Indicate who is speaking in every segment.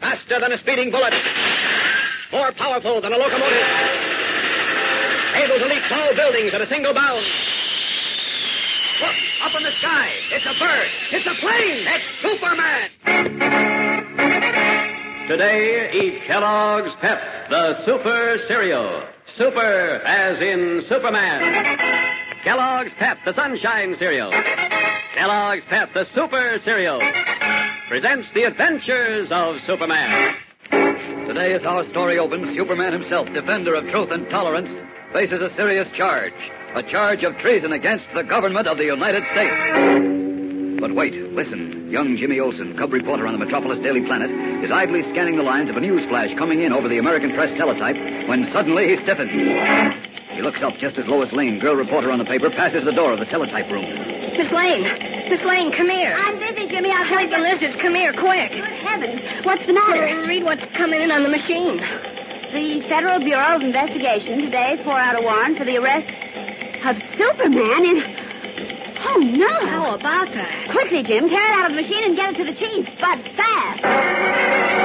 Speaker 1: Faster than a speeding bullet. More powerful than a locomotive. Able to leap tall buildings at a single bound. Look, up in the sky. It's a bird. It's a plane. It's Superman.
Speaker 2: Today, eat Kellogg's Pep, the Super Cereal. Super as in Superman. Kellogg's Pep, the Sunshine Cereal. Kellogg's Pep, the Super Cereal. Presents the adventures of Superman.
Speaker 3: Today, as our story opens, Superman himself, defender of truth and tolerance, faces a serious charge. A charge of treason against the government of the United States. But wait, listen. Young Jimmy Olsen, cub reporter on the Metropolis Daily Planet, is idly scanning the lines of a news flash coming in over the American Press teletype when suddenly he stiffens. He looks up just as Lois Lane, girl reporter on the paper, passes the door of the teletype room.
Speaker 4: Miss Lane, come here.
Speaker 5: I'm busy, Jimmy. I'll
Speaker 4: Hide the lizards. Come here, quick.
Speaker 5: Good heavens. What's the matter?
Speaker 4: Read what's coming in on the machine.
Speaker 5: The Federal Bureau of Investigation today swore out a warrant for the arrest of Superman in... Oh, no.
Speaker 4: How about that?
Speaker 5: Quickly, Jim. Tear it out of the machine and get it to the chief. But fast.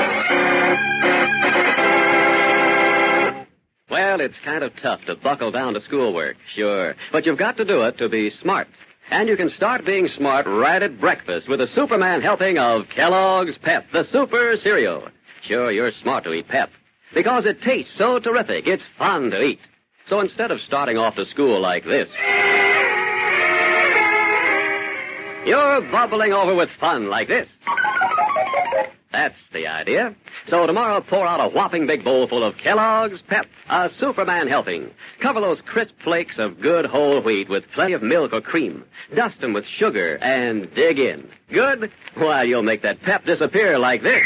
Speaker 2: Well, it's kind of tough to buckle down to schoolwork, sure. But you've got to do it to be smart. And you can start being smart right at breakfast with a Superman helping of Kellogg's Pep, the Super Cereal. Sure, you're smart to eat Pep. Because it tastes so terrific, it's fun to eat. So instead of starting off to school like this, you're bubbling over with fun like this. That's the idea. So tomorrow, pour out a whopping big bowl full of Kellogg's Pep, a Superman helping. Cover those crisp flakes of good whole wheat with plenty of milk or cream. Dust them with sugar and dig in. Good? Why, you'll make that Pep disappear like this.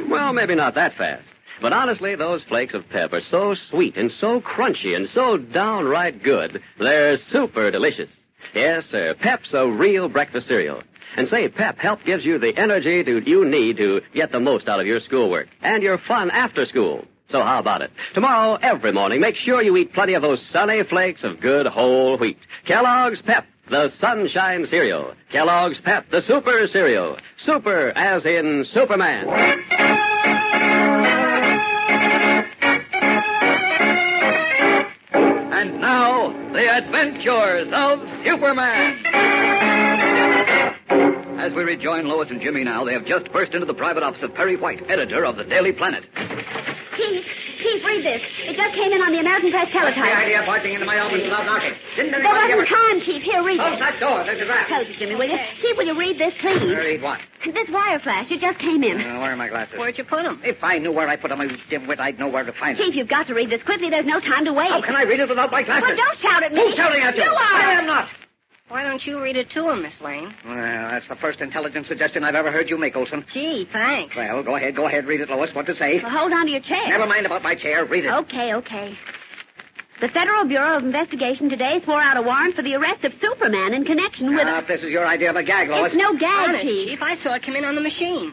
Speaker 2: Well, maybe not that fast. But honestly, those flakes of Pep are so sweet and so crunchy and so downright good, they're super delicious. Yes, sir, Pep's a real breakfast cereal. And say, Pep Help gives you the energy you need to get the most out of your schoolwork and your fun after school. So how about it? Tomorrow, every morning, make sure you eat plenty of those sunny flakes of good whole wheat. Kellogg's Pep, the Sunshine Cereal. Kellogg's Pep, the Super Cereal. Super as in Superman.
Speaker 3: And now, the adventures of Superman. As we rejoin Lois and Jimmy now, they have just burst into the private office of Perry White, editor of the Daily Planet.
Speaker 5: Chief, read this. It just came in on the American Press teletype.
Speaker 1: What's the idea of barging into my office without knocking? Didn't
Speaker 5: There
Speaker 1: anybody
Speaker 5: wasn't time, Chief. Here, read
Speaker 1: Close
Speaker 5: this.
Speaker 1: that door. There's a draft.
Speaker 5: Close it, Jimmy, will you? Chief, will you read this, please?
Speaker 1: Read what?
Speaker 5: This wire flash. It just came in.
Speaker 1: Where are my glasses?
Speaker 4: Where'd you put them?
Speaker 1: If I knew where I put them, you dimwit, I'd know where to find them.
Speaker 5: Chief, you've got to read this quickly. There's no time to wait.
Speaker 1: How can I read it without my glasses?
Speaker 5: Well, don't shout at me.
Speaker 1: Who's shouting at you?
Speaker 5: You are.
Speaker 1: I am not.
Speaker 4: Why don't you read it to him, Miss Lane?
Speaker 1: Well, that's the first intelligent suggestion I've ever heard you make, Olson.
Speaker 4: Gee, thanks.
Speaker 1: Well, go ahead, read it, Lois. What to say?
Speaker 5: Well, hold on to your chair.
Speaker 1: Never mind about my chair. Read it.
Speaker 5: Okay. The Federal Bureau of Investigation today swore out a warrant for the arrest of Superman in connection with...
Speaker 1: If this is your idea of a gag, Lois.
Speaker 5: It's no gag,
Speaker 4: Honest,
Speaker 5: Chief.
Speaker 4: Chief, I saw it come in on the machine.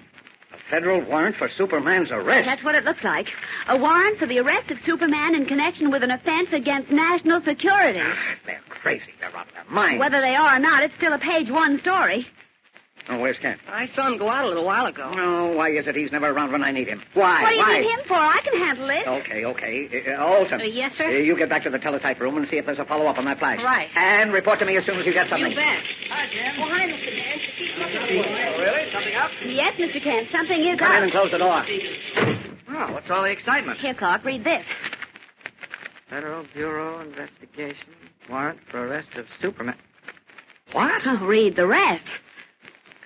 Speaker 1: A federal warrant for Superman's arrest?
Speaker 5: That's what it looks like. A warrant for the arrest of Superman in connection with an offense against national security.
Speaker 1: They're crazy. They're out of their minds.
Speaker 5: Whether they are or not, it's still a page one story.
Speaker 1: Oh, where's Kent?
Speaker 4: I saw him go out a little while ago.
Speaker 1: Oh, why is it he's never around when I need him? Why?
Speaker 5: What do you
Speaker 1: Why?
Speaker 5: need him for? I can handle it.
Speaker 1: Okay. Olson.
Speaker 4: Yes, sir?
Speaker 1: You get back to the teletype room and see if there's a follow-up on that flash.
Speaker 4: Right.
Speaker 1: And report to me as soon as you get something.
Speaker 4: You bet.
Speaker 1: Hi, Jim.
Speaker 4: Well, hi, Mr. Kent. Keep looking for you.
Speaker 1: Really? Something up?
Speaker 5: Yes, Mr. Kent. Something is
Speaker 1: Come
Speaker 5: up.
Speaker 1: in and close the door. Oh, what's all the excitement?
Speaker 5: Here, Clark, read this.
Speaker 6: Federal Bureau Investigation. Warrant for arrest of Superman.
Speaker 1: What?
Speaker 5: Oh, read the rest.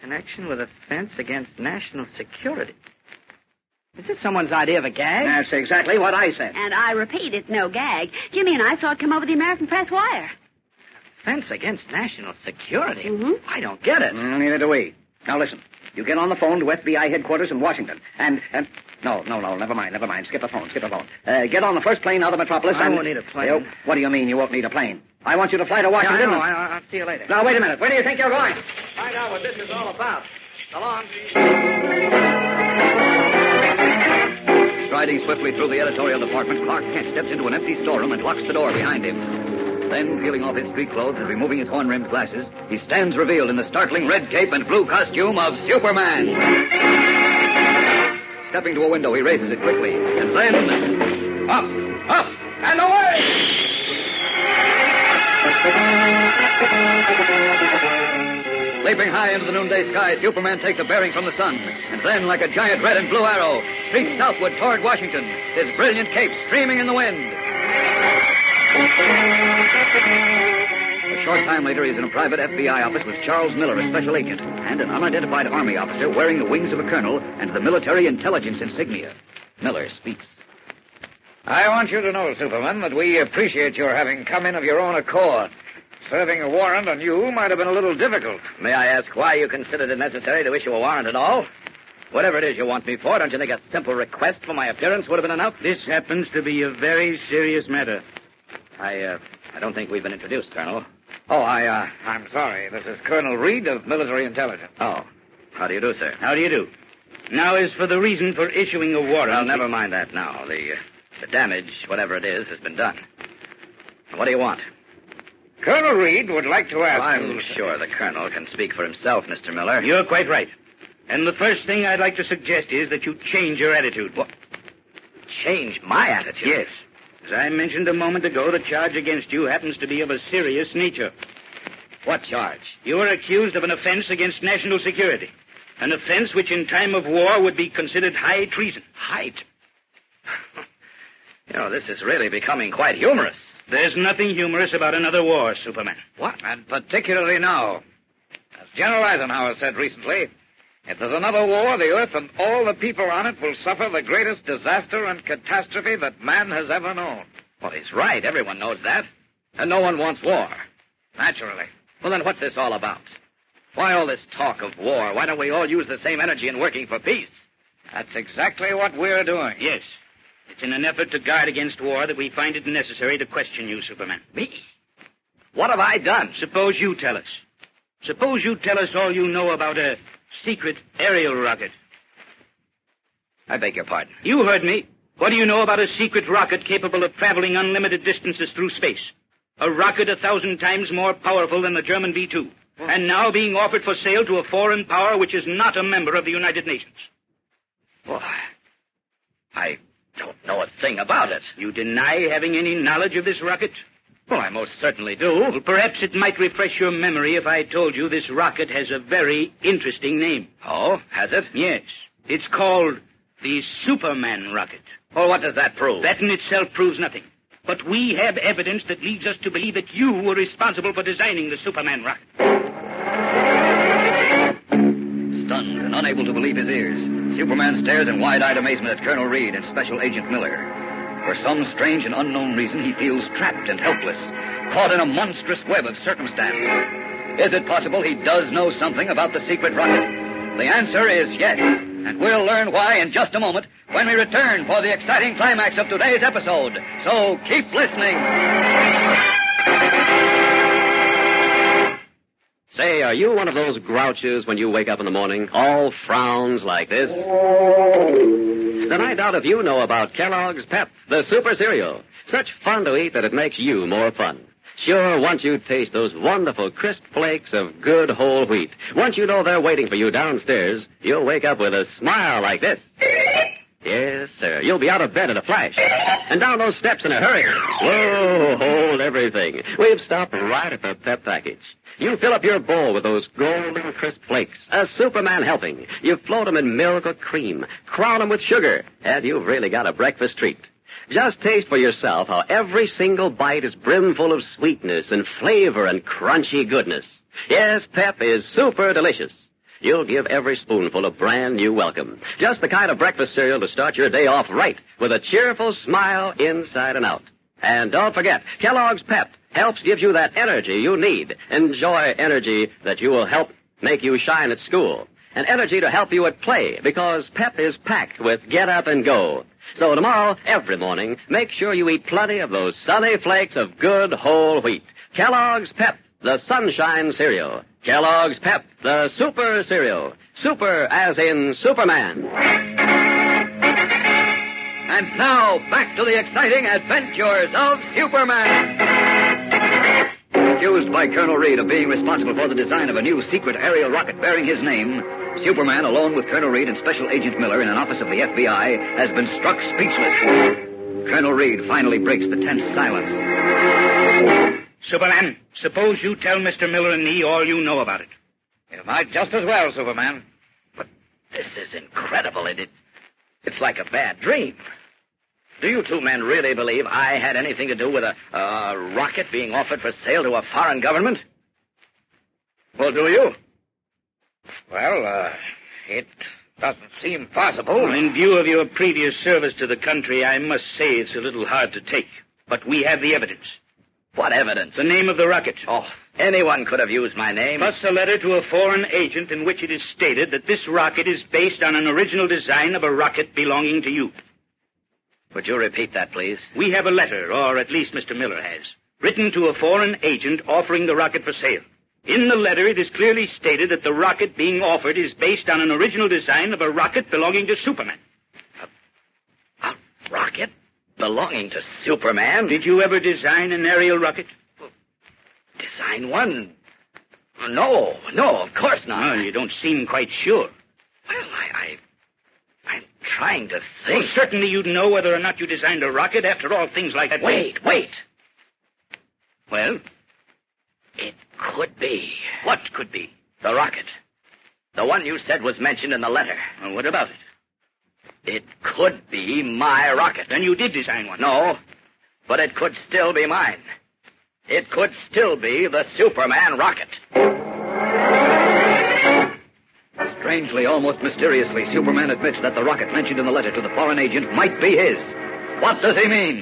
Speaker 6: Connection with offense against national security.
Speaker 1: Is this someone's idea of a gag? That's exactly what I said.
Speaker 5: And I repeat, it's no gag. Jimmy and I saw it come over the American Press wire.
Speaker 6: Offense against national security?
Speaker 5: Mm-hmm.
Speaker 6: I don't get it.
Speaker 1: Neither do we. Now, listen. You get on the phone to FBI headquarters in Washington. And no, never mind. Skip the phone. Get on the first plane out of Metropolis.
Speaker 6: I won't need a plane.
Speaker 1: What do you mean you won't need a plane? I want you to fly to Washington.
Speaker 6: Yeah, I know. I'll see you later.
Speaker 1: Now, wait a minute. Where do you think you're going?
Speaker 6: Find out what this is all about. So long.
Speaker 3: Striding swiftly through the editorial department, Clark Kent steps into an empty storeroom and locks the door behind him. Then, peeling off his street clothes and removing his horn-rimmed glasses, he stands revealed in the startling red cape and blue costume of Superman. Stepping to a window, he raises it quickly. And then... Up, and away! Leaping high into the noonday sky, Superman takes a bearing from the sun, and then, like a giant red and blue arrow, streaks southward toward Washington, his brilliant cape streaming in the wind. A short time later, he's in a private FBI office with Charles Miller, a special agent, and an unidentified Army officer wearing the wings of a colonel and the military intelligence insignia. Miller speaks.
Speaker 7: I want you to know, Superman, that we appreciate your having come in of your own accord. Serving a warrant on you might have been a little difficult.
Speaker 1: May I ask why you considered it necessary to issue a warrant at all? Whatever it is you want me for, don't you think a simple request for my appearance would have been enough?
Speaker 8: This happens to be a very serious matter.
Speaker 1: I don't think we've been introduced, Colonel.
Speaker 7: Oh, I'm sorry. This is Colonel Reed of Military Intelligence.
Speaker 1: Oh. How do you do, sir?
Speaker 8: How do you do? Now, as for the reason for issuing a warrant...
Speaker 1: Well, never mind that now. The damage, whatever it is, has been done. What do you want?
Speaker 7: Colonel Reed would like to ask
Speaker 1: I'm sure the Colonel can speak for himself, Mr. Miller.
Speaker 8: You're quite right. And the first thing I'd like to suggest is that you change your attitude.
Speaker 1: What? Change my attitude?
Speaker 8: Yes. As I mentioned a moment ago, the charge against you happens to be of a serious nature.
Speaker 1: What charge?
Speaker 8: You are accused of an offense against national security. An offense which in time of war would be considered high treason.
Speaker 1: This is really becoming quite humorous.
Speaker 8: There's nothing humorous about another war, Superman.
Speaker 7: What? And particularly now. As General Eisenhower said recently, if there's another war, the Earth and all the people on it will suffer the greatest disaster and catastrophe that man has ever known.
Speaker 1: Well, he's right. Everyone knows that. And no one wants war.
Speaker 7: Naturally.
Speaker 1: Well, then what's this all about? Why all this talk of war? Why don't we all use the same energy in working for peace?
Speaker 7: That's exactly what we're doing.
Speaker 8: Yes. It's in an effort to guard against war that we find it necessary to question you, Superman.
Speaker 1: Me? What have I done?
Speaker 8: Suppose you tell us. Suppose you tell us all you know about a secret aerial rocket.
Speaker 1: I beg your pardon.
Speaker 8: You heard me. What do you know about a secret rocket capable of traveling unlimited distances through space? A rocket 1,000 times more powerful than the German V-2. And now being offered for sale to a foreign power which is not a member of the United Nations.
Speaker 1: Well, I don't know a thing about it.
Speaker 8: You deny having any knowledge of this rocket?
Speaker 1: Well, I most certainly do.
Speaker 8: Well, perhaps it might refresh your memory if I told you this rocket has a very interesting name.
Speaker 1: Oh, has it?
Speaker 8: Yes. It's called the Superman rocket.
Speaker 1: Well, what does that prove?
Speaker 8: That in itself proves nothing. But we have evidence that leads us to believe that you were responsible for designing the Superman rocket.
Speaker 3: Stunned and unable to believe his ears, Superman stares in wide-eyed amazement at Colonel Reed and Special Agent Miller. For some strange and unknown reason, he feels trapped and helpless, caught in a monstrous web of circumstance. Is it possible he does know something about the secret rocket? The answer is yes, and we'll learn why in just a moment when we return for the exciting climax of today's episode. So keep listening.
Speaker 2: Say, are you one of those grouches when you wake up in the morning, all frowns like this? Then I doubt if you know about Kellogg's Pep, the super cereal. Such fun to eat that it makes you more fun. Sure, once you taste those wonderful crisp flakes of good whole wheat, once you know they're waiting for you downstairs, you'll wake up with a smile like this. Yes, sir. You'll be out of bed in a flash. And down those steps in a hurry. Whoa, hold everything. We've stopped right at the Pep package. You fill up your bowl with those golden crisp flakes. A Superman helping. You float them in milk or cream. Crown them with sugar. And you've really got a breakfast treat. Just taste for yourself how every single bite is brimful of sweetness and flavor and crunchy goodness. Yes, Pep is super delicious. You'll give every spoonful a brand new welcome. Just the kind of breakfast cereal to start your day off right with a cheerful smile inside and out. And don't forget, Kellogg's Pep helps give you that energy you need. Enjoy energy that you will help make you shine at school. And energy to help you at play, because Pep is packed with get up and go. So tomorrow, every morning, make sure you eat plenty of those sunny flakes of good whole wheat. Kellogg's Pep, the sunshine cereal. Kellogg's Pep, the super cereal. Super as in Superman.
Speaker 3: And now, back to the exciting adventures of Superman. Accused by Colonel Reed of being responsible for the design of a new secret aerial rocket bearing his name, Superman, alone with Colonel Reed and Special Agent Miller in an office of the FBI, has been struck speechless. Colonel Reed finally breaks the tense silence.
Speaker 8: Superman, suppose you tell Mr. Miller and me all you know about it.
Speaker 7: You might just as well, Superman. But this is incredible. It's like a bad dream. Do you two men really believe I had anything to do with a rocket being offered for sale to a foreign government? Well, do you? Well, it doesn't seem possible.
Speaker 8: Well, in view of your previous service to the country, I must say it's a little hard to take. But we have the evidence.
Speaker 7: What evidence?
Speaker 8: The name of the rocket.
Speaker 7: Oh, anyone could have used my name.
Speaker 8: Plus a letter to a foreign agent in which it is stated that this rocket is based on an original design of a rocket belonging to you.
Speaker 7: Would you repeat that, please?
Speaker 8: We have a letter, or at least Mr. Miller has, written to a foreign agent offering the rocket for sale. In the letter, it is clearly stated that the rocket being offered is based on an original design of a rocket belonging to Superman.
Speaker 7: A rocket belonging to Superman?
Speaker 8: Did you ever design an aerial rocket?
Speaker 7: Design one? No, of course not.
Speaker 8: Well, you don't seem quite sure.
Speaker 7: Well, I'm trying to think.
Speaker 8: Well, certainly you'd know whether or not you designed a rocket. After all, things like that...
Speaker 7: Wait.
Speaker 8: Well?
Speaker 7: It could be.
Speaker 8: What could be?
Speaker 7: The rocket. The one you said was mentioned in the letter.
Speaker 8: Well, what about it?
Speaker 7: It could be my rocket.
Speaker 8: Then you did design one.
Speaker 7: No, but it could still be mine. It could still be the Superman rocket.
Speaker 3: Strangely, almost mysteriously, Superman admits that the rocket mentioned in the letter to the foreign agent might be his. What does he mean?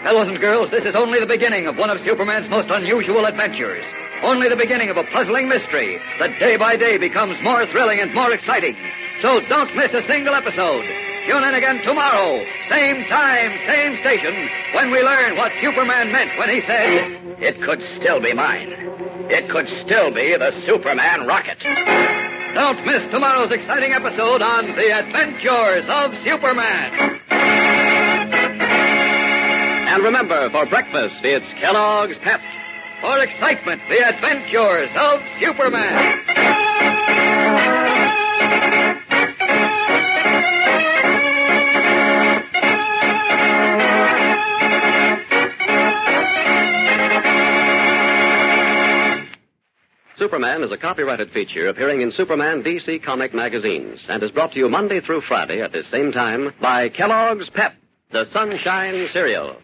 Speaker 3: Fellows and girls, this is only the beginning of one of Superman's most unusual adventures. Only the beginning of a puzzling mystery that day by day becomes more thrilling and more exciting. So don't miss a single episode. Tune in again tomorrow, same time, same station, when we learn what Superman meant when he said...
Speaker 7: It could still be mine. It could still be the Superman rocket.
Speaker 3: Don't miss tomorrow's exciting episode on The Adventures of Superman.
Speaker 2: And remember, for breakfast, it's Kellogg's Pep.
Speaker 3: For excitement, The Adventures of Superman.
Speaker 2: Superman is a copyrighted feature appearing in Superman DC comic magazines and is brought to you Monday through Friday at this same time by Kellogg's Pep, the Sunshine Cereal.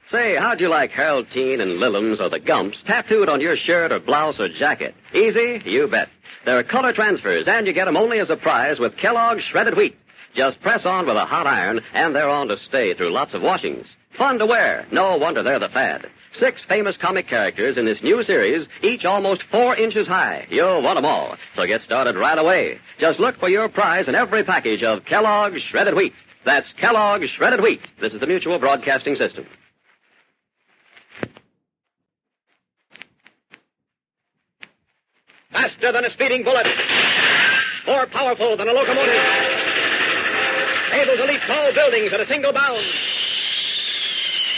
Speaker 2: Say, how'd you like Harold Teen and Lillums or the Gumps tattooed on your shirt or blouse or jacket? Easy? You bet. There are color transfers, and you get them only as a prize with Kellogg's Shredded Wheat. Just press on with a hot iron, and they're on to stay through lots of washings. Fun to wear. No wonder they're the fad. 6 famous comic characters in this new series, each almost 4 inches high. You'll want them all. So get started right away. Just look for your prize in every package of Kellogg's Shredded Wheat. That's Kellogg's Shredded Wheat. This is the Mutual Broadcasting System.
Speaker 1: Faster than a speeding bullet. More powerful than a locomotive. Able to leap tall buildings at a single bound.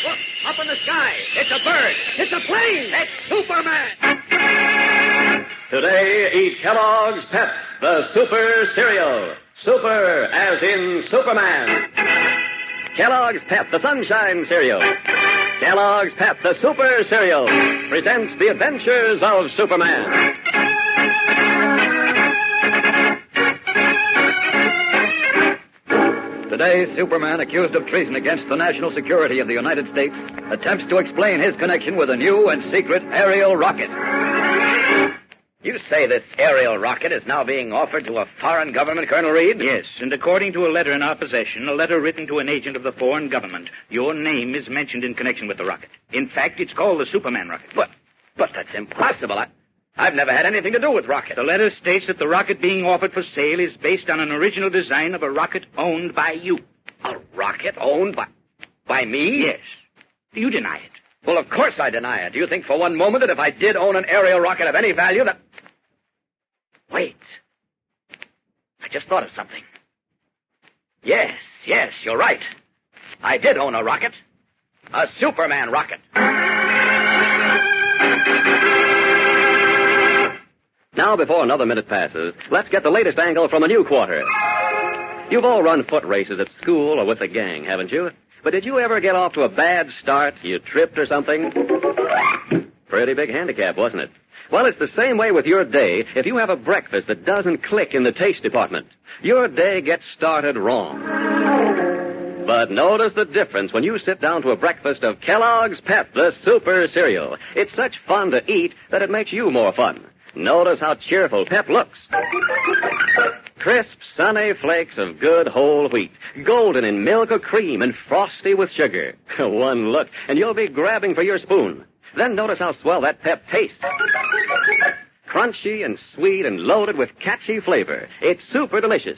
Speaker 1: Look, up in the sky. It's a bird. It's a plane. It's Superman.
Speaker 2: Today, eat Kellogg's Pep, the Super Cereal. Super as in Superman. Kellogg's Pep, the Sunshine Cereal. Kellogg's Pep, the Super Cereal, presents The Adventures of Superman.
Speaker 3: Today, Superman, accused of treason against the national security of the United States, attempts to explain his connection with a new and secret aerial rocket.
Speaker 7: You say this aerial rocket is now being offered to a foreign government, Colonel Reed?
Speaker 8: Yes, and according to a letter in our possession, a letter written to an agent of the foreign government, your name is mentioned in connection with the rocket. In fact, it's called the Superman rocket.
Speaker 7: But that's impossible. I've never had anything to do with rockets.
Speaker 8: The letter states that the rocket being offered for sale is based on an original design of a rocket owned by you.
Speaker 7: A rocket owned by me?
Speaker 8: Yes. Do you deny it?
Speaker 7: Well, of course I deny it. Do you think for one moment that if I did own an aerial rocket of any value that... Wait. I just thought of something. Yes, you're right. I did own a rocket. A Superman rocket.
Speaker 2: Now, before another minute passes, let's get the latest angle from a new quarter. You've all run foot races at school or with the gang, haven't you? But did you ever get off to a bad start? You tripped or something? Pretty big handicap, wasn't it? Well, it's the same way with your day if you have a breakfast that doesn't click in the taste department. Your day gets started wrong. But notice the difference when you sit down to a breakfast of Kellogg's Pep, the super cereal. It's such fun to eat that it makes you more fun. Notice how cheerful Pep looks. Crisp, sunny flakes of good whole wheat, golden in milk or cream and frosty with sugar. One look, and you'll be grabbing for your spoon. Then notice how swell that Pep tastes. Crunchy and sweet and loaded with catchy flavor. It's super delicious.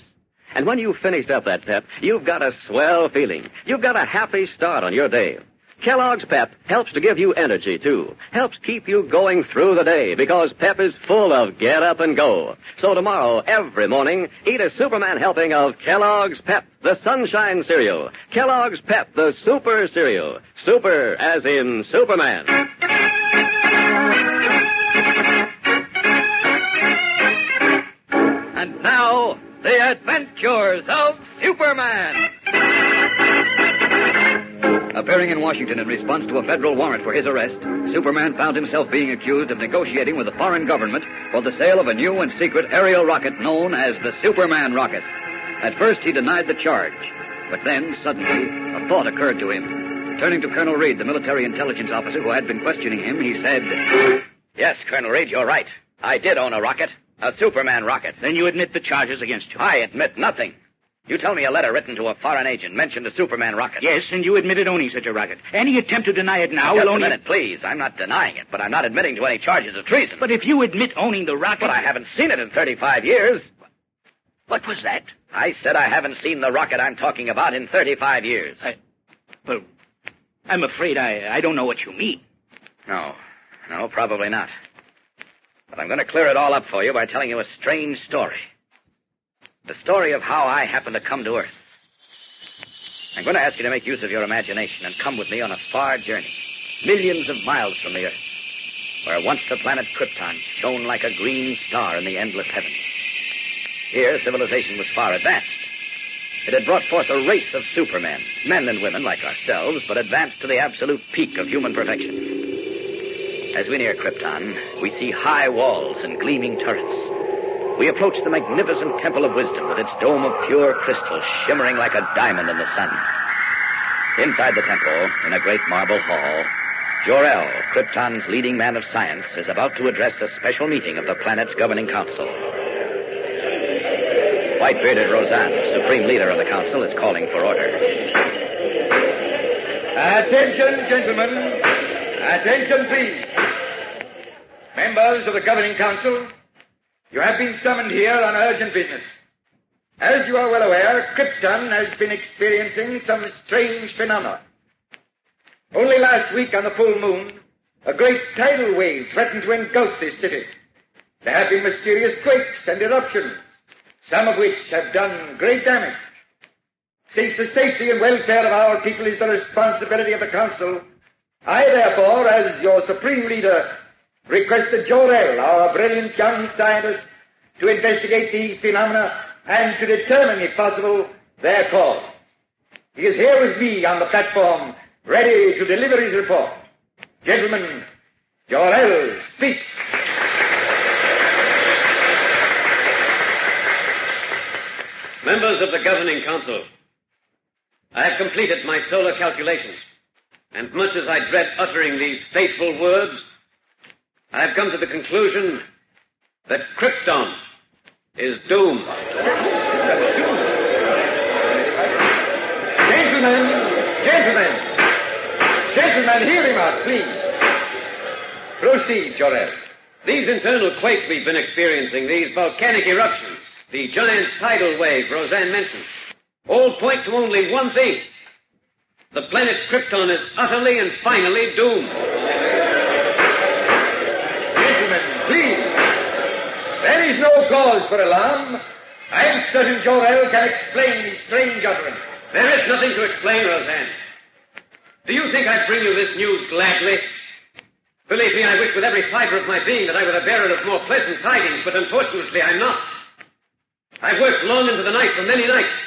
Speaker 2: And when you've finished up that Pep, you've got a swell feeling. You've got a happy start on your day. Kellogg's Pep helps to give you energy, too. Helps keep you going through the day because Pep is full of get up and go. So tomorrow, every morning, eat a Superman helping of Kellogg's Pep, the Sunshine Cereal. Kellogg's Pep, the Super Cereal. Super as in Superman.
Speaker 3: And now, the adventures of Superman. Appearing in Washington in response to a federal warrant for his arrest, Superman found himself being accused of negotiating with the foreign government for the sale of a new and secret aerial rocket known as the Superman rocket. At first, he denied the charge. But then, suddenly, a thought occurred to him. Turning to Colonel Reed, the military intelligence officer who had been questioning him, he said,
Speaker 1: Yes, Colonel Reed, you're right. I did own a rocket. A Superman rocket.
Speaker 8: Then you admit the charges against you.
Speaker 1: I admit nothing. You tell me a letter written to a foreign agent mentioned a Superman rocket.
Speaker 8: Yes, and you admitted owning such a rocket. Any attempt to deny it now
Speaker 1: Just
Speaker 8: will only...
Speaker 1: a minute, please. I'm not denying it, but I'm not admitting to any charges of treason.
Speaker 8: But if you admit owning the rocket...
Speaker 1: But I haven't seen it in 35 years.
Speaker 8: What was that?
Speaker 1: I said I haven't seen the rocket I'm talking about in 35 years.
Speaker 8: Well, I'm afraid I don't know what you mean.
Speaker 1: No, probably not. But I'm going to clear it all up for you by telling you a strange story. The story of how I happened to come to Earth. I'm going to ask you to make use of your imagination and come with me on a far journey, millions of miles from the Earth, where once the planet Krypton shone like a green star in the endless heavens. Here, civilization was far advanced. It had brought forth a race of supermen, men and women like ourselves, but advanced to the absolute peak of human perfection. As we near Krypton, we see high walls and gleaming turrets. We approach the magnificent Temple of Wisdom with its dome of pure crystal shimmering like a diamond in the sun. Inside the temple, in a great marble hall, Jor-El, Krypton's leading man of science, is about to address a special meeting of the planet's governing council. White-bearded Roseanne, supreme leader of the council, is calling for order.
Speaker 9: Attention, gentlemen. Attention, please. Members of the governing council, you have been summoned here on urgent business. As you are well aware, Krypton has been experiencing some strange phenomena. Only last week on the full moon, a great tidal wave threatened to engulf this city. There have been mysterious quakes and eruptions, some of which have done great damage. Since the safety and welfare of our people is the responsibility of the council, I therefore, as your supreme leader, requested Jor-El, our brilliant young scientist, to investigate these phenomena and to determine, if possible, their cause. He is here with me on the platform, ready to deliver his report. Gentlemen, Jor-El speaks.
Speaker 10: Members of the Governing Council, I have completed my solar calculations, and much as I dread uttering these fateful words, I have come to the conclusion that Krypton is doomed.
Speaker 9: Gentlemen, hear him out, please. Proceed, Jor-El.
Speaker 10: These internal quakes we've been experiencing, these volcanic eruptions, the giant tidal wave Roseanne mentioned, all point to only one thing. The planet Krypton is utterly and finally doomed.
Speaker 9: Please. There is no cause for alarm. I am certain Jor-El can explain his strange utterance.
Speaker 10: There is nothing to explain, Roseanne. Do you think I'd bring you this news gladly? Believe me, I wish with every fiber of my being that I were the bearer of more pleasant tidings, but unfortunately I'm not. I've worked long into the night for many nights,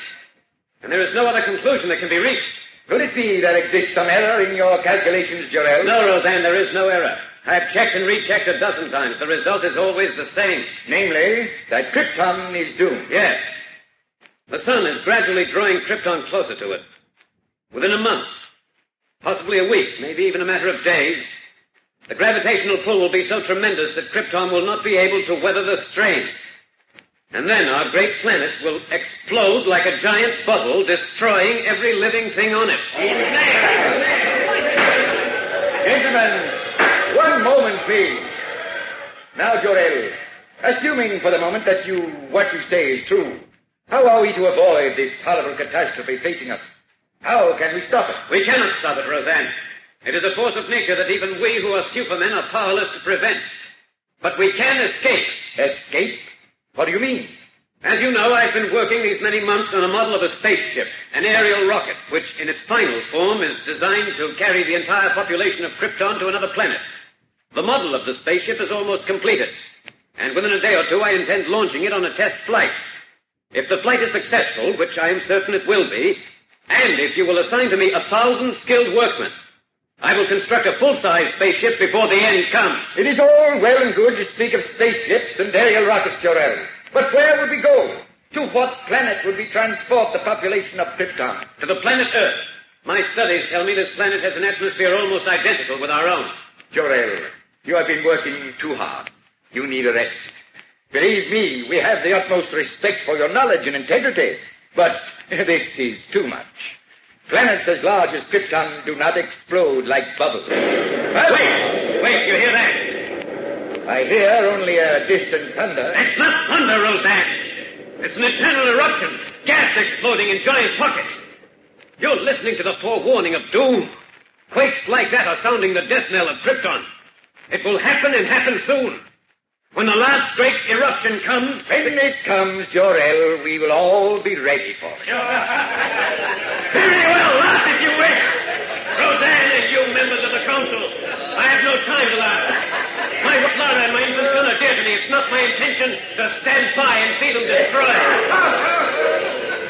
Speaker 10: and there is no other conclusion that can be reached.
Speaker 9: Could it be there exists some error in your calculations, Jorel?
Speaker 10: No, Roseanne, there is no error. I've checked and rechecked a dozen times. The result is always the same.
Speaker 9: Namely, that Krypton is doomed.
Speaker 10: Yes. The sun is gradually drawing Krypton closer to it. Within a month, possibly a week, maybe even a matter of days, the gravitational pull will be so tremendous that Krypton will not be able to weather the strain. And then our great planet will explode like a giant bubble, destroying every living thing on it.
Speaker 9: Gentlemen, one moment, please. Now, Jorel, assuming for the moment that what you say is true, how are we to avoid this horrible catastrophe facing us? How can we stop it?
Speaker 10: We cannot stop it, Roseanne. It is a force of nature that even we who are supermen are powerless to prevent. But we can escape.
Speaker 9: Escape? What do you mean?
Speaker 10: As you know, I've been working these many months on a model of a spaceship, an aerial rocket, which in its final form is designed to carry the entire population of Krypton to another planet. The model of the spaceship is almost completed, and within a day or two I intend launching it on a test flight. If the flight is successful, which I am certain it will be, and if you will assign to me 1,000 skilled workmen, I will construct a full-size spaceship before the end comes.
Speaker 9: It is all well and good to speak of spaceships and aerial rockets, Jorel. But where would we go? To what planet would we transport the population of Krypton?
Speaker 10: To the planet Earth. My studies tell me this planet has an atmosphere almost identical with our own.
Speaker 9: Jorel, you have been working too hard. You need a rest. Believe me, we have the utmost respect for your knowledge and integrity. But this is too much. Planets as large as Krypton do not explode like bubbles.
Speaker 10: Wait, you hear that?
Speaker 9: I hear only a distant thunder.
Speaker 10: It's not thunder, Roseanne. It's an eternal eruption. Gas exploding in giant pockets. You're listening to the forewarning of doom. Quakes like that are sounding the death knell of Krypton. It will happen and happen soon. When the last great eruption comes...
Speaker 9: When it comes, Jorel, we will all be ready for it.
Speaker 10: Very well, laugh if you wish. Roseanne and you members of the council, I have no time to laugh. My Lara and my infant son are dear to me. It's not my intention to stand by and see them destroyed.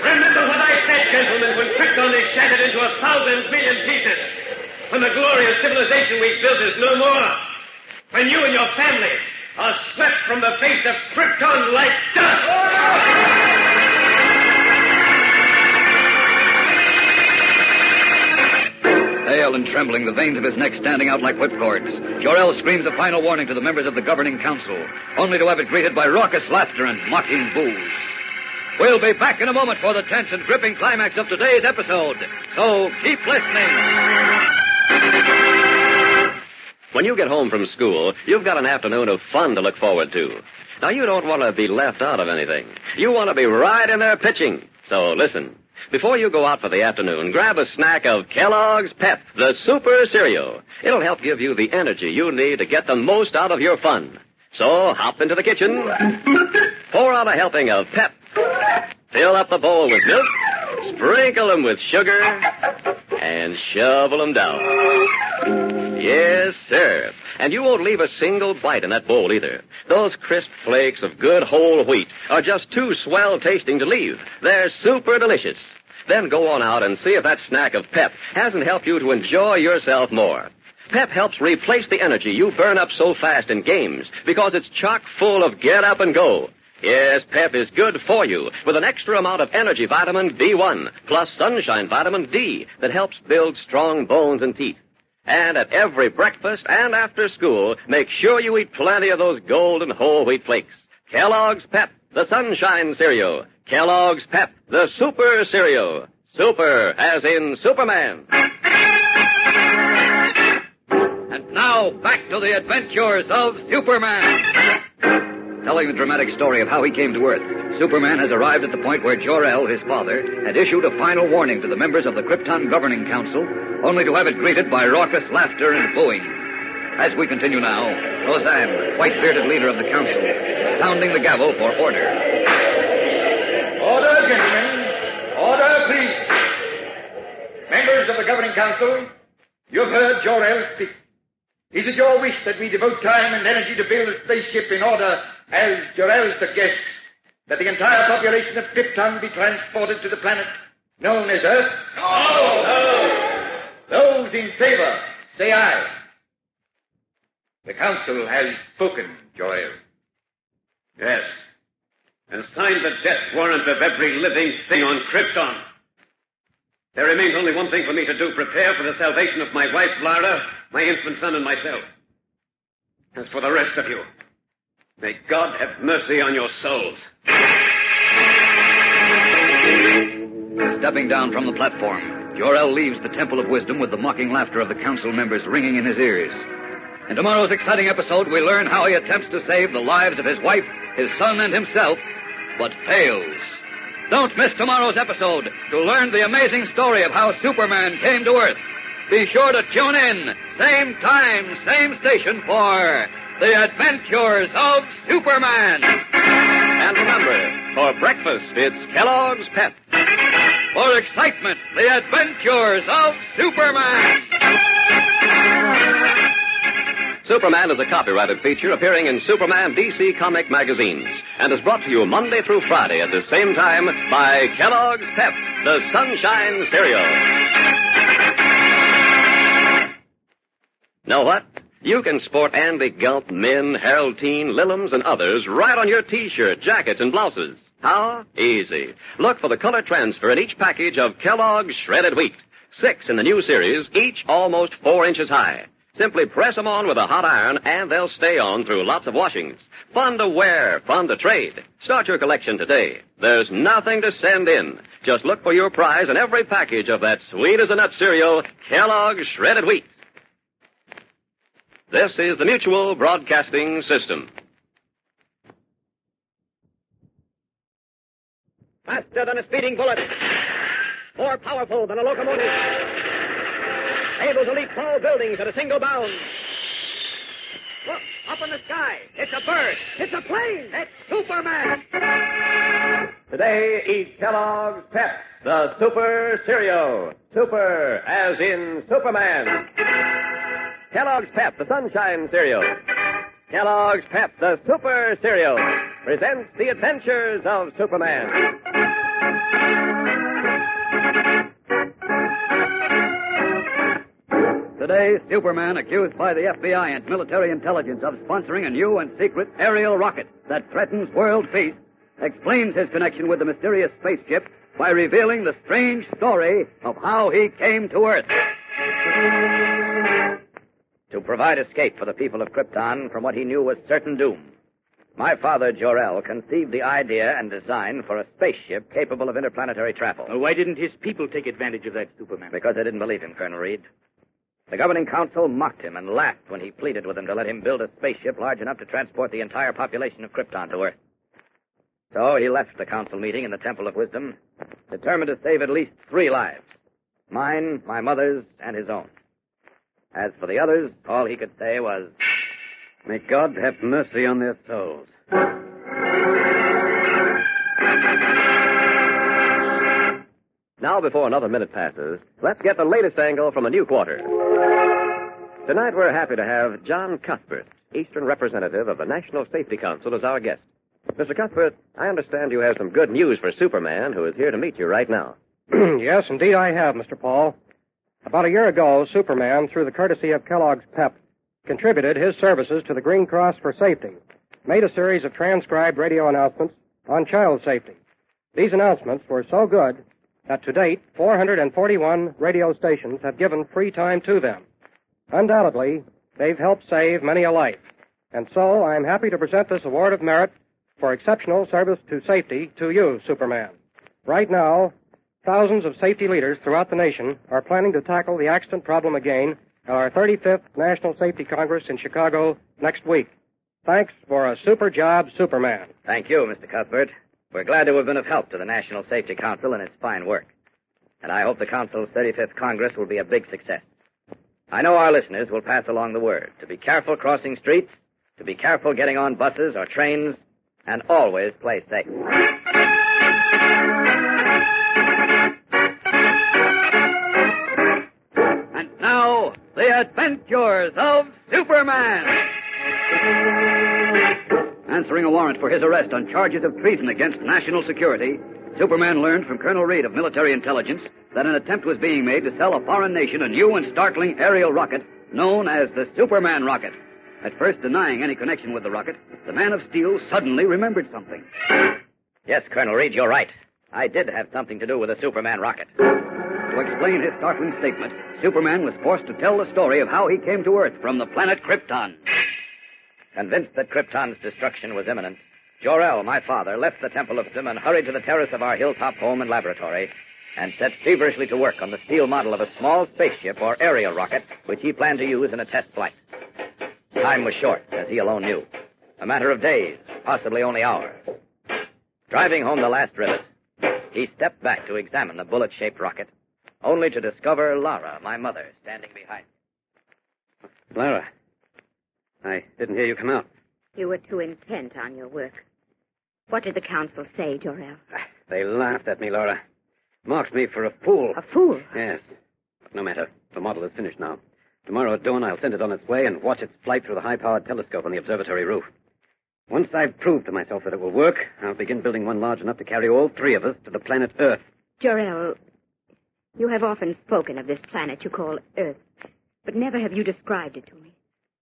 Speaker 10: Remember what I said, gentlemen, when Krypton is shattered into 1,000 million pieces. When the glorious civilization we've built is no more. When you and your families are swept from the face of Krypton like dust.
Speaker 3: Pale and trembling, the veins of his neck standing out like whipcords, Jor-El screams a final warning to the members of the governing council, only to have it greeted by raucous laughter and mocking boos. We'll be back in a moment for the tense and gripping climax of today's episode, so keep listening.
Speaker 2: When you get home from school, you've got an afternoon of fun to look forward to. Now, you don't want to be left out of anything. You want to be right in there pitching. So listen. Before you go out for the afternoon, grab a snack of Kellogg's Pep, the super cereal. It'll help give you the energy you need to get the most out of your fun. So hop into the kitchen, pour out a helping of Pep, fill up the bowl with milk, sprinkle them with sugar, and shovel them down. Yes, sir. And you won't leave a single bite in that bowl either. Those crisp flakes of good whole wheat are just too swell tasting to leave. They're super delicious. Then go on out and see if that snack of Pep hasn't helped you to enjoy yourself more. Pep helps replace the energy you burn up so fast in games because it's chock full of get up and go. Yes, Pep is good for you with an extra amount of energy vitamin D1 plus sunshine vitamin D that helps build strong bones and teeth. And at every breakfast and after school, make sure you eat plenty of those golden whole wheat flakes. Kellogg's Pep, the sunshine cereal. Kellogg's Pep, the super cereal. Super, as in Superman.
Speaker 3: And now, back to the adventures of Superman. Telling the dramatic story of how he came to Earth, Superman has arrived at the point where Jor-El, his father, had issued a final warning to the members of the Krypton Governing Council, only to have it greeted by raucous laughter and booing. As we continue now, Roseanne, white-bearded leader of the council, is sounding the gavel for order.
Speaker 9: Order, gentlemen. Order, please. Members of the Governing Council, you've heard Jor-El speak. Is it your wish that we devote time and energy to build a spaceship in order, as Jor-El suggests, that the entire population of Krypton be transported to the planet known as Earth? No! Those in favor, say aye. The council has spoken, Jor-El.
Speaker 10: Yes. And signed the death warrant of every living thing on Krypton. There remains only one thing for me to do, prepare for the salvation of my wife, Lara, my infant son, and myself. As for the rest of you, may God have mercy on your souls.
Speaker 3: Stepping down from the platform, Jor-El leaves the Temple of Wisdom with the mocking laughter of the council members ringing in his ears. In tomorrow's exciting episode, we learn how he attempts to save the lives of his wife, his son, and himself, but fails. Don't miss tomorrow's episode to learn the amazing story of how Superman came to Earth. Be sure to tune in, same time, same station, for The Adventures of Superman.
Speaker 2: And remember, for breakfast, it's Kellogg's Pep.
Speaker 3: For excitement, The Adventures of Superman.
Speaker 2: Superman is a copyrighted feature appearing in Superman DC comic magazines and is brought to you Monday through Friday at the same time by Kellogg's Pep, the Sunshine Cereal. Know what? You can sport Andy Gump, Min, Harold Teen, Lillums, and others right on your T-shirt, jackets, and blouses. How? Easy. Look for the color transfer in each package of Kellogg's Shredded Wheat. 6 in the new series, each almost 4 inches high. Simply press them on with a hot iron, and they'll stay on through lots of washings. Fun to wear, fun to trade. Start your collection today. There's nothing to send in. Just look for your prize in every package of that sweet-as-a-nut cereal, Kellogg's Shredded Wheat. This is the Mutual Broadcasting System.
Speaker 1: Faster than a speeding bullet. More powerful than a locomotive. Able to leap tall buildings at a single bound. Look, up in the sky. It's a bird. It's a plane. It's Superman.
Speaker 2: Today, eat Kellogg's Pep, the Super Cereal. Super, as in Superman. Kellogg's Pep, the Sunshine Cereal. Kellogg's Pep, the Super Cereal, presents The Adventures of Superman.
Speaker 3: Today, Superman, accused by the FBI and military intelligence of sponsoring a new and secret aerial rocket that threatens world peace, explains his connection with the mysterious spaceship by revealing the strange story of how he came to Earth.
Speaker 1: To provide escape for the people of Krypton from what he knew was certain doom, my father, Jor-El, conceived the idea and design for a spaceship capable of interplanetary travel.
Speaker 8: Well, why didn't his people take advantage of that, Superman?
Speaker 1: Because they didn't believe him, Colonel Reed. The governing council mocked him and laughed when he pleaded with them to let him build a spaceship large enough to transport the entire population of Krypton to Earth. So he left the council meeting in the Temple of Wisdom, determined to save at least 3 lives. Mine, my mother's, and his own. As for the others, all he could say was,
Speaker 10: May God have mercy on their souls.
Speaker 2: Now, before another minute passes, let's get the latest angle from a new quarter. Tonight, we're happy to have John Cuthbert, Eastern representative of the National Safety Council, as our guest. Mr. Cuthbert, I understand you have some good news for Superman, who is here to meet you right now.
Speaker 11: Yes, indeed I have, Mr. Paul. About a year ago, Superman, through the courtesy of Kellogg's Pep, contributed his services to the Green Cross for Safety, made a series of transcribed radio announcements on child safety. These announcements were so good that to date, 441 radio stations have given free time to them. Undoubtedly, they've helped save many a life. And so I'm happy to present this award of merit for exceptional service to safety to you, Superman. Right now, thousands of safety leaders throughout the nation are planning to tackle the accident problem again at our 35th National Safety Congress in Chicago next week. Thanks for a super job, Superman.
Speaker 1: Thank you, Mr. Cuthbert. We're glad to have been of help to the National Safety Council in its fine work. And I hope the Council's 35th Congress will be a big success. I know our listeners will pass along the word to be careful crossing streets, to be careful getting on buses or trains, and always play safe.
Speaker 3: And now, The Adventures of Superman! Answering a warrant for his arrest on charges of treason against national security, Superman learned from Colonel Reed of military intelligence that an attempt was being made to sell a foreign nation a new and startling aerial rocket known as the Superman rocket. At first denying any connection with the rocket, the Man of Steel suddenly remembered something.
Speaker 1: Yes, Colonel Reed, you're right. I did have something to do with the Superman rocket.
Speaker 3: To explain his startling statement, Superman was forced to tell the story of how he came to Earth from the planet Krypton.
Speaker 1: Convinced that Krypton's destruction was imminent, Jor-El, my father, left the Temple of Zim and hurried to the terrace of our hilltop home and laboratory and set feverishly to work on the steel model of a small spaceship or aerial rocket which he planned to use in a test flight. Time was short, as he alone knew. A matter of days, possibly only hours. Driving home the last rivet, he stepped back to examine the bullet-shaped rocket, only to discover Lara, my mother, standing behind.
Speaker 10: Lara, I didn't hear you come out.
Speaker 5: You were too intent on your work. What did the council say, Jor-El?
Speaker 10: They laughed at me, Laura. Marked me for a fool.
Speaker 5: A fool?
Speaker 10: Yes. But no matter. The model is finished now. Tomorrow at dawn, I'll send it on its way and watch its flight through the high-powered telescope on the observatory roof. Once I've proved to myself that it will work, I'll begin building one large enough to carry all three of us to the planet Earth.
Speaker 5: Jor-El, you have often spoken of this planet you call Earth, but never have you described it to me.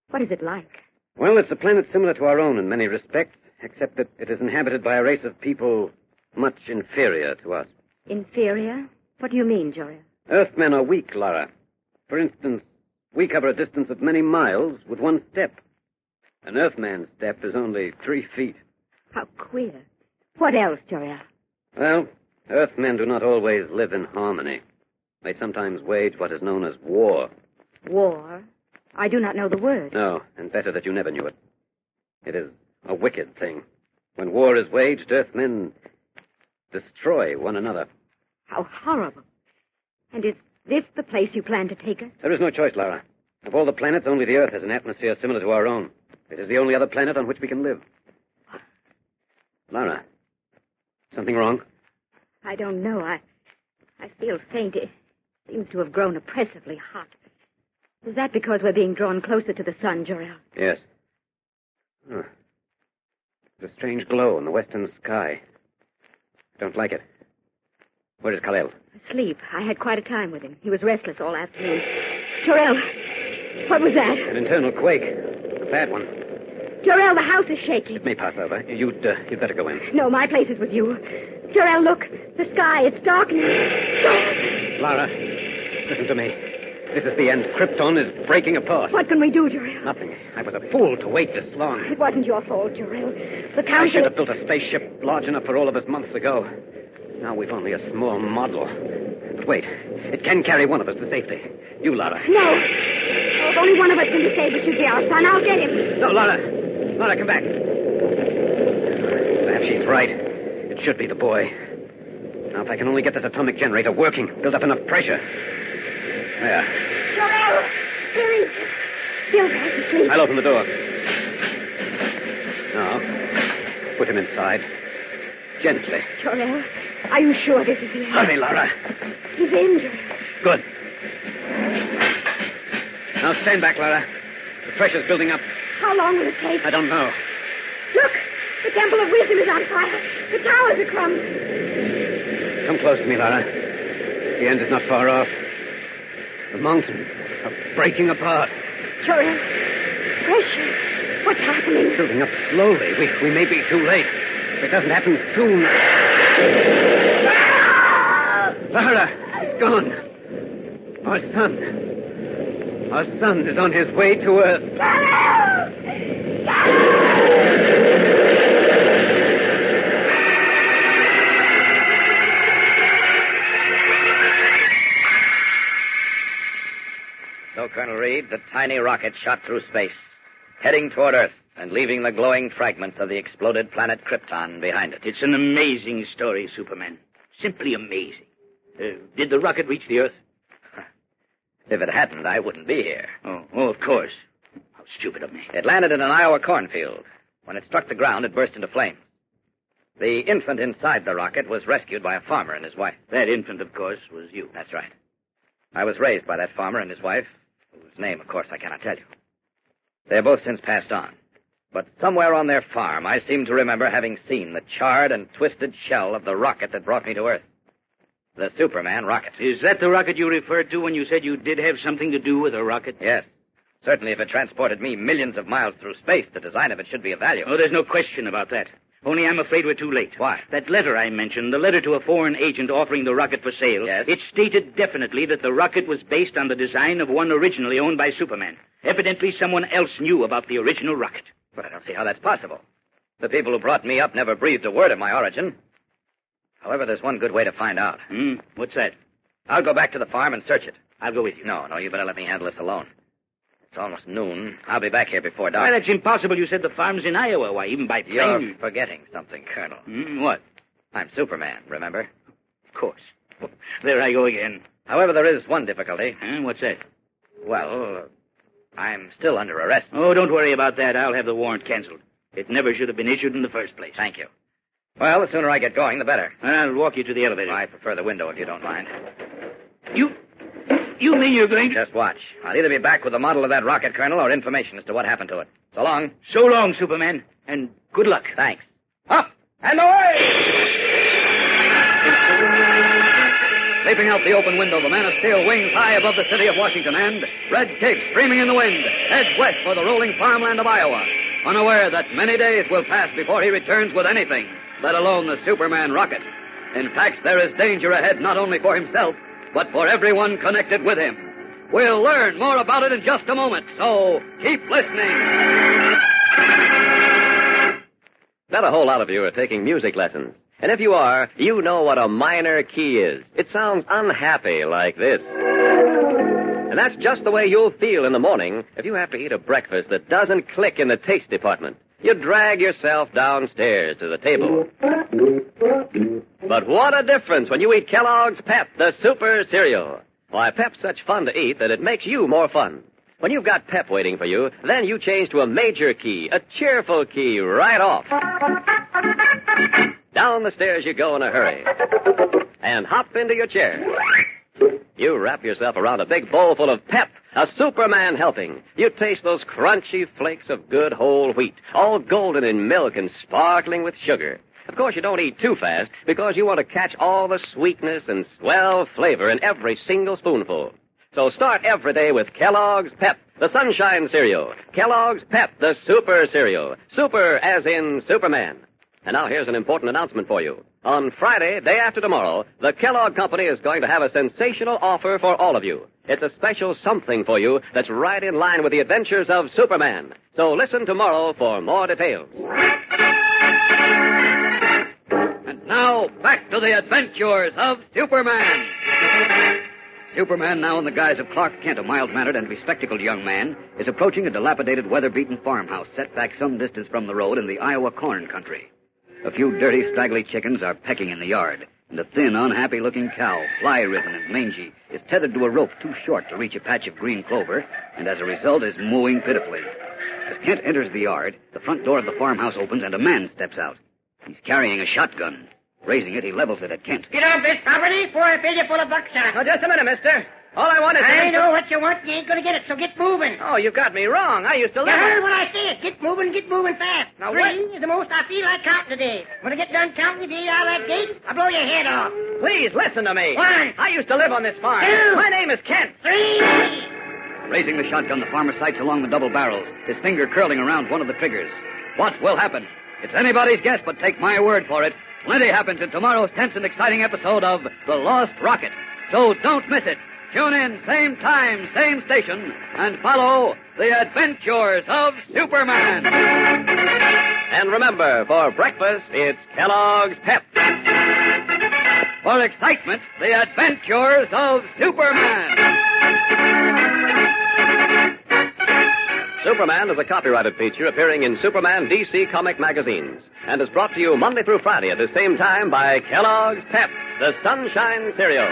Speaker 5: What is it like?
Speaker 10: Well, it's a planet similar to our own in many respects, except that it is inhabited by a race of people much inferior to us.
Speaker 5: Inferior? What do you mean, Jor-El?
Speaker 10: Earthmen are weak, Lara. For instance, we cover a distance of many miles with one step. An Earthman's step is only 3 feet.
Speaker 5: How queer. What else, Jor-El?
Speaker 10: Well, Earthmen do not always live in harmony. They sometimes wage what is known as war.
Speaker 5: War? I do not know the word.
Speaker 10: No, and better that you never knew it. It is a wicked thing. When war is waged, Earthmen destroy one another.
Speaker 5: How horrible. And is this the place you plan to take us?
Speaker 10: There is no choice, Lara. Of all the planets, only the Earth has an atmosphere similar to our own. It is the only other planet on which we can live. Lara, something wrong?
Speaker 5: I don't know. I feel faint. It seems to have grown oppressively hot. Is that because we're being drawn closer to the sun, Jor-El?
Speaker 10: Yes. Oh. There's a strange glow in the western sky. I don't like it. Where is Kal-El?
Speaker 5: Asleep. I had quite a time with him. He was restless all afternoon. Jor-El, what was that?
Speaker 10: An internal quake. A bad one.
Speaker 5: Jor-El, the house is shaking.
Speaker 10: It may pass over. You'd better go in.
Speaker 5: No, my place is with you. Jor-El, look. The sky, it's darkening. Jor-El!
Speaker 10: Lara, listen to me. This is the end. Krypton is breaking apart.
Speaker 5: What can we do, Jor-El?
Speaker 10: Nothing. I was a fool to wait this long.
Speaker 5: It wasn't your fault, Jor-El. The
Speaker 10: I
Speaker 5: council...
Speaker 10: should have built a spaceship large enough for all of us months ago. Now we've only a small model. But wait. It can carry one of us to safety. You, Lara.
Speaker 5: No. Oh, if only one of us can be saved, it should be our son. I'll get him.
Speaker 10: No, Lara. Lara, come back. Perhaps she's right. It should be the boy. Now, if I can only get this atomic generator working, build up enough pressure. There.
Speaker 5: Jor-El! Here he is. Still fast asleep.
Speaker 10: I'll open the door. Now, put him inside. Gently.
Speaker 5: Jor-El, are you sure this is the end?
Speaker 10: Hurry, Lara.
Speaker 5: He's injured.
Speaker 10: Good. Now, stand back, Lara. The pressure's building up.
Speaker 5: How long will it take?
Speaker 10: I don't know.
Speaker 5: Look! The Temple of Wisdom is on fire. The towers are crumbling.
Speaker 10: Come close to me, Lara. The end is not far off. The mountains are breaking apart.
Speaker 5: Jor-El, pressure. What's happening?
Speaker 10: Building up slowly. We may be too late. If it doesn't happen soon... Lara, he's gone. Our son. Our son is on his way to Earth.
Speaker 1: So, Colonel Reed, the tiny rocket shot through space, heading toward Earth and leaving the glowing fragments of the exploded planet Krypton behind it.
Speaker 8: It's an amazing story, Superman. Simply amazing. Did the rocket reach the Earth?
Speaker 1: If it hadn't, I wouldn't be here.
Speaker 8: Oh, of course. How stupid of me.
Speaker 1: It landed in an Iowa cornfield. When it struck the ground, it burst into flames. The infant inside the rocket was rescued by a farmer and his wife.
Speaker 8: That infant, of course, was you.
Speaker 1: That's right. I was raised by that farmer and his wife, whose name, of course, I cannot tell you.
Speaker 3: They have both since passed on. But somewhere on their farm, I seem to remember having seen the charred and twisted shell of the rocket that brought me to Earth. The Superman rocket.
Speaker 8: Is that the rocket you referred to when you said you did have something to do with a rocket?
Speaker 3: Yes. Certainly, if it transported me millions of miles through space, the design of it should be of value.
Speaker 8: Oh, there's no question about that. Only I'm afraid we're too late.
Speaker 3: Why?
Speaker 8: That letter I mentioned, the letter to a foreign agent offering the rocket for sale,
Speaker 3: yes,
Speaker 8: it stated definitely that the rocket was based on the design of one originally owned by Superman. Evidently, someone else knew about the original rocket.
Speaker 3: But I don't see how that's possible. The people who brought me up never breathed a word of my origin. However, there's one good way to find out.
Speaker 8: What's that?
Speaker 3: I'll go back to the farm and search it.
Speaker 8: I'll go with you.
Speaker 3: No, you better let me handle this alone. It's almost noon. I'll be back here before dark.
Speaker 8: Why, that's impossible. You said the farm's in Iowa. Why, even by plane...
Speaker 3: You're forgetting something, Colonel.
Speaker 8: What?
Speaker 3: I'm Superman, remember?
Speaker 8: Of course. There I go again.
Speaker 3: However, there is one difficulty.
Speaker 8: What's that?
Speaker 3: Well, I'm still under arrest.
Speaker 8: Oh, don't worry about that. I'll have the warrant canceled. It never should have been issued in the first place.
Speaker 3: Thank you. Well, the sooner I get going, the better.
Speaker 8: I'll walk you to the elevator.
Speaker 3: I prefer the window, if you don't mind.
Speaker 8: You mean you're going to...
Speaker 3: Just watch. I'll either be back with the model of that rocket, Colonel, or information as to what happened to it. So long.
Speaker 8: So long, Superman. And good luck.
Speaker 3: Thanks. Up and away!
Speaker 12: Leaping out the open window, the Man of Steel wings high above the city of Washington and, red cape streaming in the wind, heads west for the rolling farmland of Iowa, unaware that many days will pass before he returns with anything, let alone the Superman rocket. In fact, there is danger ahead not only for himself, but for everyone connected with him. We'll learn more about it in just a moment, so keep listening.
Speaker 2: Bet a whole lot of you are taking music lessons. And if you are, you know what a minor key is. It sounds unhappy like this. And that's just the way you'll feel in the morning if you have to eat a breakfast that doesn't click in the taste department. You drag yourself downstairs to the table. But what a difference when you eat Kellogg's Pep, the super cereal. Why, Pep's such fun to eat that it makes you more fun. When you've got Pep waiting for you, then you change to a major key, a cheerful key, right off. Down the stairs you go in a hurry. And hop into your chair. You wrap yourself around a big bowl full of Pep, a Superman helping. You taste those crunchy flakes of good whole wheat, all golden in milk and sparkling with sugar. Of course, you don't eat too fast because you want to catch all the sweetness and swell flavor in every single spoonful. So start every day with Kellogg's Pep, the Sunshine Cereal. Kellogg's Pep, the Super Cereal. Super as in Superman. And now here's an important announcement for you. On Friday, day after tomorrow, the Kellogg Company is going to have a sensational offer for all of you. It's a special something for you that's right in line with the adventures of Superman. So listen tomorrow for more details.
Speaker 12: And now, back to the adventures of Superman. Superman, now in the guise of Clark Kent, a mild-mannered and bespectacled young man, is approaching a dilapidated, weather-beaten farmhouse set back some distance from the road in the Iowa corn country. A few dirty, straggly chickens are pecking in the yard, and a thin, unhappy-looking cow, fly-ridden and mangy, is tethered to a rope too short to reach a patch of green clover, and as a result is mooing pitifully. As Kent enters the yard, the front door of the farmhouse opens and a man steps out. He's carrying a shotgun. Raising it, he levels it at Kent.
Speaker 4: Get off this property before I fill you full of buckshot.
Speaker 1: Now, just a minute, mister. All I want is...
Speaker 4: I know what you want. You ain't gonna get it, so get moving.
Speaker 1: Oh, you got me wrong. I used to live...
Speaker 4: You heard what I said. Get moving fast.
Speaker 1: Now,
Speaker 4: Three is the most I feel like counting today. When I get done counting the out of that gate, I'll blow your head off.
Speaker 1: Please, listen to me.
Speaker 4: One.
Speaker 1: I used to live on this farm.
Speaker 4: Two.
Speaker 1: My name is Kent.
Speaker 4: Three.
Speaker 12: Raising the shotgun, the farmer sights along the double barrels, his finger curling around one of the triggers. What will happen? It's anybody's guess, but take my word for it. Plenty happens in tomorrow's tense and exciting episode of The Lost Rocket. So don't miss it. Tune in, same time, same station, and follow the adventures of Superman.
Speaker 2: And remember, for breakfast, it's Kellogg's Pep.
Speaker 12: For excitement, the adventures of Superman.
Speaker 2: Superman is a copyrighted feature appearing in Superman DC comic magazines and is brought to you Monday through Friday at the same time by Kellogg's Pep, the Sunshine Cereal.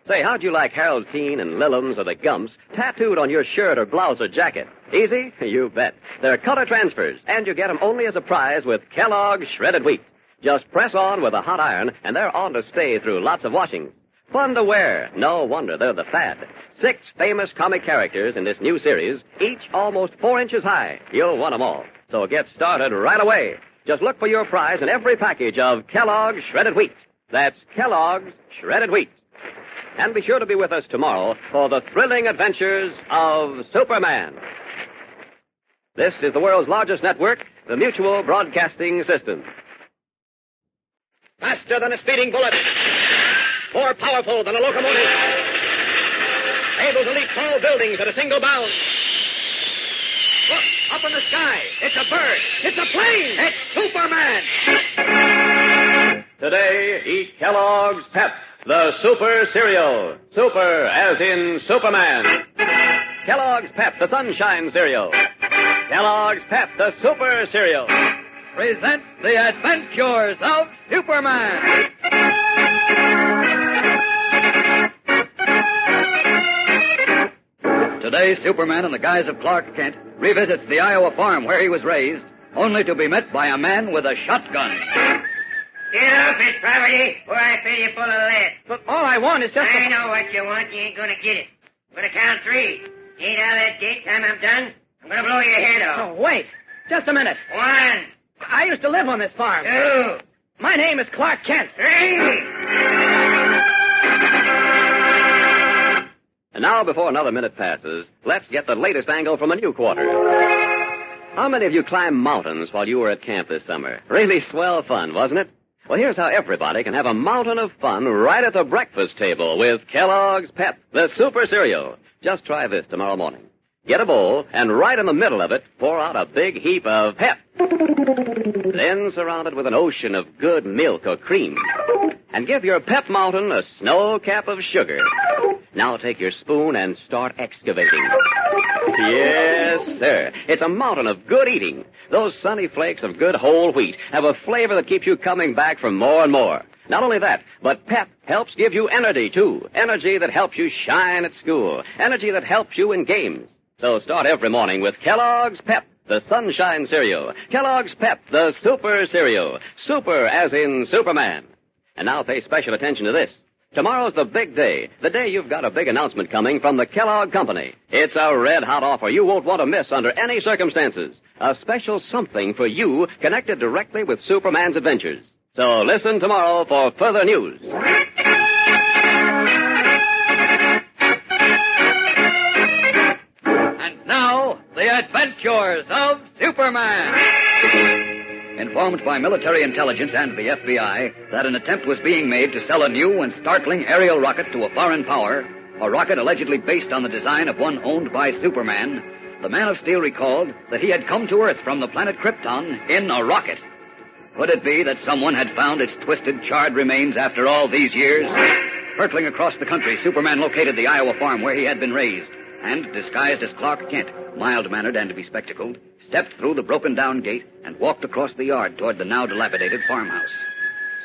Speaker 2: Say, how'd you like Harold Teen and Lillums or the Gumps tattooed on your shirt or blouse or jacket? Easy? You bet. They're color transfers, and you get them only as a prize with Kellogg's Shredded Wheat. Just press on with a hot iron, and they're on to stay through lots of washings. Fun to wear. No wonder they're the fad. 6 famous comic characters in this new series, each almost 4 inches high. You'll want them all. So get started right away. Just look for your prize in every package of Kellogg's Shredded Wheat. That's Kellogg's Shredded Wheat. And be sure to be with us tomorrow for the thrilling adventures of Superman. This is the world's largest network, the Mutual Broadcasting System.
Speaker 1: Faster than a speeding bullet. More powerful than a locomotive. Able to leap tall buildings at a single bound. Look, up in the sky. It's a bird. It's a plane. It's Superman.
Speaker 2: Today, eat Kellogg's Pep, the Super Cereal. Super as in Superman. Kellogg's Pep, the Sunshine Cereal. Kellogg's Pep, the Super Cereal.
Speaker 12: Presents the adventures of Superman. Today, Superman, in the guise of Clark Kent, revisits the Iowa farm where he was raised, only to be met by a man with a shotgun.
Speaker 4: Get off his property, or I fill you full of lead.
Speaker 1: But all I want is just
Speaker 4: I know what you want. You ain't gonna get it. I'm gonna count 3. Get out of that gate. Time I'm done, I'm gonna blow your head off.
Speaker 1: Oh, wait. Just a minute.
Speaker 4: 1.
Speaker 1: I used to live on this farm.
Speaker 4: 2.
Speaker 1: My name is Clark Kent.
Speaker 4: 3.
Speaker 2: And now, before another minute passes, let's get the latest angle from a new quarter. How many of you climbed mountains while you were at camp this summer? Really swell fun, wasn't it? Well, here's how everybody can have a mountain of fun right at the breakfast table with Kellogg's Pep, the Super Cereal. Just try this tomorrow morning. Get a bowl, and right in the middle of it, pour out a big heap of pep. Then surround it with an ocean of good milk or cream. And give your Pep Mountain a snow cap of sugar. Now take your spoon and start excavating. Yes, sir. It's a mountain of good eating. Those sunny flakes of good whole wheat have a flavor that keeps you coming back for more and more. Not only that, but Pep helps give you energy, too. Energy that helps you shine at school. Energy that helps you in games. So start every morning with Kellogg's Pep, the Sunshine Cereal. Kellogg's Pep, the Super Cereal. Super as in Superman. And now pay special attention to this. Tomorrow's the big day, the day you've got a big announcement coming from the Kellogg Company. It's a red-hot offer you won't want to miss under any circumstances. A special something for you connected directly with Superman's adventures. So listen tomorrow for further news.
Speaker 12: And now, the adventures of Superman. Informed by military intelligence and the FBI that an attempt was being made to sell a new and startling aerial rocket to a foreign power, a rocket allegedly based on the design of one owned by Superman, the Man of Steel recalled that he had come to Earth from the planet Krypton in a rocket. Could it be that someone had found its twisted, charred remains after all these years? Hurtling across the country, Superman located the Iowa farm where he had been raised, and, disguised as Clark Kent, mild-mannered and bespectacled, stepped through the broken-down gate and walked across the yard toward the now dilapidated farmhouse.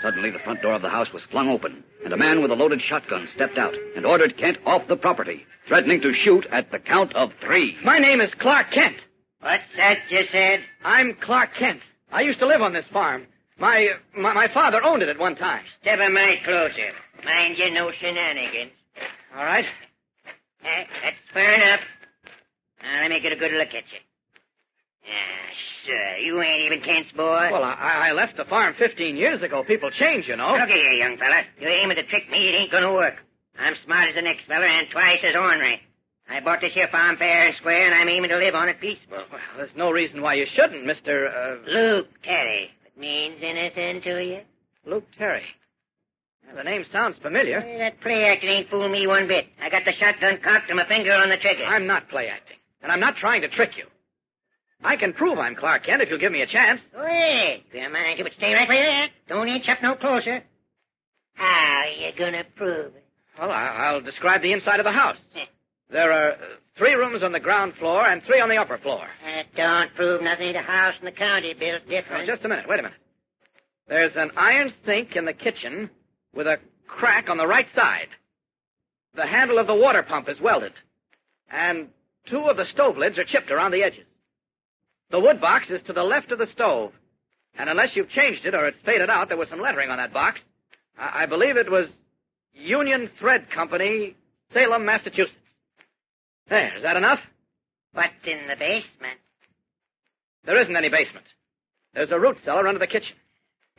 Speaker 12: Suddenly, the front door of the house was flung open, and a man with a loaded shotgun stepped out and ordered Kent off the property, threatening to shoot at the count of 3.
Speaker 1: My name is Clark Kent.
Speaker 4: What's that you said?
Speaker 1: I'm Clark Kent. I used to live on this farm. My father owned it at one time.
Speaker 4: Step a mite closer. Mind you, no shenanigans.
Speaker 1: All right.
Speaker 4: That's fair enough. Now, let me get a good look at you. Sir, you ain't even Kent's boy.
Speaker 1: Well, I left the farm 15 years ago. People change, you know.
Speaker 4: Look here, young fella. You're aiming to trick me. It ain't gonna work. I'm smart as the next fella and twice as ornery. I bought this here farm fair and square, and I'm aiming to live on it peaceful.
Speaker 1: Well, there's no reason why you shouldn't, Mr.
Speaker 4: Luke Terry. It means anything to you?
Speaker 1: Luke Terry. Well, the name sounds familiar.
Speaker 4: Hey, that play acting ain't fooling me one bit. I got the shotgun cocked and my finger on the trigger.
Speaker 1: I'm not play acting, and I'm not trying to trick you. I can prove I'm Clark Kent if you'll give me a chance.
Speaker 4: Go ahead. If you mind, but stay right where you're at. Don't inch up no closer. How you gonna prove it?
Speaker 1: Well, I'll describe the inside of the house. There are 3 rooms on the ground floor and 3 on the upper floor.
Speaker 4: That don't prove nothing. The house in the county built different.
Speaker 1: Just a minute. Wait a minute. There's an iron sink in the kitchen with a crack on the right side. The handle of the water pump is welded. And 2 of the stove lids are chipped around the edges. The wood box is to the left of the stove. And unless you've changed it or it's faded out, there was some lettering on that box. I believe it was Union Thread Company, Salem, Massachusetts. There, is that enough?
Speaker 4: What's in the basement?
Speaker 1: There isn't any basement. There's a root cellar under the kitchen.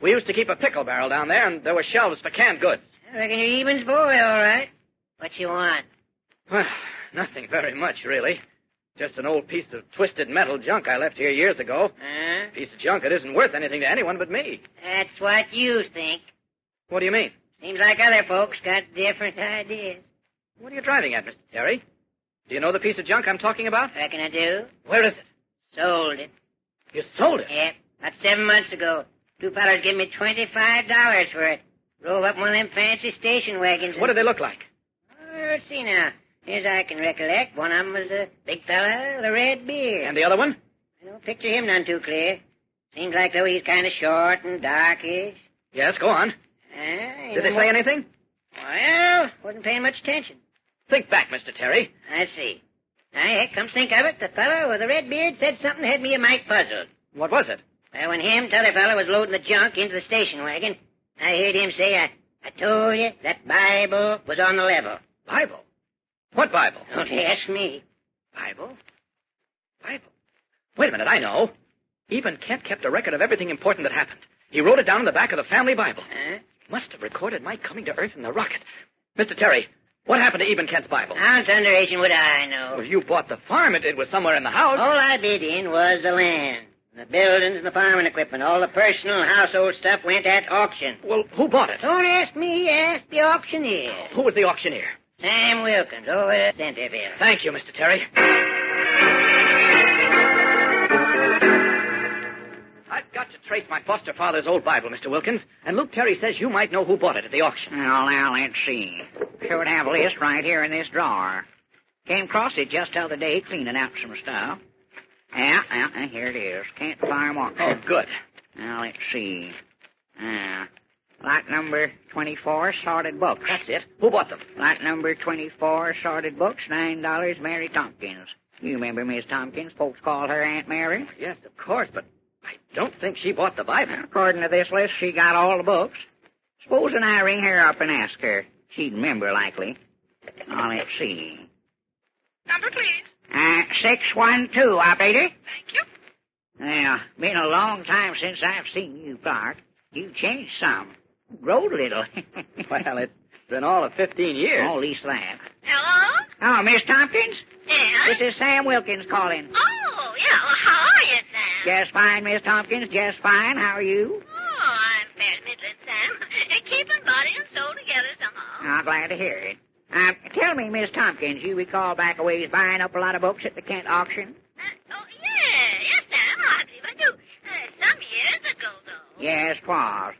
Speaker 1: We used to keep a pickle barrel down there, and there were shelves for canned goods.
Speaker 4: I reckon you're Eben's boy, all right. What you want?
Speaker 1: Well, nothing very much, really. Just an old piece of twisted metal junk I left here years ago.
Speaker 4: Huh?
Speaker 1: Piece of junk that isn't worth anything to anyone but me.
Speaker 4: That's what you think.
Speaker 1: What do you mean?
Speaker 4: Seems like other folks got different ideas.
Speaker 1: What are you driving at, Mr. Terry? Do you know the piece of junk I'm talking about?
Speaker 4: Reckon I do.
Speaker 1: Where is it?
Speaker 4: Sold it.
Speaker 1: You sold it?
Speaker 4: Yep. About 7 months ago. Two fellas gave me $25 for it. Drove up one of them fancy station wagons.
Speaker 1: What did they look like?
Speaker 4: Oh, let's see now. As I can recollect, one of them was the big fella with the red beard.
Speaker 1: And the other one?
Speaker 4: I don't picture him none too clear. Seems like though he's kind of short and darkish.
Speaker 1: Yes, go on. Did they say anything?
Speaker 4: Well, wasn't paying much attention.
Speaker 1: Think back, Mr. Terry.
Speaker 4: I see. Now, heck, come think of it, the fellow with the red beard said something that had me a mite puzzled.
Speaker 1: What was it?
Speaker 4: Well, when him, t'other fellow, was loading the junk into the station wagon, I heard him say, I told you that Bible was on the level.
Speaker 1: Bible? What Bible?
Speaker 4: Don't ask me.
Speaker 1: Bible? Bible? Wait a minute, I know. Eben Kent kept a record of everything important that happened. He wrote it down in the back of the family Bible.
Speaker 4: Huh?
Speaker 1: Must have recorded my coming to Earth in the rocket. Mr. Terry, what happened to Eben Kent's Bible?
Speaker 4: How in thunderation would I know?
Speaker 1: Well, you bought the farm. It was somewhere in the house.
Speaker 4: All I bid in was the land. The buildings and the farming equipment, all the personal and household stuff went at auction.
Speaker 1: Well, who bought it?
Speaker 4: Don't ask me, ask the auctioneer.
Speaker 1: Who was the auctioneer?
Speaker 4: Sam Wilkins, over at Centerville.
Speaker 1: Thank you, Mr. Terry. I've got to trace my foster father's old Bible, Mr. Wilkins, and Luke Terry says you might know who bought it at the auction.
Speaker 4: Well, now, let's see. Sure have a list right here in this drawer. Came across it just the other day cleaning out some stuff. Yeah, here it is. Kent Farm Auction.
Speaker 1: Oh, good.
Speaker 4: Now, let's see. Lot number 24, sorted books.
Speaker 1: That's it. Who bought them?
Speaker 4: Lot number 24, sorted books, $9, Mary Tompkins. You remember Miss Tompkins? Folks call her Aunt Mary.
Speaker 1: Yes, of course, but I don't think she bought the Bible.
Speaker 4: Well, according to this list, she got all the books. Supposing I ring her up and ask her. She'd remember, likely. Now, let's see.
Speaker 13: Number, please.
Speaker 4: 612, operator.
Speaker 13: Thank you.
Speaker 4: Well, been a long time since I've seen you, Clark. You've changed some. Growed a little.
Speaker 1: Well, it's been all of 15 years.
Speaker 4: Oh, at least that.
Speaker 13: Hello?
Speaker 4: Oh, Miss Tompkins?
Speaker 13: Yes?
Speaker 4: This is Sam Wilkins calling.
Speaker 13: Oh, yeah. Well, how are you, Sam?
Speaker 4: Just fine, Miss Tompkins. Just fine. How are you?
Speaker 13: Oh, I'm fairly middling, Sam. Keeping body and soul together somehow.
Speaker 4: I'm glad to hear it. Tell me, Miss Tompkins, you recall back a ways buying up a lot of books at the Kent auction?
Speaker 13: Yes, Sam. I believe I do. Some years ago, though.
Speaker 4: Yes, 'twas.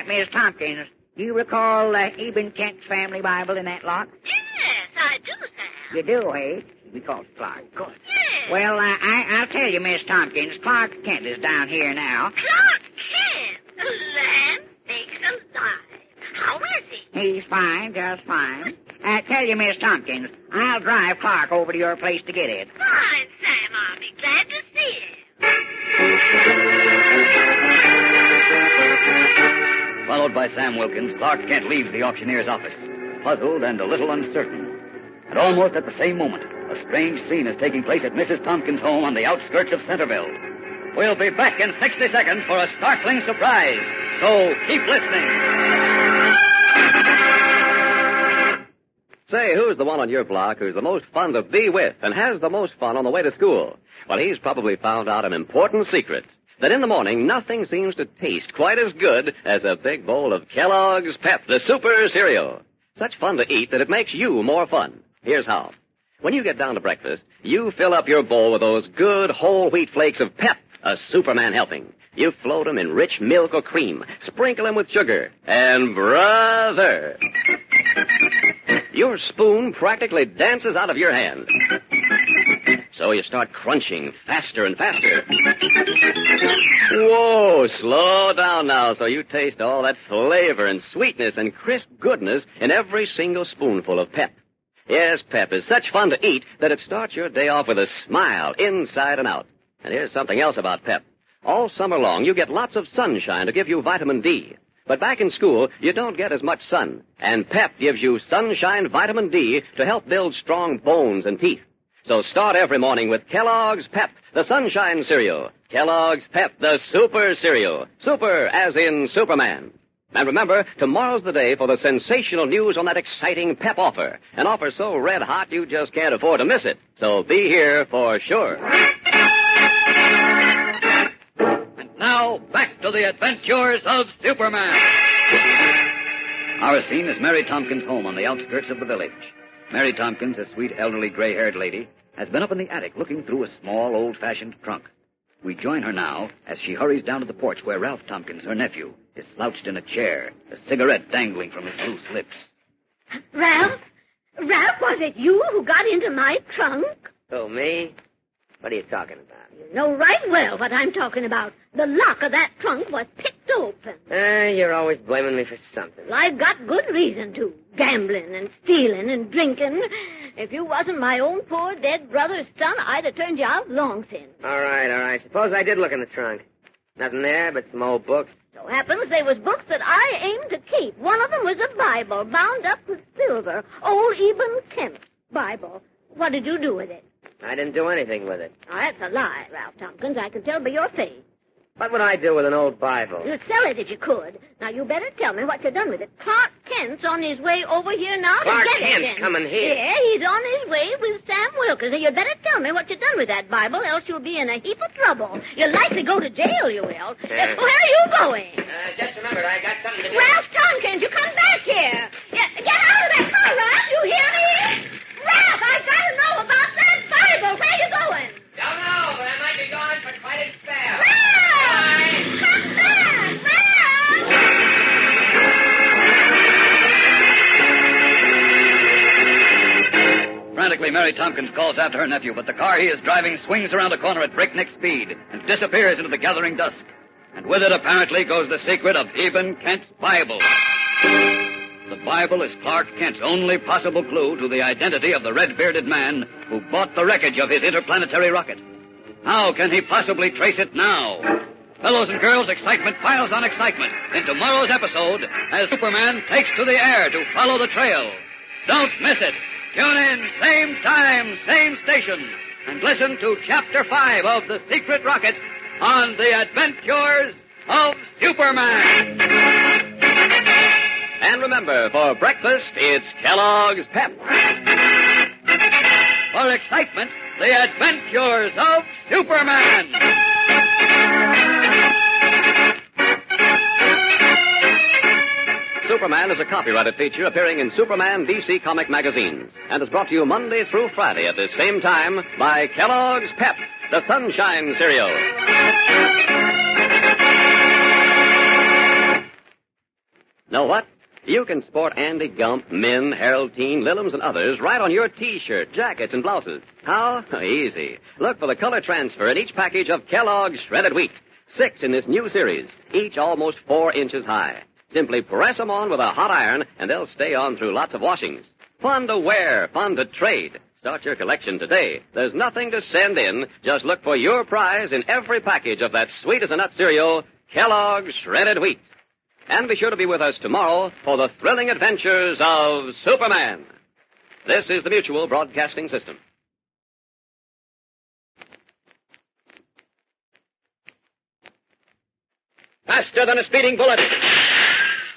Speaker 4: Miss Tompkins, do you recall Eben Kent's family Bible in that lot?
Speaker 13: Yes, I do, Sam.
Speaker 4: You do, eh? We call it Clark. Good.
Speaker 13: Yes.
Speaker 4: Well, I'll tell you, Miss Tompkins, Clark Kent is down here now.
Speaker 13: Clark Kent? Land sakes alive. How is he?
Speaker 4: He's fine, just fine. Tell you, Miss Tompkins, I'll drive Clark over to your place to get it.
Speaker 13: Fine, Sam. I'll be glad to see him.
Speaker 12: Followed by Sam Wilkins, Clark Kent leaves the auctioneer's office, puzzled and a little uncertain. And almost at the same moment, a strange scene is taking place at Mrs. Tompkins' home on the outskirts of Centerville. We'll be back in 60 seconds for a startling surprise, so keep listening.
Speaker 2: Say, who's the one on your block who's the most fun to be with and has the most fun on the way to school? Well, he's probably found out an important secret. That in the morning, nothing seems to taste quite as good as a big bowl of Kellogg's Pep, the super cereal. Such fun to eat that it makes you more fun. Here's how. When you get down to breakfast, you fill up your bowl with those good whole wheat flakes of Pep, a Superman helping. You float them in rich milk or cream, sprinkle them with sugar, and brother, your spoon practically dances out of your hand. So you start crunching faster and faster. Whoa, slow down now so you taste all that flavor and sweetness and crisp goodness in every single spoonful of Pep. Yes, Pep is such fun to eat that it starts your day off with a smile inside and out. And here's something else about Pep. All summer long, you get lots of sunshine to give you vitamin D. But back in school, you don't get as much sun. And Pep gives you Sunshine Vitamin D to help build strong bones and teeth. So start every morning with Kellogg's Pep, the Sunshine Cereal. Kellogg's Pep, the Super Cereal. Super as in Superman. And remember, tomorrow's the day for the sensational news on that exciting Pep offer. An offer so red hot you just can't afford to miss it. So be here for sure.
Speaker 12: And now, back to the adventures of Superman. Our scene is Mary Tompkins' home on the outskirts of the village. Mary Tompkins, a sweet, elderly, gray-haired lady, has been up in the attic looking through a small, old-fashioned trunk. We join her now as she hurries down to the porch where Ralph Tompkins, her nephew, is slouched in a chair, a cigarette dangling from his loose lips.
Speaker 13: Ralph? Ralph, was it you who got into my trunk?
Speaker 6: Oh, me? What are you talking about?
Speaker 13: You know right well what I'm talking about. The lock of that trunk was picked open.
Speaker 6: You're always blaming me for something.
Speaker 13: Well, I've got good reason to. Gambling and stealing and drinking. If you wasn't my own poor dead brother's son, I'd have turned you out long since.
Speaker 6: All right. Suppose I did look in the trunk. Nothing there but some old books.
Speaker 13: So happens they was books that I aimed to keep. One of them was a Bible bound up with silver. Old Eben Kemp's Bible. What did you do with it?
Speaker 6: I didn't do anything with it.
Speaker 13: Oh, that's a lie, Ralph Tompkins. I can tell by your face.
Speaker 6: What would I do with an old Bible?
Speaker 13: You'd sell it if you could. Now, you better tell me what you done with it. Clark Kent's on his way over here now
Speaker 6: Clark
Speaker 13: to get it.
Speaker 6: Kent's coming here?
Speaker 13: Yeah, he's on his way with Sam Wilkins. And you'd better tell me what you done with that Bible, else you'll be in a heap of trouble. You'll likely go to jail, you will. Where are you going?
Speaker 6: Just remembered I got something to do.
Speaker 13: Ralph Tompkins, you come back here. Get out of that car, Ralph. You hear me? Ralph, I gotta know about that Bible. Where are you going?
Speaker 6: Don't know, but I might be gone for quite a spell.
Speaker 13: Ralph! Come back, Ralph!
Speaker 12: Frantically, Mary Tompkins calls after her nephew, but the car he is driving swings around a corner at breakneck speed and disappears into the gathering dusk. And with it, apparently, goes the secret of Eben Kent's Bible. The Bible is Clark Kent's only possible clue to the identity of the red-bearded man who bought the wreckage of his interplanetary rocket. How can he possibly trace it now? Fellows and girls, excitement piles on excitement in tomorrow's episode as Superman takes to the air to follow the trail. Don't miss it. Tune in, same time, same station, and listen to Chapter 5 of The Secret Rocket on The Adventures of Superman.
Speaker 2: And remember, for breakfast, it's Kellogg's Pep.
Speaker 12: For excitement, The Adventures of Superman.
Speaker 2: Superman is a copyrighted feature appearing in Superman DC comic magazines and is brought to you Monday through Friday at this same time by Kellogg's Pep, the Sunshine Cereal. Know what? You can sport Andy Gump, Min, Harold Teen, Lillums, and others right on your T-shirt, jackets, and blouses. How? Easy. Look for the color transfer in each package of Kellogg's Shredded Wheat. 6 in this new series, each almost 4 inches high. Simply press them on with a hot iron, and they'll stay on through lots of washings. Fun to wear, fun to trade. Start your collection today. There's nothing to send in. Just look for your prize in every package of that sweet-as-a-nut cereal, Kellogg's Shredded Wheat. And be sure to be with us tomorrow for the thrilling adventures of Superman. This is the Mutual Broadcasting System.
Speaker 1: Faster than a speeding bullet.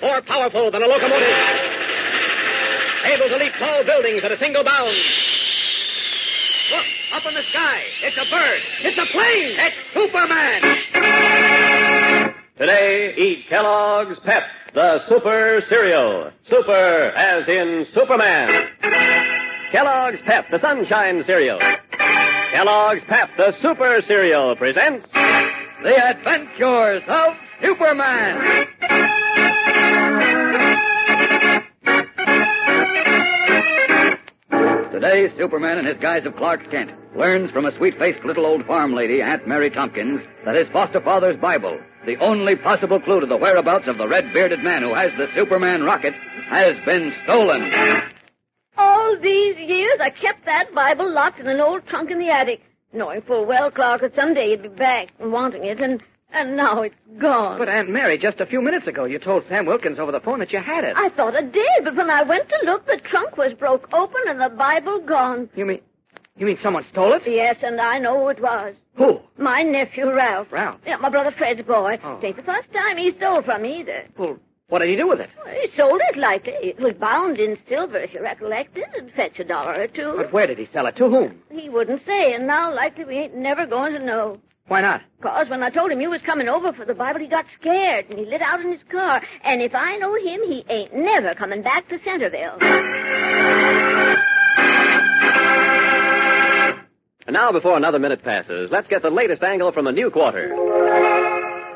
Speaker 1: More powerful than a locomotive. Able to leap tall buildings at a single bound. Look, up in the sky. It's a bird. It's a plane. It's Superman.
Speaker 2: Today, eat Kellogg's Pep, the Super Cereal. Super as in Superman. Kellogg's Pep, the Sunshine Cereal. Kellogg's Pep, the Super Cereal presents
Speaker 12: The Adventures of Superman. Today, Superman, in his guise of Clark Kent, learns from a sweet-faced little old farm lady, Aunt Mary Tompkins, that his foster father's Bible, the only possible clue to the whereabouts of the red-bearded man who has the Superman rocket, has been stolen.
Speaker 13: All these years I kept that Bible locked in an old trunk in the attic, knowing full well Clark that someday he'd be back and wanting it, and And now it's gone.
Speaker 6: But, Aunt Mary, just a few minutes ago, you told Sam Wilkins over the phone that you had it.
Speaker 13: I thought I did, but when I went to look, the trunk was broke open and the Bible gone.
Speaker 6: You mean someone stole it?
Speaker 13: Yes, and I know who it was.
Speaker 6: Who?
Speaker 13: My nephew, Ralph.
Speaker 6: Ralph?
Speaker 13: Yeah, my brother Fred's boy.
Speaker 6: Oh.
Speaker 13: It ain't the first time he stole from me either.
Speaker 6: Well, what did he do with it?
Speaker 13: Well, he sold it likely. It was bound in silver, if you recollect it. It'd fetch $1 or $2.
Speaker 6: But where did he sell it? To whom?
Speaker 13: He wouldn't say, and now likely we ain't never going to know.
Speaker 6: Why not?
Speaker 13: Because when I told him you was coming over for the Bible, he got scared, and he lit out in his car. And if I know him, he ain't never coming back to Centerville.
Speaker 2: And now, before another minute passes, let's get the latest angle from a new quarter.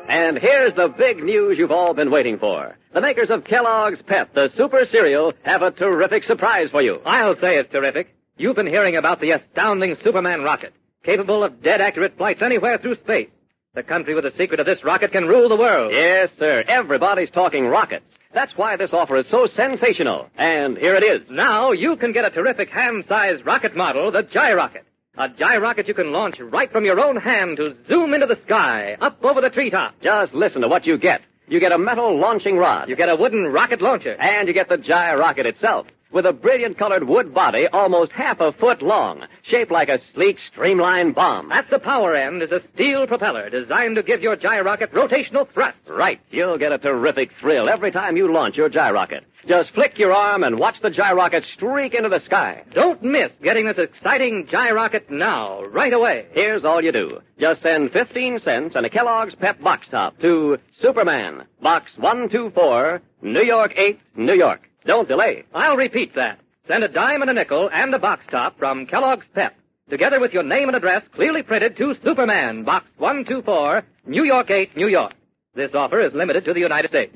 Speaker 2: And here's the big news you've all been waiting for. The makers of Kellogg's Pep, the super cereal, have a terrific surprise for you.
Speaker 11: I'll say it's terrific. You've been hearing about the astounding Superman rocket, capable of dead-accurate flights anywhere through space. The country with the secret of this rocket can rule the world.
Speaker 2: Yes, sir. Everybody's talking rockets. That's why this offer is so sensational. And here it is.
Speaker 11: Now you can get a terrific hand-sized rocket model, the Gyrocket. A gyrocket you can launch right from your own hand to zoom into the sky, up over the treetop.
Speaker 2: Just listen to what you get. You get a metal launching rod.
Speaker 11: You get a wooden rocket launcher.
Speaker 2: And you get the gyrocket itself, with a brilliant-colored wood body almost half a foot long, shaped like a sleek, streamlined bomb.
Speaker 11: At the power end is a steel propeller designed to give your gyrocket rotational thrust.
Speaker 2: Right. You'll get a terrific thrill every time you launch your gyrocket. Just flick your arm and watch the gyrocket streak into the sky.
Speaker 11: Don't miss getting this exciting gyrocket now, right away.
Speaker 2: Here's all you do. Just send 15 cents and a Kellogg's Pep box top to Superman, Box 124, New York 8, New York. Don't delay.
Speaker 11: I'll repeat that. Send a dime and a nickel and a box top from Kellogg's Pep, together with your name and address clearly printed to Superman, Box 124, New York 8, New York. This offer is limited to the United States.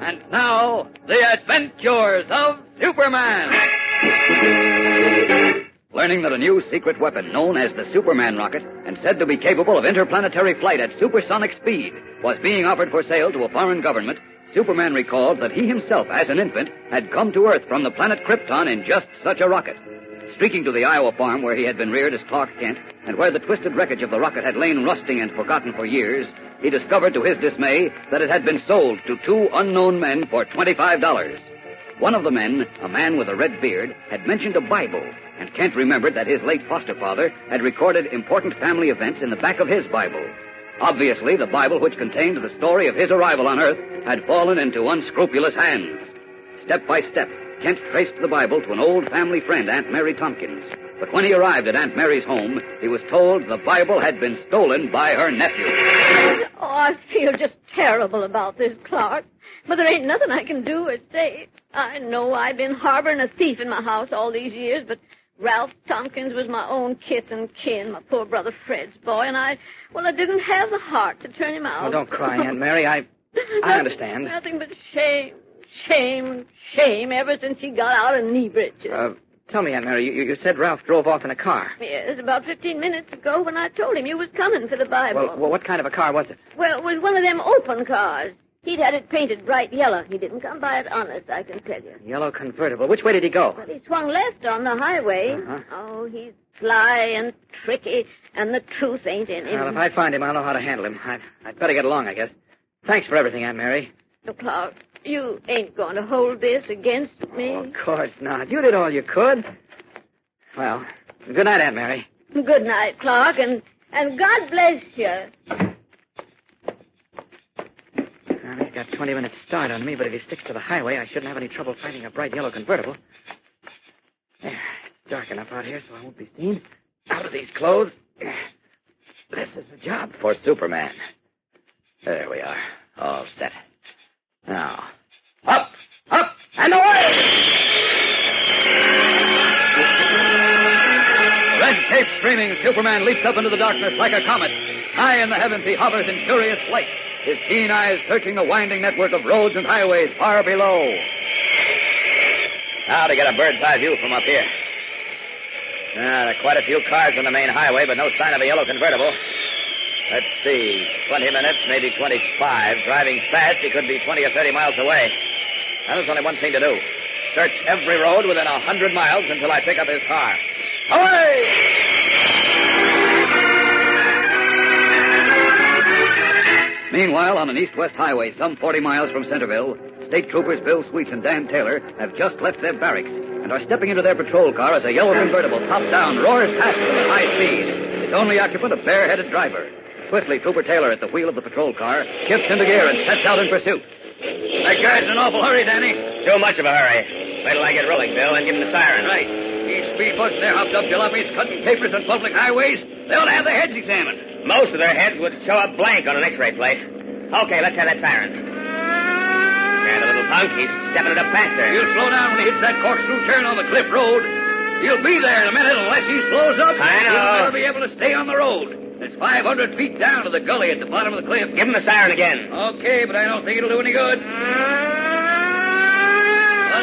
Speaker 11: And now, the adventures of Superman.
Speaker 12: Learning that a new secret weapon known as the Superman rocket and said to be capable of interplanetary flight at supersonic speed was being offered for sale to a foreign government, Superman recalled that he himself, as an infant, had come to Earth from the planet Krypton in just such a rocket. Streaking to the Iowa farm where he had been reared as Clark Kent, and where the twisted wreckage of the rocket had lain rusting and forgotten for years, he discovered to his dismay that it had been sold to two unknown men for $25. One of the men, a man with a red beard, had mentioned a Bible, and Kent remembered that his late foster father had recorded important family events in the back of his Bible. Obviously, the Bible which contained the story of his arrival on Earth had fallen into unscrupulous hands. Step by step, Kent traced the Bible to an old family friend, Aunt Mary Tompkins. But when he arrived at Aunt Mary's home, he was told the Bible had been stolen by her nephew.
Speaker 13: Oh, I feel just terrible about this, Clark. But there ain't nothing I can do or say. I know I've been harboring a thief in my house all these years, but Ralph Tompkins was my own kith and kin, my poor brother Fred's boy, and I didn't have the heart to turn him out.
Speaker 6: Oh, don't cry, Aunt Mary. I understand.
Speaker 13: Nothing but shame ever since he got out of knee breeches.
Speaker 6: Tell me, Aunt Mary, you said Ralph drove off in a car.
Speaker 13: Yes, about 15 minutes ago when I told him you was coming for the Bible.
Speaker 6: Well, what kind of a car was it?
Speaker 13: Well, it was one of them open cars. He'd had it painted bright yellow. He didn't come by it honest, I can tell you.
Speaker 6: Yellow convertible. Which way did he go?
Speaker 13: Well, he swung left on the highway.
Speaker 6: Uh-huh.
Speaker 13: Oh, he's sly and tricky, and the truth ain't in him.
Speaker 6: Well, if I find him, I'll know how to handle him. I'd better get along, I guess. Thanks for everything, Aunt Mary.
Speaker 13: So, Clark, you ain't going to hold this against me?
Speaker 6: Oh, of course not. You did all you could. Well, good night, Aunt Mary.
Speaker 13: Good night, Clark, and God bless you.
Speaker 6: Well, he's got 20 minutes start on me, but if he sticks to the highway, I shouldn't have any trouble finding a bright yellow convertible. There, it's dark enough out here so I won't be seen. Out of these clothes. This is the job
Speaker 7: For Superman. There we are. All set. Now, up, and away!
Speaker 12: Red cape streaming, Superman leaps up into the darkness like a comet. High in the heavens, he hovers in furious flight, his keen eyes searching the winding network of roads and highways far below.
Speaker 7: Now to get a bird's-eye view from up here. There are quite a few cars on the main highway, but no sign of a yellow convertible. Let's see, 20 minutes, maybe 25. Driving fast, he could be 20 or 30 miles away. Now, there's only one thing to do. Search every road within 100 miles until I pick up his car. Away!
Speaker 12: Meanwhile, on an east-west highway some 40 miles from Centerville, State Troopers Bill Sweets and Dan Taylor have just left their barracks and are stepping into their patrol car as a yellow convertible, top down, roars past them at high speed. Its only occupant, a bare-headed driver. Swiftly, Trooper Taylor, at the wheel of the patrol car, shifts into gear and sets out in pursuit.
Speaker 8: That guy's in an awful hurry, Danny.
Speaker 1: Too much of a hurry. Wait till I get rolling, Bill, and give him the siren.
Speaker 8: Right. These speedboats, they're hopped up jalopies cutting papers on public highways. They ought to have their heads examined.
Speaker 1: Most of their heads would show a blank on an X-ray plate. Okay, let's have that siren. And the little punk, he's stepping it up faster.
Speaker 8: He'll slow down when he hits that corkscrew turn on the cliff road. He'll be there in a minute unless he slows up.
Speaker 1: I know.
Speaker 8: He'll never be able to stay on the road. It's 500 feet down to the gully at the bottom of the cliff.
Speaker 1: Give him the siren again.
Speaker 8: Okay, but I don't think it'll do any good. What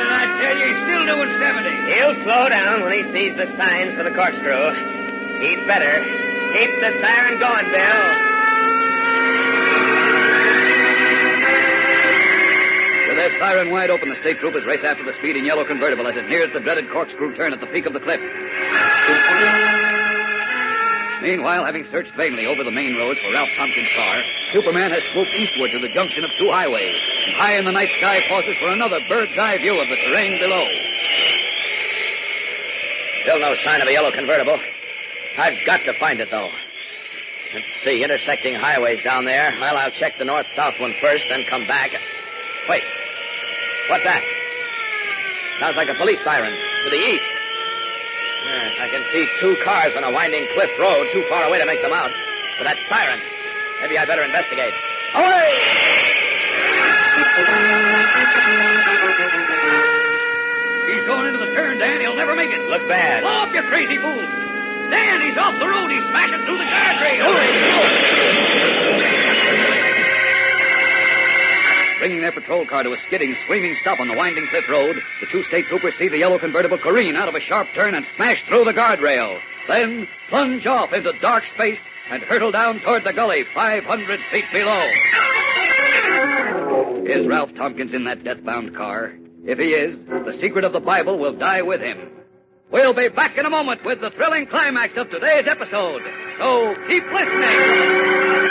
Speaker 8: did I tell you? He's still doing 70.
Speaker 1: He'll slow down when he sees the signs for the corkscrew. He'd better. Keep the siren going, Bill.
Speaker 12: With their siren wide open, the state troopers race after the speeding yellow convertible as it nears the dreaded corkscrew turn at the peak of the cliff. Meanwhile, having searched vainly over the main roads for Ralph Tompkins' car, Superman has swooped eastward to the junction of two highways. And high in the night sky pauses for another bird's-eye view of the terrain below.
Speaker 1: Still no sign of a yellow convertible. I've got to find it, though. Let's see, intersecting highways down there. Well, I'll check the north-south one first, then come back. Wait. What's that? Sounds like a police siren. To the east. Yes, I can see two cars on a winding cliff road, too far away to make them out. But that siren. Maybe I'd better investigate. Away!
Speaker 8: He's going into the turn, Dan. He'll never make it.
Speaker 1: Looks bad.
Speaker 8: Blow up, you crazy fool. Dan, he's off the road. He's smashing through the guardrail.
Speaker 12: Bringing their patrol car to a skidding, screaming stop on the winding cliff road, the two state troopers see the yellow convertible careen out of a sharp turn and smash through the guardrail. Then plunge off into dark space and hurtle down toward the gully 500 feet below. Is Ralph Tompkins in that death-bound car? If he is, the secret of the Bible will die with him. We'll be back in a moment with the thrilling climax of today's episode. So keep listening.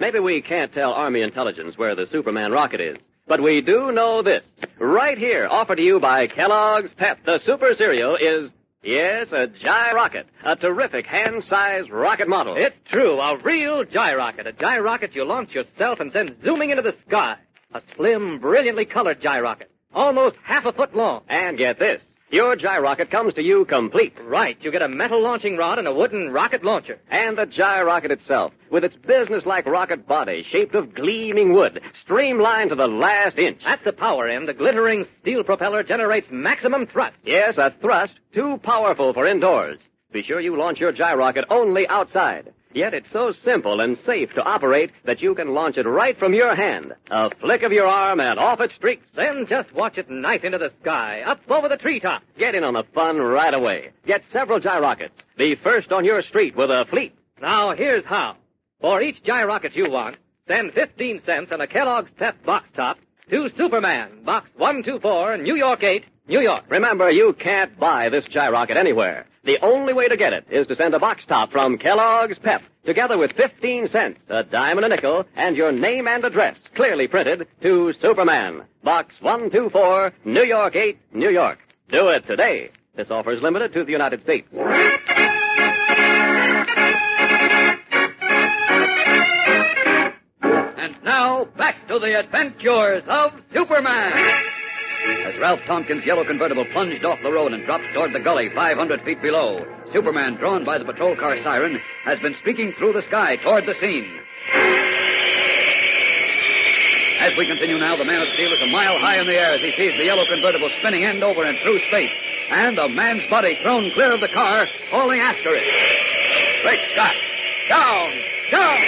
Speaker 2: Maybe we can't tell Army intelligence where the Superman rocket is, but we do know this. Right here, offered to you by Kellogg's Pep, the super cereal, is, yes, a gyrocket, a terrific hand-sized rocket model.
Speaker 11: It's true, a real gyrocket. A gyrocket you launch yourself and send zooming into the sky. A slim, brilliantly colored gyrocket, almost half a foot long.
Speaker 2: And get this, your gyrocket comes to you complete.
Speaker 11: Right, you get a metal launching rod and a wooden rocket launcher.
Speaker 2: And the gyrocket itself, with its business-like rocket body shaped of gleaming wood, streamlined to the last inch.
Speaker 11: At the power end, the glittering steel propeller generates maximum thrust.
Speaker 2: Yes, a thrust too powerful for indoors. Be sure you launch your gyrocket only outside. Yet it's so simple and safe to operate that you can launch it right from your hand. A flick of your arm and off it streaks.
Speaker 11: Then just watch it knife into the sky, up over the treetop.
Speaker 2: Get in on the fun right away. Get several gyrockets. Be first on your street with a fleet.
Speaker 11: Now, here's how. For each gyrocket you want, send 15 cents on a Kellogg's Pep box top to Superman, Box 124, New York 8, New York.
Speaker 2: Remember, you can't buy this gyrocket anywhere. The only way to get it is to send a box top from Kellogg's Pep, together with 15 cents, a dime and a nickel, and your name and address, clearly printed, to Superman, Box 124, New York 8, New York. Do it today. This offer is limited to the United States.
Speaker 12: And now, back to the adventures of Superman. As Ralph Tompkins' yellow convertible plunged off the road and dropped toward the gully 500 feet below, Superman, drawn by the patrol car siren, has been streaking through the sky toward the scene. As we continue now, the Man of Steel is a mile high in the air as he sees the yellow convertible spinning end over and through space, and a man's body thrown clear of the car, falling after it.
Speaker 1: Great Scott! Down! Down!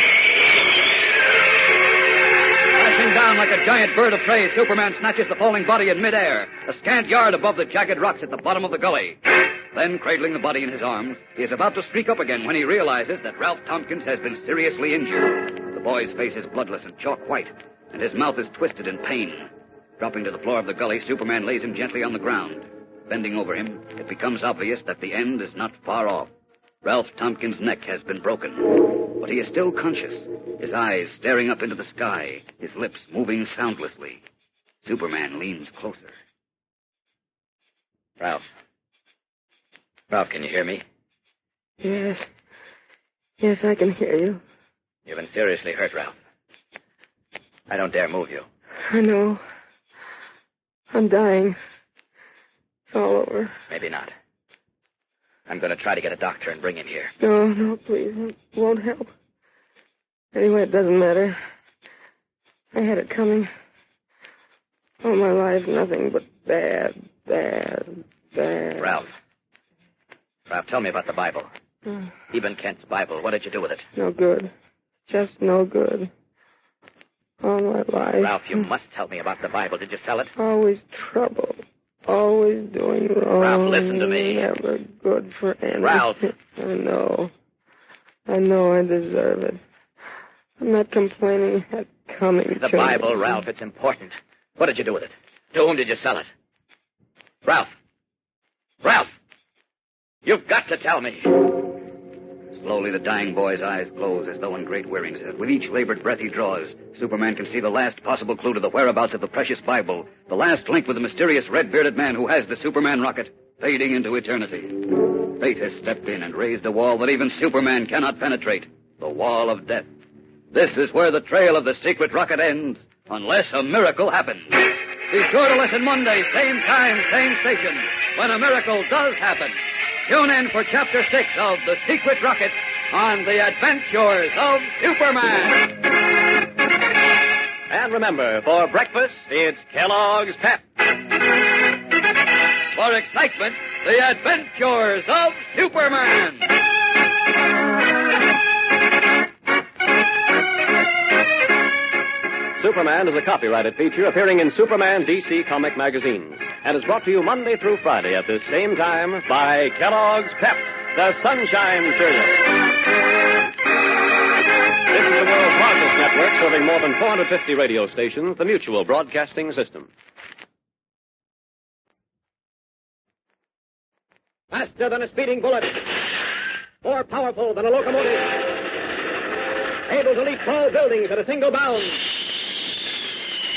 Speaker 12: Crashing down like a giant bird of prey, Superman snatches the falling body in midair, a scant yard above the jagged rocks at the bottom of the gully. Then, cradling the body in his arms, he is about to streak up again when he realizes that Ralph Tompkins has been seriously injured. The boy's face is bloodless and chalk white, and his mouth is twisted in pain. Dropping to the floor of the gully, Superman lays him gently on the ground. bending over him, it becomes obvious that the end is not far off. Ralph Tompkins' neck has been broken, but he is still conscious, his eyes staring up into the sky, his lips moving soundlessly. Superman leans closer.
Speaker 6: Ralph. Ralph, can you hear me?
Speaker 14: Yes. Yes, I can hear you.
Speaker 6: You've been seriously hurt, Ralph. I don't dare move you.
Speaker 14: I know. I'm dying. It's all over.
Speaker 6: Maybe not. I'm going to try to get a doctor and bring him here.
Speaker 14: No, please. It won't help. Anyway, it doesn't matter. I had it coming. All my life, nothing but bad.
Speaker 6: Ralph, tell me about the Bible. Eben Kent's Bible. What did you do with it?
Speaker 14: No good. Just no good. All my life.
Speaker 6: Ralph, you must tell me about the Bible. Did you sell it?
Speaker 14: Always trouble. Always doing wrong.
Speaker 6: Ralph, listen to me.
Speaker 14: Never good for anything.
Speaker 6: Ralph.
Speaker 14: I know I deserve it. I'm not complaining. It's coming
Speaker 6: The
Speaker 14: to
Speaker 6: Bible,
Speaker 14: me.
Speaker 6: Ralph, it's important. What did you do with it? To whom did you sell it? Ralph! You've got to tell me.
Speaker 12: Slowly, the dying boy's eyes close as though in great weariness. With each labored breath he draws, Superman can see the last possible clue to the whereabouts of the precious Bible, the last link with the mysterious red-bearded man who has the Superman rocket, fading into eternity. Fate has stepped in and raised a wall that even Superman cannot penetrate, the wall of death. This is where the trail of the secret rocket ends, unless a miracle happens. Be sure to listen Monday, same time, same station, when a miracle does happen. Tune in for Chapter 6 of The Secret Rocket on The Adventures of Superman.
Speaker 2: And remember, for breakfast, it's Kellogg's Pep.
Speaker 12: For excitement, The Adventures of Superman.
Speaker 2: Superman is a copyrighted feature appearing in Superman DC comic magazines and is brought to you Monday through Friday at this same time by Kellogg's Pep, the Sunshine Cereal. This is the world's largest network serving more than 450 radio stations, the Mutual Broadcasting System.
Speaker 1: Faster than a speeding bullet. More powerful than a locomotive. Able to leap tall buildings at a single bound.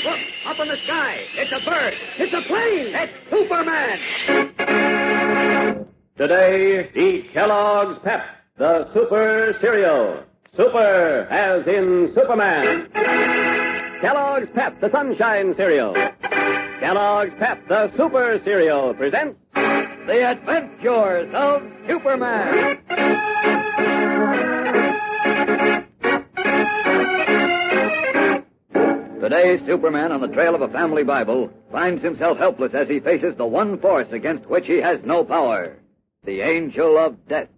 Speaker 1: Look, up in the sky. It's a bird. It's a plane. It's Superman.
Speaker 2: Today, eat Kellogg's Pep, the Super Cereal. Super as in Superman. Kellogg's Pep, the Sunshine Cereal. Kellogg's Pep, the Super Cereal presents
Speaker 12: The Adventures of Superman. Today, Superman, on the trail of a family Bible, finds himself helpless as he faces the one force against which he has no power, the angel of death.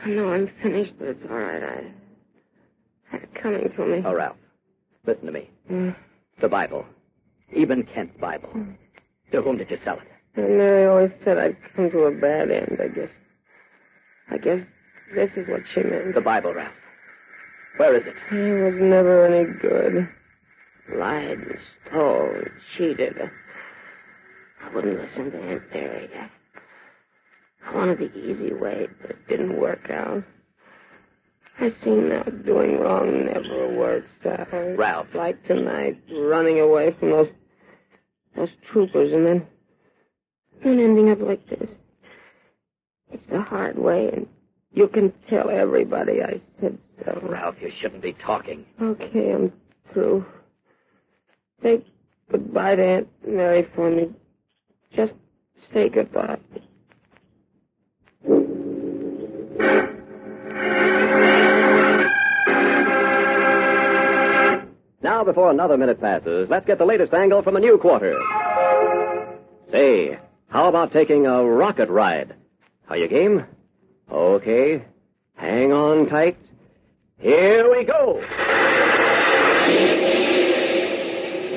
Speaker 14: I know I'm finished, but it's all right. I had it coming to me.
Speaker 6: Oh, Ralph, listen to me. The Bible. Eben Kent's Bible. To whom did you sell it?
Speaker 14: And Mary always said I'd come to a bad end, I guess this is what she meant.
Speaker 6: The Bible, Ralph. Where is it?
Speaker 14: It was never any good. Lied and stole and cheated. I wouldn't listen to Aunt Mary. I wanted the easy way, but it didn't work out. I seen now doing wrong never works out.
Speaker 6: Ralph.
Speaker 14: Like tonight, running away from those troopers and then ending up like this. It's the hard way, and you can tell everybody I said so.
Speaker 6: Ralph, you shouldn't be talking.
Speaker 14: Okay, I'm through. Say goodbye to Aunt Mary for me. Just say goodbye.
Speaker 2: Now, before another minute passes, let's get the latest angle from the new quarter. Say, how about taking a rocket ride? Are you game? Okay. Hang on tight. Here we go.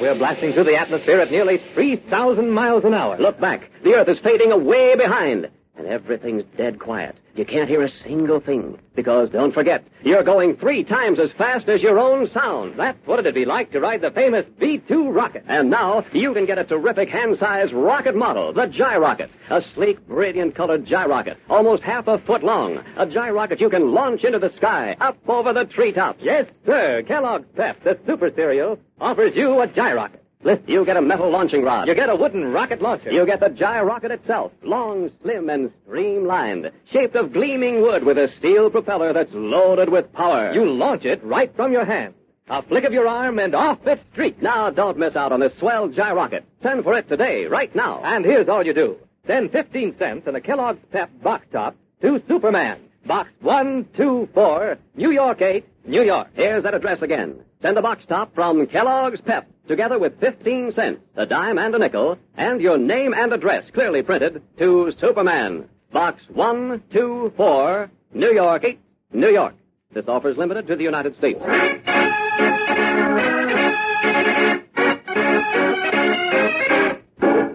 Speaker 2: We're blasting through the atmosphere at nearly 3,000 miles an hour. Look back. The Earth is fading away behind. And everything's dead quiet. You can't hear a single thing. Because, don't forget, you're going 3 times as fast as your own sound. That's what it'd be like to ride the famous V2 rocket. And now, you can get a terrific hand-sized rocket model, the Gyrocket. A sleek, brilliant-colored Gyrocket, almost half a foot long. A Gyrocket you can launch into the sky, up over the treetops. Yes, sir. Kellogg's Pep, the super cereal, offers you a Gyrocket. Listen, you get a metal launching rod. You get a wooden rocket launcher. You get the Gyrocket itself, long, slim, and streamlined, shaped of gleaming wood with a steel propeller that's loaded with power. You launch it right from your hand. A flick of your arm and off it streaks. Now, don't miss out on this swell Gyrocket. Send for it today, right now.
Speaker 6: And here's all you do. Send 15 cents and a Kellogg's Pep box top to Superman. Box 124, New York 8, New York.
Speaker 2: Here's that address again. Send a box top from Kellogg's Pep, together with 15 cents, a dime and a nickel, and your name and address clearly printed to Superman. Box 124, New York 8, New York. This offer is limited to the United States.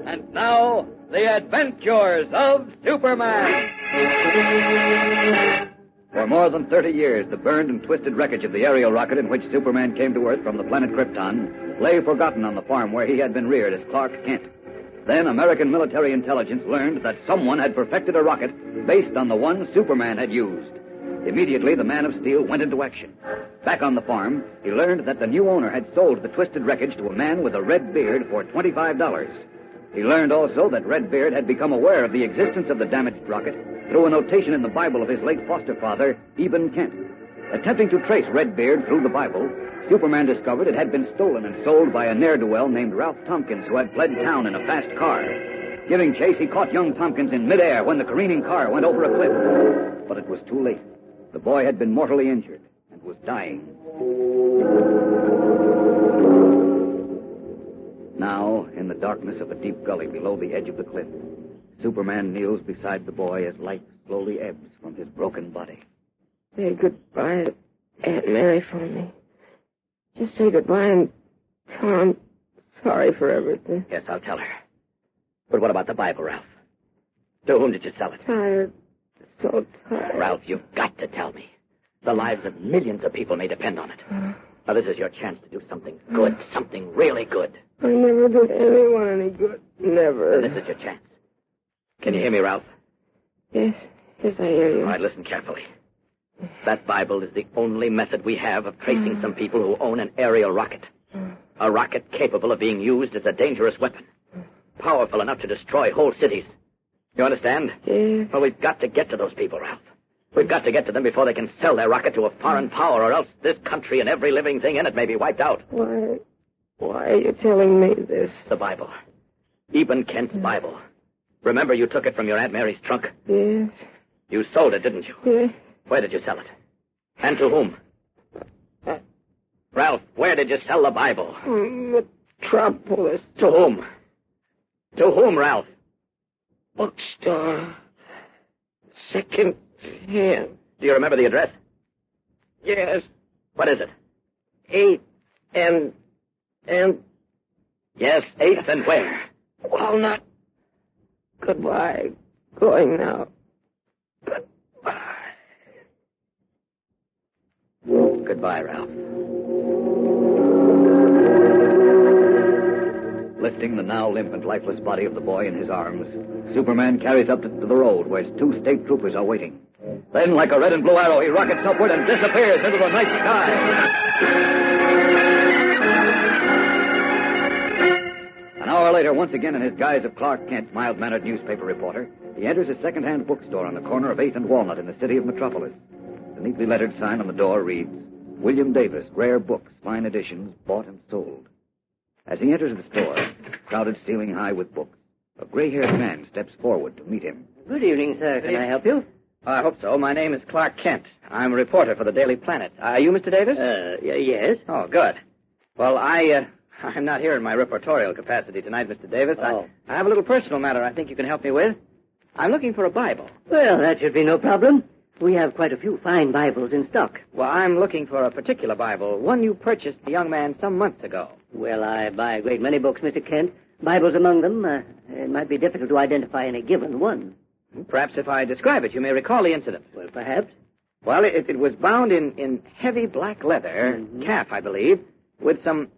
Speaker 3: And now, the adventures of Superman. For more than 30 years, the burned and twisted wreckage of the aerial rocket in which Superman came to Earth from the planet Krypton lay forgotten on the farm where he had been reared as Clark Kent. Then American military intelligence learned that someone had perfected a rocket based on the one Superman had used. Immediately, the Man of Steel went into action. Back on the farm, he learned that the new owner had sold the twisted wreckage to a man with a red beard for $25. He learned also that Redbeard had become aware of the existence of the damaged rocket through a notation in the Bible of his late foster father, Eben Kent. Attempting to trace Redbeard through the Bible, Superman discovered it had been stolen and sold by a ne'er-do-well named Ralph Tompkins, who had fled town in a fast car. Giving chase, he caught young Tompkins in midair when the careening car went over a cliff. But it was too late. The boy had been mortally injured and was dying. Now, in the darkness of a deep gully below the edge of the cliff, Superman kneels beside the boy as life slowly ebbs from his broken body.
Speaker 14: Say goodbye to Aunt Mary for me. Just say goodbye and tell her I'm sorry for everything.
Speaker 6: Yes, I'll tell her. But what about the Bible, Ralph? To whom did you sell it?
Speaker 14: Tired. So tired.
Speaker 6: Ralph, you've got to tell me. The lives of millions of people may depend on it. Now, this is your chance to do something good, something really good.
Speaker 14: I never did anyone any good. Never.
Speaker 6: And this is your chance. Can you hear me, Ralph?
Speaker 14: Yes. Yes, I hear you.
Speaker 6: All right, listen carefully. That Bible is the only method we have of tracing some people who own an aerial rocket. A rocket capable of being used as a dangerous weapon. Powerful enough to destroy whole cities. You understand?
Speaker 14: Yes.
Speaker 6: Well, we've got to get to those people, Ralph. We've got to get to them before they can sell their rocket to a foreign power, or else this country and every living thing in it may be wiped out.
Speaker 14: Why are you telling me this?
Speaker 6: The Bible. Eben Kent's Bible. Remember you took it from your Aunt Mary's trunk?
Speaker 14: Yes.
Speaker 6: You sold it, didn't you?
Speaker 14: Yes.
Speaker 6: Where did you sell it? And to whom? Ralph, where did you sell the Bible?
Speaker 14: Metropolis.
Speaker 6: To whom? To whom, Ralph?
Speaker 14: Bookstore. Second hand.
Speaker 6: Do you remember the address?
Speaker 14: Yes.
Speaker 6: What is it?
Speaker 14: 8th and...
Speaker 6: Yes, 8th and where?
Speaker 14: Walnut. Goodbye. Going now.
Speaker 6: Goodbye, Ralph. Lifting the now limp and lifeless body of the boy in his arms, Superman carries up to the road where 2 state troopers are waiting. Then, like a red and blue arrow, he rockets upward and disappears into the night sky. An hour later, once again in his guise of Clark Kent, mild-mannered newspaper reporter, he enters a second-hand bookstore on the corner of 8th and Walnut in the city of Metropolis. The neatly lettered sign on the door reads, William Davis, Rare Books, Fine Editions, Bought and Sold. As he enters the store, crowded ceiling high with books, a gray-haired man steps forward to meet him.
Speaker 15: Good evening, sir. Can I help you?
Speaker 6: I hope so. My name is Clark Kent. I'm a reporter for the Daily Planet. Are you Mr. Davis?
Speaker 15: Yes.
Speaker 6: Oh, good. Well, I'm not here in my reportorial capacity tonight, Mr. Davis.
Speaker 15: Oh.
Speaker 6: I have a little personal matter I think you can help me with. I'm looking for a Bible.
Speaker 15: Well, that should be no problem. We have quite a few fine Bibles in stock.
Speaker 6: Well, I'm looking for a particular Bible, one you purchased a young man some months ago.
Speaker 15: Well, I buy a great many books, Mr. Kent. Bibles among them. It might be difficult to identify any given one.
Speaker 6: Perhaps if I describe it, you may recall the incident.
Speaker 15: Well, perhaps.
Speaker 6: Well, it was bound in heavy black leather, calf, I believe, with some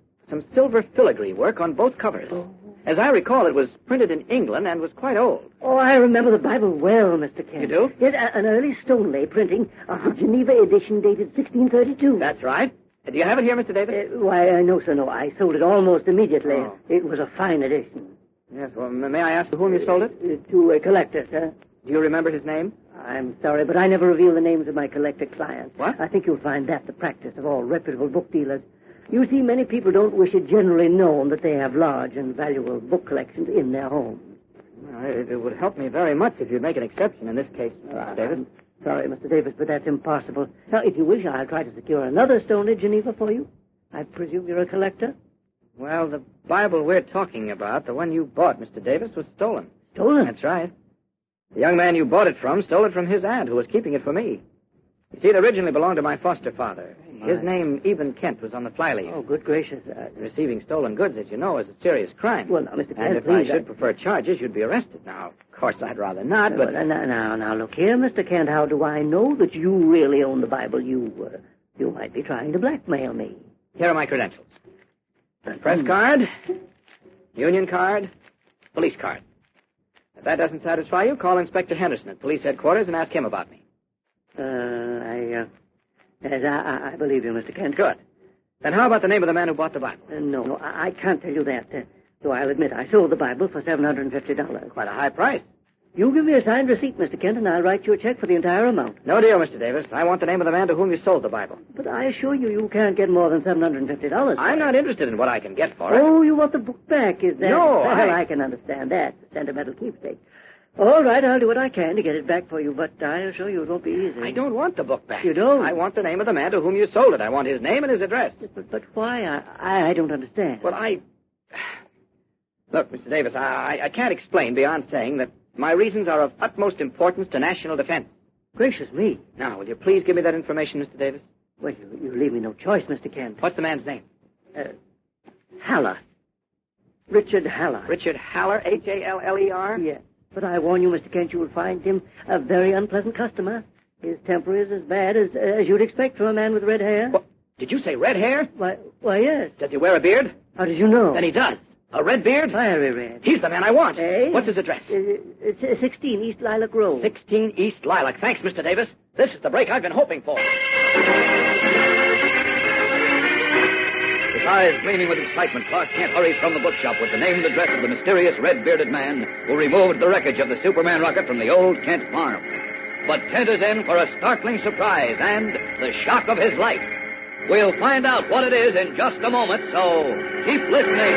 Speaker 6: silver filigree work on both covers.
Speaker 15: Oh.
Speaker 6: As I recall, it was printed in England and was quite old.
Speaker 15: Oh, I remember the Bible well, Mr. Kent.
Speaker 6: You do?
Speaker 15: Yes, an early stone lay printing, a Geneva edition dated 1632.
Speaker 6: That's right. Do you have it here, Mr. Davis?
Speaker 15: Why, no, sir, no. I sold it almost immediately.
Speaker 6: Oh.
Speaker 15: It was a fine edition.
Speaker 6: Yes, well, may I ask to whom you sold it?
Speaker 15: To a collector, sir.
Speaker 6: Do you remember his name?
Speaker 15: I'm sorry, but I never reveal the names of my collector clients.
Speaker 6: What?
Speaker 15: I think you'll find that the practice of all reputable book dealers. You see, many people don't wish it generally known that they have large and valuable book collections in their homes.
Speaker 6: Well, it would help me very much if you'd make an exception in this case, Mr. Davis.
Speaker 15: I'm sorry, Mr. Davis, but that's impossible. Now, if you wish, I'll try to secure another stone at Geneva for you. I presume you're a collector?
Speaker 6: Well, the Bible we're talking about, the one you bought, Mr. Davis, was stolen.
Speaker 15: Stolen?
Speaker 6: That's right. The young man you bought it from stole it from his aunt, who was keeping it for me. You see, it originally belonged to my foster father. His name, Eben Kent, was on the flyleaf.
Speaker 15: Oh, good gracious.
Speaker 6: Receiving stolen goods, as you know, is a serious crime.
Speaker 15: Well, now, Mr. Kent,
Speaker 6: and if
Speaker 15: please,
Speaker 6: I should prefer charges, you'd be arrested. Now, of course, I'd rather not, but...
Speaker 15: Now, look here, Mr. Kent. How do I know that you really own the Bible? You might be trying to blackmail me.
Speaker 6: Here are my credentials. Press card, union card, police card. If that doesn't satisfy you, call Inspector Henderson at police headquarters and ask him about me.
Speaker 15: Yes, I believe you, Mr. Kent.
Speaker 6: Good. Then how about the name of the man who bought the Bible?
Speaker 15: No, I can't tell you that. Though I'll admit I sold the Bible for $750.
Speaker 6: Quite a high price.
Speaker 15: You give me a signed receipt, Mr. Kent, and I'll write you a check for the entire amount.
Speaker 6: No deal, Mr. Davis. I want the name of the man to whom you sold the Bible.
Speaker 15: But I assure you can't get more than $750.
Speaker 6: I'm not interested in what I can get for it.
Speaker 15: Oh, you want the book back, is that?
Speaker 6: No,
Speaker 15: Well, I can understand that. It's a sentimental keepsake. All right, I'll do what I can to get it back for you, but I assure you it won't be easy.
Speaker 6: I don't want the book back.
Speaker 15: You don't?
Speaker 6: I want the name of the man to whom you sold it. I want his name and his address.
Speaker 15: But why? I don't understand.
Speaker 6: Well, Look, Mr. Davis, I can't explain beyond saying that my reasons are of utmost importance to national defense.
Speaker 15: Gracious me.
Speaker 6: Now, will you please give me that information, Mr. Davis?
Speaker 15: Well, you leave me no choice, Mr. Kent.
Speaker 6: What's the man's name?
Speaker 15: Haller. Richard Haller.
Speaker 6: Richard Haller, Haller?
Speaker 15: Yes. But I warn you, Mr. Kent, you will find him a very unpleasant customer. His temper is as bad as you'd expect from a man with red hair.
Speaker 6: What? Did you say red hair?
Speaker 15: Why, yes.
Speaker 6: Does he wear a beard?
Speaker 15: How did you know?
Speaker 6: Then he does. A red beard?
Speaker 15: Fiery red.
Speaker 6: He's the man I want.
Speaker 15: Eh?
Speaker 6: What's his address?
Speaker 15: 16 East Lilac Road.
Speaker 6: 16 East Lilac. Thanks, Mr. Davis. This is the break I've been hoping for. His eyes gleaming with excitement, Clark Kent hurries from the bookshop with the name and address of the mysterious red-bearded man who removed the wreckage of the Superman rocket from the old Kent farm. But Kent is in for a startling surprise and the shock of his life. We'll find out what it is in just a moment, so keep listening.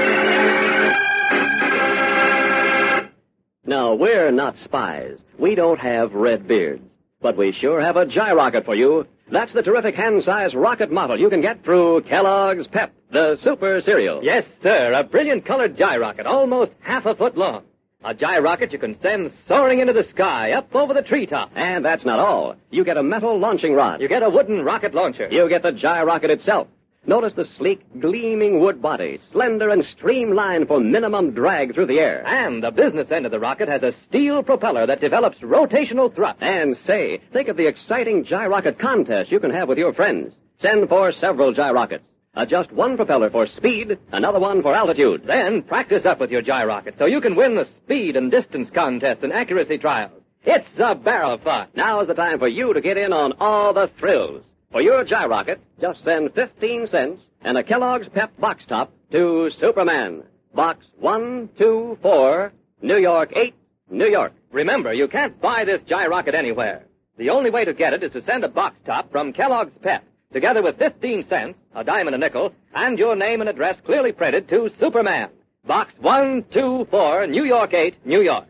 Speaker 2: Now, we're not spies. We don't have red beards. But we sure have a gyrocket for you. That's the terrific hand-sized rocket model you can get through Kellogg's Pep, the super cereal.
Speaker 16: Yes, sir. A brilliant colored gyrocket, almost half a foot long. A gyrocket you can send soaring into the sky, up over the treetop.
Speaker 2: And that's not all. You get a metal launching rod.
Speaker 16: You get a wooden rocket launcher.
Speaker 2: You get the gyrocket itself. Notice the sleek, gleaming wood body, slender and streamlined for minimum drag through the air.
Speaker 16: And the business end of the rocket has a steel propeller that develops rotational thrust.
Speaker 2: And say, think of the exciting gyrocket contest you can have with your friends. Send for several gyrockets. Adjust one propeller for speed, another one for altitude.
Speaker 16: Then practice up with your gyrocket so you can win the speed and distance contest and accuracy trials. It's a barrel of fun.
Speaker 2: Now is the time for you to get in on all the thrills. For your gyrocket, just send 15 cents and a Kellogg's Pep box top to Superman. Box 124, New York 8, New York.
Speaker 16: Remember, you can't buy this gyrocket anywhere. The only way to get it is to send a box top from Kellogg's Pep, together with 15 cents, a dime and a nickel, and your name and address clearly printed to Superman. Box 124, New York 8, New York.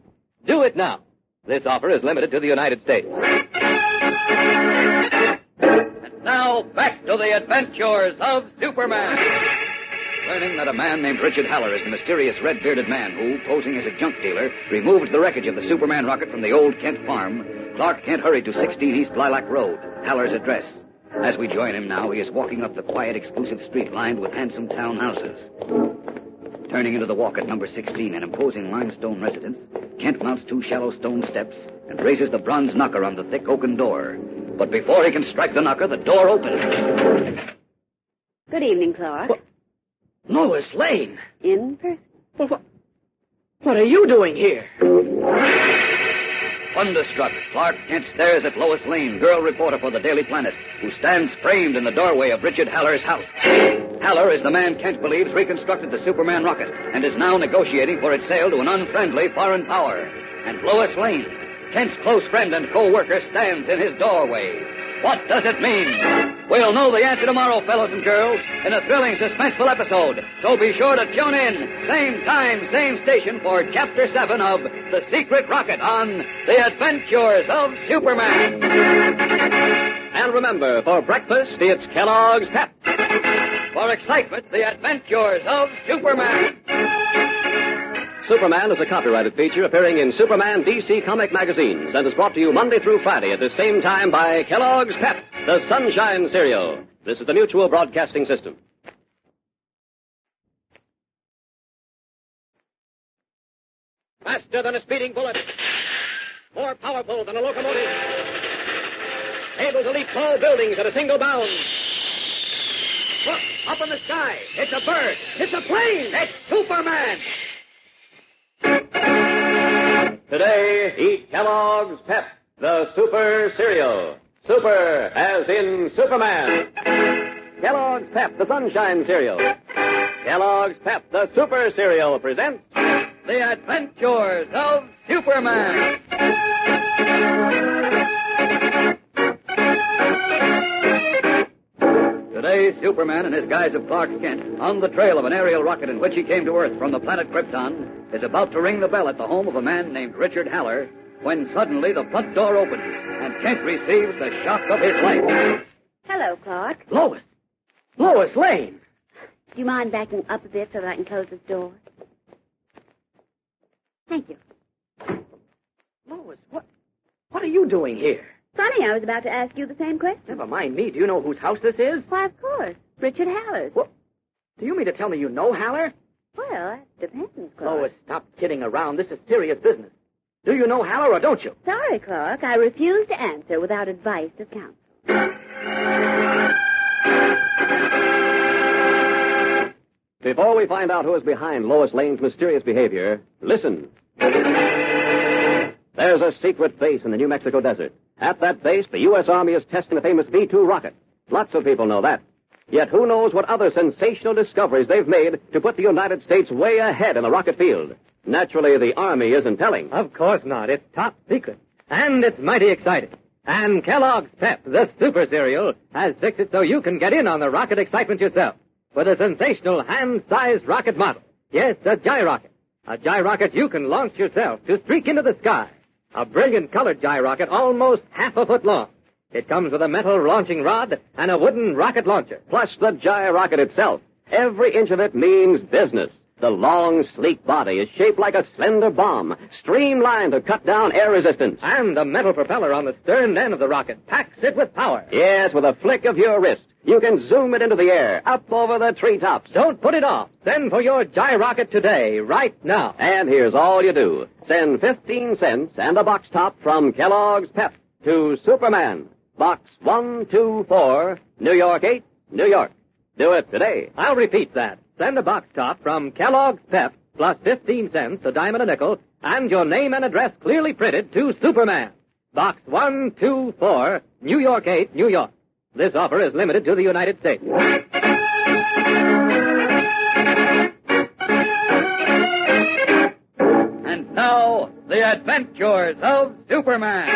Speaker 16: Do it now. This offer is limited to the United States.
Speaker 12: Now, back to the adventures of Superman. Learning that a man named Richard Haller is the mysterious red-bearded man who, posing as a junk dealer, removed the wreckage of the Superman rocket from the old Kent farm, Clark Kent hurried to 16 East Lilac Road, Haller's address. As we join him now, he is walking up the quiet, exclusive street lined with handsome town houses. Turning into the walk at number 16, an imposing limestone residence, Kent mounts two shallow stone steps and raises the bronze knocker on the thick oaken door. But before he can strike the knocker, the door opens.
Speaker 5: Good evening, Clark.
Speaker 6: Lois Lane.
Speaker 5: In person.
Speaker 6: Well, what are you doing here?
Speaker 12: Thunderstruck, Clark Kent stares at Lois Lane, girl reporter for the Daily Planet, who stands framed in the doorway of Richard Haller's house. Haller is the man Kent believes reconstructed the Superman rocket and is now negotiating for its sale to an unfriendly foreign power. And Lois Lane, Kent's close friend and co-worker, stands in his doorway. What does it mean? We'll know the answer tomorrow, fellows and girls, in a thrilling, suspenseful episode. So be sure to tune in, same time, same station, for Chapter 7 of The Secret Rocket on The Adventures of Superman.
Speaker 2: And remember, for breakfast, it's Kellogg's Pep.
Speaker 12: For excitement, The Adventures of Superman.
Speaker 2: Superman is a copyrighted feature appearing in Superman DC comic magazines and is brought to you Monday through Friday at the same time by Kellogg's Pep, the Sunshine Cereal. This is the Mutual Broadcasting System.
Speaker 1: Faster than a speeding bullet. More powerful than a locomotive. Able to leap tall buildings at a single bound. Look, up in the sky. It's a bird. It's a plane. It's Superman.
Speaker 2: Today, eat Kellogg's Pep, the Super Cereal. Super as in Superman. Kellogg's Pep, the Sunshine Cereal. Kellogg's Pep, the Super Cereal presents
Speaker 12: The Adventures of Superman. Today, Superman, in his guise of Clark Kent, on the trail of an aerial rocket in which he came to Earth from the planet Krypton, is about to ring the bell at the home of a man named Richard Haller, when suddenly the front door opens and Kent receives the shock of his life.
Speaker 5: Hello, Clark.
Speaker 6: Lois. Lois Lane.
Speaker 5: Do you mind backing up a bit so that I can close this door? Thank you.
Speaker 6: Lois, what are you doing here?
Speaker 5: Funny, I was about to ask you the same question.
Speaker 6: Never mind me. Do you know whose house this is?
Speaker 5: Why, of course. Richard Haller's.
Speaker 6: What? Do you mean to tell me you know Haller?
Speaker 5: Well, that depends, Clark.
Speaker 6: Lois, stop kidding around. This is serious business. Do you know Haller or don't you?
Speaker 5: Sorry, Clark. I refuse to answer without advice of counsel.
Speaker 2: Before we find out who is behind Lois Lane's mysterious behavior, listen. There's a secret base in the New Mexico desert. At that base, the U.S. Army is testing the famous V-2 rocket. Lots of people know that. Yet who knows what other sensational discoveries they've made to put the United States way ahead in the rocket field. Naturally, the Army isn't telling.
Speaker 6: Of course not. It's top secret. And it's mighty exciting. And Kellogg's Pep, the Super Cereal, has fixed it so you can get in on the rocket excitement yourself with a sensational hand-sized rocket model. Yes, a gyrocket. A gyrocket you can launch yourself to streak into the sky. A brilliant colored gyrocket almost half a foot long. It comes with a metal launching rod and a wooden rocket launcher.
Speaker 2: Plus the gyrocket itself. Every inch of it means business. The long, sleek body is shaped like a slender bomb, streamlined to cut down air resistance.
Speaker 6: And the metal propeller on the stern end of the rocket packs it with power.
Speaker 2: Yes, with a flick of your wrist, you can zoom it into the air, up over the treetops.
Speaker 6: Don't put it off. Send for your gyrocket today, right now.
Speaker 2: And here's all you do. Send 15 cents and a box top from Kellogg's Pep to Superman. Box 124, New York 8, New York. Do it today.
Speaker 6: I'll repeat that. Send a box top from Kellogg's Pep plus 15 cents, a dime and a nickel, and your name and address clearly printed to Superman. Box 124, New York 8, New York. This offer is limited to the United States.
Speaker 12: And now, The Adventures of Superman.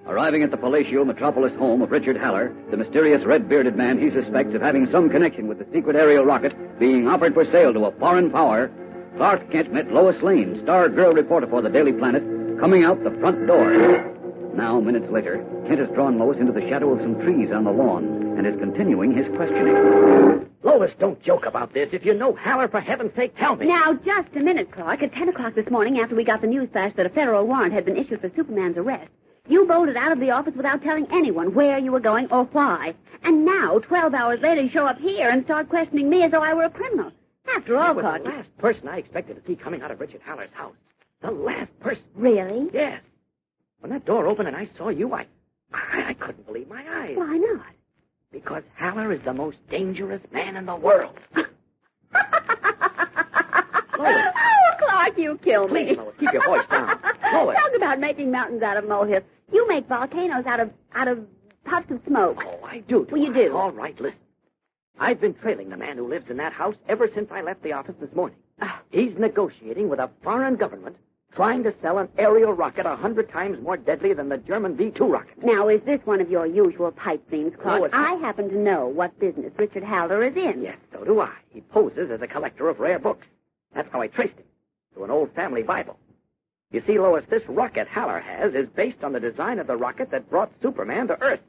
Speaker 12: Arriving at the palatial metropolis home of Richard Haller, the mysterious red-bearded man he suspects of having some connection with the secret aerial rocket being offered for sale to a foreign power, Clark Kent met Lois Lane, star girl reporter for the Daily Planet, coming out the front door. Now, minutes later, Kent has drawn Lois into the shadow of some trees on the lawn and is continuing his questioning.
Speaker 6: Lois, don't joke about this. If you know Haller, for heaven's sake, tell me.
Speaker 5: Now, just a minute, Clark. At 10 o'clock this morning, after we got the news flash that a federal warrant had been issued for Superman's arrest, you bolted out of the office without telling anyone where you were going or why. And now, 12 hours later, you show up here and start questioning me as though I were a criminal. After all,
Speaker 6: Clark,
Speaker 5: Clark...
Speaker 6: the last person I expected to see coming out of Richard Haller's house. The last person.
Speaker 5: Really?
Speaker 6: Yes. When that door opened and I saw you, I couldn't believe my eyes.
Speaker 5: Why not?
Speaker 6: Because Haller is the most dangerous man in the world. Lois.
Speaker 5: Oh, Clark, you kill me.
Speaker 6: Please, Lois, keep your voice down. Lois.
Speaker 5: Talk about making mountains out of molehills. You make volcanoes out of puffs of smoke.
Speaker 6: Oh, I do.
Speaker 5: Well, you do.
Speaker 6: All right, listen. I've been trailing the man who lives in that house ever since I left the office this morning. He's negotiating with a foreign government, trying to sell an aerial rocket 100 times more deadly than the German V-2 rocket.
Speaker 5: Now, is this one of your usual pipe dreams, Clark?
Speaker 6: No, it's
Speaker 5: I happen to know what business Richard Haller is in.
Speaker 6: Yes, so do I. He poses as a collector of rare books. That's how I traced him, to an old family Bible. You see, Lois, this rocket Haller has is based on the design of the rocket that brought Superman to Earth.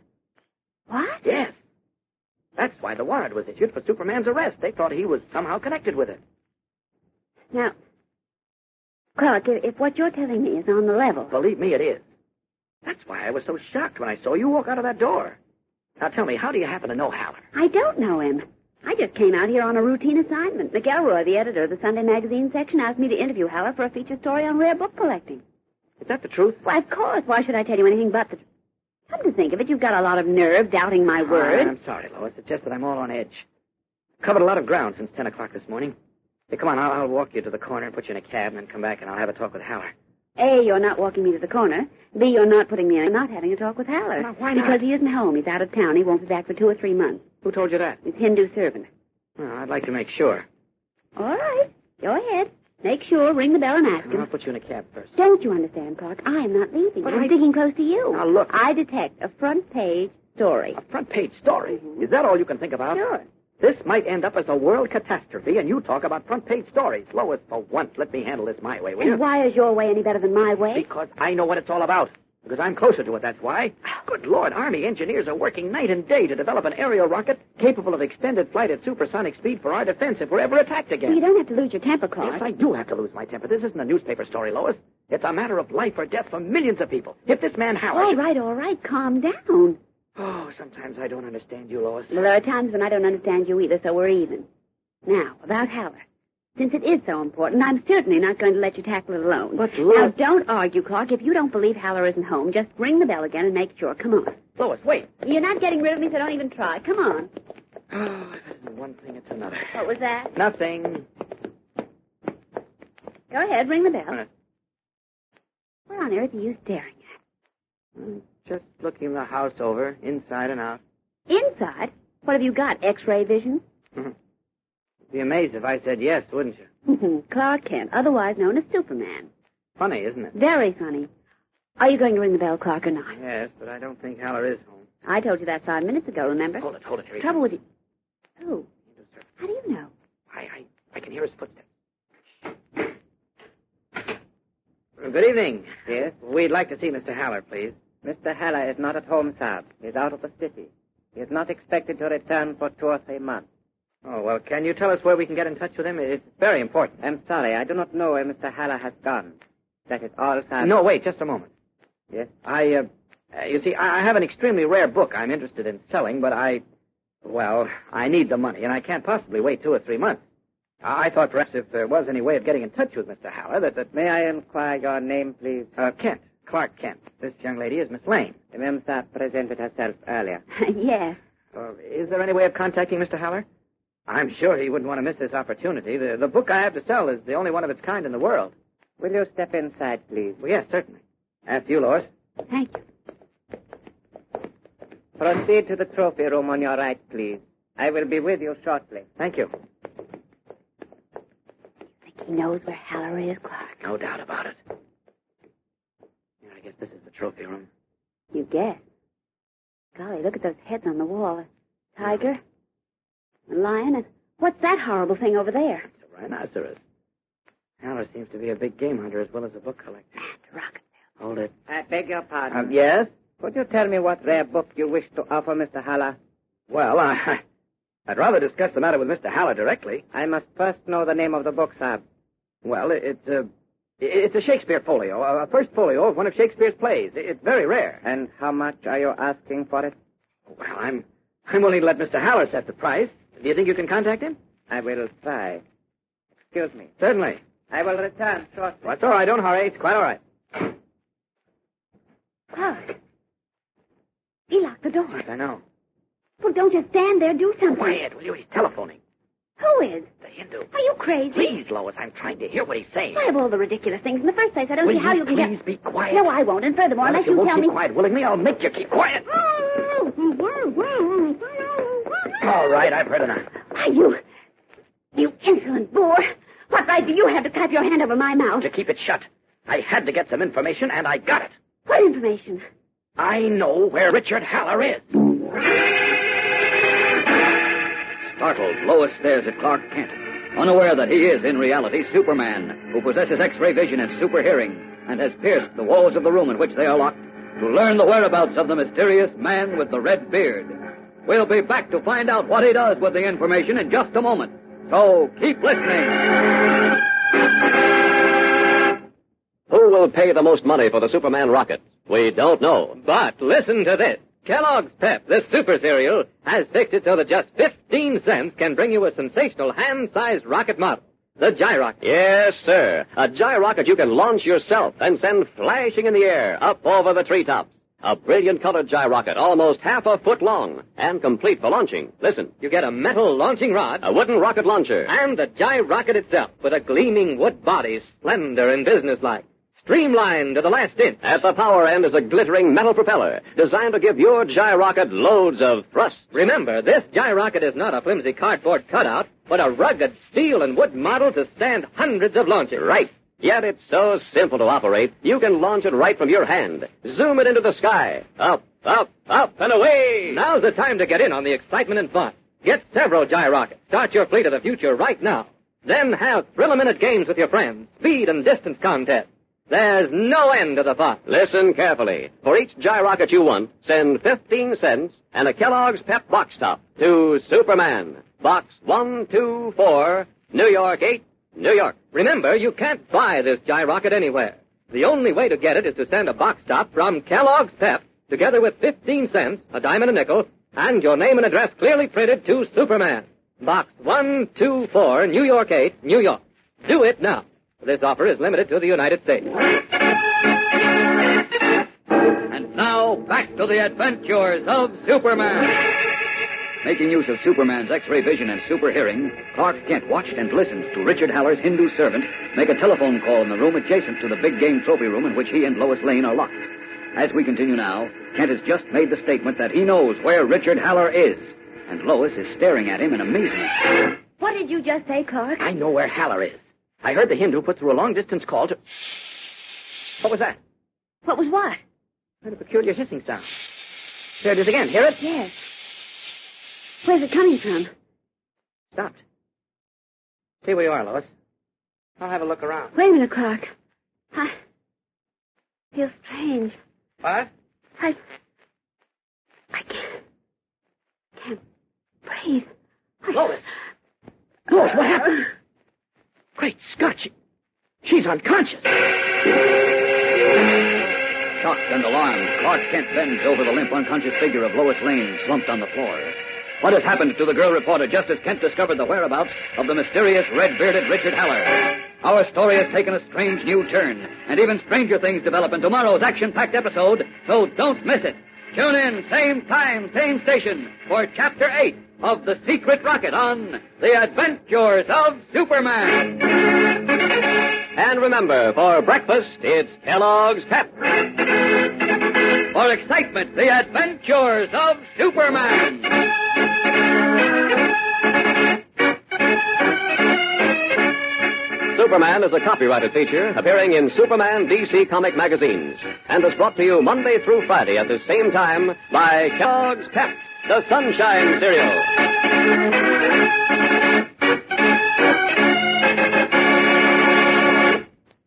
Speaker 5: What?
Speaker 6: Yes. That's why the warrant was issued for Superman's arrest. They thought he was somehow connected with it.
Speaker 5: Now, Clark, if what you're telling me is on the level...
Speaker 6: Believe me, it is. That's why I was so shocked when I saw you walk out of that door. Now, tell me, how do you happen to know Haller?
Speaker 5: I don't know him. I just came out here on a routine assignment. McElroy, the editor of the Sunday magazine section, asked me to interview Haller for a feature story on rare book collecting.
Speaker 6: Is that the truth?
Speaker 5: Why, of course. Why should I tell you anything but the truth? Come to think of it, you've got a lot of nerve doubting my word.
Speaker 6: I'm sorry, Lois. It's just that I'm all on edge. Covered a lot of ground since 10 o'clock this morning. Hey, come on, I'll walk you to the corner and put you in a cab and then come back and I'll have a talk with Haller.
Speaker 5: A, you're not walking me to the corner. B, you're not putting me in. I'm not having a talk with Haller.
Speaker 6: Now, why not?
Speaker 5: Because he isn't home. He's out of town. He won't be back for 2 or 3 months.
Speaker 6: Who told you that?
Speaker 5: His Hindu servant.
Speaker 6: Well, I'd like to make sure.
Speaker 5: All right. Go ahead. Make sure. Ring the bell and ask him.
Speaker 6: I'll put you in a cab first.
Speaker 5: Don't you understand, Clark? I am not leaving.
Speaker 6: But
Speaker 5: I'm sticking close to you.
Speaker 6: Now, look.
Speaker 5: I detect a front-page story.
Speaker 6: A front-page story? Mm-hmm. Is that all you can think about?
Speaker 5: Sure.
Speaker 6: This might end up as a world catastrophe, and you talk about front-page stories. Lois, for once, let me handle this my way, will you?
Speaker 5: And why is your way any better than my way?
Speaker 6: Because I know what it's all about. Because I'm closer to it, that's why. Good Lord, Army engineers are working night and day to develop an aerial rocket capable of extended flight at supersonic speed for our defense if we're ever attacked again.
Speaker 5: Well, you don't have to lose your temper, Clark.
Speaker 6: Yes, I do have to lose my temper. This isn't a newspaper story, Lois. It's a matter of life or death for millions of people. If this man Howard...
Speaker 5: All right. Calm down.
Speaker 6: Oh, sometimes I don't understand you, Lois.
Speaker 5: Well, there are times when I don't understand you either, so we're even. Now, about Haller. Since it is so important, I'm certainly not going to let you tackle it alone.
Speaker 6: But, Lois...
Speaker 5: Now, don't argue, Clark. If you don't believe Haller isn't home, just ring the bell again and make sure. Come on.
Speaker 6: Lois, wait.
Speaker 5: You're not getting rid of me, so don't even try. Come on.
Speaker 6: Oh, if it isn't one thing, it's another.
Speaker 5: What was that?
Speaker 6: Nothing.
Speaker 5: Go ahead, ring the bell. What on earth are you staring at?
Speaker 6: Just looking the house over, inside and out.
Speaker 5: Inside? What have you got, X-ray vision?
Speaker 6: Be amazed if I said yes, wouldn't you?
Speaker 5: Clark Kent, otherwise known as Superman.
Speaker 6: Funny, isn't it?
Speaker 5: Very funny. Are you going to ring the bell, Clark, or not?
Speaker 6: Yes, but I don't think Haller is home.
Speaker 5: I told you that 5 minutes ago, remember?
Speaker 6: Hold it. Here he
Speaker 5: Trouble
Speaker 6: comes.
Speaker 5: with you. Oh. How do you know?
Speaker 6: I can hear his footsteps. Good evening.
Speaker 17: Yes?
Speaker 6: We'd like to see Mr. Haller, please.
Speaker 17: Mr. Haller is not at home, sir. He's out of the city. He is not expected to return for 2 or 3 months.
Speaker 6: Oh, well, can you tell us where we can get in touch with him? It's very important.
Speaker 17: I'm sorry. I do not know where Mr. Haller has gone. That is all, sir.
Speaker 6: No, wait, just a moment.
Speaker 17: Yes?
Speaker 6: You see, I have an extremely rare book I'm interested in selling, but I need the money, and I can't possibly wait 2 or 3 months. I thought perhaps if there was any way of getting in touch with Mr. Haller that...
Speaker 17: May I inquire your name, please?
Speaker 6: Kent. Clark Kent. This young lady is Miss Lane.
Speaker 17: The ma'am, sir, presented herself earlier.
Speaker 5: Yes.
Speaker 6: Is there any way of contacting Mr. Haller? I'm sure he wouldn't want to miss this opportunity. The book I have to sell is the only one of its kind in the world.
Speaker 17: Will you step inside, please?
Speaker 6: Well, yes, certainly. After you, Lois.
Speaker 5: Thank you.
Speaker 17: Proceed to the trophy room on your right, please. I will be with you shortly.
Speaker 6: Thank you.
Speaker 5: He knows where Haller is, Clark.
Speaker 6: No doubt about it. Yeah, I guess this is the trophy room.
Speaker 5: You guess. Golly, look at those heads on the wall. A tiger, a lion, and what's that horrible thing over there?
Speaker 6: It's a rhinoceros. Haller seems to be a big game hunter as well as a book collector.
Speaker 5: And rocket.
Speaker 6: Hold it.
Speaker 17: I beg your pardon.
Speaker 6: Yes?
Speaker 17: Could you tell me what rare book you wish to offer Mr. Haller?
Speaker 6: Well, I'd rather discuss the matter with Mr. Haller directly.
Speaker 17: I must first know the name of the book, sir.
Speaker 6: Well, it's a Shakespeare folio, a first folio of one of Shakespeare's plays. It's very rare.
Speaker 17: And how much are you asking for it?
Speaker 6: Well, I'm willing to let Mr. Haller set the price. Do you think you can contact him?
Speaker 17: I will try. Excuse me.
Speaker 6: Certainly.
Speaker 17: I will return shortly.
Speaker 6: That's all right. Don't hurry. It's quite all right.
Speaker 5: Clark. He locked the door.
Speaker 6: Yes, I know.
Speaker 5: Well, don't just stand there. Do something.
Speaker 6: Quiet, will you? He's telephoning.
Speaker 5: Who is?
Speaker 6: The Hindu.
Speaker 5: Are you crazy?
Speaker 6: Please, Lois, I'm trying to hear what he's saying.
Speaker 5: Why, of all the ridiculous things in the first place, I don't
Speaker 6: Will
Speaker 5: see how you can
Speaker 6: please be quiet?
Speaker 5: No, I won't. And furthermore,
Speaker 6: Well,
Speaker 5: unless
Speaker 6: if you won't
Speaker 5: tell
Speaker 6: keep
Speaker 5: me...
Speaker 6: quiet willingly, I'll make you keep quiet. All right, I've heard enough.
Speaker 5: Why, you insolent boor. What right do you have to clap your hand over my mouth?
Speaker 6: To keep it shut. I had to get some information, and I got it.
Speaker 5: What information?
Speaker 6: I know where Richard Haller is.
Speaker 12: Startled, Lois stares at Clark Kent, unaware that he is, in reality, Superman, who possesses X-ray vision and super hearing, and has pierced the walls of the room in which they are locked to learn the whereabouts of the mysterious man with the red beard. We'll be back to find out what he does with the information in just a moment. So keep listening.
Speaker 2: Who will pay the most money for the Superman rocket? We don't know.
Speaker 16: But listen to this. Kellogg's Pep, the super cereal, has fixed it so that just 15 cents can bring you a sensational hand-sized rocket model. The Gyrocket.
Speaker 2: Yes, sir. A gyrocket you can launch yourself and send flashing in the air up over the treetops. A brilliant colored gyrocket, almost half a foot long, and complete for launching. Listen.
Speaker 16: You get a metal launching rod,
Speaker 2: a wooden rocket launcher,
Speaker 16: and the gyrocket itself with a gleaming wood body, slender and businesslike. Streamlined to the last inch.
Speaker 2: At the power end is a glittering metal propeller designed to give your gyrocket loads of thrust.
Speaker 16: Remember, this gyrocket is not a flimsy cardboard cutout, but a rugged steel and wood model to stand hundreds of launches.
Speaker 2: Right. Yet it's so simple to operate, you can launch it right from your hand. Zoom it into the sky. Up, up, up, and away.
Speaker 16: Now's the time to get in on the excitement and fun. Get several gyrockets. Start your fleet of the future right now. Then have thrill-a-minute games with your friends, speed and distance contests. There's no end to the fun.
Speaker 2: Listen carefully. For each gyrocket you want, send 15 cents and a Kellogg's Pep box top to Superman. Box 124, New York 8, New York.
Speaker 16: Remember, you can't buy this gyrocket anywhere. The only way to get it is to send a box top from Kellogg's Pep, together with 15 cents, a dime and a nickel, and your name and address clearly printed to Superman. Box 124, New York 8, New York. Do it now. This offer is limited to the United States.
Speaker 12: And now, back to the adventures of Superman. Making use of Superman's X-ray vision and super hearing, Clark Kent watched and listened to Richard Haller's Hindu servant make a telephone call in the room adjacent to the big game trophy room in which he and Lois Lane are locked. As we continue now, Kent has just made the statement that he knows where Richard Haller is, and Lois is staring at him in amazement.
Speaker 5: What did you just say, Clark?
Speaker 6: I know where Haller is. I heard the Hindu put through a long-distance call to... What was that?
Speaker 5: What was what?
Speaker 6: I heard a peculiar hissing sound. There it is again. Hear it?
Speaker 5: Yes. Where's it coming from?
Speaker 6: Stopped. Stay where you are, Lois. I'll have a look around.
Speaker 5: Wait a minute, Clark. I feel strange.
Speaker 6: What?
Speaker 5: I can't breathe.
Speaker 6: Lois! Lois, what happened? Great Scott, she's unconscious.
Speaker 12: Shocked and alarmed, Clark Kent bends over the limp, unconscious figure of Lois Lane slumped on the floor. What has happened to the girl reporter just as Kent discovered the whereabouts of the mysterious red-bearded Richard Haller? Our story has taken a strange new turn, and even stranger things develop in tomorrow's action-packed episode, so don't miss it. Tune in, same time, same station, for Chapter 8 of The Secret Rocket on The Adventures of Superman.
Speaker 2: And remember, for breakfast, it's Kellogg's Pep.
Speaker 12: For excitement, The Adventures of Superman.
Speaker 2: Superman is a copyrighted feature appearing in Superman DC comic magazines and is brought to you Monday through Friday at the same time by Kellogg's Pep, the Sunshine Cereal.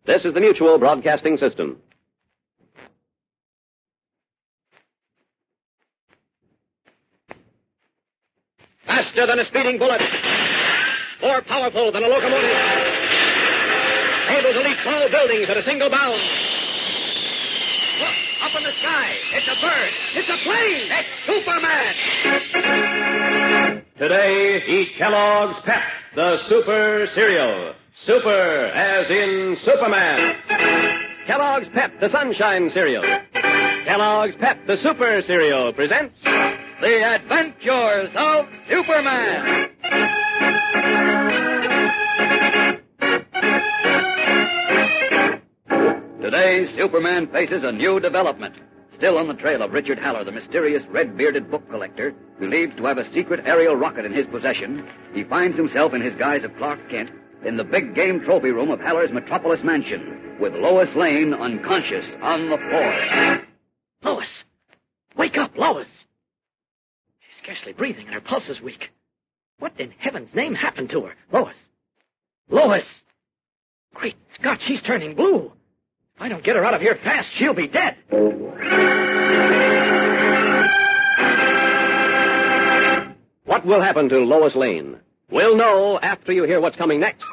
Speaker 2: This is the Mutual Broadcasting System.
Speaker 1: Faster than a speeding bullet. More powerful than a locomotive. Able to leap tall buildings at a single bound. Look, up in the sky. It's a bird. It's a plane. It's Superman.
Speaker 10: Today, eat Kellogg's Pep, the Super Cereal. Super, as in Superman.
Speaker 2: Kellogg's Pep, the Sunshine Cereal. Kellogg's Pep, the Super Cereal, presents
Speaker 12: The Adventures of Superman. Today, Superman faces a new development. Still on the trail of Richard Haller, the mysterious red-bearded book collector, believed to have a secret aerial rocket in his possession, he finds himself in his guise of Clark Kent in the big game trophy room of Haller's Metropolis mansion, with Lois Lane unconscious on the floor.
Speaker 6: Lois! Wake up, Lois! She's scarcely breathing and her pulse is weak. What in heaven's name happened to her? Lois! Lois! Great Scott, she's turning blue. If I don't get her out of here fast, she'll be dead.
Speaker 2: What will happen to Lois Lane? We'll know after you hear what's coming next.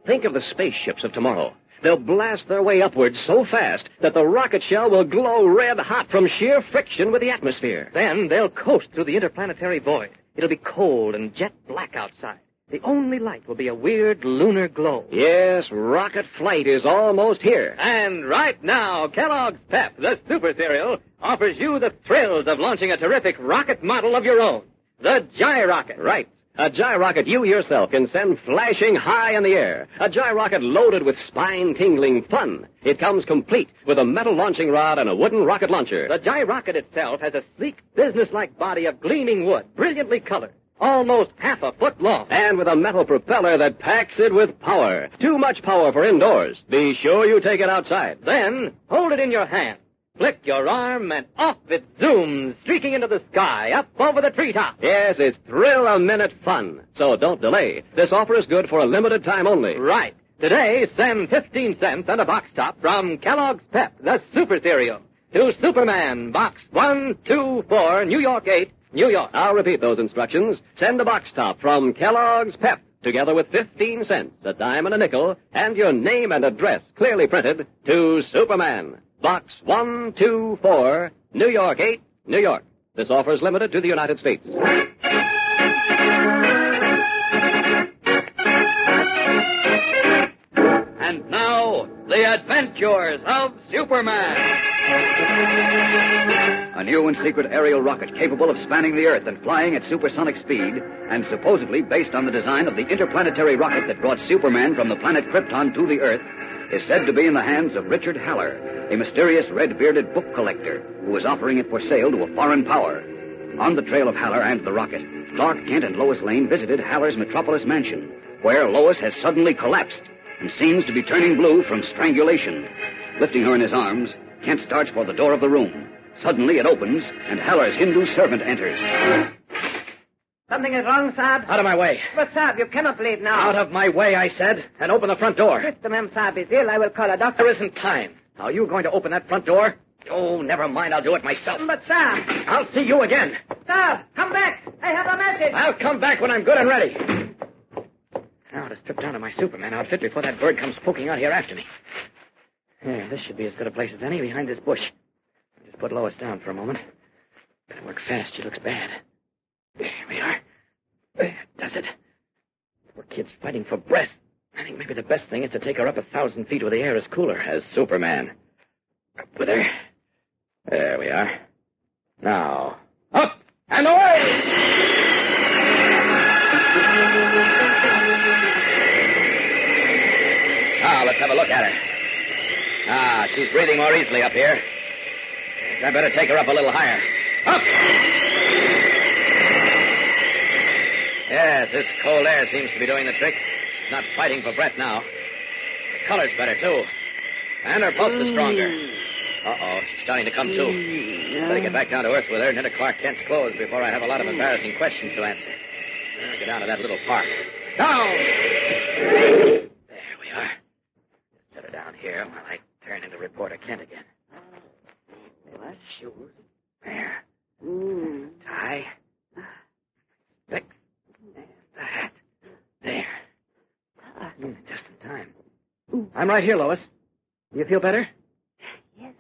Speaker 2: Think of the spaceships of tomorrow. They'll blast their way upwards so fast that the rocket shell will glow red hot from sheer friction with the atmosphere.
Speaker 6: Then they'll coast through the interplanetary void. It'll be cold and jet black outside. The only light will be a weird lunar glow.
Speaker 2: Yes, rocket flight is almost here.
Speaker 16: And right now, Kellogg's Pep, the super cereal, offers you the thrills of launching a terrific rocket model of your own. The Gyrocket.
Speaker 2: Right. A gyrocket you yourself can send flashing high in the air. A gyrocket loaded with spine-tingling fun. It comes complete with a metal launching rod and a wooden rocket launcher.
Speaker 16: The Gyrocket itself has a sleek, business-like body of gleaming wood, brilliantly colored, almost half a foot long.
Speaker 2: And with a metal propeller that packs it with power. Too much power for indoors. Be sure you take it outside.
Speaker 16: Then, hold it in your hand. Flick your arm, and off it zooms, streaking into the sky, up over the treetops.
Speaker 2: Yes, it's thrill-a-minute fun. So don't delay. This offer is good for a limited time only.
Speaker 16: Right. Today, send 15 cents and a box top from Kellogg's Pep, the super cereal, to Superman, Box 124, New York 8, New York.
Speaker 2: I'll repeat those instructions. Send a box top from Kellogg's Pep, together with 15 cents, a dime and a nickel, and your name and address clearly printed to Superman, Box 124, New York 8, New York. This offer is limited to the United States.
Speaker 12: And now, The Adventures of Superman. A new and secret aerial rocket capable of spanning the Earth and flying at supersonic speed, and supposedly based on the design of the interplanetary rocket that brought Superman from the planet Krypton to the Earth, is said to be in the hands of Richard Haller, a mysterious red-bearded book collector who is offering it for sale to a foreign power. On the trail of Haller and the rocket, Clark Kent and Lois Lane visited Haller's Metropolis mansion, where Lois has suddenly collapsed and seems to be turning blue from strangulation. Lifting her in his arms, Kent starts for the door of the room. Suddenly it opens, and Haller's Hindu servant enters.
Speaker 6: Something is wrong, Saab.
Speaker 1: Out of my way.
Speaker 6: But, Saab, you cannot leave now.
Speaker 1: Out of my way, I said, and open the front door.
Speaker 6: If the Mem Saab is ill, I will call a doctor.
Speaker 1: There isn't time. Are you going to open that front door? Oh, never mind. I'll do it myself.
Speaker 6: But, Saab.
Speaker 1: I'll see you again.
Speaker 6: Saab, come back. I have a message.
Speaker 1: I'll come back when I'm good and ready.
Speaker 6: Now to strip down to my Superman outfit before that bird comes poking out here after me. There, this should be as good a place as any behind this bush. I'll just put Lois down for a moment. Better work fast. She looks bad. There we are. There, does it. Poor kid's fighting for breath. I think maybe the best thing is to take her up 1,000 feet where the air is cooler, as Superman. Up with her. There we are. Now, up and away!
Speaker 1: Now, let's have a look at her. Ah, she's breathing more easily up here. Guess I better take her up a little higher. Up! Yes, this cold air seems to be doing the trick. She's not fighting for breath now. The color's better, too. And her pulse is stronger. Uh-oh, she's starting to come to. Better get back down to earth with her and into Clark Kent's clothes before I have a lot of embarrassing questions to answer. I'll get down to that little park. Down! There we are. Just set her down here while I turn into Reporter Kent again. There, shoes. There. Tie. Pick. The hat. There. Just in time. I'm right here, Lois. Do you feel better?
Speaker 5: Yes,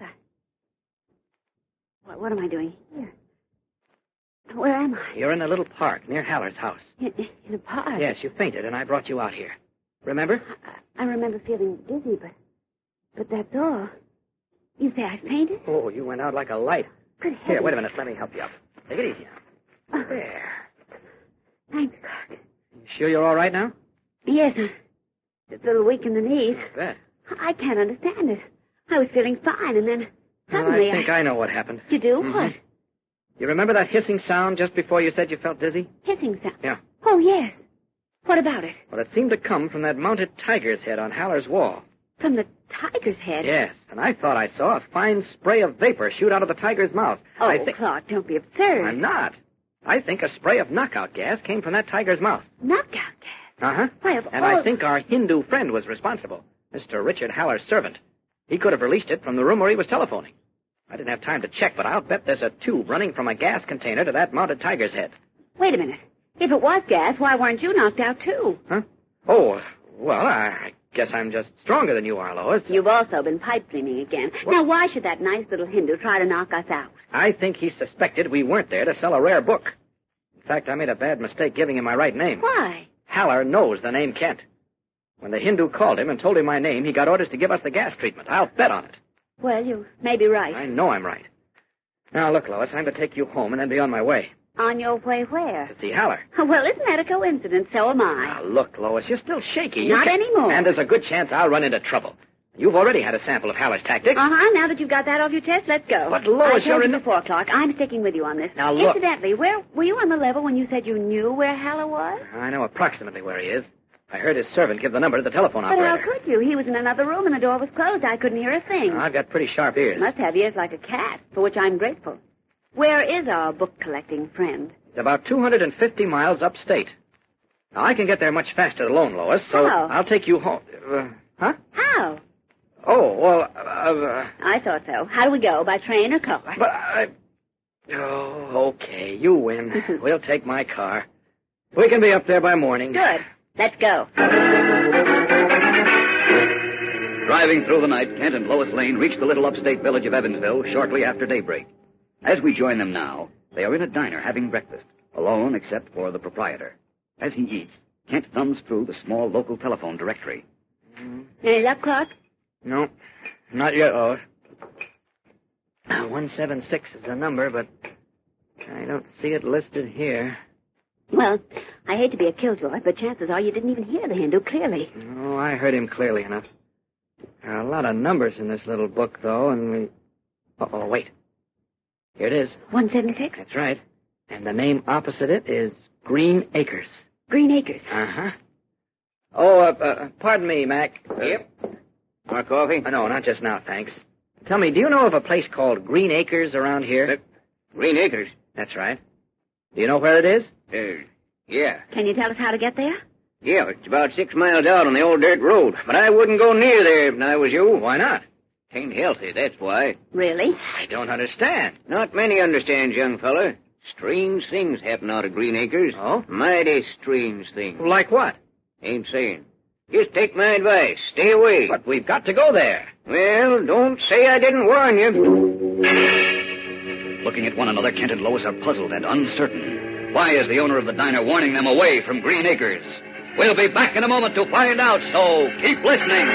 Speaker 5: What am I doing here? Where am I?
Speaker 6: You're in a little park near Haller's house.
Speaker 5: In a park?
Speaker 6: Yes, you fainted, and I brought you out here. Remember?
Speaker 5: I remember feeling dizzy, but that's all. You say I fainted?
Speaker 6: Oh, you went out like a light.
Speaker 5: Good heavens.
Speaker 6: Here, wait a minute. Let me help you up. Take it easy now. There.
Speaker 5: Thanks, Clark.
Speaker 6: You sure you're all right now?
Speaker 5: Yes, I'm just a little weak in the knees.
Speaker 6: I bet.
Speaker 5: I can't understand it. I was feeling fine, and then suddenly
Speaker 6: Well, I think I know what happened.
Speaker 5: You do?
Speaker 6: Mhm.
Speaker 5: What?
Speaker 6: You remember that hissing sound just before you said you felt dizzy?
Speaker 5: Hissing sound?
Speaker 6: Yeah.
Speaker 5: Oh, yes. What about it?
Speaker 6: Well, it seemed to come from that mounted tiger's head on Haller's wall.
Speaker 5: From the tiger's head?
Speaker 6: Yes, and I thought I saw a fine spray of vapor shoot out of the tiger's mouth.
Speaker 5: Oh, Clark, don't be absurd.
Speaker 6: I'm not. I think a spray of knockout gas came from that tiger's mouth.
Speaker 5: Knockout gas?
Speaker 6: Uh-huh.
Speaker 5: Why, of
Speaker 6: And
Speaker 5: all...
Speaker 6: I think our Hindu friend was responsible, Mr. Richard Haller's servant. He could have released it from the room where he was telephoning. I didn't have time to check, but I'll bet there's a tube running from a gas container to that mounted tiger's head.
Speaker 5: Wait a minute. If it was gas, why weren't you knocked out, too?
Speaker 6: Huh? Oh, well, I guess I'm just stronger than you are, Lois.
Speaker 5: You've also been pipe cleaning again.
Speaker 6: What?
Speaker 5: Now, why should that nice little Hindu try to knock us out?
Speaker 6: I think he suspected we weren't there to sell a rare book. In fact, I made a bad mistake giving him my right name.
Speaker 5: Why?
Speaker 6: Haller knows the name Kent. When the Hindu called him and told him my name, he got orders to give us the gas treatment. I'll bet on it.
Speaker 5: Well, you may be right.
Speaker 6: I know I'm right. Now, look, Lois, I'm to take you home and then be on my way.
Speaker 5: On your way where?
Speaker 6: To see Haller.
Speaker 5: Well, isn't that a coincidence? So am I.
Speaker 6: Now, look, Lois, you're still shaky.
Speaker 5: Not anymore.
Speaker 6: And there's a good chance I'll run into trouble. You've already had a sample of Haller's tactics.
Speaker 5: Uh-huh. Now that you've got that off your chest, let's go.
Speaker 6: But, Lois,
Speaker 5: I told you before, Clark. I'm sticking with you on this.
Speaker 6: Now, look.
Speaker 5: Incidentally, where were you on the level when you said you knew where Haller was?
Speaker 6: I know approximately where he is. I heard his servant give the number to the telephone
Speaker 5: But
Speaker 6: operator.
Speaker 5: how could you? He was in another room and the door was closed. I couldn't hear a thing.
Speaker 6: I've got pretty sharp ears.
Speaker 5: Must have ears like a cat, for which I'm grateful. Where is our book-collecting friend?
Speaker 6: It's about 250 miles upstate. Now, I can get there much faster alone, Lois, so
Speaker 5: How?
Speaker 6: I'll take you home. Huh?
Speaker 5: How?
Speaker 6: Oh, well,
Speaker 5: I thought so. How do we go? By train or car?
Speaker 6: But I... Oh, okay. You win. We'll take my car. We can be up there by morning.
Speaker 5: Good. Let's go.
Speaker 12: Driving through the night, Kent and Lois Lane reached the little upstate village of Evansville shortly after daybreak. As we join them now, they are in a diner having breakfast, alone except for the proprietor. As he eats, Kent thumbs through the small local telephone directory.
Speaker 5: Any luck, Clark?
Speaker 6: No, not yet, Lois. 176 is the number, but I don't see it listed here.
Speaker 5: Well, I hate to be a killjoy, but chances are you didn't even hear the Hindu clearly.
Speaker 6: Oh, I heard him clearly enough. There are a lot of numbers in this little book, though, and we... Uh-oh, wait. Here it is.
Speaker 5: 176?
Speaker 6: That's right. And the name opposite it is Green Acres.
Speaker 5: Green Acres.
Speaker 6: Uh-huh. Oh, pardon me, Mac.
Speaker 7: Yep. More coffee?
Speaker 6: No, not just now, thanks. Tell me, do you know of a place called Green Acres around here?
Speaker 7: Green Acres?
Speaker 6: That's right. Do you know where it is?
Speaker 7: Yeah.
Speaker 5: Can you tell us how to get there?
Speaker 7: Yeah, it's about 6 miles out on the old dirt road. But I wouldn't go near there if I was you.
Speaker 6: Why not?
Speaker 7: Ain't healthy, that's why.
Speaker 5: Really?
Speaker 6: I don't understand.
Speaker 7: Not many understands, young fella. Strange things happen out of Green Acres.
Speaker 6: Oh?
Speaker 7: Mighty strange things.
Speaker 6: Like what?
Speaker 7: Ain't saying. Just take my advice. Stay away.
Speaker 6: But we've got to go there.
Speaker 7: Well, don't say I didn't warn you.
Speaker 12: Looking at one another, Kent and Lois are puzzled and uncertain. Why is the owner of the diner warning them away from Green Acres? We'll be back in a moment to find out, so keep listening.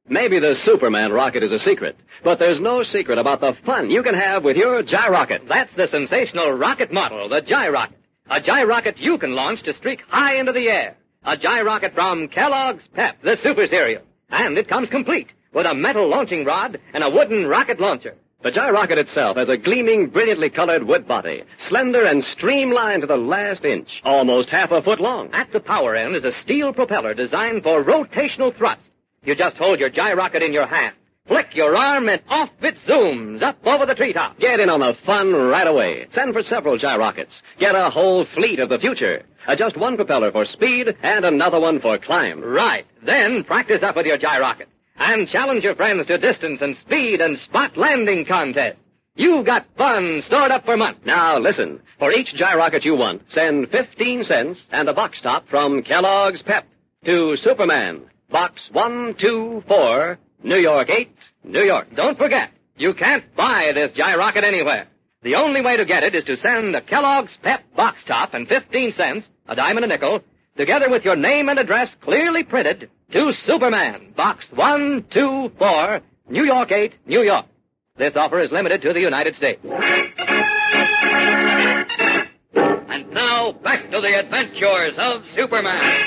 Speaker 2: Maybe the Superman rocket is a secret, but there's no secret about the fun you can have with your Gyrocket.
Speaker 16: That's the sensational rocket model, the Gyrocket. A Gyrocket you can launch to streak high into the air. A Gyrocket from Kellogg's Pep, the super cereal. And it comes complete with a metal launching rod and a wooden rocket launcher.
Speaker 2: The Gyrocket itself has a gleaming, brilliantly colored wood body, slender and streamlined to the last inch, almost half a foot long.
Speaker 16: At the power end is a steel propeller designed for rotational thrust. You just hold your Gyrocket in your hand, flick your arm, and off it zooms up over the treetop.
Speaker 2: Get in on the fun right away. Send for several Gyrockets. Get a whole fleet of the future. Adjust one propeller for speed and another one for climb.
Speaker 16: Right. Then practice up with your Gyrocket. And challenge your friends to distance and speed and spot landing contests. You've got fun stored up for months.
Speaker 2: Now, listen. For each Gyrocket you want, send 15 cents and a box top from Kellogg's Pep to Superman, Box 124, New York 8, New York.
Speaker 16: Don't forget, you can't buy this Gyrocket anywhere. The only way to get it is to send a Kellogg's Pep box top and 15 cents, a dime and a nickel, together with your name and address clearly printed, to Superman, Box 124, New York 8, New York. This offer is limited to the United States.
Speaker 12: And now, back to the adventures of Superman.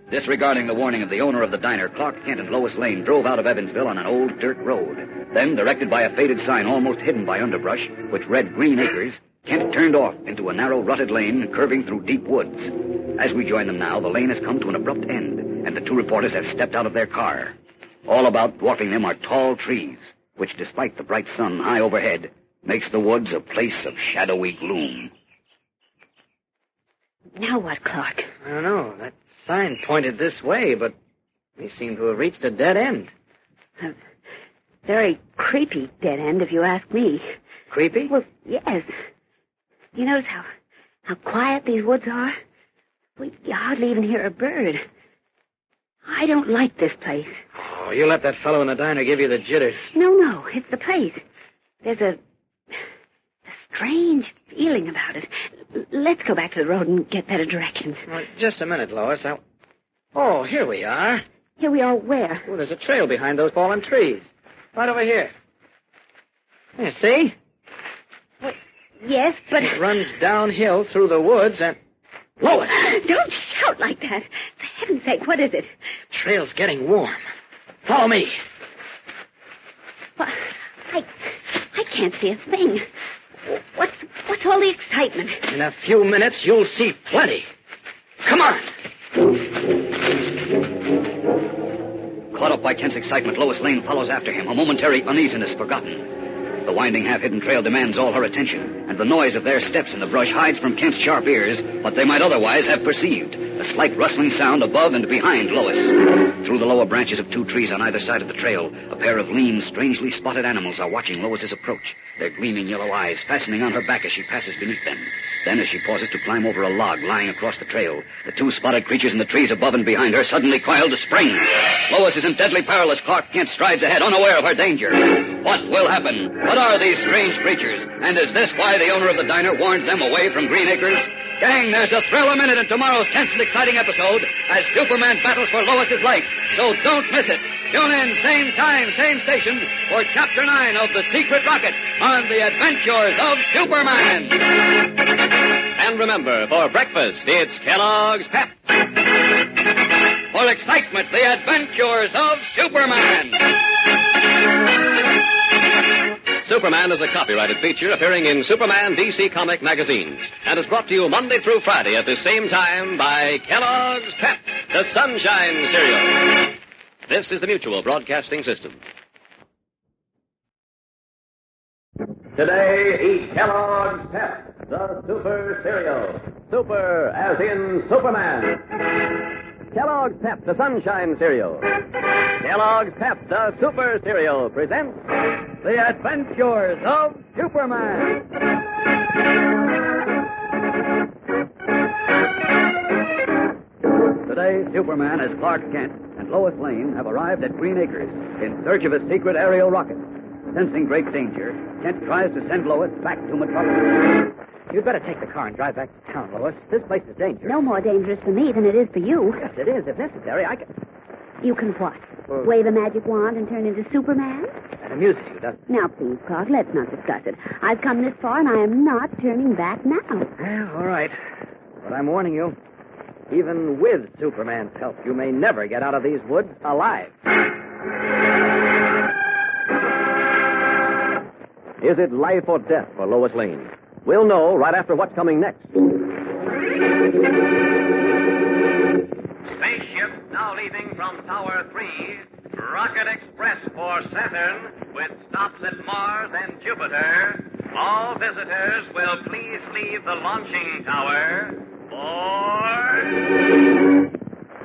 Speaker 12: Disregarding the warning of the owner of the diner, Clark Kent and Lois Lane drove out of Evansville on an old dirt road. Then, directed by a faded sign almost hidden by underbrush, which read Green Acres, Kent turned off into a narrow, rutted lane curving through deep woods. As we join them now, the lane has come to an abrupt end, and the two reporters have stepped out of their car. All about, dwarfing them, are tall trees, which, despite the bright sun high overhead, makes the woods a place of shadowy gloom.
Speaker 5: Now what, Clark?
Speaker 6: I don't know. That sign pointed this way, but we seem to have reached a dead end.
Speaker 5: A very creepy dead end, if you ask me.
Speaker 6: Creepy?
Speaker 5: Well, yes. You notice how quiet these woods are? You hardly even hear a bird. I don't like this place.
Speaker 6: Oh, you let that fellow in the diner give you the jitters.
Speaker 5: No, it's the place. There's a strange feeling about it. Let's go back to the road and get better directions.
Speaker 6: Well, just a minute, Lois. Oh, here we are.
Speaker 5: Here we are where?
Speaker 6: Oh, there's a trail behind those fallen trees. Right over here. There, see?
Speaker 5: What? Yes, but...
Speaker 6: It runs downhill through the woods and... Lois!
Speaker 5: Don't shout like that. For heaven's sake, what is it?
Speaker 6: Trail's getting warm. Follow me.
Speaker 5: Well, I can't see a thing. What's all the excitement?
Speaker 6: In a few minutes, you'll see plenty. Come on.
Speaker 12: Caught up by Kent's excitement, Lois Lane follows after him, a momentary uneasiness forgotten. The winding, half-hidden trail demands all her attention, and the noise of their steps in the brush hides from Kent's sharp ears what they might otherwise have perceived, a slight rustling sound above and behind Lois. Through the lower branches of two trees on either side of the trail, a pair of lean, strangely spotted animals are watching Lois's approach, their gleaming yellow eyes fastening on her back as she passes beneath them. Then, as she pauses to climb over a log lying across the trail, the two spotted creatures in the trees above and behind her suddenly cry out to spring. Lois is in deadly peril as Clark Kent strides ahead, unaware of her danger. What will happen? What are these strange creatures? And is this why the owner of the diner warned them away from Green Acres? Gang, there's a thrill a minute in tomorrow's tense and exciting episode as Superman battles for Lois's life. So don't miss it. Tune in, same time, same station, for Chapter 9 of The Secret Rocket on the Adventures of Superman.
Speaker 2: And remember, for breakfast, it's Kellogg's Pep.
Speaker 12: For excitement, the Adventures of Superman.
Speaker 2: Superman is a copyrighted feature appearing in Superman DC Comic magazines and is brought to you Monday through Friday at the same time by Kellogg's Pep, the Sunshine Cereal. This is the Mutual Broadcasting System.
Speaker 10: Today, eat Kellogg's Pep, the Super Cereal. Super as in Superman.
Speaker 2: Kellogg's Pep, the Sunshine Cereal. Kellogg's Pep, the Super Cereal, presents
Speaker 12: The Adventures of Superman. Today, Superman, as Clark Kent and Lois Lane, have arrived at Green Acres in search of a secret aerial rocket. Sensing great danger, Kent tries to send Lois back to Metropolis.
Speaker 6: You'd better take the car and drive back to town, Lois. This place is dangerous.
Speaker 5: No more dangerous for me than it is for you.
Speaker 6: Yes, it is. If necessary, I can...
Speaker 5: You can what? Wave a magic wand and turn into Superman?
Speaker 6: That amuses you, doesn't it?
Speaker 5: Now, please, Clark, let's not discuss it. I've come this far, and I am not turning back now.
Speaker 6: Well, all right. But I'm warning you, even with Superman's help, you may never get out of these woods alive.
Speaker 2: Is it life or death for Lois Lane? We'll know right after what's coming next.
Speaker 10: Spaceship now leaving from Tower 3. Rocket Express for Saturn with stops at Mars and Jupiter. All visitors will please leave the launching tower for...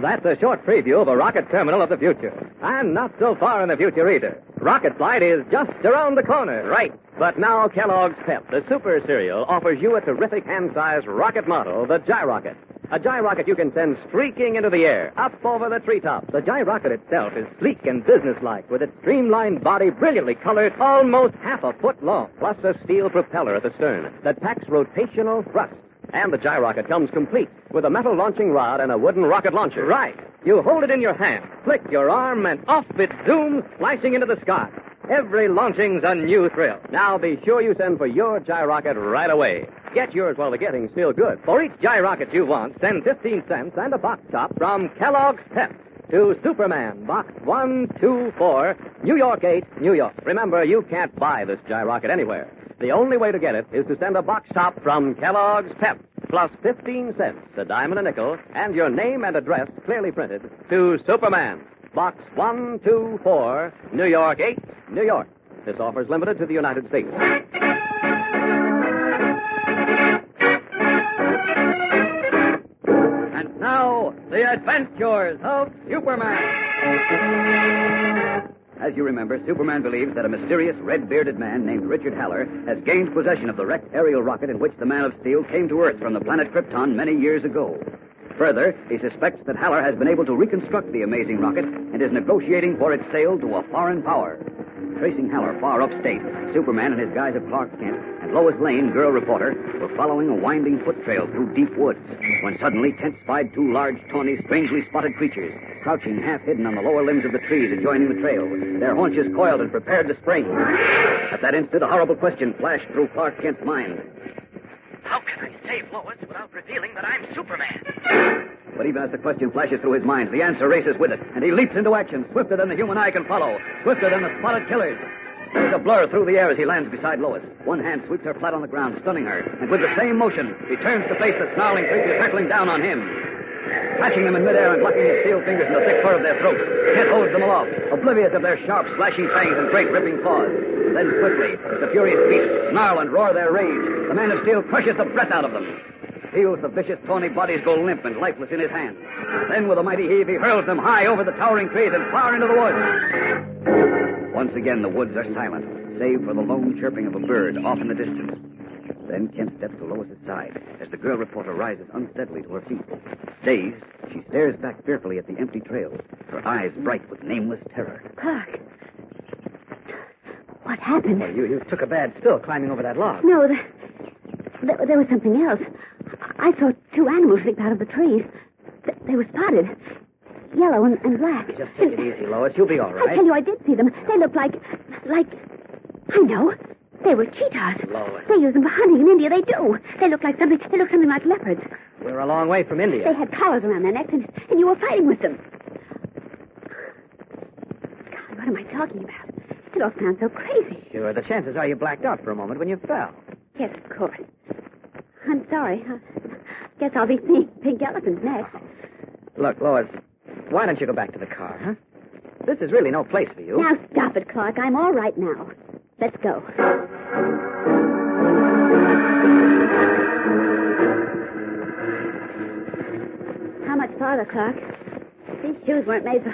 Speaker 16: That's a short preview of a rocket terminal of the future. And not so far in the future either. Rocket flight is just around the corner.
Speaker 2: Right. But now Kellogg's Pep, the Super Cereal, offers you a terrific hand-sized rocket model, the Gyrocket. A Gyrocket you can send streaking into the air, up over the treetops.
Speaker 16: The Gyrocket itself is sleek and businesslike, with its streamlined body brilliantly colored, almost half a foot long.
Speaker 2: Plus a steel propeller at the stern that packs rotational thrust.
Speaker 16: And the gyrocket comes complete with a metal launching rod and a wooden rocket launcher.
Speaker 6: Right. You hold it in your hand, flick your arm, and off it zooms, flashing into the sky. Every launching's a new thrill.
Speaker 16: Now be sure you send for your gyrocket right away. Get yours while the getting's still good.
Speaker 6: For each gyrocket you want, send 15 cents and a box top from Kellogg's Pep to Superman, Box 124, New York 8, New York.
Speaker 16: Remember, you can't buy this gyrocket anywhere. The only way to get it is to send a box top from Kellogg's Pep, plus 15 cents, a dime and a nickel, and your name and address clearly printed to Superman, Box 124, New York 8, New York. This offer is limited to the United States.
Speaker 12: And now, the adventures of Superman. As you remember, Superman believes that a mysterious red-bearded man named Richard Haller has gained possession of the wrecked aerial rocket in which the Man of Steel came to Earth from the planet Krypton many years ago. Further, he suspects that Haller has been able to reconstruct the amazing rocket and is negotiating for its sale to a foreign power. Tracing Haller far upstate, Superman and his guys of Clark Kent and Lois Lane, girl reporter, were following a winding foot trail through deep woods when suddenly Kent spied two large, tawny, strangely spotted creatures, crouching half-hidden on the lower limbs of the trees adjoining the trail, their haunches coiled and prepared to spring. At that instant, a horrible question flashed through Clark Kent's mind.
Speaker 6: How can I save Lois without revealing that I'm Superman?
Speaker 12: But even as the question flashes through his mind, the answer races with it, and he leaps into action, swifter than the human eye can follow, swifter than the spotted killers. There's a blur through the air as he lands beside Lois. One hand sweeps her flat on the ground, stunning her, and with the same motion, he turns to face the snarling creature circling down on him. Catching them in midair and locking his steel fingers in the thick fur of their throats, Kent holds them aloft, oblivious of their sharp, slashing fangs and great ripping claws. Then swiftly, as the furious beasts snarl and roar their rage, the Man of Steel crushes the breath out of them. Feels the vicious, tawny bodies go limp and lifeless in his hands. Then, with a mighty heave, he hurls them high over the towering trees and far into the woods. Once again, the woods are silent, save for the lone chirping of a bird off in the distance. Then Kent steps to Lois's side as the girl reporter rises unsteadily to her feet. Dazed, she stares back fearfully at the empty trail, her eyes bright with nameless terror.
Speaker 5: Clark. What happened?
Speaker 6: Well, you took a bad spill climbing over that log.
Speaker 5: No, there was something else. I saw two animals leap out of the trees. They were spotted. Yellow and black.
Speaker 6: Just take it easy, Lois. You'll be all right.
Speaker 5: I tell you, I did see them. They looked like... I know. They were cheetahs.
Speaker 6: Lois.
Speaker 5: They use them for hunting in India. They do. They look something like leopards.
Speaker 6: We're a long way from India.
Speaker 5: They had collars around their necks, and you were fighting with them. God, what am I talking about? It all sounds so crazy.
Speaker 6: Sure, the chances are you blacked out for a moment when you fell.
Speaker 5: Yes, of course. I'm sorry. Guess I'll be seeing pink elephants next.
Speaker 6: Look, Lois, why don't you go back to the car, huh? This is really no place for you.
Speaker 5: Now stop it, Clark. I'm all right now. Let's go. How much farther, Clark? These shoes weren't made for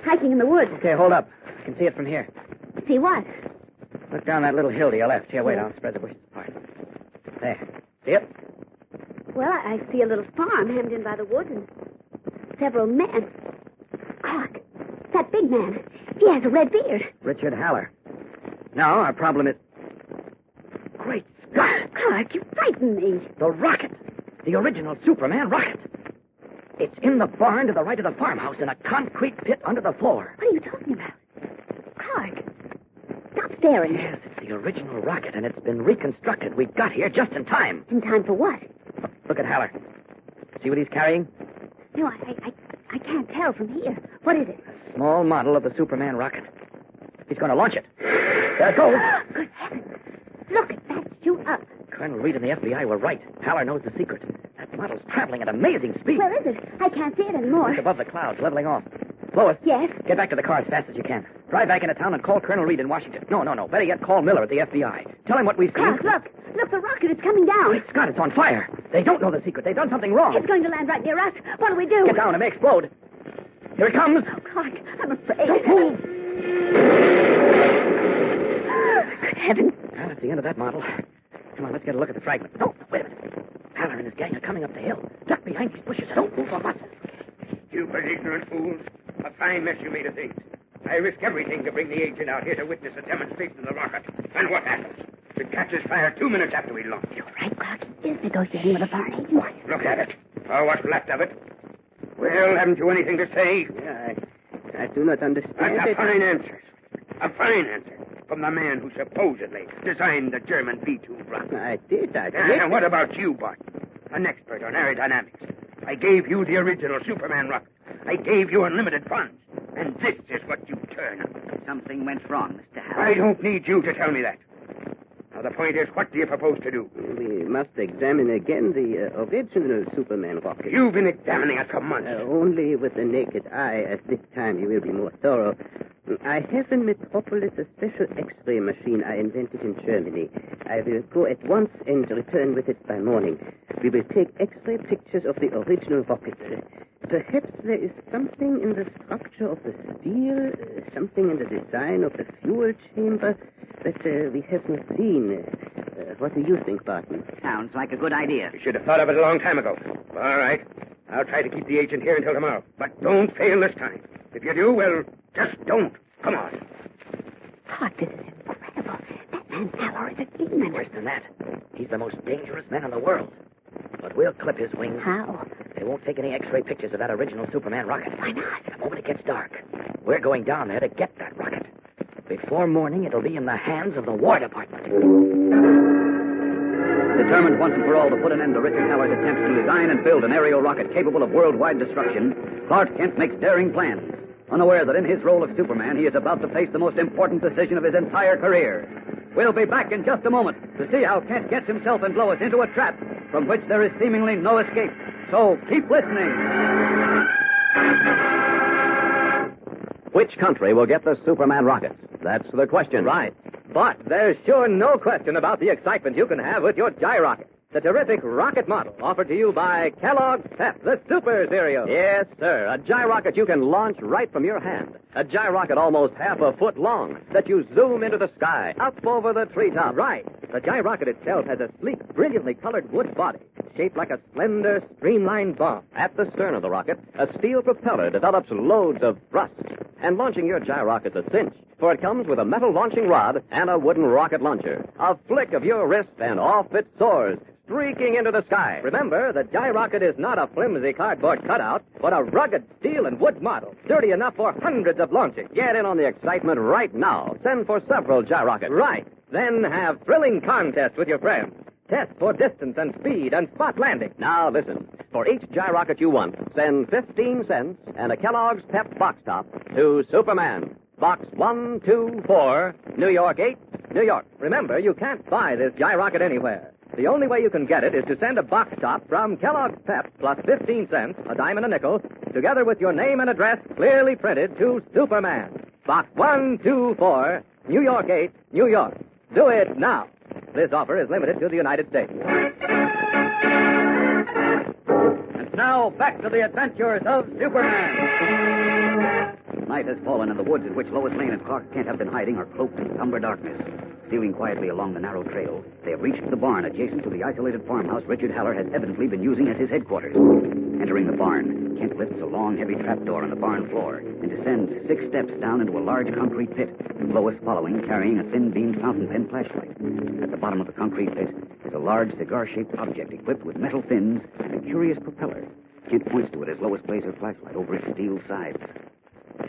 Speaker 5: hiking in the woods.
Speaker 6: Okay, hold up. I can see it from here.
Speaker 5: See what?
Speaker 6: Look down that little hill to your left. Here, wait, I'll spread the bushes apart. There. See it?
Speaker 5: Well, I see a little farm hemmed in by the woods and several men. Clark, that big man. He has a red beard.
Speaker 6: Richard Haller. Now, our problem is... Great Scott!
Speaker 5: Clark, you frightened me.
Speaker 6: The rocket. The original Superman rocket. It's in the barn to the right of the farmhouse in a concrete pit under the floor.
Speaker 5: What are you talking about? Clark, stop staring.
Speaker 6: Yes, it's the original rocket, and it's been reconstructed. We got here just in time.
Speaker 5: In time for what?
Speaker 6: Look at Haller. See what he's carrying?
Speaker 5: No, I can't tell from here. What is it?
Speaker 6: A small model of the Superman rocket. He's going to launch it. There it goes.
Speaker 5: Good heavens. Look at that shoot up.
Speaker 6: Colonel Reed and the FBI were right. Haller knows the secret. That model's traveling at amazing speed.
Speaker 5: Where is it? I can't see it anymore.
Speaker 6: It's above the clouds, leveling off. Lois.
Speaker 5: Yes?
Speaker 6: Get back to the car as fast as you can. Drive back into town and call Colonel Reed in Washington. No. Better yet, call Miller at the FBI. Tell him what we've seen.
Speaker 5: Clark, look. Look, the rocket is coming down.
Speaker 6: Great Scott, it's on fire. They don't know the secret. They've done something wrong.
Speaker 5: It's going to land right near us. What do we do?
Speaker 6: Get down. It may explode. Here it comes.
Speaker 5: Oh, Clark, I'm afraid.
Speaker 6: Don't move.
Speaker 5: Good heavens.
Speaker 6: Well, that's the end of that model. Come on, let's get a look at the fragments. No, wait a minute. Haller and his gang are coming up the hill. Duck behind these bushes. Don't move from us.
Speaker 18: Stupid, ignorant fools. A fine mess you made of things. I risk everything to bring the agent out here to witness a demonstration of the rocket. And what happens? It catches fire 2 minutes after we launch.
Speaker 5: You're right, Clark. He is negotiating with a foreign agent.
Speaker 18: Look at it. Or what's left of it. Well, haven't you anything to say?
Speaker 14: I do not understand
Speaker 18: That's
Speaker 14: it.
Speaker 18: a fine answer. A fine answer. From the man who supposedly designed the German V-2 rocket.
Speaker 14: I did.
Speaker 18: And what about you, Bart? An expert on aerodynamics. I gave you the original Superman rocket. I gave you unlimited funds. And this is what you turn on.
Speaker 12: Something went wrong, Mr. Howard.
Speaker 18: I don't need you to tell me that. Now, the point is, what do you propose to do?
Speaker 14: We must examine again the original Superman rocket.
Speaker 18: You've been examining it for months.
Speaker 14: Only with the naked eye. At this time, you will be more thorough. I have in Metropolis a special X-ray machine I invented in Germany. I will go at once and return with it by morning. We will take X-ray pictures of the original rocket. Perhaps there is something in the structure of the steel, something in the design of the fuel chamber that we have not seen. What do you think, Barton?
Speaker 12: Sounds like a good idea.
Speaker 18: You should have thought of it a long time ago. All right. I'll try to keep the agent here until tomorrow. But don't fail this time. If you do, well, just don't. Come on.
Speaker 5: Clark, this is incredible. That man Mallory is a demon.
Speaker 6: Worse than that. He's the most dangerous man in the world. But we'll clip his wings.
Speaker 5: How?
Speaker 6: They won't take any X-ray pictures of that original Superman rocket.
Speaker 5: Why not?
Speaker 6: The moment it gets dark, we're going down there to get that rocket. Before morning, it'll be in the hands of the War Department.
Speaker 12: Determined once and for all to put an end to Richard Haller's attempts to design and build an aerial rocket capable of worldwide destruction, Clark Kent makes daring plans, unaware that in his role of Superman, he is about to face the most important decision of his entire career. We'll be back in just a moment to see how Kent gets himself and Lois into a trap from which there is seemingly no escape. So keep listening.
Speaker 2: Which country will get the Superman rockets? That's the question.
Speaker 16: Right. But there's sure no question about the excitement you can have with your Gyrocket, the terrific rocket model offered to you by Kellogg's Pep, the Super Cereal.
Speaker 2: Yes, sir. A Gyrocket you can launch right from your hand. A Gyrocket almost half a foot long that you zoom into the sky, up over the treetop.
Speaker 16: Right. The Gyrocket itself has a sleek, brilliantly colored wood body, shaped like a slender, streamlined bomb.
Speaker 2: At the stern of the rocket, a steel propeller develops loads of thrust. And launching your Gyrocket's a cinch, for it comes with a metal launching rod and a wooden rocket launcher. A flick of your wrist and off it soars, streaking into the sky.
Speaker 16: Remember, the Gyrocket is not a flimsy cardboard cutout, but a rugged steel and wood model, sturdy enough for hundreds of launchings.
Speaker 2: Get in on the excitement right now. Send for several Gyrockets.
Speaker 16: Right. Then have thrilling contests with your friends. Tests for distance and speed and spot landing.
Speaker 2: Now listen. For each Gyrocket you want, send 15 cents and a Kellogg's Pep box top to Superman. Box 124, New York 8, New York.
Speaker 16: Remember, you can't buy this Gyrocket anywhere. The only way you can get it is to send a box top from Kellogg's Pep plus 15 cents, a dime and a nickel, together with your name and address clearly printed to Superman. Box 124, New York 8, New York. Do it now. This offer is limited to the United States.
Speaker 12: And now, back to the adventures of Superman. Night has fallen, and the woods in which Lois Lane and Clark Kent have been hiding are cloaked in somber darkness. Stealing quietly along the narrow trail, they have reached the barn adjacent to the isolated farmhouse Richard Haller has evidently been using as his headquarters. Entering the barn, Kent lifts a long, heavy trapdoor on the barn floor and descends 6 steps down into a large concrete pit, Lois following, carrying a thin-beamed fountain pen flashlight. At the bottom of the concrete pit is a large cigar-shaped object equipped with metal fins and a curious propeller. Kent points to it as Lois plays her flashlight over its steel sides.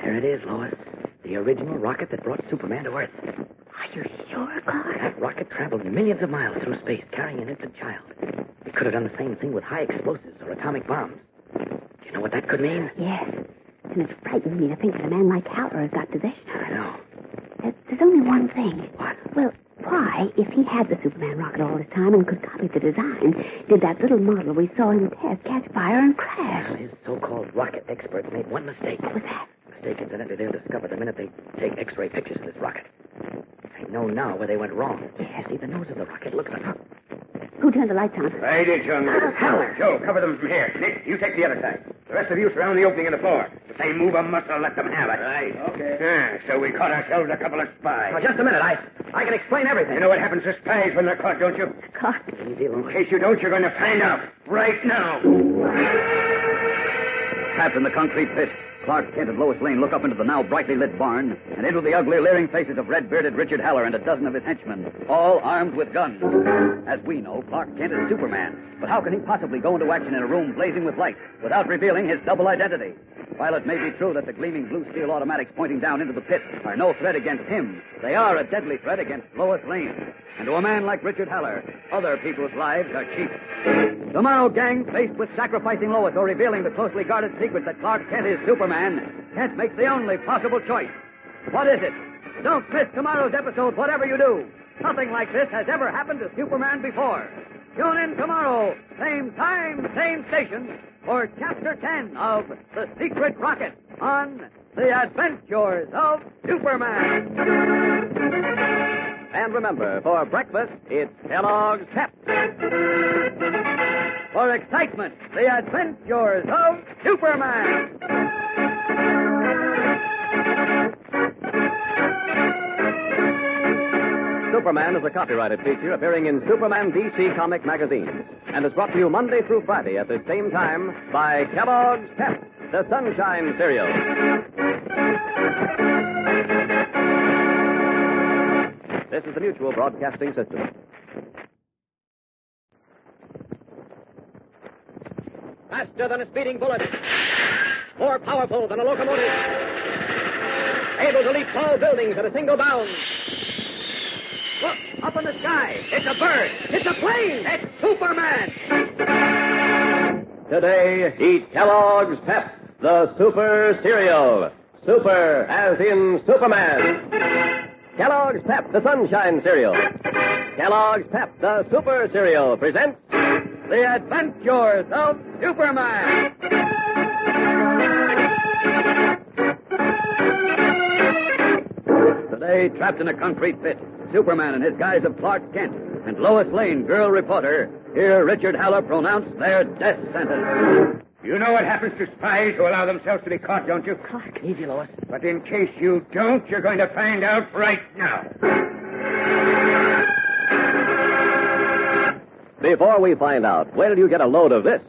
Speaker 6: There it is, Lois. The original rocket that brought Superman to Earth.
Speaker 5: Are you sure, Clark?
Speaker 6: That rocket traveled millions of miles through space carrying an infant child. It could have done the same thing with high explosives or atomic bombs. Do you know what that could mean?
Speaker 5: Yes. And it's frightening me to think that a man like Haller has got possession.
Speaker 6: I know.
Speaker 5: There's only one thing.
Speaker 6: What?
Speaker 5: Well, why, if he had the Superman rocket all this time and could copy the design, did that little model we saw him test catch fire and crash?
Speaker 6: Well, his so-called rocket experts made one mistake.
Speaker 5: What was that?
Speaker 6: Mistake, incidentally, they'll discover the minute they take X-ray pictures of this rocket. They know now where they went wrong.
Speaker 5: Yes.
Speaker 6: See, the nose of the rocket looks like...
Speaker 5: Who turned the lights on?
Speaker 18: I did, young man.
Speaker 5: Haller.
Speaker 18: Joe, cover them from here. Nick, you take the other side. The rest of you surround the opening in the floor. If they move a muscle, let them have it.
Speaker 6: Right.
Speaker 18: Okay. So we caught ourselves a couple of spies.
Speaker 6: Now, just a minute. I can explain everything.
Speaker 18: You know what happens to spies when they're caught, don't you?
Speaker 5: Clark.
Speaker 6: Easy, Lois.
Speaker 18: In case you don't, you're going to find out. Right now.
Speaker 12: trapped in the concrete pit. Clark Kent and Lois Lane look up into the now brightly lit barn and into the ugly, leering faces of red-bearded Richard Haller and a dozen of his henchmen, all armed with guns. As we know, Clark Kent is Superman, but how can he possibly go into action in a room blazing with light without revealing his double identity? While it may be true that the gleaming blue steel automatics pointing down into the pit are no threat against him, they are a deadly threat against Lois Lane. And to a man like Richard Haller, other people's lives are cheap. Tomorrow, gang, faced with sacrificing Lois or revealing the closely guarded secret that Clark Kent is Superman, Kent makes the only possible choice. What is it? Don't miss tomorrow's episode, whatever you do. Nothing like this has ever happened to Superman before. Tune in tomorrow, same time, same station, for Chapter 10 of The Secret Rocket on The Adventures of Superman.
Speaker 2: And remember, for breakfast, it's Kellogg's Pep.
Speaker 12: For excitement, The Adventures of Superman.
Speaker 2: Superman is a copyrighted feature appearing in Superman DC comic magazines and is brought to you Monday through Friday at the same time by Kellogg's Pep, the Sunshine Cereal. This is the Mutual Broadcasting System.
Speaker 1: Faster than a speeding bullet. More powerful than a locomotive. Able to leap tall buildings at a single bound. Look, up in the sky. It's a bird. It's a plane. It's Superman.
Speaker 2: Today, eat Kellogg's Pep, the Super Cereal. Super as in Superman. Kellogg's Pep, the Sunshine Cereal. Kellogg's Pep, the Super Cereal, presents
Speaker 12: The Adventures of Superman. Today, trapped in a concrete pit, Superman in his guise of Clark Kent and Lois Lane, girl reporter, hear Richard Haller pronounce their death sentence.
Speaker 18: You know what happens to spies who allow themselves to be caught, don't you?
Speaker 15: Clark, easy, Lois.
Speaker 18: But in case you don't, you're going to find out right now.
Speaker 2: Before we find out, where do you get a load of this?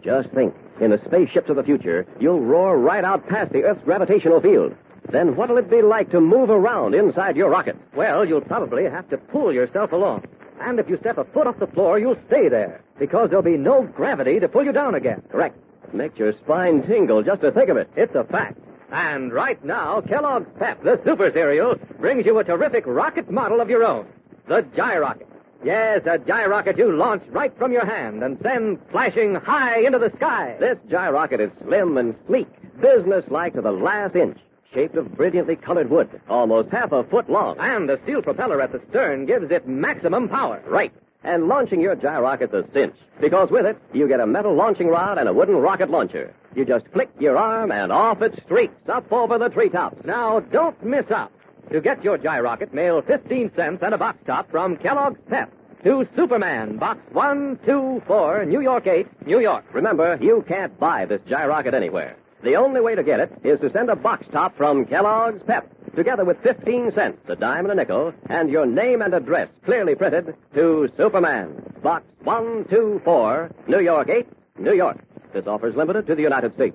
Speaker 2: Just think, in the spaceships of the future, you'll roar right out past the Earth's gravitational field. Then what'll it be like to move around inside your rocket?
Speaker 6: Well, you'll probably have to pull yourself along. And if you step a foot off the floor, you'll stay there, because there'll be no gravity to pull you down again.
Speaker 2: Correct. Makes your spine tingle just to think of it.
Speaker 6: It's a fact. And right now, Kellogg's Pep, the Super Cereal, brings you a terrific rocket model of your own. The Gyrocket. Yes, a gyrocket you launch right from your hand and send flashing high into the sky.
Speaker 2: This gyrocket is slim and sleek, businesslike to the last inch. Shaped of brilliantly colored wood, almost half a foot long.
Speaker 6: And the steel propeller at the stern gives it maximum power.
Speaker 2: Right. And launching your gyrocket's a cinch, because with it, you get a metal launching rod and a wooden rocket launcher. You just flick your arm, and off it streaks up over the treetops.
Speaker 6: Now, don't miss out. To get your gyrocket, mail 15 cents and a box top from Kellogg's Pep to Superman, Box 124, New York 8, New York.
Speaker 2: Remember, you can't buy this gyrocket anywhere. The only way to get it is to send a box top from Kellogg's Pep, together with 15 cents, a dime and a nickel, and your name and address clearly printed to Superman, Box 124, New York 8, New York. This offer is limited to the United States.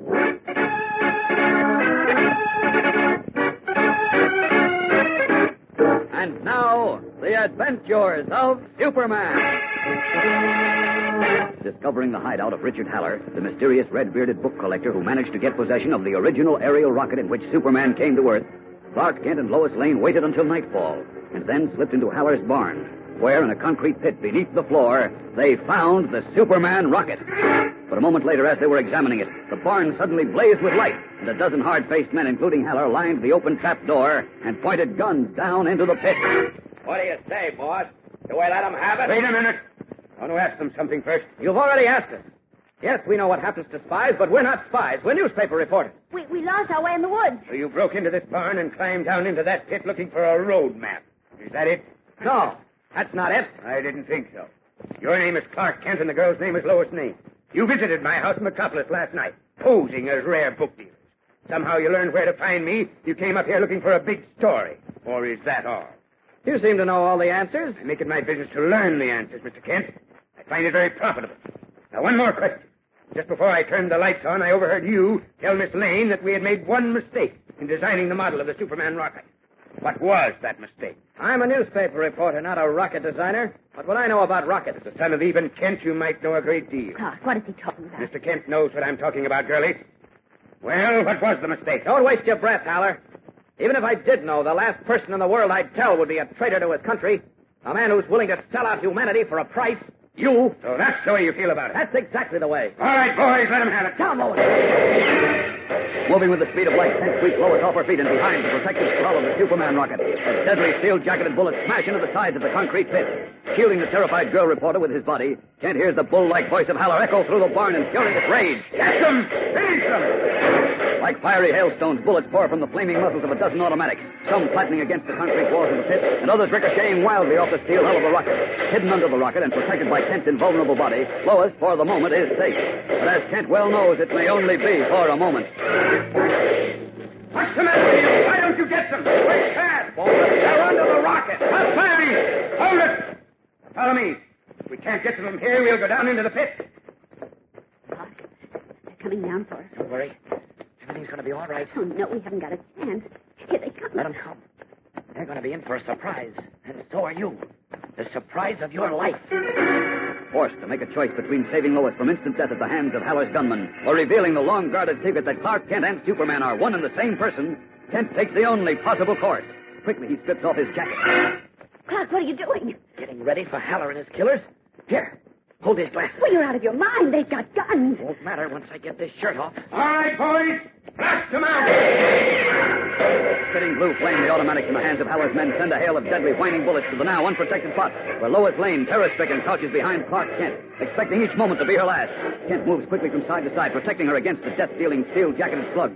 Speaker 12: And now, The Adventures of Superman. Discovering the hideout of Richard Haller, the mysterious red-bearded book collector who managed to get possession of the original aerial rocket in which Superman came to Earth, Clark Kent and Lois Lane waited until nightfall and then slipped into Haller's barn, where in a concrete pit beneath the floor, they found the Superman rocket. But a moment later, as they were examining it, the barn suddenly blazed with light, and a dozen hard-faced men, including Haller, lined the open trap door and pointed guns down into the pit.
Speaker 9: What do you say, boss? Do we let them have it? Wait a minute. I want to ask them something first.
Speaker 6: You've already asked us. Yes, we know what happens to spies, but we're not spies. We're newspaper reporters.
Speaker 5: We lost our way in the woods.
Speaker 9: So you broke into this barn and climbed down into that pit looking for a road map. Is that it?
Speaker 6: No, that's not it.
Speaker 9: I didn't think so. Your name is Clark Kent and the girl's name is Lois Lane. You visited my house in Metropolis last night, posing as rare book dealers. Somehow you learned where to find me. You came up here looking for a big story. Or is that all?
Speaker 6: You seem to know all the answers.
Speaker 9: I make it my business to learn the answers, Mr. Kent. I find it very profitable. Now, one more question.
Speaker 18: Just before I turned the lights on, I overheard you tell Miss Lane that we had made one mistake in designing the model of the Superman rocket. What was that mistake?
Speaker 6: I'm a newspaper reporter, not a rocket designer. But what I know about rockets...
Speaker 18: As the son of Eben Kent, you might know a great deal.
Speaker 5: Clark, what is he talking about?
Speaker 18: Mr. Kent knows what I'm talking about, girlie. Well, what was the mistake?
Speaker 6: Don't waste your breath, Haller. Even if I did know, the last person in the world I'd tell would be a traitor to his country. A man who's willing to sell out humanity for a price. You.
Speaker 18: So that's the way you feel about it.
Speaker 6: That's exactly the way.
Speaker 18: All right, boys, let him have it.
Speaker 6: Down, Lois.
Speaker 12: Moving with the speed of light, Kent sweeps Lois off her feet and behind the protective skull of the Superman rocket. A deadly steel-jacketed bullet smash into the sides of the concrete pit. Shielding the terrified girl reporter with his body, Kent hears the bull-like voice of Haller echo through the barn in furious rage.
Speaker 18: Catch them! Finish them!
Speaker 12: Like fiery hailstones, bullets pour from the flaming muzzles of a dozen automatics, some flattening against the concrete walls of the pit, and others ricocheting wildly off the steel hull of the rocket. Hidden under the rocket and protected by Kent's invulnerable body, Lois, for the moment, is safe. But as Kent well knows, it may only be for a moment.
Speaker 18: What's the matter with you? Why don't you get them? Quick, fast! They're under the rocket. Stop firing! Hold it! Follow me. If we can't get to them here, we'll go down into the pit.
Speaker 5: Clark, they're coming down for us.
Speaker 6: Don't worry. Everything's going to be all right.
Speaker 5: Oh, no, we haven't got a chance. Here they come.
Speaker 6: Let them come. They're going to be in for a surprise. And so are you. The surprise of your life.
Speaker 12: Forced to make a choice between saving Lois from instant death at the hands of Haller's gunmen or revealing the long-guarded secret that Clark Kent and Superman are one and the same person, Kent takes the only possible course. Quickly, he strips off his jacket.
Speaker 5: Clark, what are you doing?
Speaker 6: Getting ready for Haller and his killers? Here, hold his glasses.
Speaker 5: Well, you're out of your mind. They've got guns.
Speaker 6: Won't matter once I get this shirt off.
Speaker 18: All right, boys. Blast them out!
Speaker 12: Spitting blue flame, the automatics in the hands of Haller's men send a hail of deadly whining bullets to the now unprotected spot, where Lois Lane, terror-stricken, crouches behind Clark Kent, expecting each moment to be her last. Kent moves quickly from side to side, protecting her against the death-dealing steel-jacketed slugs.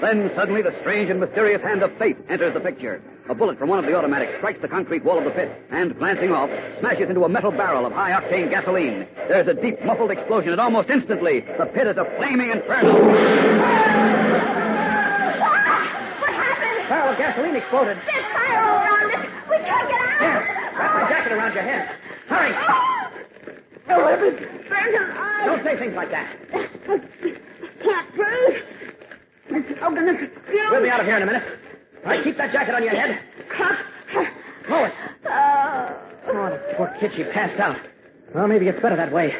Speaker 12: Then, suddenly, the strange and mysterious hand of fate enters the picture. A bullet from one of the automatics strikes the concrete wall of the pit and, glancing off, smashes into a metal barrel of high-octane gasoline. There's a deep, muffled explosion, and almost instantly, the pit is a flaming inferno.
Speaker 5: What happened?
Speaker 6: Barrel of gasoline exploded.
Speaker 5: There's fire all around us. We can't get out.
Speaker 6: Here, wrap my jacket around your head. Hurry.
Speaker 5: Oh, it's burned alive.
Speaker 6: Don't say things like that.
Speaker 5: Can't breathe. It's smoking the fumes.
Speaker 6: We'll be out of here in a minute. All right, keep that jacket on your head.
Speaker 5: Clark.
Speaker 6: Lois. Oh, the poor kid, she passed out. Well, maybe it's better that way.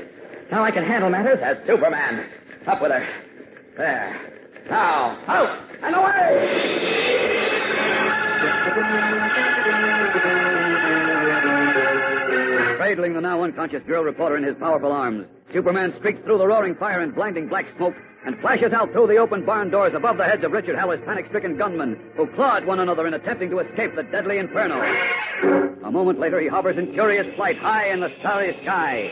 Speaker 6: Now I can handle matters as Superman. Up with her. There. Now, out and away!
Speaker 12: Cradling the now unconscious girl reporter in his powerful arms, Superman streaks through the roaring fire and blinding black smoke and flashes out through the open barn doors above the heads of Richard Haller's panic-stricken gunmen, who clawed one another in attempting to escape the deadly inferno. A moment later, he hovers in furious flight high in the starry sky.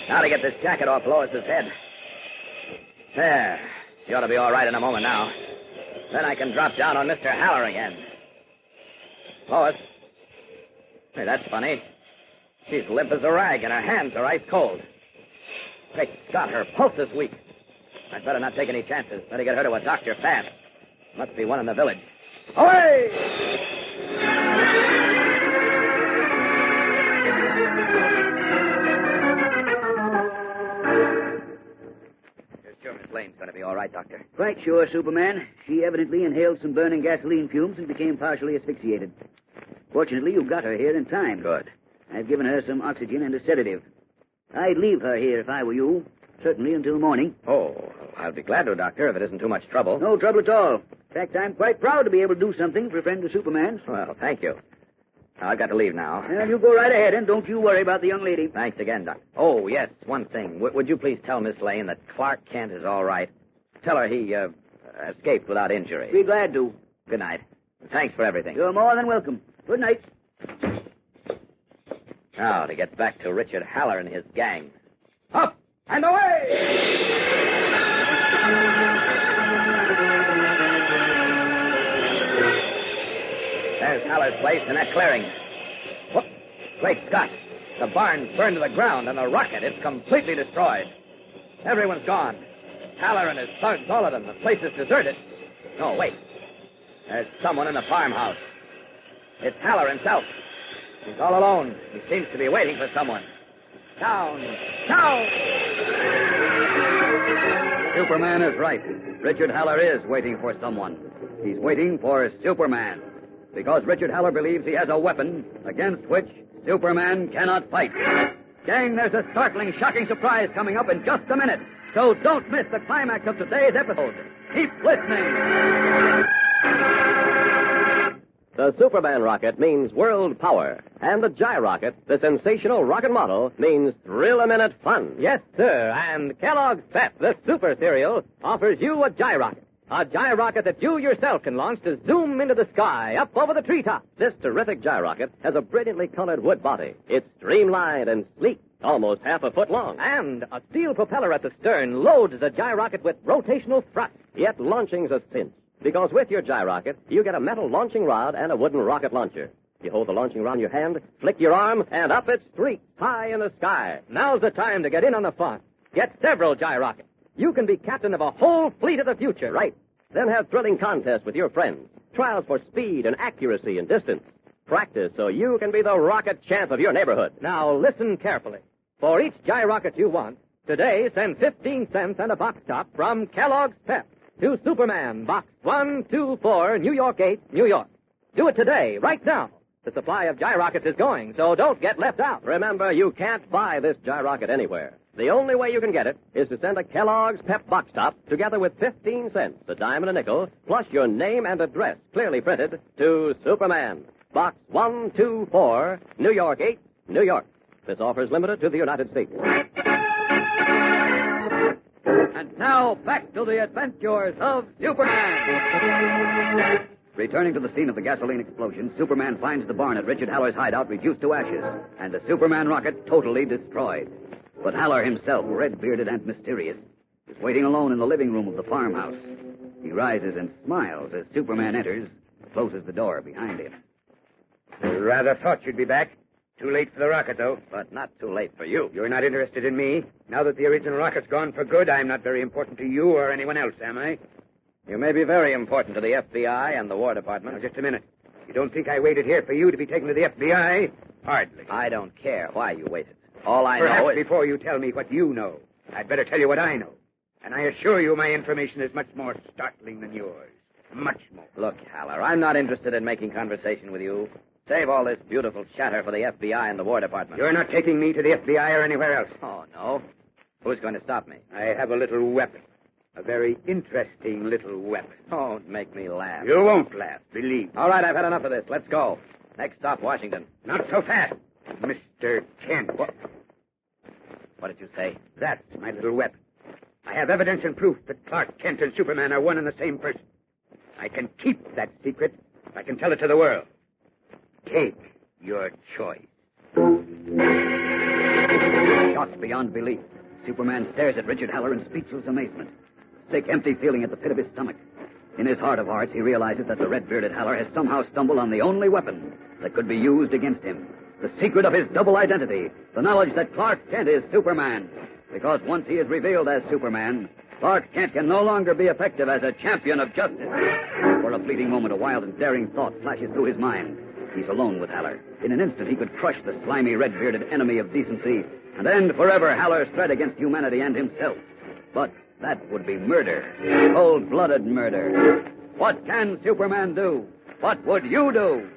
Speaker 1: Now to get this jacket off Lois's head. There. She ought to be all right in a moment now. Then I can drop down on Mr. Haller again. Lois. Hey, that's funny. She's limp as a rag, and her hands are ice cold. Great Scott, her pulse is weak. I'd better not take any chances. Better get her to a doctor fast. Must be one in the village. Away! You're sure Miss Lane's going to be all right, Doctor?
Speaker 12: Quite sure, Superman. She evidently inhaled some burning gasoline fumes and became partially asphyxiated. Fortunately, you got her here in time.
Speaker 1: Good.
Speaker 12: I've given her some oxygen and a sedative. I'd leave her here if I were you. Certainly until morning.
Speaker 1: Oh, I'll be glad to, Doctor, if it isn't too much trouble.
Speaker 12: No trouble at all. In fact, I'm quite proud to be able to do something for a friend of Superman's.
Speaker 1: Well, thank you. I've got to leave now.
Speaker 12: Well, you go right ahead, and don't you worry about the young lady.
Speaker 1: Thanks again, Doc. Oh, yes, one thing. Would you please tell Miss Lane that Clark Kent is all right? Tell her he escaped without injury.
Speaker 12: Be glad to.
Speaker 1: Good night. Thanks for everything.
Speaker 12: You're more than welcome. Good night.
Speaker 1: Now, to get back to Richard Haller and his gang. Up and away! There's Haller's place in that clearing. Whoop! Great Scott! The barn's burned to the ground, and the rocket, it's completely destroyed. Everyone's gone. Haller and his thugs, all of them. The place is deserted. No, wait. There's someone in the farmhouse. It's Haller himself. He's all alone. He seems to be waiting for someone. Down! Down!
Speaker 12: Superman is right. Richard Haller is waiting for someone. He's waiting for Superman. Because Richard Haller believes he has a weapon against which Superman cannot fight. Gang, there's a startling, shocking surprise coming up in just a minute. So don't miss the climax of today's episode. Keep listening.
Speaker 2: The Superman rocket means world power. And the Gyrocket, the sensational rocket model, means thrill-a-minute fun.
Speaker 16: Yes, sir. And Kellogg's Pep, the super cereal, offers you a Gyrocket. A Gyrocket that you yourself can launch to zoom into the sky, up over the treetops.
Speaker 2: This terrific Gyrocket has a brilliantly colored wood body. It's streamlined and sleek, almost half a foot long.
Speaker 16: And a steel propeller at the stern loads the Gyrocket with rotational thrust.
Speaker 2: Yet launching's a cinch, because with your Gyrocket, you get a metal launching rod and a wooden rocket launcher. You hold the launching rod in your hand, flick your arm, and up it streaks high in the sky.
Speaker 16: Now's the time to get in on the fun. Get several Gyrockets. You can be captain of a whole fleet of the future.
Speaker 2: Right. Then have thrilling contests with your friends. Trials for speed and accuracy and distance. Practice so you can be the rocket champ of your neighborhood.
Speaker 16: Now listen carefully. For each Gyrocket you want, today send 15 cents and a box top from Kellogg's Pep to Superman, Box 124, New York 8, New York. Do it today, right now. The supply of Gyrockets is going, so don't get left out.
Speaker 2: Remember, you can't buy this Gyrocket anywhere. The only way you can get it is to send a Kellogg's Pep box top together with 15 cents, a dime and a nickel, plus your name and address clearly printed to Superman, Box 124, New York 8, New York. This offer is limited to the United States.
Speaker 12: And now, back to the adventures of Superman. Returning to the scene of the gasoline explosion, Superman finds the barn at Richard Haller's hideout reduced to ashes, and the Superman rocket totally destroyed. But Haller himself, red-bearded and mysterious, is waiting alone in the living room of the farmhouse. He rises and smiles as Superman enters and closes the door behind him.
Speaker 18: Rather thought you'd be back. Too late for the rocket, though.
Speaker 10: But not too late for you.
Speaker 18: You're not interested in me. Now that the original rocket's gone for good, I'm not very important to you or anyone else, am I?
Speaker 10: You may be very important to the FBI and the War Department.
Speaker 18: Now, just a minute. You don't think I waited here for you to be taken to the FBI? Hardly.
Speaker 10: I don't care why you waited. All I
Speaker 18: Perhaps
Speaker 10: know is...
Speaker 18: before you tell me what you know, I'd better tell you what I know. And I assure you my information is much more startling than yours. Much more.
Speaker 10: Look, Haller, I'm not interested in making conversation with you. Save all this beautiful chatter for the FBI and the War Department.
Speaker 18: You're not taking me to the FBI or anywhere else.
Speaker 10: Oh, no? Who's going to stop me?
Speaker 18: I have a little weapon. A very interesting little weapon.
Speaker 10: Don't make me laugh.
Speaker 18: You won't laugh, believe me.
Speaker 10: All right, I've had enough of this. Let's go. Next stop, Washington.
Speaker 18: Not so fast, Mr. Kent.
Speaker 10: What did you say?
Speaker 18: That's my little weapon. I have evidence and proof that Clark Kent and Superman are one and the same person. I can keep that secret if I can tell it to the world. Take your choice.
Speaker 12: Shocked beyond belief, Superman stares at Richard Haller in speechless amazement. A sick, empty feeling at the pit of his stomach. In his heart of hearts, he realizes that the red-bearded Haller has somehow stumbled on the only weapon that could be used against him. The secret of his double identity, the knowledge that Clark Kent is Superman. Because once he is revealed as Superman, Clark Kent can no longer be effective as a champion of justice. For a fleeting moment, a wild and daring thought flashes through his mind. He's alone with Haller. In an instant, he could crush the slimy, red-bearded enemy of decency and end forever Haller's threat against humanity and himself. But that would be murder. Cold-blooded murder. What can Superman do? What would you do?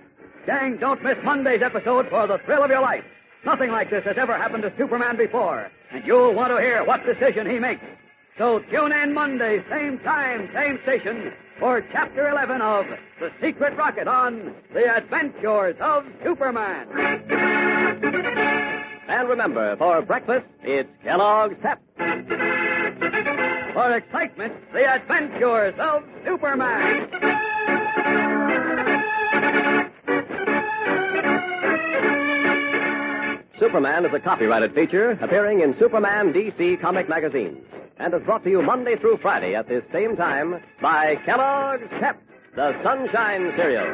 Speaker 12: Gang, don't miss Monday's episode for the thrill of your life. Nothing like this has ever happened to Superman before, and you'll want to hear what decision he makes. So tune in Monday, same time, same station, for Chapter 11 of The Secret Rocket on The Adventures of Superman.
Speaker 2: And remember, for breakfast, it's Kellogg's Pep.
Speaker 12: For excitement, The Adventures of Superman.
Speaker 2: Superman is a copyrighted feature appearing in Superman DC comic magazines and is brought to you Monday through Friday at this same time by Kellogg's Pep, the Sunshine Cereal.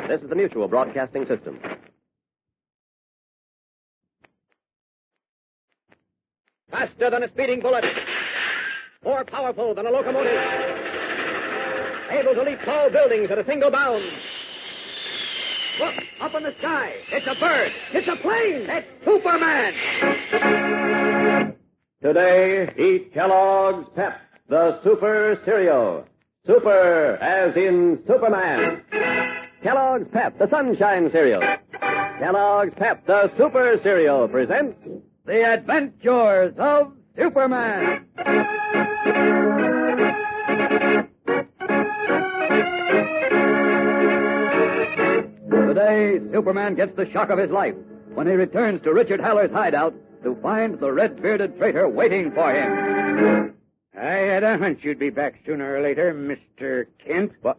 Speaker 2: This is the Mutual Broadcasting System.
Speaker 1: Faster than a speeding bullet. More powerful than a locomotive. Able to leap tall buildings at a single bound. Look!
Speaker 12: Up in the sky. It's a bird. It's a plane. It's Superman.
Speaker 2: Today, eat Kellogg's Pep, the Super Cereal. Super as in Superman. Kellogg's Pep, the Sunshine Cereal. Kellogg's Pep, the Super Cereal, presents
Speaker 12: The Adventures of Superman. Today, Superman gets the shock of his life when he returns to Richard Haller's hideout to find the red-bearded traitor waiting for him.
Speaker 18: I had a hunch you'd be back sooner or later, Mr. Kent.
Speaker 12: What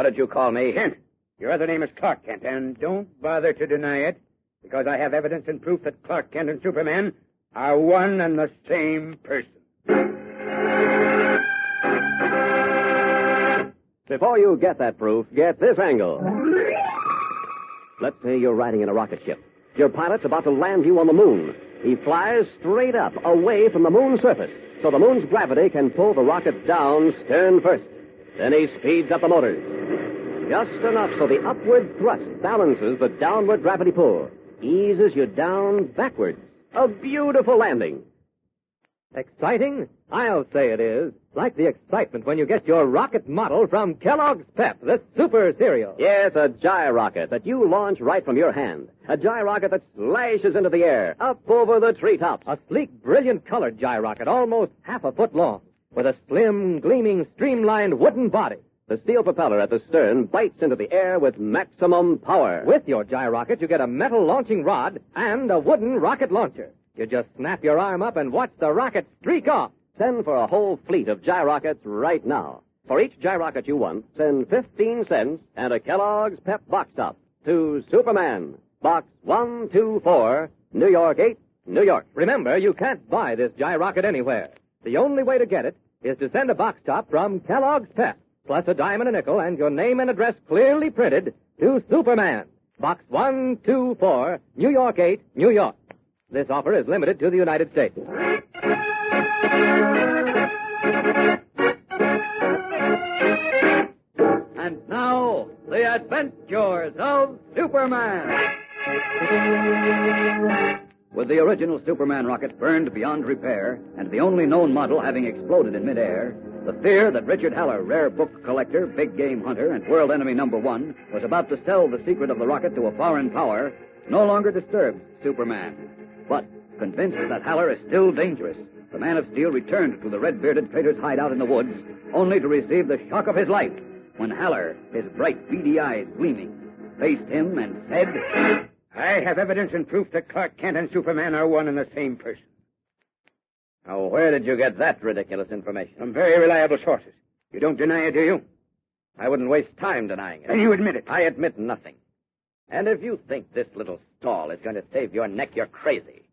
Speaker 12: did you call me?
Speaker 18: Kent. Your other name is Clark Kent, and don't bother to deny it, because I have evidence and proof that Clark Kent and Superman are one and the same person.
Speaker 2: Before you get that proof, get this angle. Let's say you're riding in a rocket ship. Your pilot's about to land you on the moon. He flies straight up, away from the moon's surface, so the moon's gravity can pull the rocket down stern first. Then he speeds up the motors. Just enough so the upward thrust balances the downward gravity pull. Eases you down backwards. A beautiful landing.
Speaker 16: Exciting? I'll say it is. Like the excitement when you get your rocket model from Kellogg's Pep, the Super Cereal.
Speaker 2: Yes, a gyrocket that you launch right from your hand. A gyrocket that slashes into the air, up over the treetops.
Speaker 16: A sleek, brilliant-colored gyrocket, almost half a foot long, with a slim, gleaming, streamlined wooden body.
Speaker 2: The steel propeller at the stern bites into the air with maximum power.
Speaker 16: With your gyrocket, you get a metal launching rod and a wooden rocket launcher. You just snap your arm up and watch the rocket streak off.
Speaker 2: Send for a whole fleet of gyrockets right now. For each gyrocket you want, send 15 cents and a Kellogg's Pep box top to Superman, Box 124, New York 8, New York.
Speaker 16: Remember, you can't buy this gyrocket anywhere. The only way to get it is to send a box top from Kellogg's Pep, plus a dime and a nickel and your name and address clearly printed to Superman, Box 124, New York 8, New York. This offer is limited to the United States.
Speaker 12: And now, the adventures of Superman. With the original Superman rocket burned beyond repair, and the only known model having exploded in midair, the fear that Richard Haller, rare book collector, big game hunter, and world enemy number one, was about to sell the secret of the rocket to a foreign power no longer disturbs Superman. But, convinced that Haller is still dangerous, the Man of Steel returned to the red-bearded traitor's hideout in the woods, only to receive the shock of his life when Haller, his bright, beady eyes gleaming, faced him and said,
Speaker 18: I have evidence and proof that Clark Kent and Superman are one and the same person.
Speaker 12: Now, where did you get that ridiculous information?
Speaker 18: From very reliable sources. You don't deny it, do you?
Speaker 12: I wouldn't waste time denying it.
Speaker 18: Then you admit it.
Speaker 12: I admit nothing. And if you think this little stall is going to save your neck, you're crazy.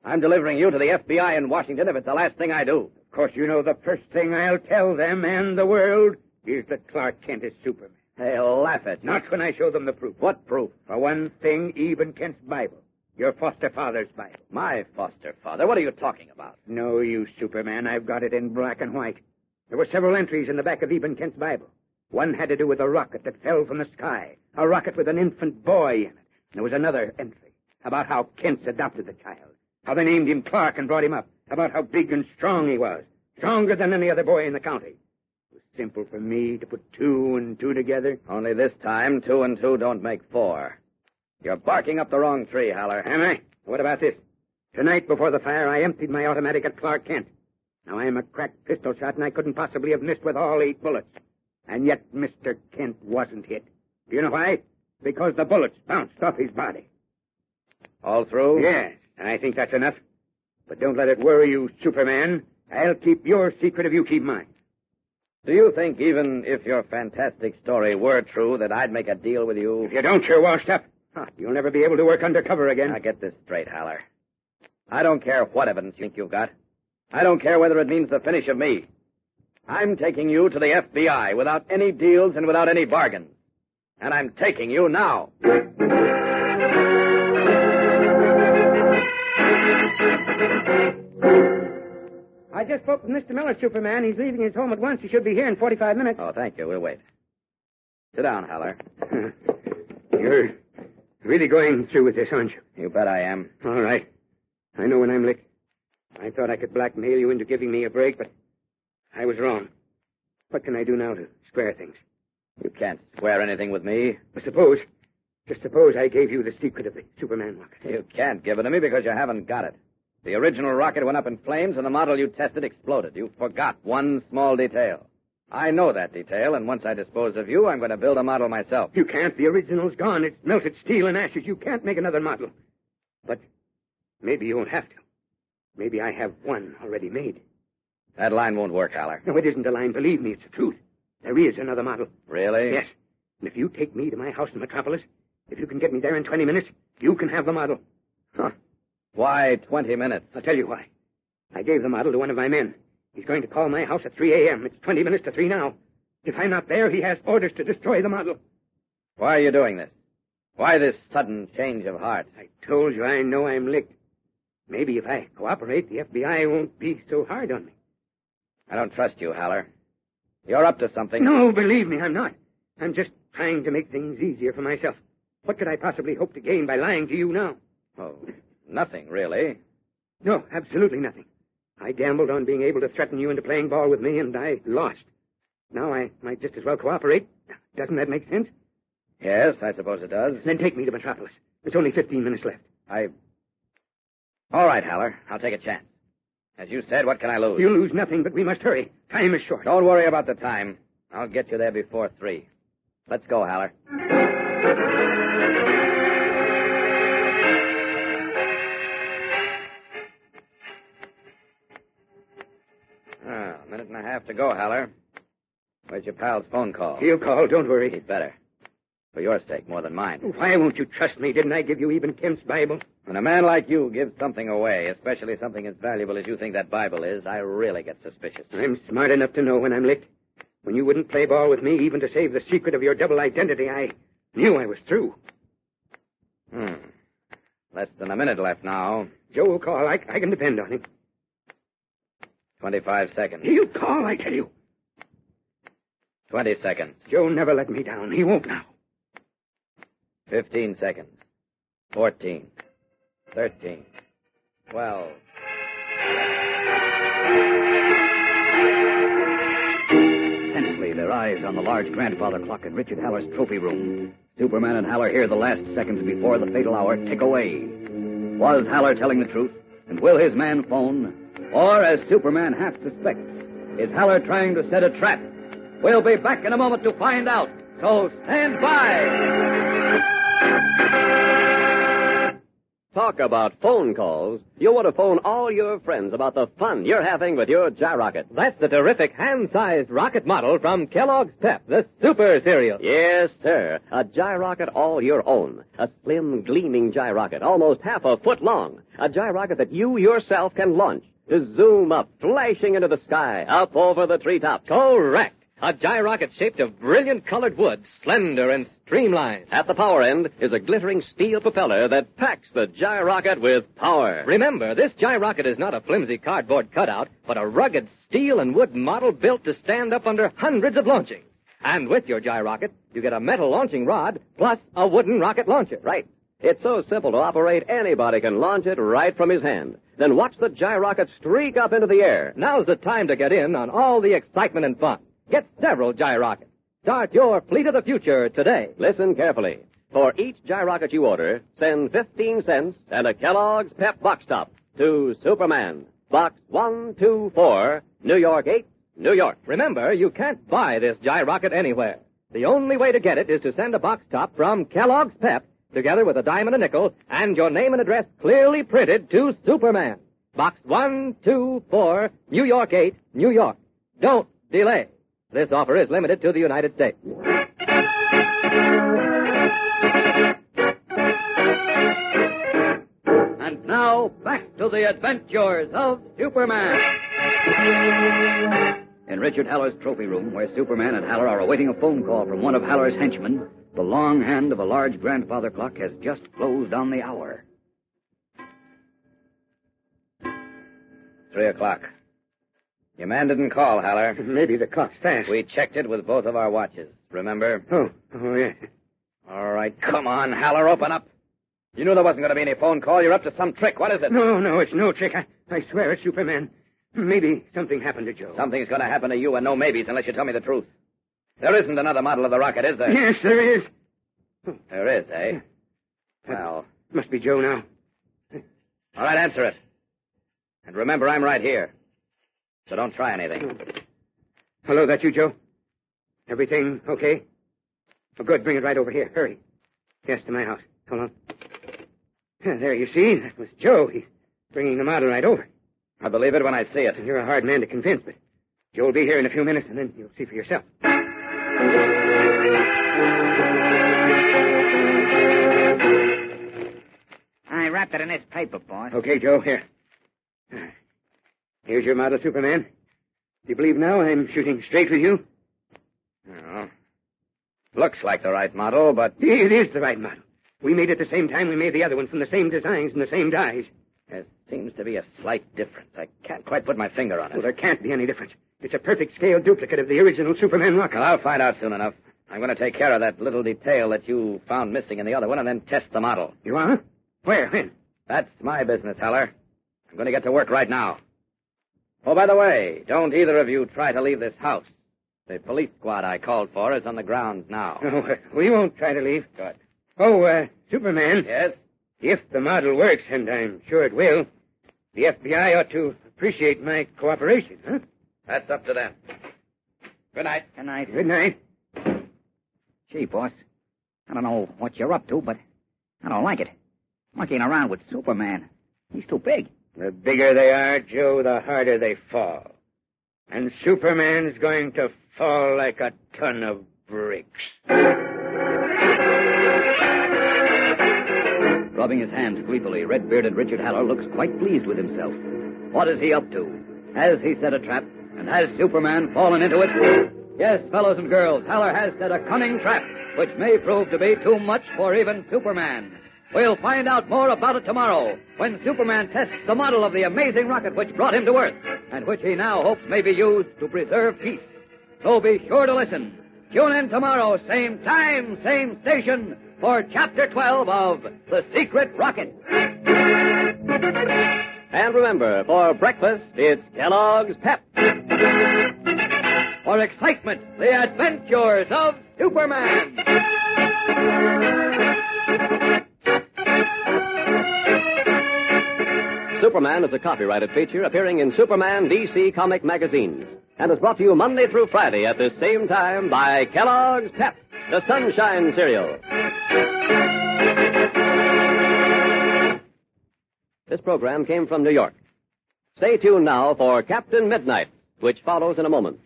Speaker 12: I'm delivering you to the FBI in Washington if it's the last thing I do.
Speaker 18: Of course, you know the first thing I'll tell them and the world is that Clark Kent is Superman.
Speaker 12: They'll laugh at you.
Speaker 18: Not when I show them the proof.
Speaker 12: What proof?
Speaker 18: For one thing, even Kent's Bible. Your foster father's Bible.
Speaker 12: My foster father? What are you talking about?
Speaker 18: No use, Superman. I've got it in black and white. There were several entries in the back of Eben Kent's Bible. One had to do with a rocket that fell from the sky. A rocket with an infant boy in it. There was another entry about how Kent's adopted the child. How they named him Clark and brought him up. About how big and strong he was. Stronger than any other boy in the county. It was simple for me to put 2 and 2 together.
Speaker 12: Only this time, 2 and 2 don't make 4. You're barking up the wrong tree, Haller.
Speaker 18: Am I? What about this? Tonight, before the fire, I emptied my automatic at Clark Kent. Now, I'm a cracked pistol shot, and I couldn't possibly have missed with all 8 bullets. And yet, Mr. Kent wasn't hit. Do you know why? Because the bullets bounced off his body.
Speaker 12: All through?
Speaker 18: Yes, I think that's enough. But don't let it worry you, Superman. I'll keep your secret if you keep mine.
Speaker 12: Do you think even if your fantastic story were true that I'd make a deal with you?
Speaker 18: If you don't, you're washed up. You'll never be able to work undercover again.
Speaker 12: Now get this straight, Haller. I don't care what evidence you think you've got. I don't care whether it means the finish of me. I'm taking you to the FBI without any deals and without any bargains. And I'm taking you now.
Speaker 18: I just spoke with Mr. Miller, Superman. He's leaving his home at once. He should be here in 45 minutes.
Speaker 12: Oh, thank you. We'll wait. Sit down, Haller.
Speaker 19: You're really going through with this, aren't you?
Speaker 12: You bet I am.
Speaker 19: All right. I know when I'm licked. I thought I could blackmail you into giving me a break, but I was wrong. What can I do now to square things?
Speaker 12: You can't square anything with me.
Speaker 19: Just suppose I gave you the secret of the Superman rocket.
Speaker 12: You can't give it to me because you haven't got it. The original rocket went up in flames, and the model you tested exploded. You forgot one small detail. I know that detail, and once I dispose of you, I'm going to build a model myself.
Speaker 19: You can't. The original's gone. It's melted steel and ashes. You can't make another model. But maybe you won't have to. Maybe I have one already made.
Speaker 12: That line won't work, Haller.
Speaker 19: No, it isn't a line. Believe me, it's the truth. There is another model.
Speaker 12: Really?
Speaker 19: Yes. And if you take me to my house in Metropolis, if you can get me there in 20 minutes, you can have the model.
Speaker 12: Huh. Why 20 minutes?
Speaker 19: I'll tell you why. I gave the model to one of my men. He's going to call my house at 3 a.m. It's 20 minutes to 3 now. If I'm not there, he has orders to destroy the model.
Speaker 12: Why are you doing this? Why this sudden change of heart?
Speaker 19: I told you I know I'm licked. Maybe if I cooperate, the FBI won't be so hard on me.
Speaker 12: I don't trust you, Haller. You're up to something.
Speaker 19: No, believe me, I'm not. I'm just trying to make things easier for myself. What could I possibly hope to gain by lying to you now?
Speaker 12: Oh, nothing, really.
Speaker 19: No, absolutely nothing. I gambled on being able to threaten you into playing ball with me, and I lost. Now I might just as well cooperate. Doesn't that make sense?
Speaker 12: Yes, I suppose it does.
Speaker 19: Then take me to Metropolis. There's only 15 minutes left.
Speaker 12: All right, Haller. I'll take a chance. As you said, what can I lose?
Speaker 19: You lose nothing, but we must hurry. Time is short.
Speaker 12: Don't worry about the time. I'll get you there before 3. Let's go, Haller. A minute and a half to go, Haller. Where's your pal's phone call?
Speaker 19: He'll call, don't worry.
Speaker 12: He'd better. For your sake, more than mine.
Speaker 19: Why won't you trust me? Didn't I give you even Kemp's Bible?
Speaker 12: When a man like you gives something away, especially something as valuable as you think that Bible is, I really get suspicious.
Speaker 19: I'm smart enough to know when I'm licked. When you wouldn't play ball with me, even to save the secret of your double identity, I knew I was through.
Speaker 12: Less than a minute left now.
Speaker 19: Joe will call. I can depend on him.
Speaker 12: 25 seconds.
Speaker 19: He'll call, I tell you.
Speaker 12: 20 seconds.
Speaker 19: Joe never let me down. He won't now.
Speaker 12: 15 seconds. 14. 13. 12.
Speaker 3: Tensely, their eyes on the large grandfather clock in Richard Haller's trophy room. Superman and Haller hear the last seconds before the fatal hour tick away. Was Haller telling the truth? And will his man phone? Or, as Superman half suspects, is Haller trying to set a trap? We'll be back in a moment to find out. So stand by.
Speaker 2: Talk about phone calls. You want to phone all your friends about the fun you're having with your gyrocket.
Speaker 16: That's the terrific hand-sized rocket model from Kellogg's Pep, the super cereal.
Speaker 2: Yes, sir. A gyrocket all your own. A slim, gleaming gyrocket, almost half a foot long. A gyrocket that you yourself can launch to zoom up, flashing into the sky, up over the treetops.
Speaker 16: Correct. A gyrocket shaped of brilliant colored wood, slender and streamlined.
Speaker 2: At the power end is a glittering steel propeller that packs the gyrocket with power.
Speaker 16: Remember, this gyrocket is not a flimsy cardboard cutout, but a rugged steel and wood model built to stand up under hundreds of launchings. And with your gyrocket, you get a metal launching rod plus a wooden rocket launcher.
Speaker 2: Right. It's so simple to operate, anybody can launch it right from his hand. Then watch the gyrocket streak up into the air.
Speaker 16: Now's the time to get in on all the excitement and fun. Get several gyrockets. Start your fleet of the future today.
Speaker 2: Listen carefully. For each gyrocket you order, send 15 cents and a Kellogg's Pep box top to Superman, Box 124, New York 8, New York.
Speaker 16: Remember, you can't buy this gyrocket anywhere. The only way to get it is to send a box top from Kellogg's Pep, together with a dime and a nickel, and your name and address clearly printed to Superman. Box 124, New York 8, New York. Don't delay. This offer is limited to the United States.
Speaker 3: And now, back to the adventures of Superman. In Richard Haller's trophy room, where Superman and Haller are awaiting a phone call from one of Haller's henchmen, the long hand of a large grandfather clock has just closed on the hour.
Speaker 12: 3 o'clock. Your man didn't call, Haller.
Speaker 19: Maybe the clock's fast.
Speaker 12: We checked it with both of our watches. Remember?
Speaker 19: Oh, yeah.
Speaker 12: All right. Come on, Haller, open up. You knew there wasn't going to be any phone call. You're up to some trick. What is it?
Speaker 19: No, it's no trick. I swear it's Superman. Maybe something happened to Joe.
Speaker 12: Something's going to happen to you and no maybes unless you tell me the truth. There isn't another model of the rocket, is there?
Speaker 19: Yes, there is.
Speaker 12: There is, eh? Well.
Speaker 19: Must be Joe now.
Speaker 12: All right, answer it. And remember, I'm right here. So don't try anything.
Speaker 19: Hello, that's you, Joe? Everything okay? Oh, good. Bring it right over here. Hurry. Yes, to my house. Hold on. There, you see? That was Joe. He's bringing the model right over.
Speaker 12: I believe it when I see it.
Speaker 19: You're a hard man to convince, but Joe will be here in a few minutes, and then you'll see for yourself.
Speaker 4: I wrapped it in this paper, boss.
Speaker 19: Okay, Joe, here. Here's your model, Superman. Do you believe now I'm shooting straight with you?
Speaker 12: Oh. Looks like the right model, but...
Speaker 19: It is the right model. We made it the same time we made the other one, from the same designs and the same dyes.
Speaker 12: There seems to be a slight difference. I can't quite put my finger on it.
Speaker 19: Well, there can't be any difference. It's a perfect scale duplicate of the original Superman rocket.
Speaker 12: Well, I'll find out soon enough. I'm going to take care of that little detail that you found missing in the other one and then test the model.
Speaker 19: You are? Where? When?
Speaker 12: That's my business, Heller. I'm going to get to work right now. Oh, by the way, don't either of you try to leave this house. The police squad I called for is on the grounds now.
Speaker 19: No, we won't try to leave.
Speaker 12: Good.
Speaker 19: Oh, Superman.
Speaker 12: Yes?
Speaker 19: If the model works, and I'm sure it will, the FBI ought to appreciate my cooperation, huh?
Speaker 12: That's up to them. Good night.
Speaker 4: Good night.
Speaker 19: Good night.
Speaker 4: Gee, boss, I don't know what you're up to, but I don't like it. Monkeying around with Superman. He's too big.
Speaker 19: The bigger they are, Joe, the harder they fall. And Superman's going to fall like a ton of bricks.
Speaker 12: Rubbing his hands gleefully, red-bearded Richard Haller looks quite pleased with himself. What is he up to? Has he set a trap? And has Superman fallen into it? Yes, fellows and girls, Haller has set a cunning trap, which may prove to be too much for even Superman. We'll find out more about it tomorrow, when Superman tests the model of the amazing rocket which brought him to Earth, and which he now hopes may be used to preserve peace. So be sure to listen. Tune in tomorrow, same time, same station, for Chapter 12 of The Secret Rocket.
Speaker 2: And remember, for breakfast, it's Kellogg's Pep.
Speaker 12: For excitement, the adventures of Superman.
Speaker 2: Superman is a copyrighted feature appearing in Superman DC comic magazines and is brought to you Monday through Friday at this same time by Kellogg's Pep, the Sunshine Cereal. This program came from New York. Stay tuned now for Captain Midnight, which follows in a moment.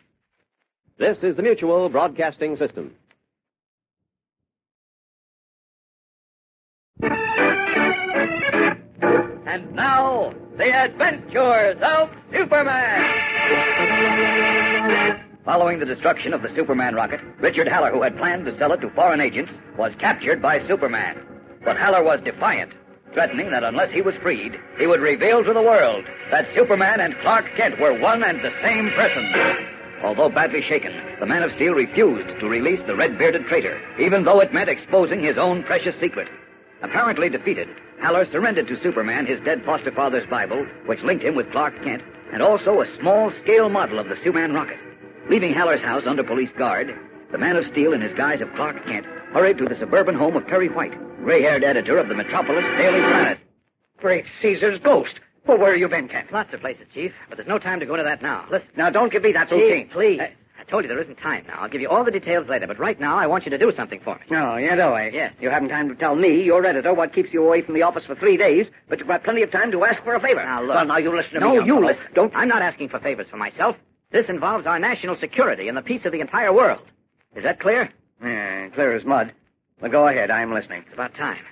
Speaker 2: This is the Mutual Broadcasting System.
Speaker 12: And now, the adventures of Superman. Following the destruction of the Superman rocket, Richard Haller, who had planned to sell it to foreign agents, was captured by Superman. But Haller was defiant, threatening that unless he was freed, he would reveal to the world that Superman and Clark Kent were one and the same person. Although badly shaken, the Man of Steel refused to release the red-bearded traitor, even though it meant exposing his own precious secret. Apparently defeated, Haller surrendered to Superman his dead foster father's Bible, which linked him with Clark Kent, and also a small-scale model of the Superman rocket. Leaving Haller's house under police guard, the Man of Steel, in his guise of Clark Kent, hurried to the suburban home of Perry White, gray-haired editor of the Metropolis Daily Planet.
Speaker 1: Great Caesar's ghost. Well, where have you been, Kent?
Speaker 6: Lots of places, Chief, but there's no time to go into that now. Listen.
Speaker 1: Now, don't give me that
Speaker 6: Chief,
Speaker 1: routine.
Speaker 6: please. I told you there isn't time now. I'll give you all the details later, but right now I want you to do something for me.
Speaker 1: No, you do, eh?
Speaker 6: Yes.
Speaker 1: You haven't time to tell me, your editor, what keeps you away from the office for 3 days, but you've got plenty of time to ask for a favor.
Speaker 6: Now, look.
Speaker 1: Well, now, you listen to me.
Speaker 6: No,
Speaker 1: young
Speaker 6: you
Speaker 1: fellow.
Speaker 6: listen.
Speaker 1: Don't.
Speaker 6: I'm not asking for favors for myself. This involves our national security and the peace of the entire world. Is that clear?
Speaker 1: Yeah, clear as mud. Well, go ahead. I'm listening.
Speaker 6: It's about time.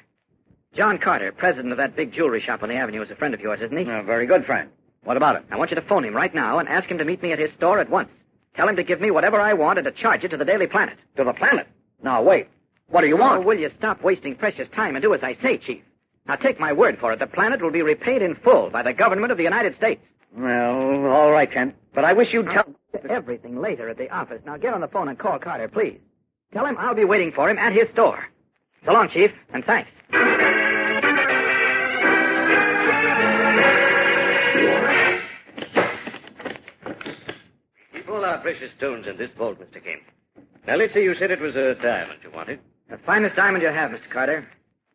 Speaker 6: John Carter, president of that big jewelry shop on the avenue, is a friend of yours, isn't he?
Speaker 1: A very good friend. What about it?
Speaker 6: I want you to phone him right now and ask him to meet me at his store at once. Tell him to give me whatever I want and to charge it to the Daily Planet.
Speaker 1: To the Planet? Now, wait. What do you want?
Speaker 6: Oh, will you stop wasting precious time and do as I say, Chief? Now, take my word for it. The Planet will be repaid in full by the government of the United States.
Speaker 1: Well, all right, Kent. But I wish you'd tell...
Speaker 6: Everything later at the office. Now, get on the phone and call Carter, please. Tell him I'll be waiting for him at his store. So long, Chief, and thanks.
Speaker 10: Keep all our precious stones in this vault, Mr. King. Now, let's see, you said it was a diamond you wanted.
Speaker 6: The finest diamond you have, Mr. Carter.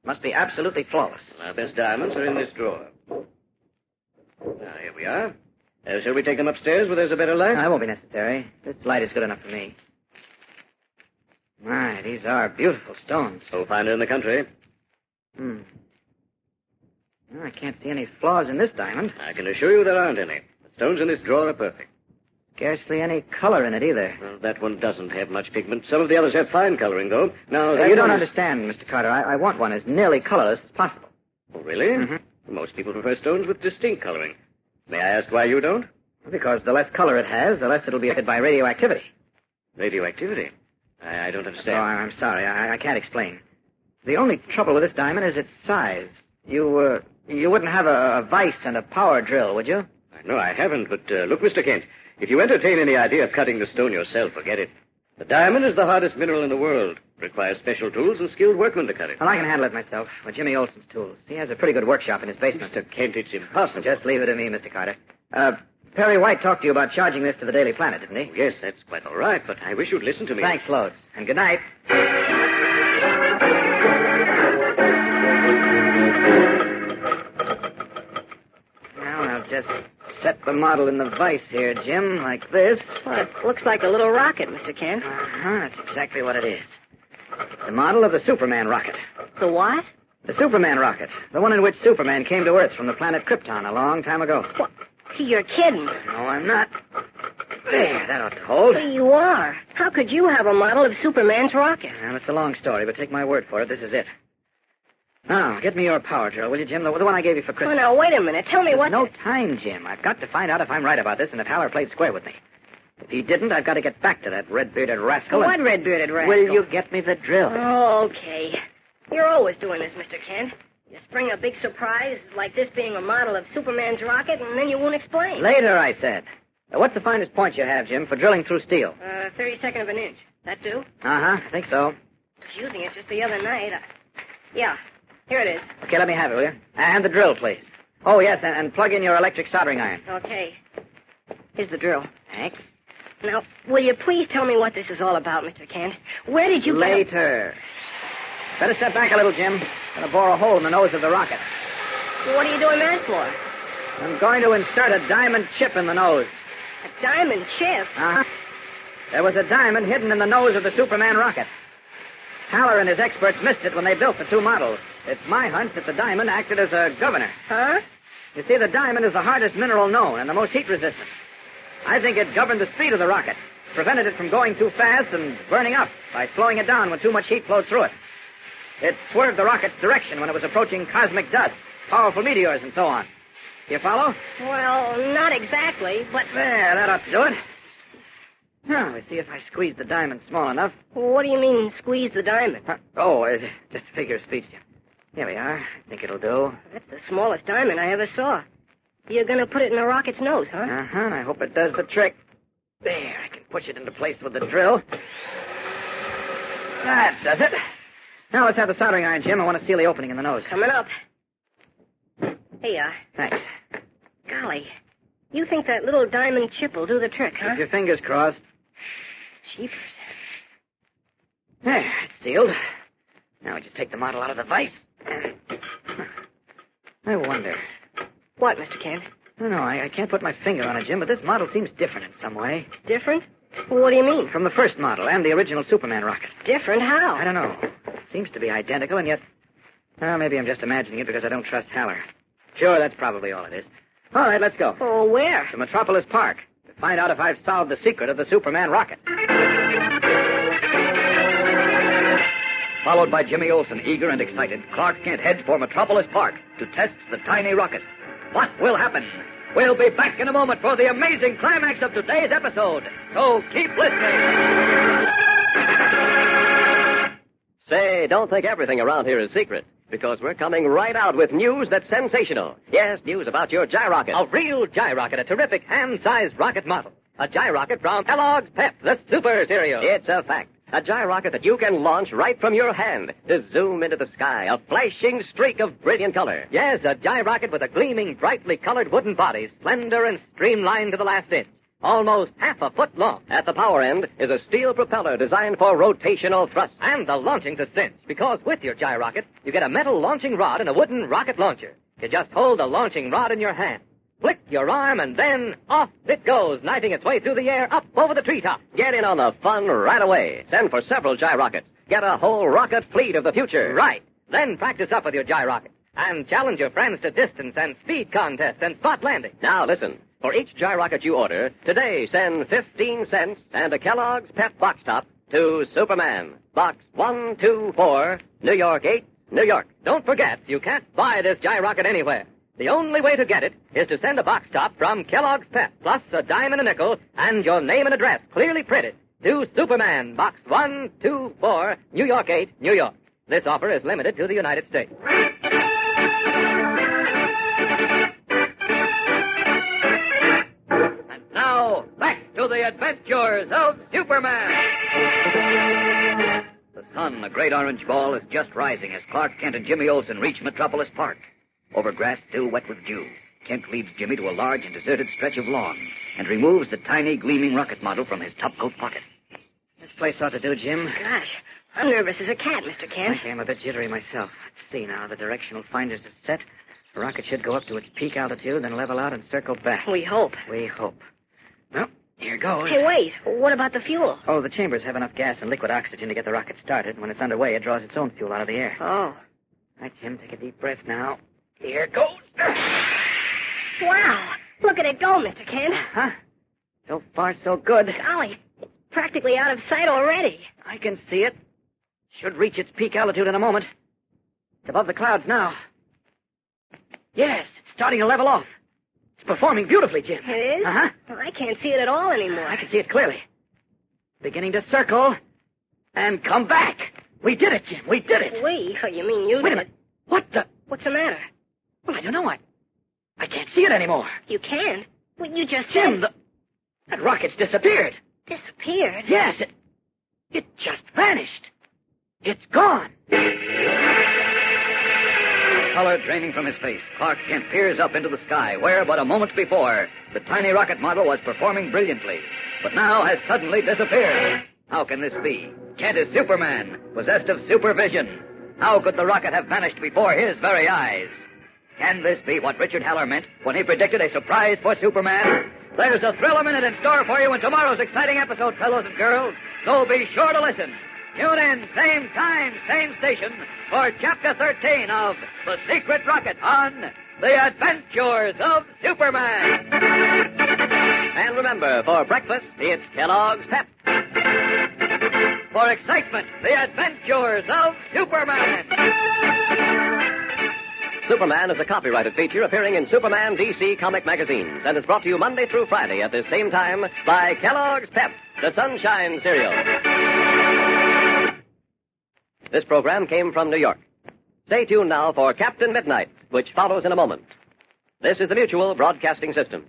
Speaker 6: Must be absolutely flawless.
Speaker 10: Our best diamonds are in this drawer. Now, here we are. Shall we take them upstairs where there's a better light?
Speaker 6: No, that won't be necessary. This light is good enough for me. My, these are beautiful stones.
Speaker 10: So finer in the country.
Speaker 6: Well, I can't see any flaws in this diamond.
Speaker 10: I can assure you there aren't any. The stones in this drawer are perfect.
Speaker 6: Scarcely any color in it either.
Speaker 10: Well, that one doesn't have much pigment. Some of the others have fine coloring, though. Now,
Speaker 6: You don't understand, Mr. Carter. I want one as nearly colorless as possible.
Speaker 10: Oh, really?
Speaker 6: Mm-hmm.
Speaker 10: Most people prefer stones with distinct coloring. May I ask why you don't?
Speaker 6: Because the less color it has, the less it'll be affected by radioactivity.
Speaker 10: Radioactivity? I don't understand.
Speaker 6: Oh, I'm sorry. I can't explain. The only trouble with this diamond is its size. You wouldn't have a vise and a power drill, would you?
Speaker 10: No, I haven't, but look, Mr. Kent, if you entertain any idea of cutting the stone yourself, forget it. The diamond is the hardest mineral in the world. It requires special tools and skilled workmen to cut it.
Speaker 6: Well, I can handle it myself with Jimmy Olsen's tools. He has a pretty good workshop in his basement.
Speaker 10: Mr. Kent, it's impossible.
Speaker 6: Just leave it to me, Mr. Carter. Perry White talked to you about charging this to the Daily Planet, didn't he?
Speaker 10: Yes, that's quite all right, but I wish you'd listen to me.
Speaker 6: Thanks loads, and good night. Now, I'll just set the model in the vise here, Jim, like this.
Speaker 14: Well, it looks like a little rocket, Mr. Kent.
Speaker 6: That's exactly what it is. It's the model of the Superman rocket.
Speaker 14: The what?
Speaker 6: The Superman rocket. The one in which Superman came to Earth from the planet Krypton a long time ago.
Speaker 14: What? You're kidding.
Speaker 6: No, I'm not. There, that ought to hold.
Speaker 14: Well, you are. How could you have a model of Superman's rocket?
Speaker 6: Well, it's a long story, but take my word for it. This is it. Now, get me your power drill, will you, Jim? The one I gave you for Christmas.
Speaker 14: Oh, now, wait a minute. Tell me
Speaker 6: There's
Speaker 14: what...
Speaker 6: no time, Jim. I've got to find out if I'm right about this and if Haller played square with me. If he didn't, I've got to get back to that red-bearded rascal.
Speaker 14: What red-bearded rascal?
Speaker 6: Will you get me the drill?
Speaker 14: Oh, okay. You're always doing this, Mr. Kent. You spring a big surprise, like this being a model of Superman's rocket, and then you won't explain.
Speaker 6: Later, I said. Now, what's the finest point you have, Jim, for drilling through steel?
Speaker 14: 32nd of an inch. That do?
Speaker 6: Uh-huh, I think so.
Speaker 14: I was using it just the other night. Yeah, here it is.
Speaker 6: Okay, let me have it, will you? And the drill, please. Oh, yes, and plug in your electric soldering iron.
Speaker 14: Okay. Here's the drill.
Speaker 6: Thanks.
Speaker 14: Now, will you please tell me what this is all about, Mr. Kent? Where did you...
Speaker 6: Later. Better step back a little, Jim. Gonna bore a hole in the nose of the rocket.
Speaker 14: What are you doing that for?
Speaker 6: I'm going to insert a diamond chip in the nose.
Speaker 14: A diamond chip?
Speaker 6: Uh-huh. There was a diamond hidden in the nose of the Superman rocket. Haller and his experts missed it when they built the two models. It's my hunch that the diamond acted as a governor.
Speaker 14: Huh?
Speaker 6: You see, the diamond is the hardest mineral known and the most heat-resistant. I think it governed the speed of the rocket, prevented it from going too fast and burning up by slowing it down when too much heat flowed through it. It swerved the rocket's direction when it was approaching cosmic dust, powerful meteors, and so on. You follow?
Speaker 14: Well, not exactly, but...
Speaker 6: There, that ought to do it. Now, let's see if I squeeze the diamond small enough.
Speaker 14: What do you mean, squeeze the diamond?
Speaker 6: Just a figure of speech, Jim. Here we are. I think it'll do.
Speaker 14: That's the smallest diamond I ever saw. You're going to put it in the rocket's nose, huh?
Speaker 6: Uh-huh, and I hope it does the trick. There, I can push it into place with the drill. That does it. Now let's have the soldering iron, Jim. I want to seal the opening in the nose.
Speaker 14: Coming up. Here you are.
Speaker 6: Thanks.
Speaker 14: Golly, you think that little diamond chip will do the trick, huh?
Speaker 6: Keep your fingers crossed.
Speaker 14: Jeepers.
Speaker 6: There, it's sealed. Now we just take the model out of the vise. I wonder.
Speaker 14: What, Mr. Kent?
Speaker 6: I can't put my finger on it, Jim, but this model seems different in some way.
Speaker 14: Different? What do you mean?
Speaker 6: From the first model and the original Superman rocket.
Speaker 14: Different? How?
Speaker 6: I don't know. It seems to be identical, and yet... Well, maybe I'm just imagining it because I don't trust Haller. Sure, that's probably all it is. All right, let's go.
Speaker 14: Oh, where?
Speaker 6: To Metropolis Park, to find out if I've solved the secret of the Superman rocket.
Speaker 12: Followed by Jimmy Olsen, eager and excited, Clark Kent heads for Metropolis Park to test the tiny rocket. What will happen? We'll be back in a moment for the amazing climax of today's episode. So keep listening.
Speaker 2: Say, don't think everything around here is secret, because we're coming right out with news that's sensational. Yes, news about your gyrocket. A real gyrocket, a terrific hand-sized rocket model. A gyrocket from Kellogg's Pep, the Super Cereal. It's a fact.
Speaker 16: A gyrocket that you can launch right from your hand to zoom into the sky, a flashing streak of brilliant color. Yes, a gyrocket with a gleaming, brightly colored wooden body, slender and streamlined to the last inch. Almost half a foot long. At the power end is a steel propeller designed for rotational thrust. And the launching's a cinch, because with your gyrocket, you get a metal launching rod and a wooden rocket launcher. You just hold the launching rod in your hand, flick your arm, and then off it goes, knifing its way through the air up over the treetops.
Speaker 2: Get in on the fun right away. Send for several gyrockets. Get a whole rocket fleet of the future.
Speaker 16: Right. Then practice up with your gyrocket and challenge your friends to distance and speed contests and spot landing.
Speaker 2: Now listen. For each gyrocket you order, today send 15 cents and a Kellogg's Pep box top to Superman, Box 124, New York 8, New York.
Speaker 16: Don't forget, you can't buy this gyrocket anywhere. The only way to get it is to send a box top from Kellogg's Pep, plus a dime and a nickel, and your name and address clearly printed to Superman, Box 124, New York 8, New York. This offer is limited to the United States. Now, back to the adventures of Superman.
Speaker 12: The sun, a great orange ball, is just rising as Clark Kent and Jimmy Olsen reach Metropolis Park. Over grass still wet with dew, Kent leads Jimmy to a large and deserted stretch of lawn and removes the tiny, gleaming rocket model from his topcoat pocket.
Speaker 6: This place ought to do, Jim.
Speaker 14: Gosh, I'm nervous as a cat, Mr. Kent.
Speaker 6: I'm a bit jittery myself. Let's see now. The directional finders are set. The rocket should go up to its peak altitude, then level out and circle back.
Speaker 14: We hope.
Speaker 6: We hope. Well, here goes.
Speaker 14: Hey, wait. What about the fuel?
Speaker 6: Oh, the chambers have enough gas and liquid oxygen to get the rocket started. When it's underway, it draws its own fuel out of the air.
Speaker 14: Oh.
Speaker 6: All right, Jim, take a deep breath now. Here it goes.
Speaker 14: Wow. Look at it go, Mr. Kent.
Speaker 6: Huh? So far, so good.
Speaker 14: Golly, it's practically out of sight already.
Speaker 6: I can see it. Should reach its peak altitude in a moment. It's above the clouds now. Yes, it's starting to level off. It's performing beautifully, Jim.
Speaker 14: It is?
Speaker 6: Uh-huh.
Speaker 14: Well, I can't see it at all anymore.
Speaker 6: I can see it clearly. Beginning to circle and come back. We did it, Jim. We did it.
Speaker 14: We? Oh, you mean you
Speaker 6: Wait
Speaker 14: did
Speaker 6: a minute. What the?
Speaker 14: What's the matter?
Speaker 6: Well, I don't know. I can't see it anymore.
Speaker 14: You can? Well, you just
Speaker 6: Jim,
Speaker 14: said...
Speaker 6: that rocket's disappeared.
Speaker 14: Disappeared?
Speaker 6: Yes, it just vanished. It's gone.
Speaker 12: Color draining from his face, Clark Kent peers up into the sky, where but a moment before, the tiny rocket model was performing brilliantly, but now has suddenly disappeared. How can this be? Kent is Superman, possessed of supervision. How could the rocket have vanished before his very eyes? Can this be what Richard Haller meant when he predicted a surprise for Superman? There's a thrill a minute in store for you in tomorrow's exciting episode, fellows and girls, so be sure to listen. Tune in, same time, same station, for Chapter 13 of The Secret Rocket on The Adventures of Superman.
Speaker 2: And remember, for breakfast, it's Kellogg's Pep.
Speaker 12: For excitement, The Adventures of Superman.
Speaker 2: Superman is a copyrighted feature appearing in Superman DC comic magazines and is brought to you Monday through Friday at this same time by Kellogg's Pep, the Sunshine Cereal. This program came from New York. Stay tuned now for Captain Midnight, which follows in a moment. This is the Mutual Broadcasting System.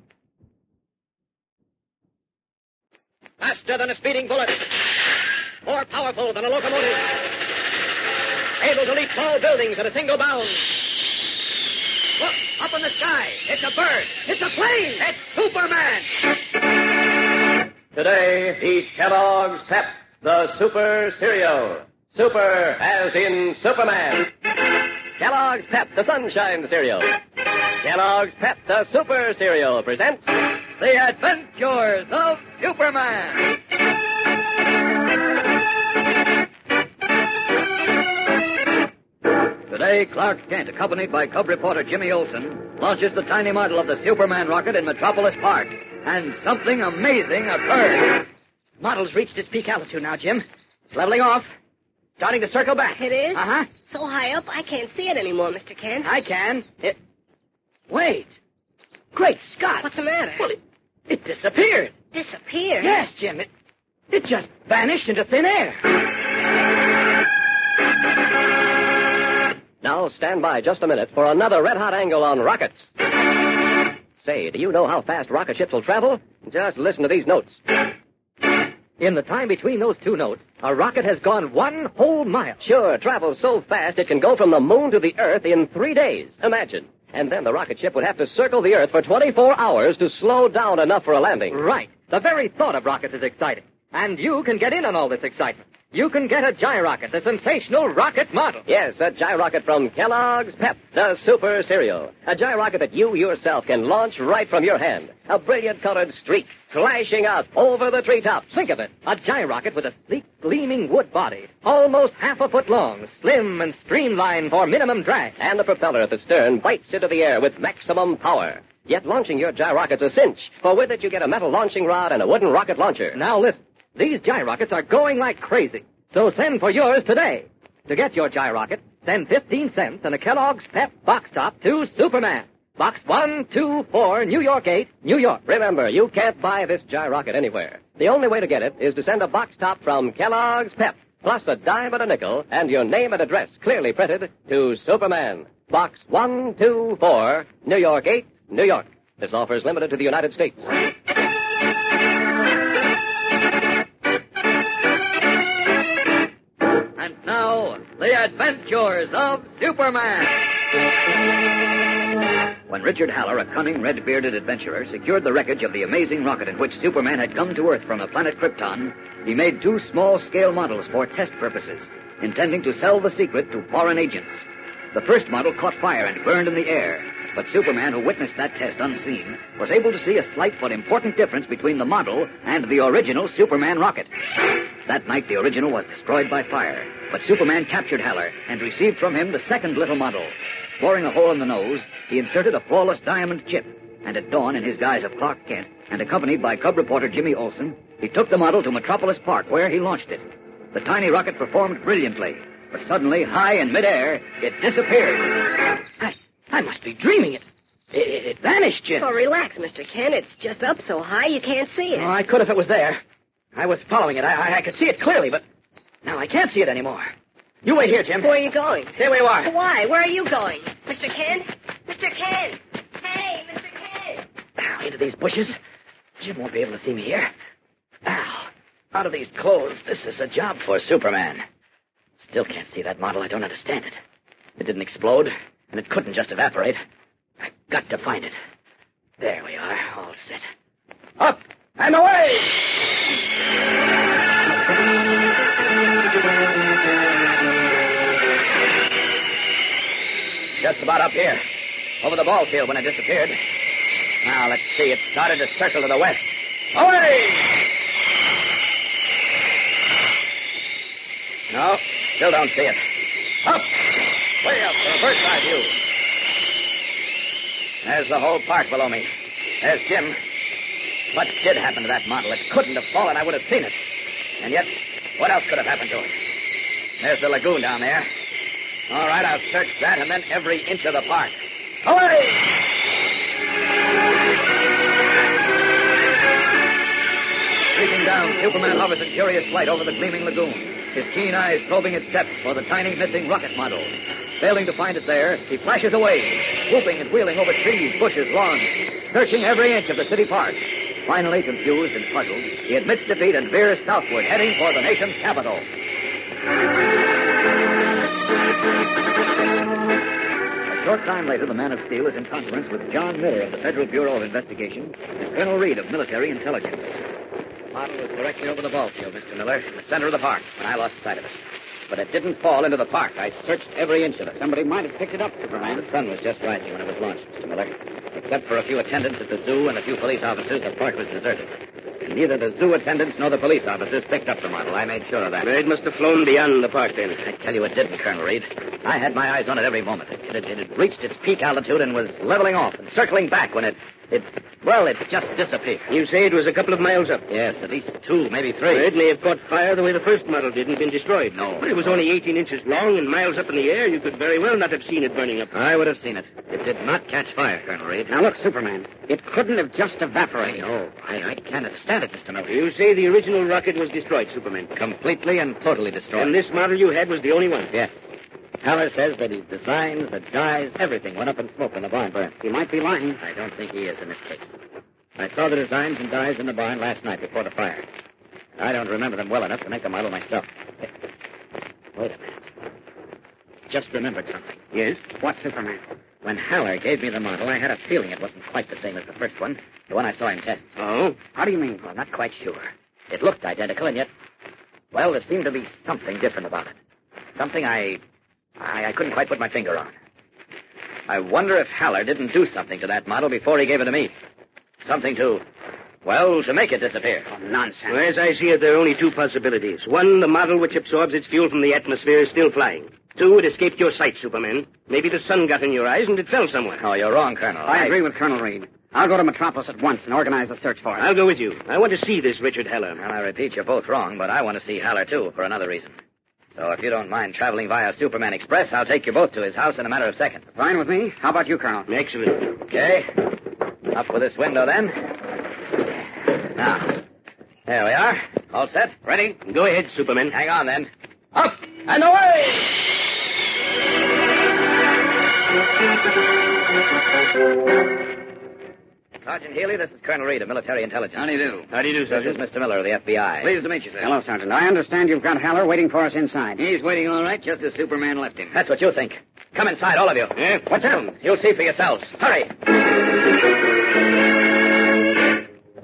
Speaker 1: Faster than a speeding bullet. More powerful than a locomotive. Able to leap tall buildings at a single bound. Look, up in the sky. It's a bird. It's a plane. It's Superman.
Speaker 2: Today, eat Kellogg's Pep, the Super Cereal. Super as in Superman. Kellogg's Pep, the Sunshine Cereal. Kellogg's Pep, the Super Cereal presents
Speaker 12: The Adventures of Superman. Today, Clark Kent, accompanied by Cub reporter Jimmy Olsen, launches the tiny model of the Superman rocket in Metropolis Park. And something amazing occurs.
Speaker 6: Model's reached its peak altitude now, Jim. It's leveling off. Starting to circle back.
Speaker 14: It is?
Speaker 6: Uh-huh.
Speaker 14: So high up, I can't see it anymore, Mr. Kent.
Speaker 6: I can. Wait. Great Scott.
Speaker 14: What's the matter?
Speaker 6: Well, it disappeared.
Speaker 14: Disappeared?
Speaker 6: Yes, Jim. It just vanished into thin air.
Speaker 2: Now stand by just a minute for another red-hot angle on rockets. Say, do you know how fast rocket ships will travel? Just listen to these notes.
Speaker 16: In the time between those two notes, a rocket has gone 1 whole mile.
Speaker 2: Sure, travels so fast it can go from the moon to the Earth in 3 days. Imagine. And then the rocket ship would have to circle the Earth for 24 hours to slow down enough for a landing.
Speaker 16: Right. The very thought of rockets is exciting. And you can get in on all this excitement. You can get a gyrocket, the sensational rocket model.
Speaker 2: Yes, a gyrocket from Kellogg's Pep, the super cereal. A gyrocket that you yourself can launch right from your hand. A brilliant colored streak flashing out over the treetops.
Speaker 16: Think of it. A gyrocket with a sleek, gleaming wood body, almost half a foot long, slim and streamlined for minimum drag.
Speaker 2: And the propeller at the stern bites into the air with maximum power. Yet launching your gyrocket's a cinch, for with it you get a metal launching rod and a wooden rocket launcher.
Speaker 16: Now listen. These gyrockets are going like crazy, so send for yours today. To get your gyrocket, send 15 cents and a Kellogg's Pep box top to Superman. Box 124, New York 8, New York.
Speaker 2: Remember, you can't buy this gyrocket anywhere. The only way to get it is to send a box top from Kellogg's Pep, plus a dime and a nickel, and your name and address clearly printed to Superman. Box 124, New York 8, New York. This offer is limited to the United States.
Speaker 12: Now, the adventures of Superman. When Richard Haller, a cunning, red-bearded adventurer, secured the wreckage of the amazing rocket in which Superman had come to Earth from the planet Krypton, he made 2 small-scale models for test purposes, intending to sell the secret to foreign agents. The first model caught fire and burned in the air, but Superman, who witnessed that test unseen, was able to see a slight but important difference between the model and the original Superman rocket. That night, the original was destroyed by fire, but Superman captured Haller and received from him the second little model. Boring a hole in the nose, he inserted a flawless diamond chip, and at dawn, in his guise of Clark Kent, and accompanied by cub reporter Jimmy Olsen, he took the model to Metropolis Park, where he launched it. The tiny rocket performed brilliantly, but suddenly, high in midair, it disappeared.
Speaker 6: I must be dreaming it. It vanished, Jim.
Speaker 14: Oh, relax, Mr. Kent. It's just up so high you can't see it.
Speaker 6: Oh, I could if it was there. I was following it. I could see it clearly, but now I can't see it anymore. You wait here, Jim.
Speaker 14: Where are you going?
Speaker 6: Stay where you are.
Speaker 14: Why? Where are you going? Mr. Kent? Mr. Kent! Hey, Mr. Kent!
Speaker 6: Now, into these bushes. Jim won't be able to see me here. Now, out of these clothes. This is a job for Superman. Still can't see that model. I don't understand it. It didn't explode, and it couldn't just evaporate. I've got to find it. There we are, all set. Up and away!
Speaker 12: Just about up here, over the ball field when it disappeared. Now, let's see. It started to circle to the west. Away! No, still don't see it. Up! Way up for a bird's eye view. There's the whole park below me. There's Jim. What did happen to that model? It couldn't have fallen. I would have seen it. And yet, what else could have happened to it? There's the lagoon down there. All right, I'll search that and then every inch of the park. Away! Streaking down, Superman hovers in curious flight over the gleaming lagoon, his keen eyes probing its depths for the tiny missing rocket model. Failing to find it there, he flashes away, swooping and wheeling over trees, bushes, lawns, searching every inch of the city park. Finally, confused and puzzled, he admits defeat and veers southward, heading for the nation's capital. A short time later, the Man of Steel is in conference with John Miller of the Federal Bureau of Investigation and Colonel Reed of Military Intelligence. The model was directly over the ball field, Mr. Miller, in the center of the park, when I lost sight of it. But it didn't fall into the park. I searched every inch of it.
Speaker 17: Somebody might have picked it up, Superman.
Speaker 12: The sun was just rising when it was launched, Mr. Miller. Except for a few attendants at the zoo and a few police officers, the park was deserted. And neither the zoo attendants nor the police officers picked up the model. I made sure of that.
Speaker 8: It must have flown beyond the park, then.
Speaker 12: I tell you it didn't, Colonel Reed. I had my eyes on it every moment. It had reached its peak altitude and was leveling off and circling back when it just disappeared.
Speaker 8: You say it was a couple of miles up?
Speaker 12: Yes, at least 2, maybe 3.
Speaker 8: Well, it may have caught fire the way the first model did and been destroyed.
Speaker 12: No.
Speaker 8: But it was only 18 inches long and miles up in the air. You could very well not have seen it burning up.
Speaker 12: I would have seen it. It did not catch fire, Colonel Reed.
Speaker 17: Now, look, Superman. It couldn't have just evaporated.
Speaker 12: No, I can't understand it, Mr. Miller.
Speaker 8: You say the original rocket was destroyed, Superman.
Speaker 12: Completely and totally destroyed.
Speaker 8: And this model you had was the only one?
Speaker 12: Yes. Haller says that his designs, the dies, everything went up in smoke when the barn burned.
Speaker 17: He might be lying.
Speaker 12: I don't think he is in this case. I saw the designs and dies in the barn last night before the fire.
Speaker 4: I don't remember them well enough to make a model myself. Wait a minute. Just remembered something.
Speaker 19: Yes? What Superman?
Speaker 4: When Haller gave me the model, I had a feeling it wasn't quite the same as the first one, the one I saw him test.
Speaker 19: Oh? How do you mean?
Speaker 4: Well, not quite sure. It looked identical, and yet, well, there seemed to be something different about it. Something I couldn't quite put my finger on. I wonder if Haller didn't do something to that model before he gave it to me. Something to make it disappear.
Speaker 19: Oh, nonsense.
Speaker 20: Well, as I see it, there are only two possibilities. One, the model which absorbs its fuel from the atmosphere is still flying. Two, it escaped your sight, Superman. Maybe the sun got in your eyes and it fell somewhere.
Speaker 4: Oh, you're wrong, Colonel.
Speaker 19: I agree with Colonel Reed. I'll go to Metropolis at once and organize a search for it.
Speaker 20: I'll go with you. I want to see this Richard Haller.
Speaker 4: Well, I repeat, you're both wrong, but I want to see Haller, too, for another reason. So if you don't mind traveling via Superman Express, I'll take you both to his house in a matter of seconds.
Speaker 19: Fine with me. How about you, Colonel?
Speaker 20: Excellent.
Speaker 4: Okay. Up with this window, then. Now, there we are. All set? Ready?
Speaker 20: Go ahead, Superman.
Speaker 4: Hang on, then. Up and away! Sergeant Healy, this is Colonel Reed of Military Intelligence.
Speaker 3: How do you do?
Speaker 20: How do you do,
Speaker 4: This
Speaker 20: Sergeant?
Speaker 4: is Mr. Miller of the FBI.
Speaker 3: Pleased to meet you, sir.
Speaker 19: Hello, Sergeant. I understand you've got Haller waiting for us inside.
Speaker 3: He's waiting all right, just as Superman left him.
Speaker 4: That's what you think. Come inside, all of you.
Speaker 20: Yeah? What's happened?
Speaker 4: You'll see for yourselves. Hurry.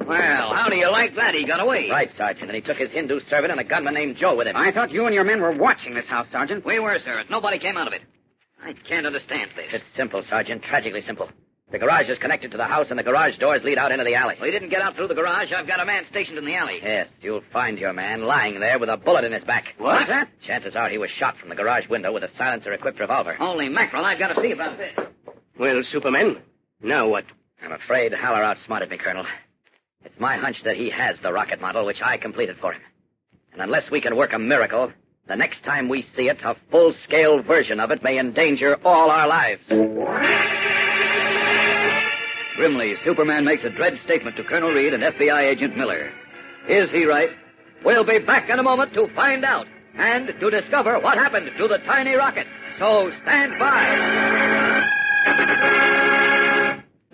Speaker 3: Well, how do you like that? He got away.
Speaker 4: Right, Sergeant, and he took his Hindu servant and a gunman named Joe with him.
Speaker 19: I thought you and your men were watching this house, Sergeant.
Speaker 3: We were, sir. Nobody came out of it. I can't understand this.
Speaker 4: It's simple, Sergeant. Tragically simple. The garage is connected to the house, and the garage doors lead out into the alley.
Speaker 3: Well, he didn't get out through the garage. I've got a man stationed in the alley.
Speaker 4: Yes, you'll find your man lying there with a bullet in his back.
Speaker 3: What's that?
Speaker 4: Chances are he was shot from the garage window with a silencer-equipped revolver.
Speaker 3: Holy mackerel, I've got to see about this.
Speaker 20: Well, Superman, now what?
Speaker 4: I'm afraid Haller outsmarted me, Colonel. It's my hunch that he has the rocket model, which I completed for him. And unless we can work a miracle, the next time we see it, a full-scale version of it may endanger all our lives.
Speaker 12: Grimly, Superman makes a dread statement to Colonel Reed and FBI Agent Miller. Is he right? We'll be back in a moment to find out and to discover what happened to the tiny rocket. So stand by.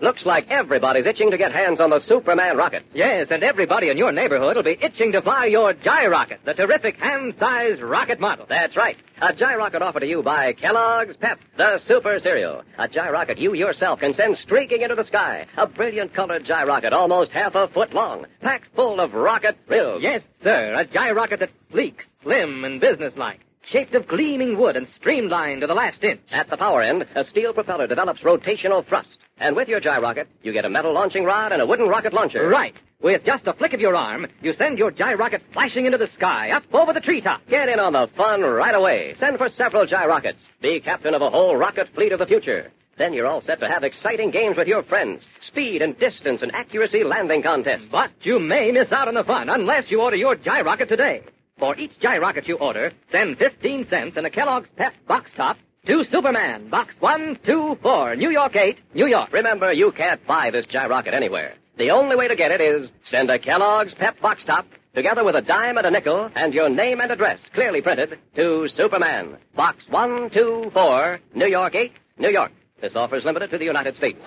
Speaker 16: Looks like everybody's itching to get hands on the Superman rocket.
Speaker 6: Yes, and everybody in your neighborhood will be itching to fly your Gyrocket, the terrific hand-sized rocket model.
Speaker 16: That's right. A Gyrocket offered to you by Kellogg's Pep, the super cereal. A Gyrocket you yourself can send streaking into the sky. A brilliant colored Gyrocket almost half a foot long, packed full of rocket thrills.
Speaker 6: Yes, sir, a Gyrocket that's sleek, slim, and businesslike. Shaped of gleaming wood and streamlined to the last inch.
Speaker 16: At the power end, a steel propeller develops rotational thrust. And with your Gyrocket, you get a metal launching rod and a wooden rocket launcher.
Speaker 6: Right. With just a flick of your arm, you send your Gyrocket flashing into the sky, up over the treetop.
Speaker 16: Get in on the fun right away. Send for several Gyrockets. Be captain of a whole rocket fleet of the future. Then you're all set to have exciting games with your friends. Speed and distance and accuracy landing contests.
Speaker 6: But you may miss out on the fun unless you order your Gyrocket today. For each Gyrocket you order, send 15 cents in a Kellogg's Pep box top to Superman, Box 124, New York 8, New York.
Speaker 16: Remember, you can't buy this Gyrocket anywhere. The only way to get it is send a Kellogg's Pep box top together with a dime and a nickel and your name and address clearly printed to Superman, Box 124, New York 8, New York. This offer is limited to the United States.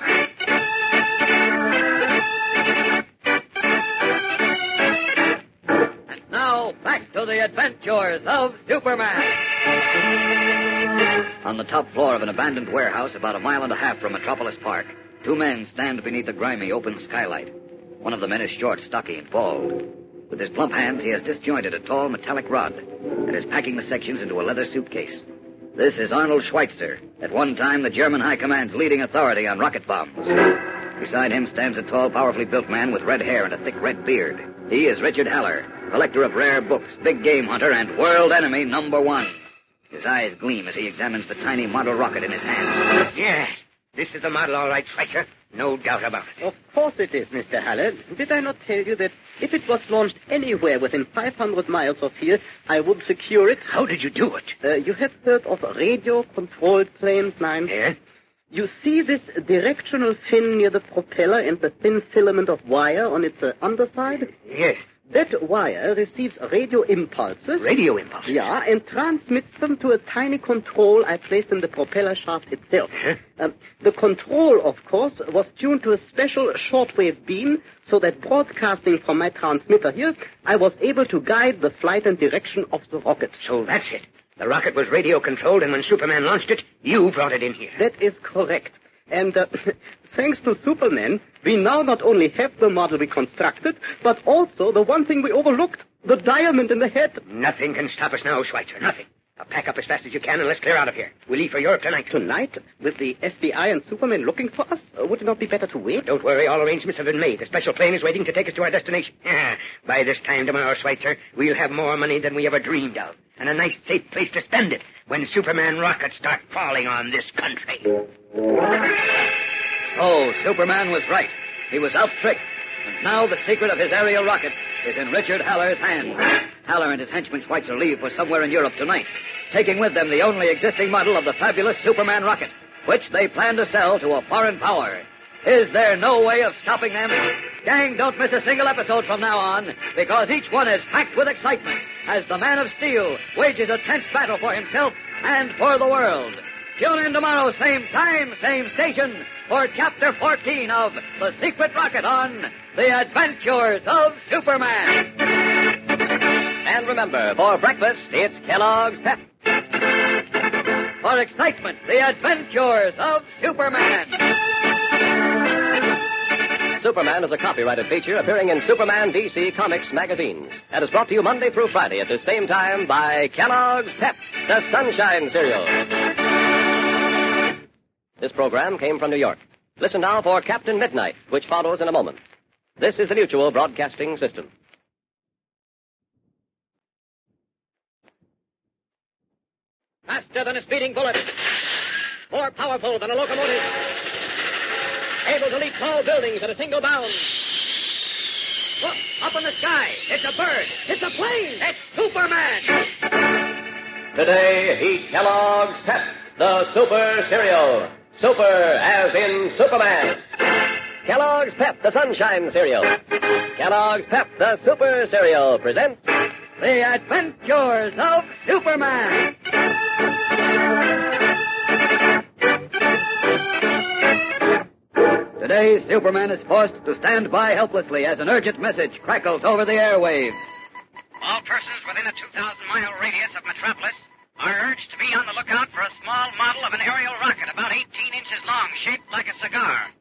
Speaker 12: Now, back to the adventures of Superman. On the top floor of an abandoned warehouse about 1.5 miles from Metropolis Park, two men stand beneath a grimy open skylight. One of the men is short, stocky, and bald. With his plump hands, he has disjointed a tall metallic rod and is packing the sections into a leather suitcase. This is Arnold Schweitzer, at one time the German High Command's leading authority on rocket bombs. Beside him stands a tall, powerfully built man with red hair and a thick red beard. He is Richard Haller, collector of rare books, big game hunter, and world enemy #1. His eyes gleam as he examines the tiny model rocket in his hand.
Speaker 20: Yes, this is the model, all right, Schweitzer. No doubt about it.
Speaker 21: Of course it is, Mr. Haller. Did I not tell you that if it was launched anywhere within 500 miles of here, I would secure it?
Speaker 20: How did you do it?
Speaker 21: You have heard of radio-controlled planes, Nine?
Speaker 20: Yes.
Speaker 21: You see this directional fin near the propeller and the thin filament of wire on its underside?
Speaker 20: Yes.
Speaker 21: That wire receives radio impulses.
Speaker 20: Radio impulses?
Speaker 21: Yeah, and transmits them to a tiny control I placed in the propeller shaft itself. The control, of course, was tuned to a special shortwave beam so that broadcasting from my transmitter here, I was able to guide the flight and direction of the rocket.
Speaker 20: So that's it. The rocket was radio-controlled, and when Superman launched it, you brought it in here.
Speaker 21: That is correct. And thanks to Superman, we now not only have the model we constructed, but also the one thing we overlooked, the diamond in the head.
Speaker 20: Nothing can stop us now, Schweitzer. Nothing. Now pack up as fast as you can and let's clear out of here. We leave for Europe tonight.
Speaker 21: Tonight? With the FBI and Superman looking for us? Would it not be better to wait?
Speaker 20: Don't worry. All arrangements have been made. A special plane is waiting to take us to our destination. By this time tomorrow, Schweitzer, we'll have more money than we ever dreamed of. And a nice, safe place to spend it when Superman rockets start falling on this country.
Speaker 12: So, Superman was right. He was out-tricked. And now the secret of his aerial rocket is in Richard Haller's hands. Haller and his henchman Schweitzer leave for somewhere in Europe tonight, taking with them the only existing model of the fabulous Superman rocket, which they plan to sell to a foreign power. Is there no way of stopping them? Gang, don't miss a single episode from now on, because each one is packed with excitement as the Man of Steel wages a tense battle for himself and for the world. Tune in tomorrow, same time, same station, for Chapter 14 of The Secret Rocket on The Adventures of Superman.
Speaker 16: And remember, for breakfast, it's Kellogg's Pep.
Speaker 12: For excitement, The Adventures of Superman.
Speaker 16: Superman is a copyrighted feature appearing in Superman DC Comics magazines and is brought to you Monday through Friday at the same time by Kellogg's Pep, the Sunshine Cereal. This program came from New York. Listen now for Captain Midnight, which follows in a moment. This is the Mutual Broadcasting System.
Speaker 1: Faster than a speeding bullet. More powerful than a locomotive. Able to leap tall buildings at a single bound. Look, up in the sky. It's a bird. It's a plane. It's Superman.
Speaker 16: Today, eat Kellogg's Pep, the Super Cereal. Super as in Superman. Kellogg's Pep, the Sunshine Cereal. Kellogg's Pep, the Super Cereal presents
Speaker 12: The Adventures of Superman. Today, Superman is forced to stand by helplessly as an urgent message crackles over the airwaves.
Speaker 13: All persons within a 2,000-mile radius of Metropolis are urged to be on the lookout for a small model of an aerial rocket about 18 inches long, shaped like a cigar.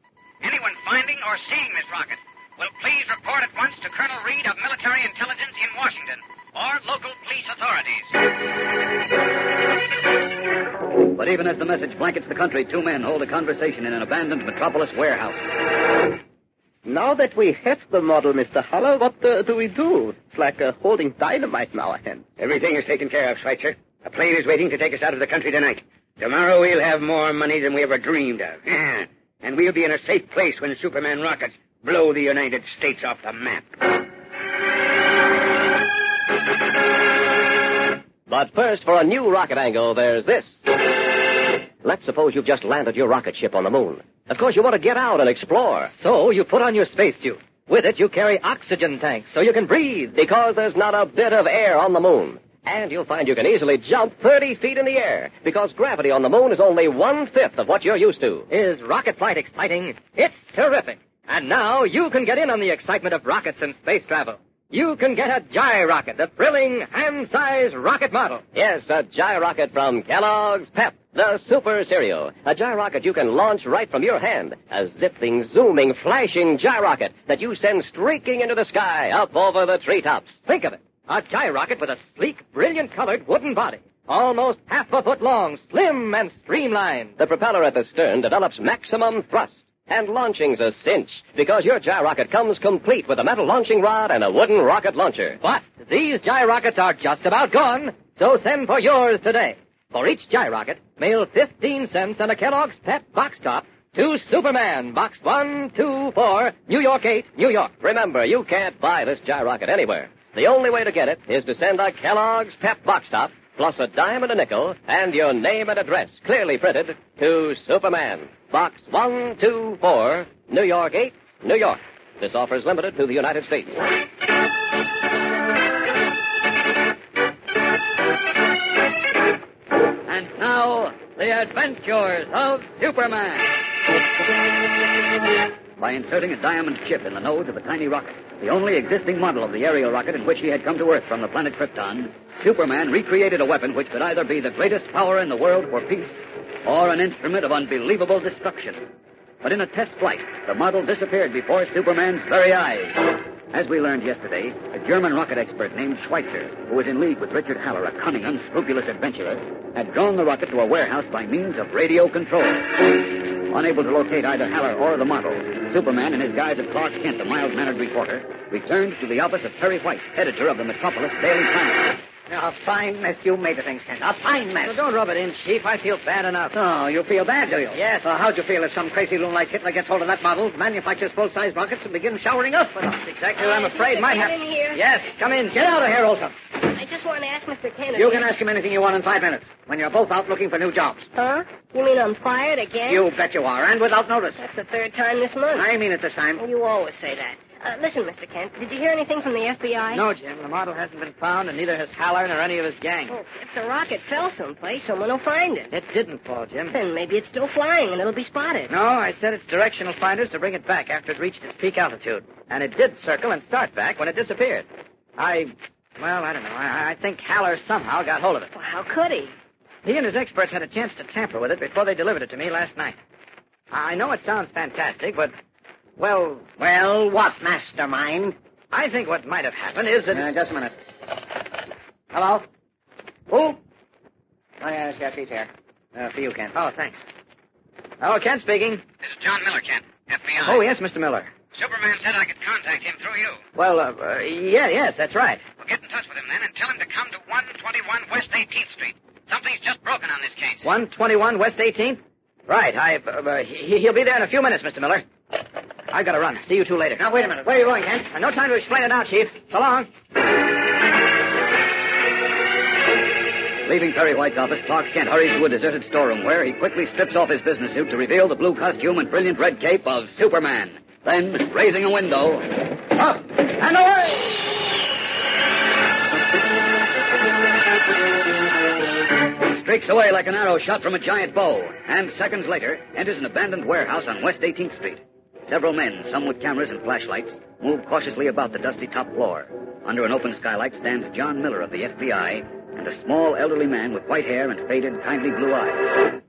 Speaker 13: Anyone finding or seeing this rocket will please report at once to Colonel Reed of Military Intelligence in Washington or local police authorities.
Speaker 12: But even as the message blankets the country, two men hold a conversation in an abandoned Metropolis warehouse.
Speaker 21: Now that we have the model, Mr. Haller, what do we do? It's like holding dynamite in our hands.
Speaker 20: Everything is taken care of, Schweitzer. A plane is waiting to take us out of the country tonight. Tomorrow we'll have more money than we ever dreamed of. And we'll be in a safe place when Superman rockets blow the United States off the map.
Speaker 16: But first, for a new rocket angle, there's this. Let's suppose you've just landed your rocket ship on the moon. Of course, you want to get out and explore.
Speaker 6: So you put on your spacesuit. With it, you carry oxygen tanks so you can breathe.
Speaker 16: Because there's not a bit of air on the moon. And you'll find you can easily jump 30 feet in the air, because gravity on the moon is only 1/5 of what you're used to.
Speaker 6: Is rocket flight exciting? It's terrific. And now you can get in on the excitement of rockets and space travel. You can get a gyrocket, the thrilling, hand-sized rocket model.
Speaker 16: Yes, a gyrocket from Kellogg's Pep, the Super Cereal. A gyrocket you can launch right from your hand. A zipping, zooming, flashing gyrocket that you send streaking into the sky up over the treetops.
Speaker 6: Think of it. A gyrocket with a sleek, brilliant-colored wooden body. Almost half a foot long, slim and streamlined.
Speaker 16: The propeller at the stern develops maximum thrust. And launching's a cinch, because your gyrocket comes complete with a metal launching rod and a wooden rocket launcher.
Speaker 6: But these gyrockets are just about gone, so send for yours today. For each gyrocket, mail 15 cents and a Kellogg's Pep box top to Superman, Box 124, New York 8, New York.
Speaker 16: Remember, you can't buy this gyrocket anywhere. The only way to get it is to send a Kellogg's Pep box top, plus a dime and a nickel, and your name and address, clearly printed, to Superman, Box 124, New York 8, New York. This offer is limited to the United States.
Speaker 12: Adventures of Superman. By inserting a diamond chip in the nose of a tiny rocket, the only existing model of the aerial rocket in which he had come to Earth from the planet Krypton, Superman recreated a weapon which could either be the greatest power in the world for peace or an instrument of unbelievable destruction. But in a test flight, the model disappeared before Superman's very eyes. As we learned yesterday, a German rocket expert named Schweitzer, who was in league with Richard Haller, a cunning, unscrupulous adventurer, had drawn the rocket to a warehouse by means of radio control. Unable to locate either Haller or the model, Superman, in his guise of Clark Kent, a mild-mannered reporter, returned to the office of Perry White, editor of the Metropolis Daily Planet.
Speaker 4: A fine mess you made of things, Kent. A fine mess.
Speaker 6: Well, don't rub it in, Chief. I feel bad enough.
Speaker 4: Oh, you feel bad, do you?
Speaker 6: Yes.
Speaker 4: Well, how'd you feel if some crazy loon like Hitler gets hold of that model, manufactures full-size rockets, and begins showering us with them? That's exactly what I'm afraid might happen.
Speaker 11: In here?
Speaker 6: Yes, come in.
Speaker 4: Get out of here, Olson.
Speaker 11: I just want to ask Mr. Kennedy.
Speaker 4: You can ask him anything you want in 5 minutes, when you're both out looking for new jobs.
Speaker 11: Huh? You mean I'm fired again?
Speaker 4: You bet you are, and without notice.
Speaker 11: That's the third time this month.
Speaker 4: I mean it this time.
Speaker 11: Well, you always say that. Listen, Mr. Kent, did you hear anything from the FBI?
Speaker 6: No, Jim. The model hasn't been found, and neither has Haller nor any of his gang.
Speaker 11: Well, if the rocket fell someplace, someone will find it.
Speaker 6: It didn't fall, Jim.
Speaker 11: Then maybe it's still flying, and it'll be spotted.
Speaker 6: No, I set its directional finders to bring it back after it reached its peak altitude. And it did circle and start back when it disappeared. I don't know. I think Haller somehow got hold of it.
Speaker 11: Well, how could he?
Speaker 6: He and his experts had a chance to tamper with it before they delivered it to me last night. I know it sounds fantastic, but, well,
Speaker 4: what, mastermind?
Speaker 6: I think what might have happened is that...
Speaker 4: Just a minute. Hello? Who? Oh, yes, he's here. For you, Kent.
Speaker 6: Oh, thanks. Oh, Kent speaking.
Speaker 13: This is John Miller, Kent, FBI.
Speaker 6: Oh, yes, Mr. Miller.
Speaker 13: Superman said I could contact him through you.
Speaker 6: Well, yes, that's right.
Speaker 13: Well, get in touch with him then and tell him to come to 121 West 18th Street. Something's just broken on this case.
Speaker 6: 121 West 18th? Right. He'll be there in a few minutes, Mr. Miller. I've got to run. See you two later.
Speaker 4: Now, wait a minute. Where are you going, Kent?
Speaker 6: No time to explain it now, Chief. So long.
Speaker 12: Leaving Perry White's office, Clark Kent hurries to a deserted storeroom where he quickly strips off his business suit to reveal the blue costume and brilliant red cape of Superman. Then, raising a window, up and away! He streaks away like an arrow shot from a giant bow, and seconds later enters an abandoned warehouse on West 18th Street. Several men, some with cameras and flashlights, move cautiously about the dusty top floor. Under an open skylight stands John Miller of the FBI and a small elderly man with white hair and faded, kindly blue eyes.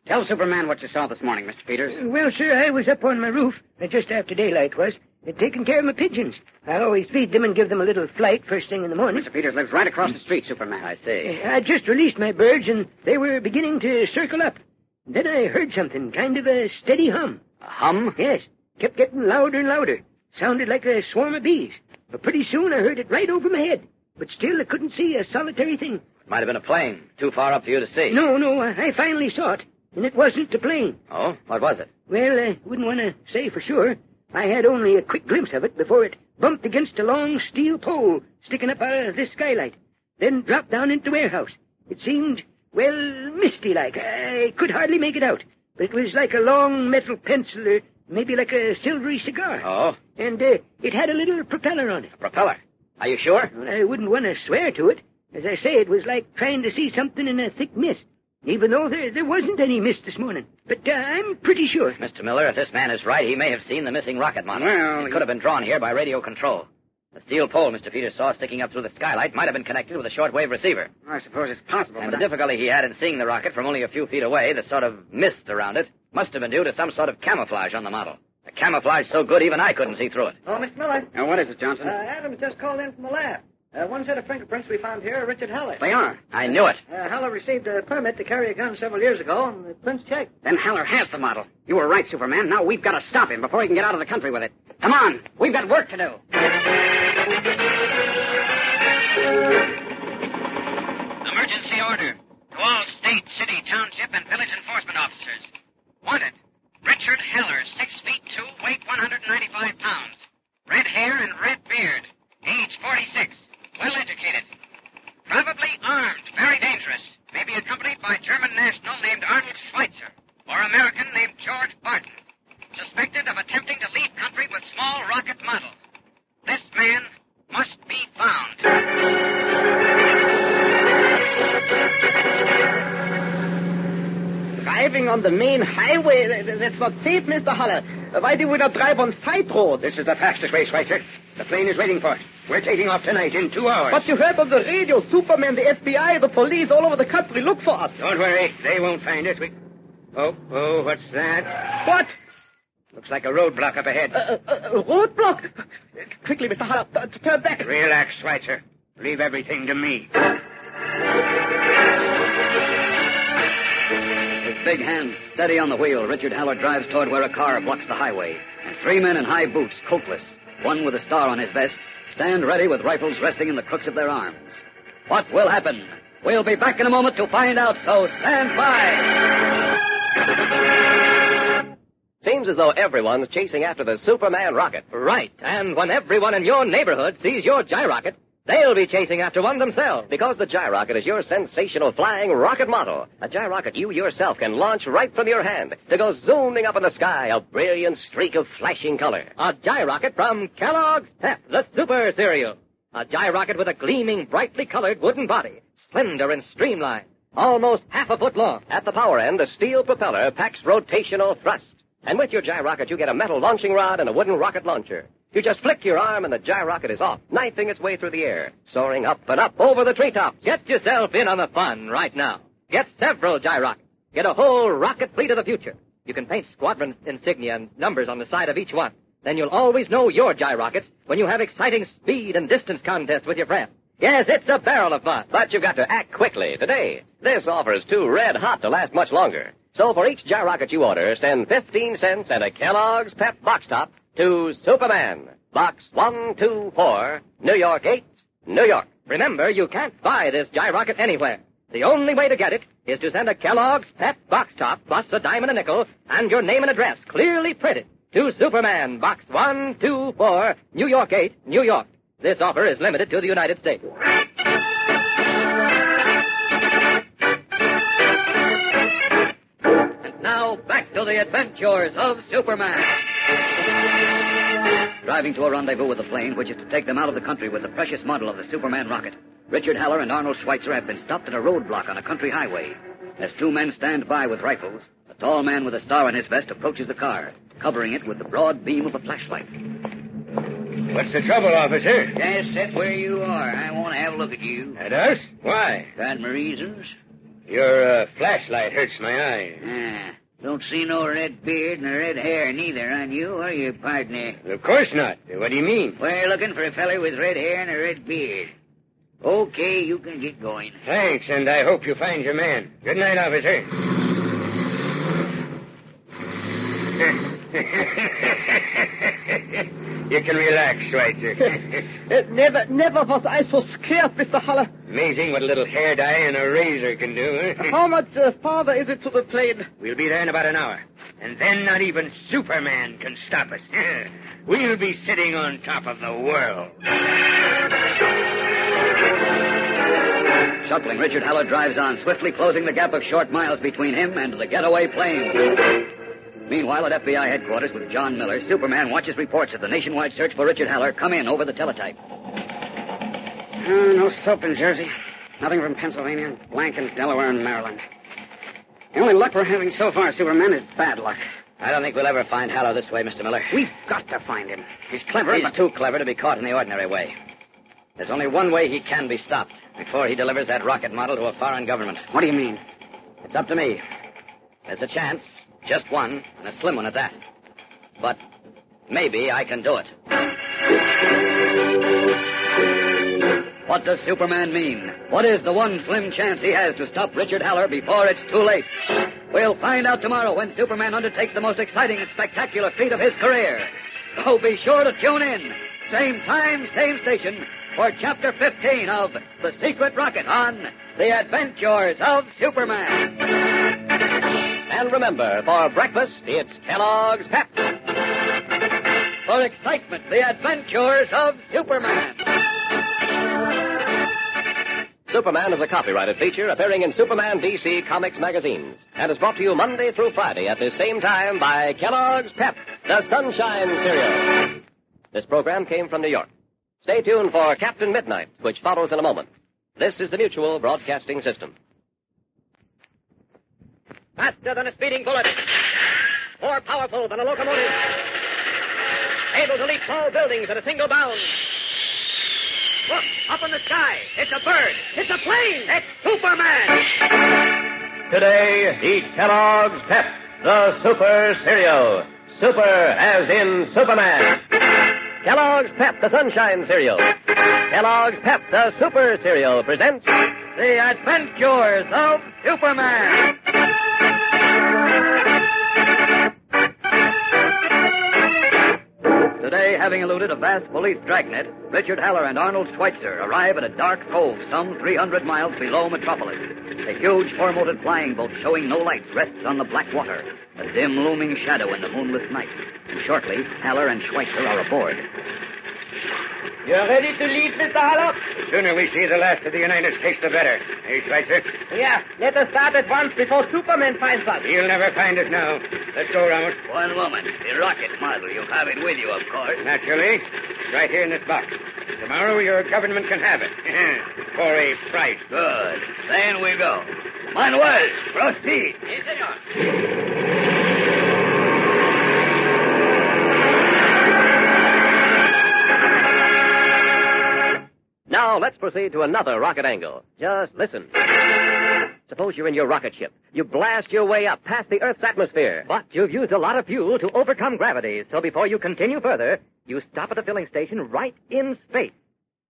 Speaker 20: Tell Superman what you saw this morning, Mr. Peters.
Speaker 15: Well, sir, I was up on my roof, just after daylight was, taking care of my pigeons. I always feed them and give them a little flight first thing in the morning.
Speaker 20: Mr. Peters lives right across the street, Superman.
Speaker 12: I see.
Speaker 15: I just released my birds, and they were beginning to circle up. Then I heard something, kind of a steady hum.
Speaker 20: A hum?
Speaker 15: Yes. Kept getting louder and louder. Sounded like a swarm of bees. But pretty soon I heard it right over my head. But still I couldn't see a solitary thing.
Speaker 12: Might have been a plane, too far up for you to see.
Speaker 15: No, I finally saw it. And it wasn't a plane.
Speaker 12: Oh? What was it?
Speaker 15: Well, I wouldn't want to say for sure. I had only a quick glimpse of it before it bumped against a long steel pole sticking up out of this skylight. Then dropped down into the warehouse. It seemed, misty-like. I could hardly make it out. But it was like a long metal pencil or maybe like a silvery cigar.
Speaker 12: Oh?
Speaker 15: And it had a little propeller on it.
Speaker 12: Propeller? Are you sure?
Speaker 15: Well, I wouldn't want to swear to it. As I say, it was like trying to see something in a thick mist. Even though there wasn't any mist this morning. But I'm pretty sure.
Speaker 12: Mr. Miller, if this man is right, he may have seen the missing rocket model.
Speaker 20: Well,
Speaker 12: it could have been drawn here by radio control. The steel pole Mr. Peters saw sticking up through the skylight might have been connected with a shortwave receiver.
Speaker 20: I suppose it's possible.
Speaker 12: And the difficulty he had in seeing the rocket from only a few feet away, the sort of mist around it, must have been due to some sort of camouflage on the model. A camouflage so good even I couldn't see through it.
Speaker 6: Oh, Mr. Miller.
Speaker 20: Now, what is it, Johnson?
Speaker 6: Adams just called in from the lab. One set of fingerprints we found here are Richard Haller.
Speaker 20: They are.
Speaker 12: I knew it.
Speaker 6: Haller received a permit to carry a gun several years ago, and the prints checked.
Speaker 20: Then Haller has the model. You were right, Superman. Now we've got to stop him before he can get out of the country with it. Come on. We've got work to do.
Speaker 13: Emergency order to all state, city, township, and village enforcement officers. Wanted, Richard Haller, 6 feet 2, weight 195 pounds. Red hair and red beard. Age 46. Well educated. Probably armed. Very dangerous. May be accompanied by German national named Arnold Schweitzer or American named George Barton. Suspected of attempting to leave country with small rocket model. This man must be found.
Speaker 20: Look
Speaker 21: on the main highway. That's not safe, Mr. Haller. Why do we not drive on side roads?
Speaker 20: This is the fastest way, Schweitzer. The plane is waiting for us. We're taking off tonight in 2 hours.
Speaker 21: But you heard on the radio, Superman, the FBI, the police all over the country look for us.
Speaker 20: Don't worry. They won't find us. Oh, what's that?
Speaker 21: What?
Speaker 20: Looks like a roadblock up ahead.
Speaker 21: A roadblock? Quickly, Mr. Haller, turn back.
Speaker 20: Relax, Schweitzer. Leave everything to me.
Speaker 12: His big hands steady on the wheel, Richard Haller drives toward where a car blocks the highway. And 3 men in high boots, coatless, one with a star on his vest, stand ready with rifles resting in the crooks of their arms. What will happen? We'll be back in a moment to find out, so stand by.
Speaker 16: Seems as though everyone's chasing after the Superman rocket. Right. And when everyone in your neighborhood sees your gyrocket, they'll be chasing after one themselves.
Speaker 2: Because the gyrocket is your sensational flying rocket model. A gyrocket you yourself can launch right from your hand to go zooming up in the sky, a brilliant streak of flashing color.
Speaker 16: A gyrocket from Kellogg's Pep, the Super Cereal. A gyrocket with a gleaming, brightly colored wooden body, slender and streamlined, almost half a foot long.
Speaker 2: At the power end, the steel propeller packs rotational thrust. And with your gyrocket, you get a metal launching rod and a wooden rocket launcher. You just flick your arm and the gyrocket is off, knifing its way through the air, soaring up and up over the treetops.
Speaker 16: Get yourself in on the fun right now. Get several gyrockets. Get a whole rocket fleet of the future. You can paint squadron insignia and numbers on the side of each one. Then you'll always know your gyrockets when you have exciting speed and distance contests with your friends. Yes, it's a barrel of fun.
Speaker 2: But you've got to act quickly today. This offer is too red hot to last much longer. So for each gyrocket you order, send 15 cents and a Kellogg's Pep box top to Superman, Box 124, New York 8, New York.
Speaker 16: Remember, you can't buy this gyrocket anywhere. The only way to get it is to send a Kellogg's Pep box top plus a dime and a nickel and your name and address clearly printed to Superman, Box 124, New York 8, New York. This offer is limited to the United States.
Speaker 12: And now, back to the adventures of Superman. Driving to a rendezvous with the plane, which is to take them out of the country with the precious model of the Superman rocket, Richard Haller and Arnold Schweitzer have been stopped at a roadblock on a country highway. As 2 men stand by with rifles, a tall man with a star on his vest approaches the car, covering it with the broad beam of a flashlight.
Speaker 20: What's the trouble, officer?
Speaker 15: Just sit where you are. I want to have a look at you.
Speaker 20: At us? Why?
Speaker 15: Got my reasons?
Speaker 20: Your flashlight hurts my eyes.
Speaker 15: Don't see no red beard nor red hair neither on you or your partner.
Speaker 20: Of course not. What do you mean?
Speaker 15: We're looking for a feller with red hair and a red beard. Okay, you can get going.
Speaker 20: Thanks, and I hope you find your man. Good night, officer. You can relax, Schweitzer.
Speaker 21: Never was I so scared, Mr. Haller.
Speaker 20: Amazing what a little hair dye and a razor can do, huh?
Speaker 21: How much farther is it to the plane?
Speaker 20: We'll be there in about an hour. And then not even Superman can stop us. We'll be sitting on top of the world.
Speaker 12: Chuckling, Richard Haller drives on, swiftly closing the gap of short miles between him and the getaway plane. Meanwhile, at FBI headquarters with John Miller, Superman watches reports of the nationwide search for Richard Haller come in over the teletype.
Speaker 6: No soap in Jersey. Nothing from Pennsylvania, blank in Delaware and Maryland. The only luck we're having so far, Superman, is bad luck.
Speaker 4: I don't think we'll ever find Haller this way, Mr. Miller.
Speaker 6: We've got to find him. He's clever,
Speaker 4: He's
Speaker 6: but...
Speaker 4: too clever to be caught in the ordinary way. There's only one way he can be stopped before he delivers that rocket model to a foreign government.
Speaker 6: What do you mean?
Speaker 4: It's up to me. There's a chance, just one, and a slim one at that. But maybe I can do it.
Speaker 12: What does Superman mean? What is the one slim chance he has to stop Richard Haller before it's too late? We'll find out tomorrow when Superman undertakes the most exciting and spectacular feat of his career. So be sure to tune in. Same time, same station, for Chapter 15 of The Secret Rocket on The Adventures of Superman.
Speaker 2: And remember, for breakfast, it's Kellogg's Pep.
Speaker 12: For excitement, The Adventures of Superman.
Speaker 2: Superman is a copyrighted feature appearing in Superman DC Comics magazines and is brought to you Monday through Friday at this same time by Kellogg's Pep, the Sunshine Cereal. This program came from New York. Stay tuned for Captain Midnight, which follows in a moment. This is the Mutual Broadcasting System.
Speaker 1: Faster than a speeding bullet. More powerful than a locomotive. Able to leap tall buildings at a single bound. Look, up in the sky. It's a bird. It's a plane. It's Superman.
Speaker 16: Today, eat Kellogg's Pep, the Super Cereal. Super as in Superman. Kellogg's Pep, the Sunshine Cereal. Kellogg's Pep, the Super Cereal, presents The Adventures of Superman.
Speaker 12: Today, having eluded a vast police dragnet, Richard Haller and Arnold Schweitzer arrive at a dark cove some 300 miles below Metropolis. A huge four-motored flying boat showing no lights rests on the black water, a dim looming shadow in the moonless night. And shortly, Haller and Schweitzer are aboard.
Speaker 18: You're ready to leave, Mr. Haller?
Speaker 19: The sooner we see the last of the United States, the better. Hey, Schweitzer?
Speaker 18: Yeah, let us start at once before Superman finds us.
Speaker 19: He'll never find us now. Let's go, Ramos.
Speaker 12: One moment. The rocket model. You have it with you, of course.
Speaker 19: Naturally. Right here in this box. Tomorrow your government can have it. For a price.
Speaker 12: Good. Then we go. Manuel, proceed.
Speaker 13: Yes, senor.
Speaker 2: Now, let's proceed to another rocket angle. Just listen. Suppose you're in your rocket ship. You blast your way up past the Earth's atmosphere.
Speaker 16: But you've used a lot of fuel to overcome gravity, so before you continue further, you stop at a filling station right in space.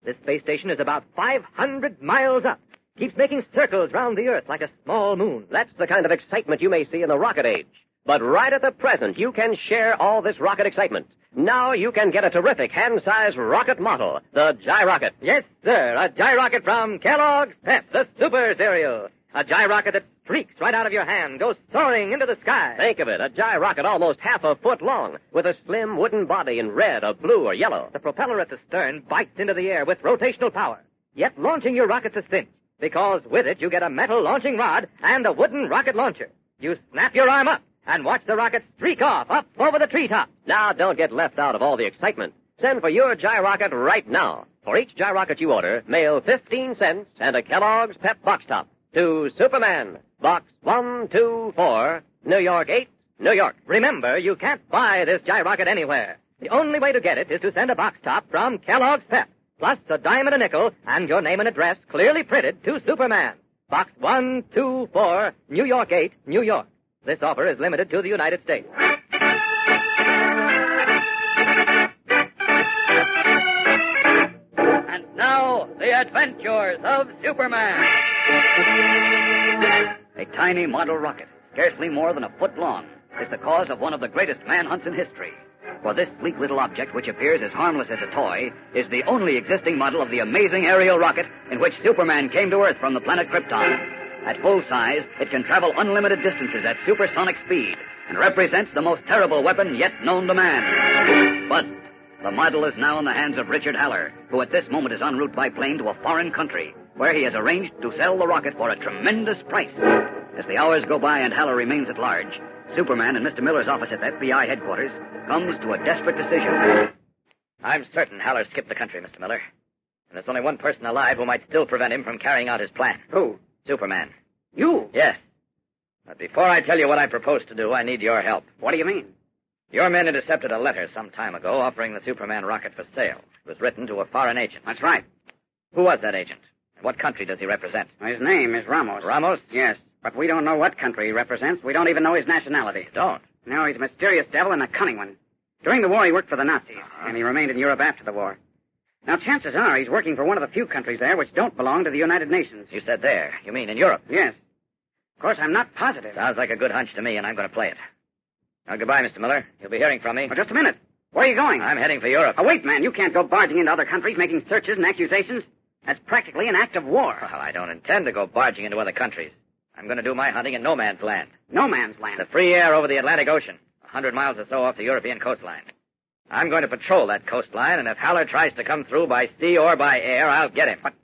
Speaker 16: This space station is about 500 miles up. Keeps making circles round the Earth like a small moon.
Speaker 2: That's the kind of excitement you may see in the rocket age. But right at the present, you can share all this rocket excitement. Now you can get a terrific hand-sized rocket model, the Gyrocket.
Speaker 16: Yes, sir, a Gyrocket from Kellogg's Pep, the Super Cereal. A Gyrocket that streaks right out of your hand, goes soaring into the sky.
Speaker 2: Think of it, a Gyrocket almost half a foot long, with a slim wooden body in red or blue or yellow.
Speaker 16: The propeller at the stern bites into the air with rotational power, yet launching your rocket's a cinch, because with it you get a metal launching rod and a wooden rocket launcher. You snap your arm up and watch the rocket streak off up over the treetops.
Speaker 2: Now, don't get left out of all the excitement. Send for your Gyrocket right now. For each Gyrocket you order, mail 15 cents and a Kellogg's Pep box top to Superman, Box 124, New York 8, New York.
Speaker 16: Remember, you can't buy this Gyrocket anywhere. The only way to get it is to send a box top from Kellogg's Pep, plus a dime and a nickel and your name and address clearly printed to Superman, Box 124, New York 8, New York. This offer is limited to the United States.
Speaker 12: And now, the adventures of Superman. A tiny model rocket, scarcely more than a foot long, is the cause of one of the greatest manhunts in history. For this sleek little object, which appears as harmless as a toy, is the only existing model of the amazing aerial rocket in which Superman came to Earth from the planet Krypton. At full size, it can travel unlimited distances at supersonic speed and represents the most terrible weapon yet known to man. But the model is now in the hands of Richard Haller, who at this moment is en route by plane to a foreign country, where he has arranged to sell the rocket for a tremendous price. As the hours go by and Haller remains at large, Superman in Mr. Miller's office at FBI headquarters comes to a desperate decision.
Speaker 4: I'm certain Haller skipped the country, Mr. Miller. And there's only one person alive who might still prevent him from carrying out his plan.
Speaker 19: Who?
Speaker 4: Superman.
Speaker 19: You?
Speaker 4: Yes. But before I tell you what I propose to do, I need your help.
Speaker 19: What do you mean?
Speaker 4: Your men intercepted a letter some time ago offering the Superman rocket for sale. It was written to a foreign agent.
Speaker 19: That's right.
Speaker 4: Who was that agent? And what country does he represent?
Speaker 19: His name is Ramos.
Speaker 4: Ramos?
Speaker 19: Yes, but we don't know what country he represents. We don't even know his nationality.
Speaker 4: Don't?
Speaker 19: No, he's a mysterious devil and a cunning one. During the war, he worked for the Nazis, and he remained in Europe after the war. Now, chances are he's working for one of the few countries there which don't belong to the United Nations.
Speaker 4: You said there. You mean in Europe?
Speaker 19: Yes. Of course, I'm not positive.
Speaker 4: Sounds like a good hunch to me, and I'm going to play it. Now, goodbye, Mr. Miller. You'll be hearing from me.
Speaker 19: Well, just a minute. Where are you going?
Speaker 4: I'm heading for Europe.
Speaker 19: Oh, wait, man. You can't go barging into other countries making searches and accusations. That's practically an act of war.
Speaker 4: Well, I don't intend to go barging into other countries. I'm going to do my hunting in no man's land.
Speaker 19: No man's land?
Speaker 4: The free air over the Atlantic Ocean, 100 miles or so off the European coastline. I'm going to patrol that coastline, and if Haller tries to come through by sea or by air, I'll get him.
Speaker 19: But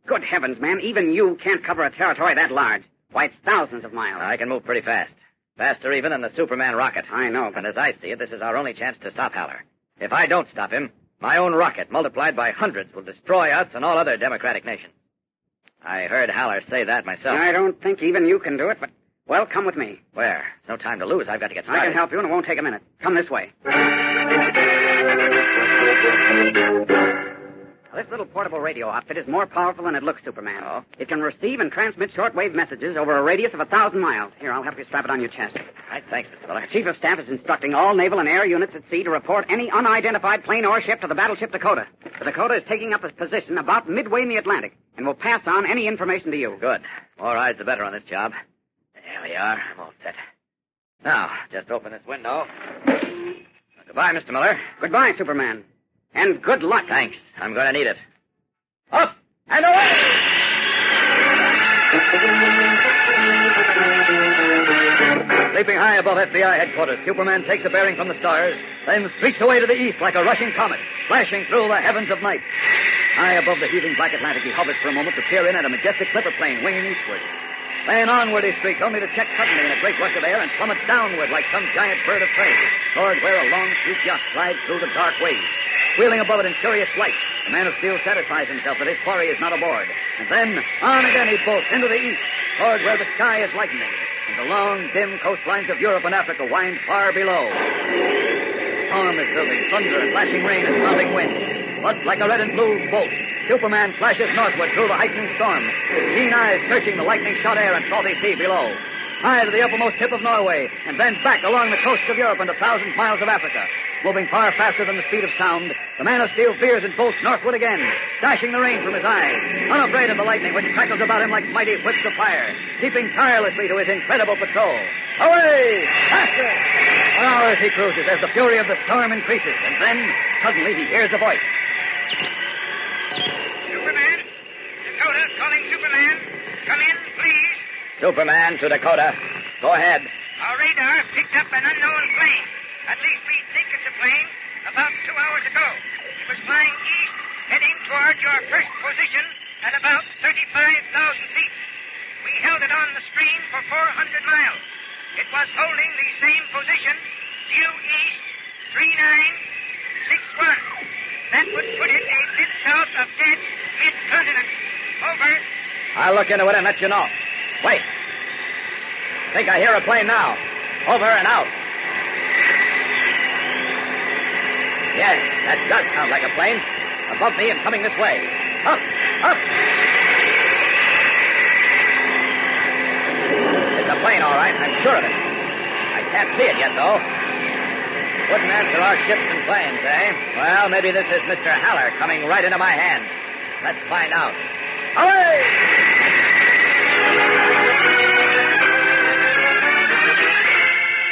Speaker 19: good heavens, man, even you can't cover a territory that large. Why, it's thousands of miles.
Speaker 4: I can move pretty fast. Faster even than the Superman rocket.
Speaker 19: I know.
Speaker 4: And as I see it, this is our only chance to stop Haller. If I don't stop him, my own rocket, multiplied by hundreds, will destroy us and all other democratic nations. I heard Haller say that myself.
Speaker 19: I don't think even you can do it, but
Speaker 6: Well, come with me.
Speaker 4: Where? No time to lose. I've got to get started.
Speaker 6: I can help you, and it won't take a minute. Come this way. This little portable radio outfit is more powerful than it looks, Superman.
Speaker 4: Oh?
Speaker 6: It can receive and transmit shortwave messages over a radius of 1,000 miles. Here, I'll help you strap it on your chest.
Speaker 4: All right, thanks, Mr. Miller.
Speaker 6: The Chief of Staff is instructing all naval and air units at sea to report any unidentified plane or ship to the battleship Dakota. The Dakota is taking up a position about midway in the Atlantic and will pass on any information to you.
Speaker 4: Good. More eyes the better on this job. There we are. I'm all set. Now, just open this window. Goodbye, Mr. Miller.
Speaker 6: Goodbye, Superman. And good luck.
Speaker 4: Thanks. I'm going to need it. Up and away!
Speaker 12: Leaping high above FBI headquarters, Superman takes a bearing from the stars, then streaks away to the east like a rushing comet, flashing through the heavens of night. High above the heaving black Atlantic, he hovers for a moment to peer in at a majestic clipper plane winging eastward. Then onward he streaks, only to check suddenly in a great rush of air and plummet downward like some giant bird of prey, toward where a long, sleek yacht slides through the dark waves. Wheeling above it in furious flight, the man of steel satisfies himself that his quarry is not aboard. And then, on again he bolts into the east, toward where the sky is lightening, and the long, dim coastlines of Europe and Africa wind far below. The storm is building, thunder and flashing rain and pounding winds. But like a red and blue bolt, Superman flashes northward through the heightening storm, his keen eyes searching the lightning-shot air and salty sea below. High to the uppermost tip of Norway, and then back along the coast of Europe and 1,000 miles of Africa. Moving far faster than the speed of sound, the man of steel veers and bolts northward again, dashing the rain from his eyes, unafraid of the lightning which crackles about him like mighty whips of fire, keeping tirelessly to his incredible patrol. Away! Faster! For hours he cruises as the fury of the storm increases, and then, suddenly, he hears a voice.
Speaker 13: Superman? Dakota calling Superman. Come in, please.
Speaker 4: Superman to Dakota. Go ahead.
Speaker 13: Our radar picked up an unknown plane. At least we think it's a plane. About 2 hours ago. It was flying east, heading toward your first position at about 35,000 feet. We held it on the screen for 400 miles. It was holding the same position, due east, 3961. That would put it a bit south of dead mid-continent. Over.
Speaker 4: I'll look into it and let you know. Wait. I think I hear a plane now. Over and out. Yes, that does sound like a plane. Above me and coming this way. Up, up. It's a plane, all right. I'm sure of it. I can't see it yet, though. Wouldn't answer our ships and planes, eh? Well, maybe this is Mr. Haller coming right into my hands. Let's find out. Away!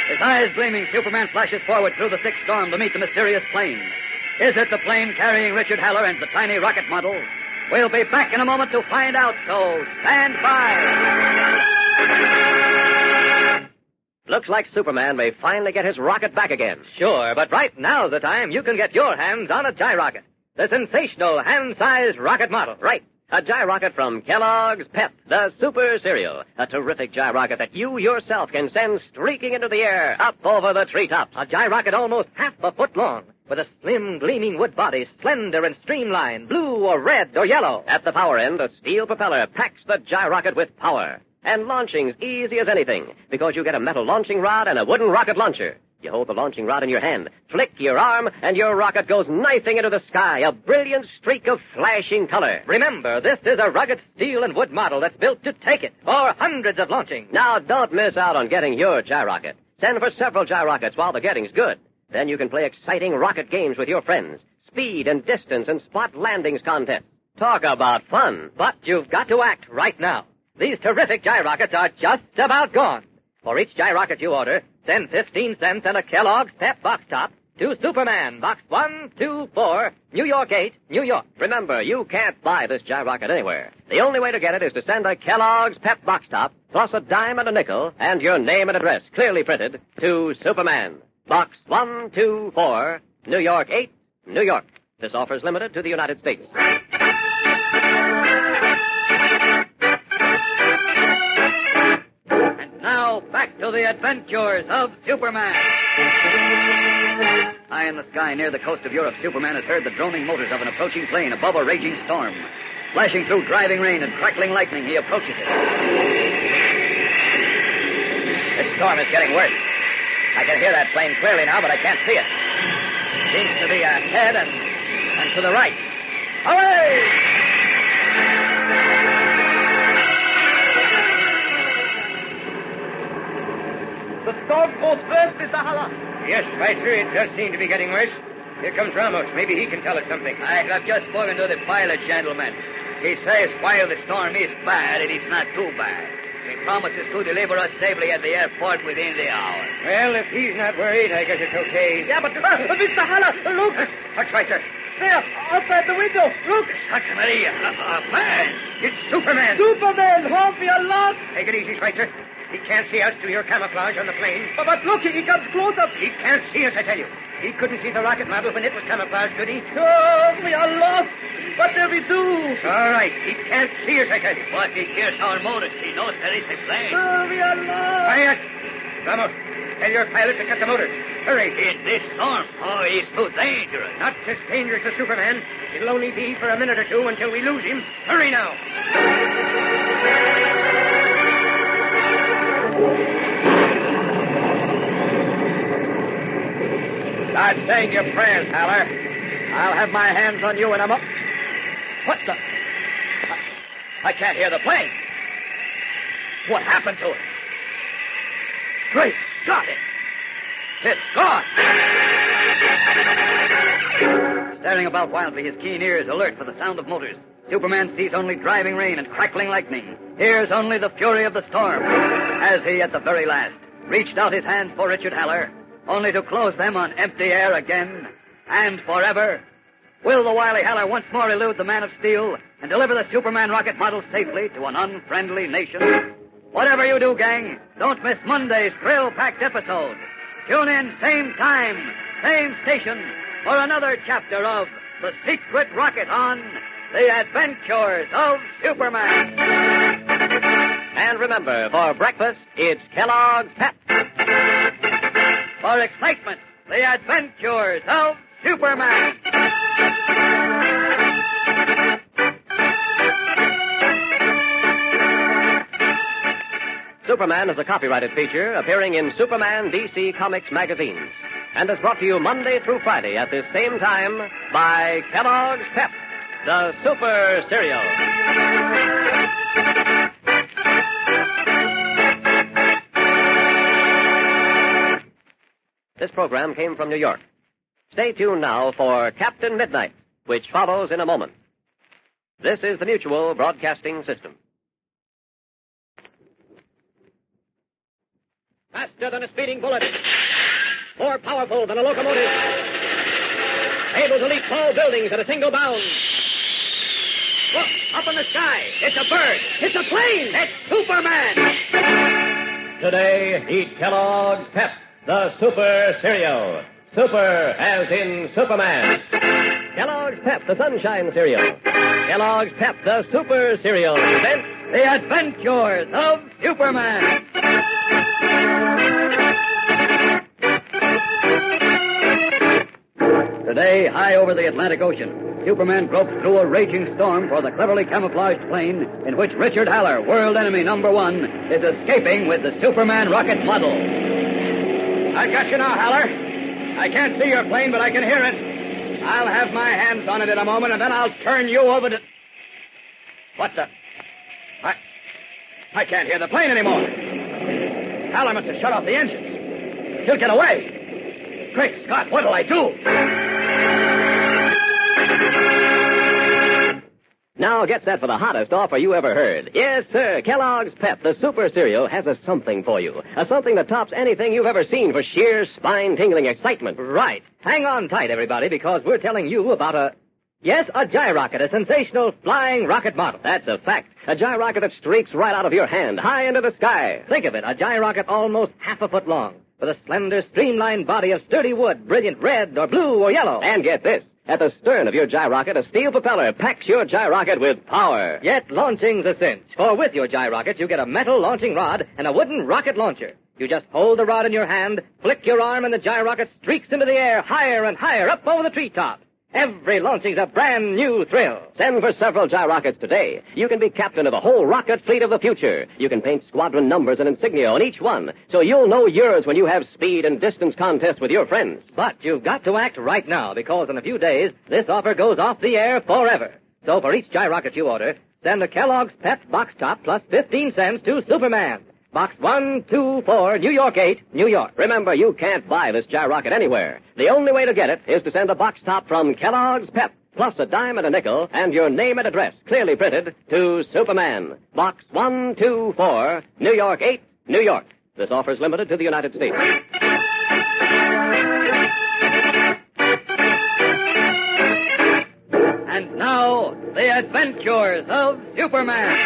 Speaker 12: His eyes gleaming, Superman flashes forward through the thick storm to meet the mysterious plane. Is it the plane carrying Richard Haller and the tiny rocket model? We'll be back in a moment to find out, so stand by.
Speaker 2: Looks like Superman may finally get his rocket back again.
Speaker 16: Sure, but right now's the time you can get your hands on a Gyrocket, the sensational hand-sized rocket model.
Speaker 2: Right. A Gyrocket from Kellogg's Pep, the super cereal. A terrific Gyrocket that you yourself can send streaking into the air, up over the treetops.
Speaker 16: A Gyrocket almost half a foot long, with a slim, gleaming wood body, slender and streamlined, blue or red or yellow.
Speaker 2: At the power end, a steel propeller packs the Gyrocket with power. And launching's easy as anything, because you get a metal launching rod and a wooden rocket launcher. You hold the launching rod in your hand, flick your arm, and your rocket goes knifing into the sky, a brilliant streak of flashing color.
Speaker 16: Remember, this is a rugged steel and wood model that's built to take it for hundreds of launchings.
Speaker 2: Now, don't miss out on getting your Gyrocket. Send for several Gyrockets while the getting's good. Then you can play exciting rocket games with your friends, speed and distance and spot landings contests. Talk about fun.
Speaker 16: But you've got to act right now. These terrific Gyrockets are just about gone. For each Gyrocket you order, send 15 cents and a Kellogg's Pep box top to Superman, Box 124, New York 8, New York.
Speaker 2: Remember, you can't buy this Gyrocket anywhere. The only way to get it is to send a Kellogg's Pep box top, plus a dime and a nickel, and your name and address, clearly printed, to Superman, Box 124, New York 8, New York. This offer is limited to the United States.
Speaker 12: Now, back to the adventures of Superman. High in the sky near the coast of Europe, Superman has heard the droning motors of an approaching plane above a raging storm. Flashing through driving rain and crackling lightning, he approaches it.
Speaker 4: This storm is getting worse. I can hear that plane clearly now, but I can't see it. Seems to be ahead and to the right. Hooray!
Speaker 21: The storm goes first, Mr. Haller.
Speaker 19: Yes, Schweitzer, it does seem to be getting worse. Here comes Ramos. Maybe he can tell us something.
Speaker 12: I have just spoken to the pilot, gentlemen. He says while the storm is bad, it is not too bad. He promises to deliver us safely at the airport within the hour.
Speaker 19: Well, if he's not worried, I guess it's okay.
Speaker 21: Yeah, but Mr. Haller, look.
Speaker 19: What, Schweitzer?
Speaker 21: There, outside the window. Look.
Speaker 19: Santa Maria, a man. It's Superman.
Speaker 21: Superman, hope we are lost.
Speaker 19: Take it easy, Schweitzer. He can't see us through your camouflage on the plane.
Speaker 21: But look, he comes closer.
Speaker 19: He can't see us, I tell you. He couldn't see the rocket model when it was camouflaged, could he?
Speaker 21: Oh, we are lost. What will we do?
Speaker 19: All right. He can't see us, I tell you.
Speaker 12: But he hears our motors. He knows there is a plane.
Speaker 21: Oh, we are lost.
Speaker 19: Quiet. Ramos, tell your pilot to cut the motors. Hurry.
Speaker 12: In this storm? Oh, he's too dangerous.
Speaker 19: Not as dangerous as Superman. It'll only be for a minute or two until we lose him. Hurry now.
Speaker 4: Start saying your prayers, Haller. I'll have my hands on you in a moment. What the? I can't hear the plane. What happened to it? Great Scott! It's gone!
Speaker 12: Staring about wildly, his keen ears alert for the sound of motors. Superman sees only driving rain and crackling lightning. Hears only the fury of the storm. As he, at the very last, reached out his hands for Richard Haller, only to close them on empty air again and forever. Will the wily Haller once more elude the Man of Steel and deliver the Superman rocket model safely to an unfriendly nation? Whatever you do, gang, don't miss Monday's thrill-packed episode. Tune in same time, same station for another chapter of The Secret Rocket on The Adventures of Superman.
Speaker 2: And remember, for breakfast, it's Kellogg's Pep.
Speaker 12: For excitement, The Adventures of Superman.
Speaker 2: Superman is a copyrighted feature appearing in Superman DC Comics magazines and is brought to you Monday through Friday at this same time by Kellogg's Pep, the Super Cereal. This program came from New York. Stay tuned now for Captain Midnight, which follows in a moment. This is the Mutual Broadcasting System.
Speaker 1: Faster than a speeding bullet. More powerful than a locomotive. Able to leap tall buildings at a single bound. Look, up in the sky. It's a bird. It's a plane. It's Superman.
Speaker 10: Today, eat Kellogg's Pep, the Super Cereal. Super as in Superman.
Speaker 2: Kellogg's Pep, the Sunshine Cereal. Kellogg's Pep, the Super Cereal presents
Speaker 12: The Adventures of Superman. Today, high over the Atlantic Ocean, Superman gropes through a raging storm for the cleverly camouflaged plane in which Richard Haller, world enemy number one, is escaping with the Superman rocket model.
Speaker 19: I got you now, Haller. I can't see your plane, but I can hear it. I'll have my hands on it in a moment, and then I'll turn you over to... What the... I can't hear the plane anymore. Haller must have shut off the engines. She'll get away. Great Scott, what'll I do?
Speaker 2: Now get set for the hottest offer you ever heard. Yes, sir, Kellogg's Pep, the Super Cereal, has a something for you. A something that tops anything you've ever seen for sheer spine-tingling excitement.
Speaker 16: Right. Hang on tight, everybody, because we're telling you about a gyrocket, a sensational flying rocket model.
Speaker 2: That's a fact. A gyrocket that streaks right out of your hand, high into the sky.
Speaker 16: Think of it, a gyrocket almost half a foot long, with a slender, streamlined body of sturdy wood, brilliant red or blue or yellow.
Speaker 2: And get this. At the stern of your gyrocket, a steel propeller packs your gyrocket with power.
Speaker 16: Yet launching's a cinch, for with your gyrocket, you get a metal launching rod and a wooden rocket launcher. You just hold the rod in your hand, flick your arm, and the gyrocket streaks into the air higher and higher up over the treetops. Every launching's a brand new thrill.
Speaker 2: Send for several gyrockets today. You can be captain of the whole rocket fleet of the future. You can paint squadron numbers and insignia on each one, so you'll know yours when you have speed and distance contests with your friends.
Speaker 16: But you've got to act right now, because in a few days, this offer goes off the air forever. So for each gyrocket you order, send a Kellogg's Pep box top plus 15 cents to Superman. Box 124, New York 8, New York.
Speaker 2: Remember, you can't buy this gyrocket anywhere. The only way to get it is to send a box top from Kellogg's Pep, plus a dime and a nickel, and your name and address, clearly printed, to Superman. Box 124, New York 8, New York. This offer is limited to the United States.
Speaker 12: And now, the adventures of Superman.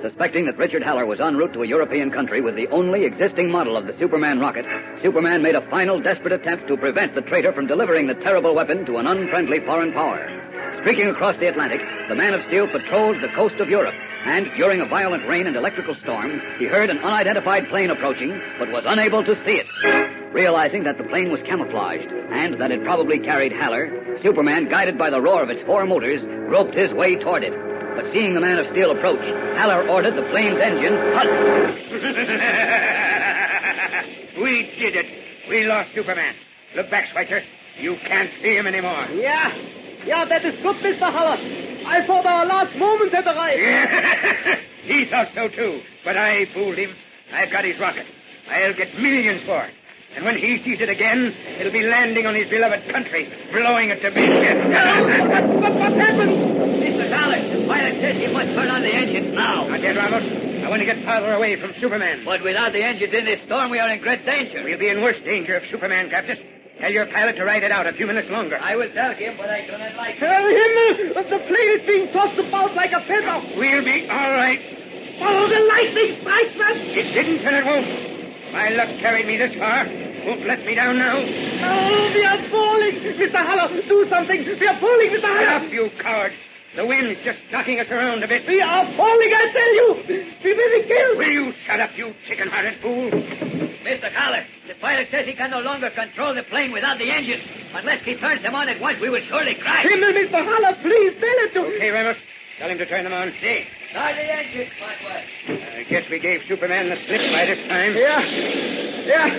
Speaker 12: Suspecting that Richard Haller was en route to a European country with the only existing model of the Superman rocket, Superman made a final desperate attempt to prevent the traitor from delivering the terrible weapon to an unfriendly foreign power. Streaking across the Atlantic, the Man of Steel patrolled the coast of Europe, and during a violent rain and electrical storm, he heard an unidentified plane approaching, but was unable to see it. Realizing that the plane was camouflaged, and that it probably carried Haller, Superman, guided by the roar of its four motors, groped his way toward it. But seeing the Man of Steel approach, Haller ordered the plane's engine halt.
Speaker 18: We did it. We lost Superman. Look back, Schweitzer. You can't see him anymore.
Speaker 21: Yeah, that is good, Mr. Haller. I thought our last moment had arrived.
Speaker 18: He thought so, too. But I fooled him. I've got his rocket. I'll get millions for it. And when he sees it again, it'll be landing on his beloved country, blowing it to bits.
Speaker 21: What happened?
Speaker 12: Mr. Haller, the pilot says you must turn on the engines now.
Speaker 18: Not yet, Ramos. I want to get farther away from Superman.
Speaker 12: But without the engines in this storm, we are in great danger.
Speaker 18: We'll be in worse danger if Superman grabs us. Tell your pilot to ride it out a few minutes longer.
Speaker 12: I will tell him, but I do not like it.
Speaker 21: Himmel! The plane is being tossed about like a feather.
Speaker 18: We'll be all right.
Speaker 21: Follow the lightning strikes us.
Speaker 18: It didn't and it won't. My luck carried me this far. Won't let me down now.
Speaker 21: Oh, we are falling. Mr. Haller, do something. We are falling, Mr. Haller.
Speaker 18: Stop, you coward. The wind's just knocking us around a bit.
Speaker 21: We are falling, I tell you. We will be killed.
Speaker 18: Will you shut up, you chicken-hearted fool?
Speaker 12: Mr. Haller, the pilot says he can no longer control the plane without the engines. Unless he turns them on at once, we will surely crash.
Speaker 21: Himmel, Mr. Haller, please tell it to him.
Speaker 18: Okay, Ramos. Tell him to turn them on. See.
Speaker 12: Start the engines, my boy.
Speaker 18: I guess we gave Superman the slip by this time.
Speaker 21: Yeah.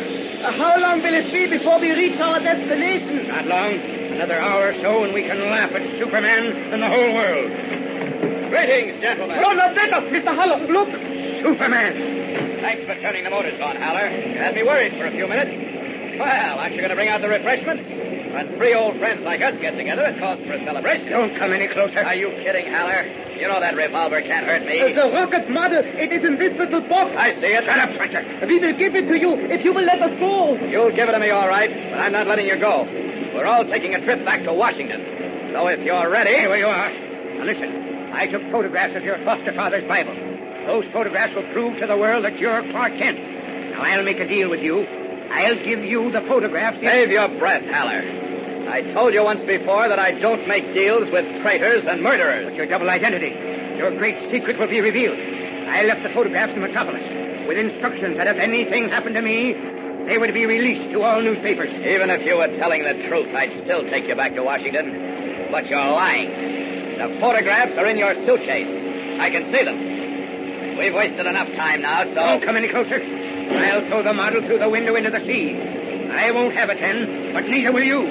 Speaker 21: How long will it be before we reach our destination?
Speaker 18: Not long. Another hour or so, and we can laugh at Superman and the whole world.
Speaker 10: Greetings, gentlemen.
Speaker 21: No, not better, Mr. Haller. Look.
Speaker 18: Superman.
Speaker 10: Thanks for turning the motors on, Haller. You had me worried for a few minutes. Well, aren't you going to bring out the refreshments? When three old friends like us get together, it calls for a celebration.
Speaker 18: Don't come any closer.
Speaker 10: Are you kidding, Haller? You know that revolver can't hurt me.
Speaker 21: The rocket model, it is in this little box.
Speaker 10: I see it.
Speaker 18: Shut up, Fletcher.
Speaker 21: We will give it to you if you will let us go.
Speaker 10: You'll give it to me, all right, but I'm not letting you go. We're all taking a trip back to Washington. So if you're ready...
Speaker 18: Hey, where you are. Now listen, I took photographs of your foster father's Bible. Those photographs will prove to the world that you're Clark Kent. Now I'll make a deal with you. I'll give you the photographs...
Speaker 10: Save your breath, Haller. I told you once before that I don't make deals with traitors and murderers.
Speaker 18: But your double identity, your great secret will be revealed. I left the photographs in Metropolis with instructions that if anything happened to me, they would be released to all newspapers.
Speaker 10: Even if you were telling the truth, I'd still take you back to Washington. But you're lying. The photographs are in your suitcase. I can see them. We've wasted enough time now, so...
Speaker 18: Don't come any closer. I'll throw the model through the window into the sea. I won't have it then, but neither will you.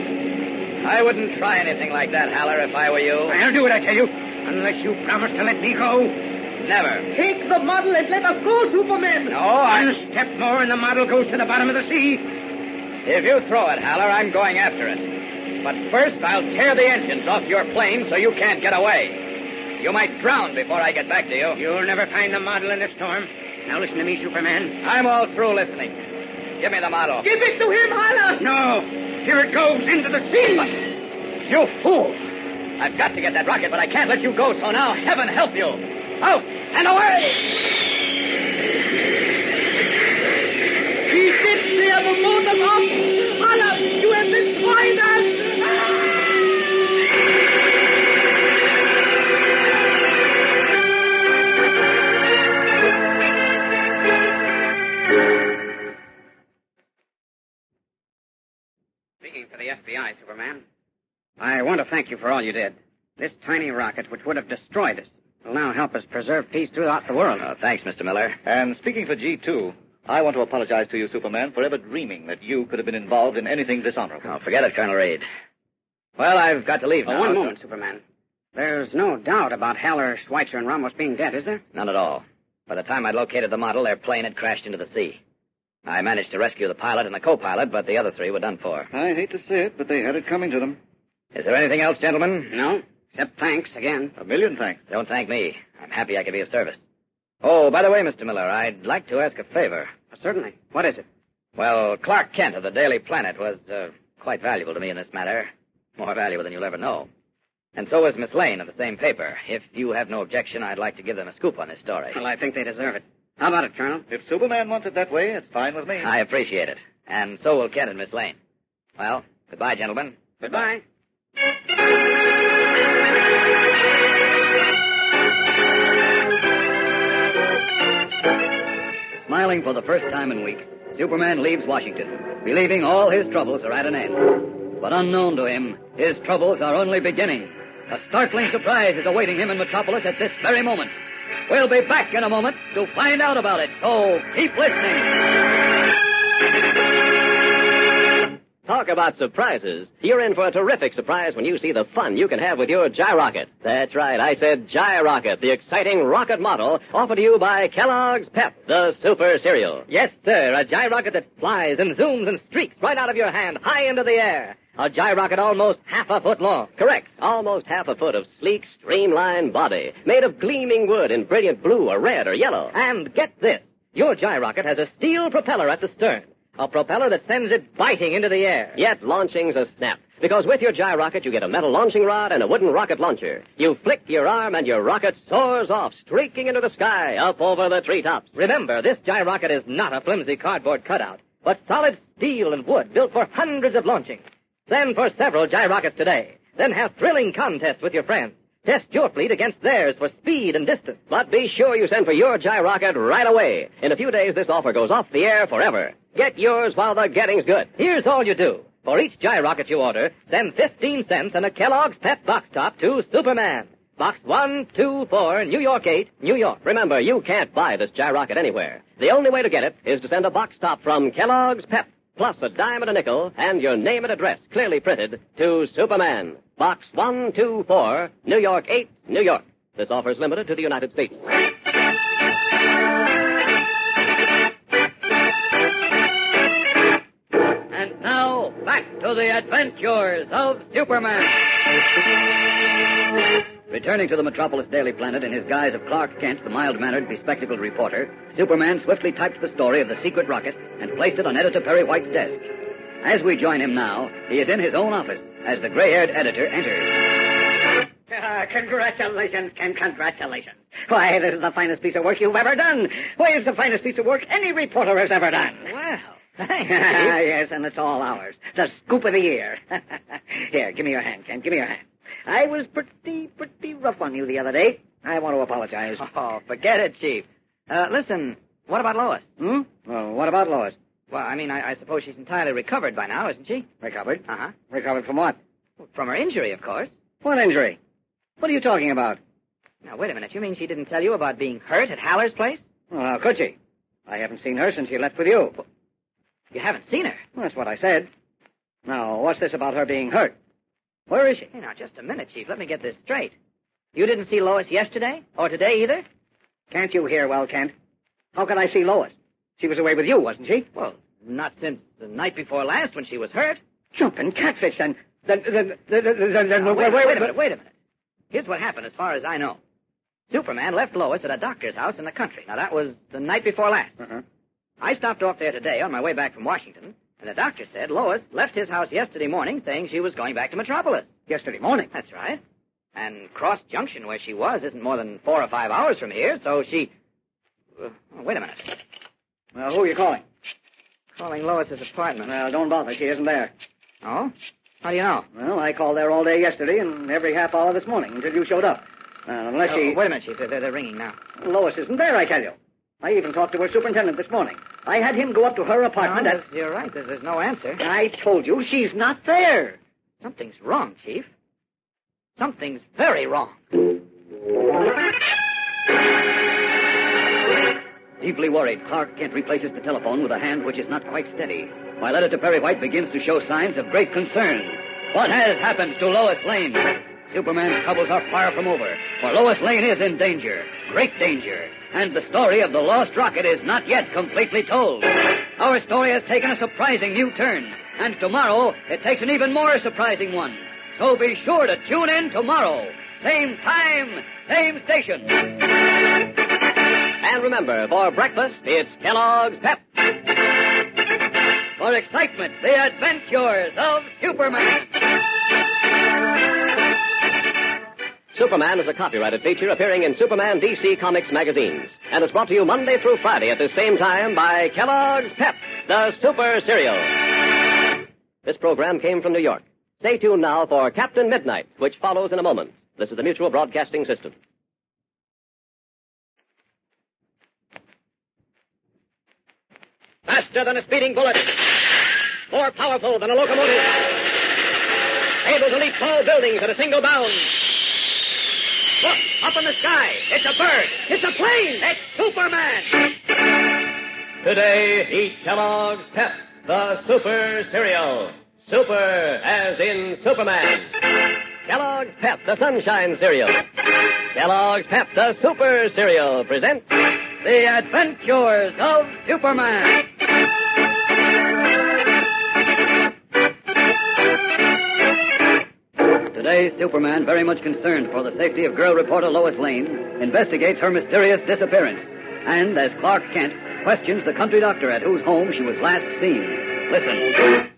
Speaker 10: I wouldn't try anything like that, Haller, if I were you.
Speaker 18: I'll do it, I tell you, unless you promise to let me go.
Speaker 10: Never.
Speaker 21: Take the model and let us go, Superman.
Speaker 10: No,
Speaker 18: One step more and the model goes to the bottom of the sea.
Speaker 10: If you throw it, Haller, I'm going after it. But first, I'll tear the engines off your plane so you can't get away. You might drown before I get back to you.
Speaker 18: You'll never find the model in this storm. Now listen to me, Superman.
Speaker 10: I'm all through listening. Give me the model.
Speaker 21: Give it to him, Haller.
Speaker 18: No. Here it goes into the sea.
Speaker 10: You fool. I've got to get that rocket, but I can't let you go, so now heaven help you. Out and away!
Speaker 21: He did clear the motors off. Haller, you have destroyed us.
Speaker 7: Speaking for the FBI,
Speaker 6: Goodbye, Superman. I want to thank you for all you did. This tiny rocket, which would have destroyed us, will now help us preserve peace throughout the world.
Speaker 4: Thanks, Mr. Miller.
Speaker 7: And speaking for G2, I want to apologize to you, Superman, for ever dreaming that you could have been involved in anything dishonorable.
Speaker 4: Oh, forget it, Colonel Reed. Well, I've got to leave now.
Speaker 6: One moment, Superman. There's no doubt about Haller, Schweitzer, and Ramos being dead, is there?
Speaker 4: None at all. By the time I'd located the model, their plane had crashed into the sea. I managed to rescue the pilot and the co-pilot, but the other three were done for.
Speaker 7: I hate to say it, but they had it coming to them.
Speaker 4: Is there anything else, gentlemen?
Speaker 6: No, except thanks again.
Speaker 7: A million thanks.
Speaker 4: Don't thank me. I'm happy I could be of service. Oh, by the way, Mr. Miller, I'd like to ask a favor.
Speaker 6: Certainly. What is it?
Speaker 4: Well, Clark Kent of the Daily Planet was quite valuable to me in this matter. More valuable than you'll ever know. And so was Miss Lane of the same paper. If you have no objection, I'd like to give them a scoop on this story.
Speaker 6: Well, I think they deserve it. How about it, Colonel?
Speaker 7: If Superman wants it that way, it's fine with me.
Speaker 4: I appreciate it. And so will Kent and Miss Lane. Well, goodbye, gentlemen.
Speaker 6: Goodbye.
Speaker 12: Smiling for the first time in weeks, Superman leaves Washington, believing all his troubles are at an end. But unknown to him, his troubles are only beginning. A startling surprise is awaiting him in Metropolis at this very moment. We'll be back in a moment to find out about it, so keep listening.
Speaker 2: Talk about surprises. You're in for a terrific surprise when you see the fun you can have with your Gyrocket. That's right, I said Gyrocket, the exciting rocket model offered to you by Kellogg's Pep, the super cereal.
Speaker 16: Yes, sir, a Gyrocket that flies and zooms and streaks right out of your hand, high into the air. A Gyrocket almost half a foot long.
Speaker 2: Correct. Almost half a foot of sleek, streamlined body, made of gleaming wood in brilliant blue or red or yellow.
Speaker 16: And get this, your Gyrocket has a steel propeller at the stern. A propeller that sends it biting into the air.
Speaker 2: Yet launching's a snap. Because with your Gyrocket, you get a metal launching rod and a wooden rocket launcher. You flick your arm and your rocket soars off, streaking into the sky, up over the treetops.
Speaker 16: Remember, this Gyrocket is not a flimsy cardboard cutout, but solid steel and wood built for hundreds of launchings. Send for several Gyrockets today. Then have thrilling contests with your friends. Test your fleet against theirs for speed and distance.
Speaker 2: But be sure you send for your Gyrocket right away. In a few days, this offer goes off the air forever. Get yours while the getting's good.
Speaker 16: Here's all you do. For each Gyrocket you order, send 15 cents and a Kellogg's Pep box top to Superman. Box 124, New York 8, New York.
Speaker 2: Remember, you can't buy this Gyrocket anywhere. The only way to get it is to send a box top from Kellogg's Pep, plus a dime and a nickel, and your name and address clearly printed to Superman. Box 124, New York 8, New York. This offer is limited to the United States.
Speaker 12: And now, back to the adventures of Superman. Returning to the Metropolis Daily Planet in his guise of Clark Kent, the mild-mannered, bespectacled reporter, Superman swiftly typed the story of the secret rocket and placed it on Editor Perry White's desk. As we join him now, he is in his own office as the gray-haired editor enters.
Speaker 15: Congratulations, Ken, congratulations. Why, this is the finest piece of work you've ever done. Why, it's the finest piece of work any reporter has ever done.
Speaker 6: Well, thanks,
Speaker 15: Yes, and it's all ours. The scoop of the year. Here, give me your hand, Ken, give me your hand. I was pretty rough on you the other day. I want to apologize.
Speaker 6: Oh, forget it, Chief. Listen, what about Lois?
Speaker 15: Well, what about Lois?
Speaker 6: Well, I mean, I suppose she's entirely recovered by now, isn't she?
Speaker 15: Recovered?
Speaker 6: Uh-huh.
Speaker 15: Recovered from what?
Speaker 6: From her injury, of course.
Speaker 15: What injury? What are you talking about?
Speaker 6: Now, wait a minute. You mean she didn't tell you about being hurt at Haller's place?
Speaker 15: Well, how could she? I haven't seen her since she left with you.
Speaker 6: You haven't seen her?
Speaker 15: Well, that's what I said. Now, what's this about her being hurt? Where is she?
Speaker 6: Hey, now, just a minute, Chief. Let me get this straight. You didn't see Lois yesterday? Or today either?
Speaker 15: Can't you hear well, Kent? How could I see Lois? She was away with you, wasn't she?
Speaker 6: Well, not since the night before last when she was hurt.
Speaker 15: Jumping catfish, then...
Speaker 6: Wait a minute. Here's what happened as far as I know. Superman left Lois at a doctor's house in the country. Now, that was the night before last.
Speaker 15: Uh-huh.
Speaker 6: I stopped off there today on my way back from Washington, and the doctor said Lois left his house yesterday morning saying she was going back to Metropolis.
Speaker 15: Yesterday morning?
Speaker 6: That's right. And Cross Junction, where she was, isn't more than 4 or 5 hours from here, so she... wait a minute.
Speaker 15: Well, who are you calling?
Speaker 6: Calling Lois's apartment.
Speaker 15: Well, don't bother. She isn't there.
Speaker 6: Oh? How do you know?
Speaker 15: Well, I called there all day yesterday and every half hour this morning until you showed up. Unless she...
Speaker 6: Wait a minute, Chief. They're ringing now.
Speaker 15: Lois isn't there, I tell you. I even talked to her superintendent this morning. I had him go up to her apartment
Speaker 6: No, you're right. There's no answer.
Speaker 15: I told you she's not there.
Speaker 12: Something's wrong, Chief. Something's very wrong. Deeply worried, Clark Kent replaces the telephone with a hand which is not quite steady, while Editor Perry White begins to show signs of great concern. What has happened to Lois Lane? Superman's troubles are far from over, for Lois Lane is in danger, great danger, and the story of the lost rocket is not yet completely told. Our story has taken a surprising new turn, and tomorrow it takes an even more surprising one. So be sure to tune in tomorrow. Same time, same station.
Speaker 2: And remember, for breakfast, it's Kellogg's Pep.
Speaker 12: For excitement, the adventures of Superman.
Speaker 2: Superman is a copyrighted feature appearing in Superman DC Comics magazines and is brought to you Monday through Friday at the same time by Kellogg's Pep, the Super Cereal. This program came from New York. Stay tuned now for Captain Midnight, which follows in a moment. This is the Mutual Broadcasting System.
Speaker 1: Faster than a speeding bullet. More powerful than a locomotive. Able to leap tall buildings at a single bound. Look, up in the sky. It's a bird. It's a plane. It's Superman.
Speaker 10: Today, eat Kellogg's Pep, the Super Cereal. Super as in Superman.
Speaker 2: Kellogg's Pep, the Sunshine Cereal. Kellogg's Pep, the Super Cereal presents
Speaker 12: The Adventures of Superman. Today, Superman, very much concerned for the safety of girl reporter Lois Lane, investigates her mysterious disappearance. And, as Clark Kent, questions the country doctor at whose home she was last seen. Listen.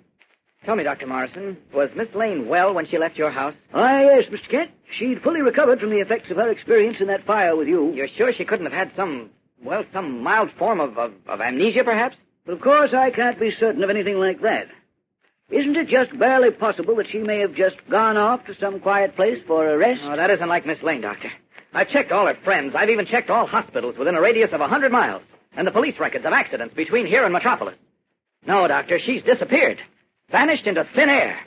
Speaker 6: Tell me, Dr. Morrison, was Miss Lane well when she left your house?
Speaker 15: Yes, Mr. Kent. She'd fully recovered from the effects of her experience in that fire with you.
Speaker 6: You're sure she couldn't have had some mild form of amnesia, perhaps?
Speaker 15: But of course, I can't be certain of anything like that. Isn't it just barely possible that she may have just gone off to some quiet place for a rest?
Speaker 6: Oh, that isn't like Miss Lane, Doctor. I've checked all her friends. I've even checked all hospitals within a radius of 100 miles, and the police records of accidents between here and Metropolis. No, Doctor, she's disappeared. Vanished into thin air.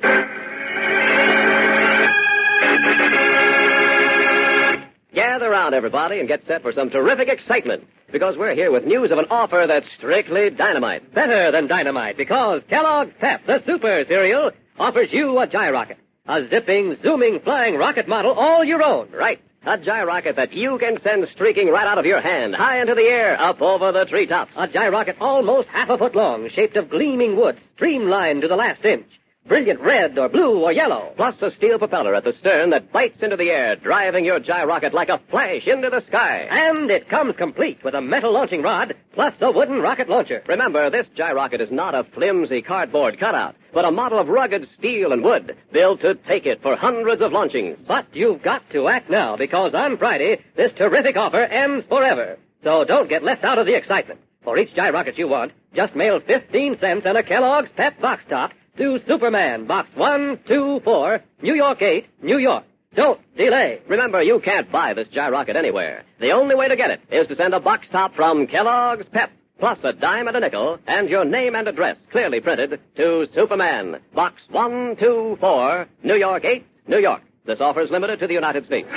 Speaker 2: Gather round, everybody, and get set for some terrific excitement, because we're here with news of an offer that's strictly dynamite.
Speaker 16: Better than dynamite, because Kellogg's Pep, the Super Cereal, offers you a gyrocket. A zipping, zooming, flying rocket model all your own.
Speaker 2: Right. A gyrocket that you can send streaking right out of your hand, high into the air, up over the treetops.
Speaker 16: A gyrocket almost half a foot long, shaped of gleaming wood, streamlined to the last inch. Brilliant red or blue or yellow.
Speaker 2: Plus a steel propeller at the stern that bites into the air, driving your gyrocket like a flash into the sky.
Speaker 16: And it comes complete with a metal launching rod, plus a wooden rocket launcher.
Speaker 2: Remember, this gyrocket is not a flimsy cardboard cutout, but a model of rugged steel and wood, built to take it for hundreds of launchings.
Speaker 16: But you've got to act now, because on Friday, this terrific offer ends forever. So don't get left out of the excitement. For each gyrocket you want, just mail 15 cents and a Kellogg's Pep box top to Superman, Box 124, New York 8, New York. Don't delay.
Speaker 2: Remember, you can't buy this gyrocket anywhere. The only way to get it is to send a box top from Kellogg's Pep, plus a dime and a nickel, and your name and address clearly printed to Superman, Box 124, New York 8, New York. This offer is limited to the United States.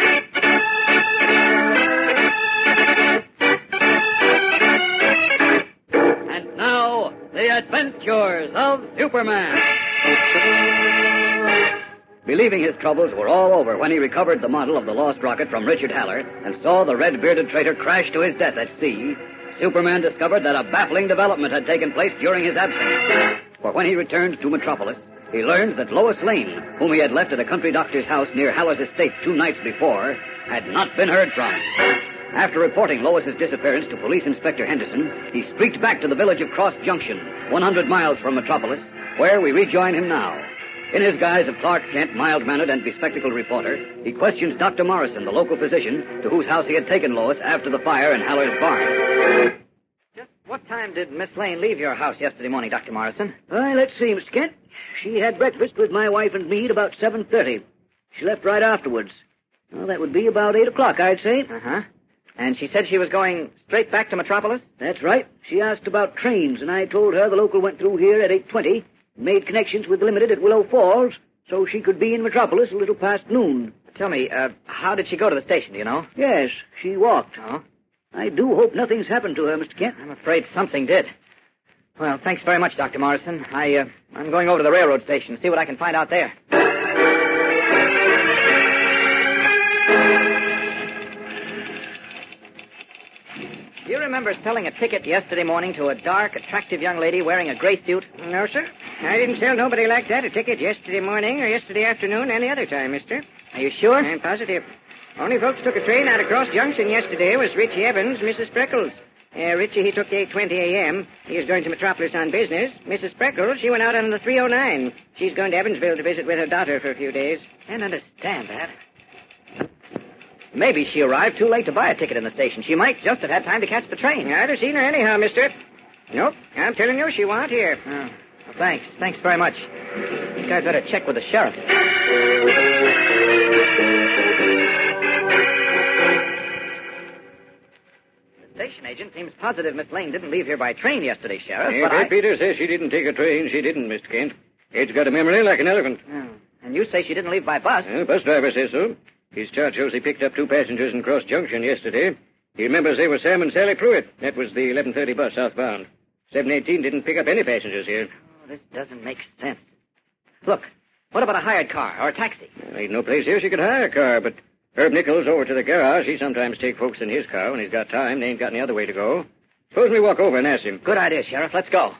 Speaker 12: And now, the adventures of Superman. Believing his troubles were all over when he recovered the model of the lost rocket from Richard Haller and saw the red-bearded traitor crash to his death at sea, Superman discovered that a baffling development had taken place during his absence. For when he returned to Metropolis, he learned that Lois Lane, whom he had left at a country doctor's house near Haller's estate 2 nights before, had not been heard from. After reporting Lois's disappearance to Police Inspector Henderson, he streaked back to the village of Cross Junction, 100 miles from Metropolis, where we rejoin him now. In his guise of Clark Kent, mild-mannered and bespectacled reporter, he questions Dr. Morrison, the local physician, to whose house he had taken Lois after the fire in Haller's barn.
Speaker 6: Just what time did Miss Lane leave your house yesterday morning, Dr. Morrison?
Speaker 15: Let's see, Mr. Kent. She had breakfast with my wife and me at about 7:30. She left right afterwards. Well, that would be about 8 o'clock, I'd say.
Speaker 6: Uh-huh. And she said she was going straight back to Metropolis?
Speaker 15: That's right. She asked about trains, and I told her the local went through here at 8:20, made connections with the Limited at Willow Falls,
Speaker 12: so she could be in Metropolis a little past noon.
Speaker 6: Tell me, how did she go to the station, do you know?
Speaker 12: Yes, she walked.
Speaker 6: Oh?
Speaker 12: I do hope nothing's happened to her, Mr. Kent.
Speaker 6: I'm afraid something did. Well, thanks very much, Dr. Morrison. I'm going over to the railroad station to see what I can find out there. Do you remember selling a ticket yesterday morning to a dark, attractive young lady wearing a gray suit?
Speaker 15: No, sir. I didn't sell nobody like that a ticket yesterday morning or yesterday afternoon, any other time, mister.
Speaker 6: Are you sure?
Speaker 15: I'm positive. Only folks took a train out of Cross Junction yesterday was Richie Evans, Mrs. Spreckles. Richie, he took the 8:20 a.m. He was going to Metropolis on business. Mrs. Spreckles, she went out on the 309. She's going to Evansville to visit with her daughter for a few days.
Speaker 6: Can't understand that. Maybe she arrived too late to buy a ticket in the station. She might just have had time to catch the train.
Speaker 15: I'd have seen her anyhow, mister. Nope, I'm telling you, she wasn't here.
Speaker 6: Oh, well, thanks. Thanks very much. I think I'd better check with the sheriff. The station agent seems positive Miss Lane didn't leave here by train yesterday, Sheriff,
Speaker 12: If Peter says she didn't take a train, she didn't, Mr. Kent. Kate's got a memory like an elephant.
Speaker 6: Oh, and you say she didn't leave by bus?
Speaker 12: The bus driver says so. His chart shows he picked up 2 passengers in Cross Junction yesterday. He remembers they were Sam and Sally Pruitt. That was the 11:30 bus southbound. 718 didn't pick up any passengers here.
Speaker 6: Oh, this doesn't make sense. Look, what about a hired car or a taxi?
Speaker 12: There ain't no place here she could hire a car, but Herb Nichols over to the garage. He sometimes take folks in his car when he's got time. They ain't got any other way to go. Suppose we walk over and ask him.
Speaker 6: Good idea, Sheriff. Let's go.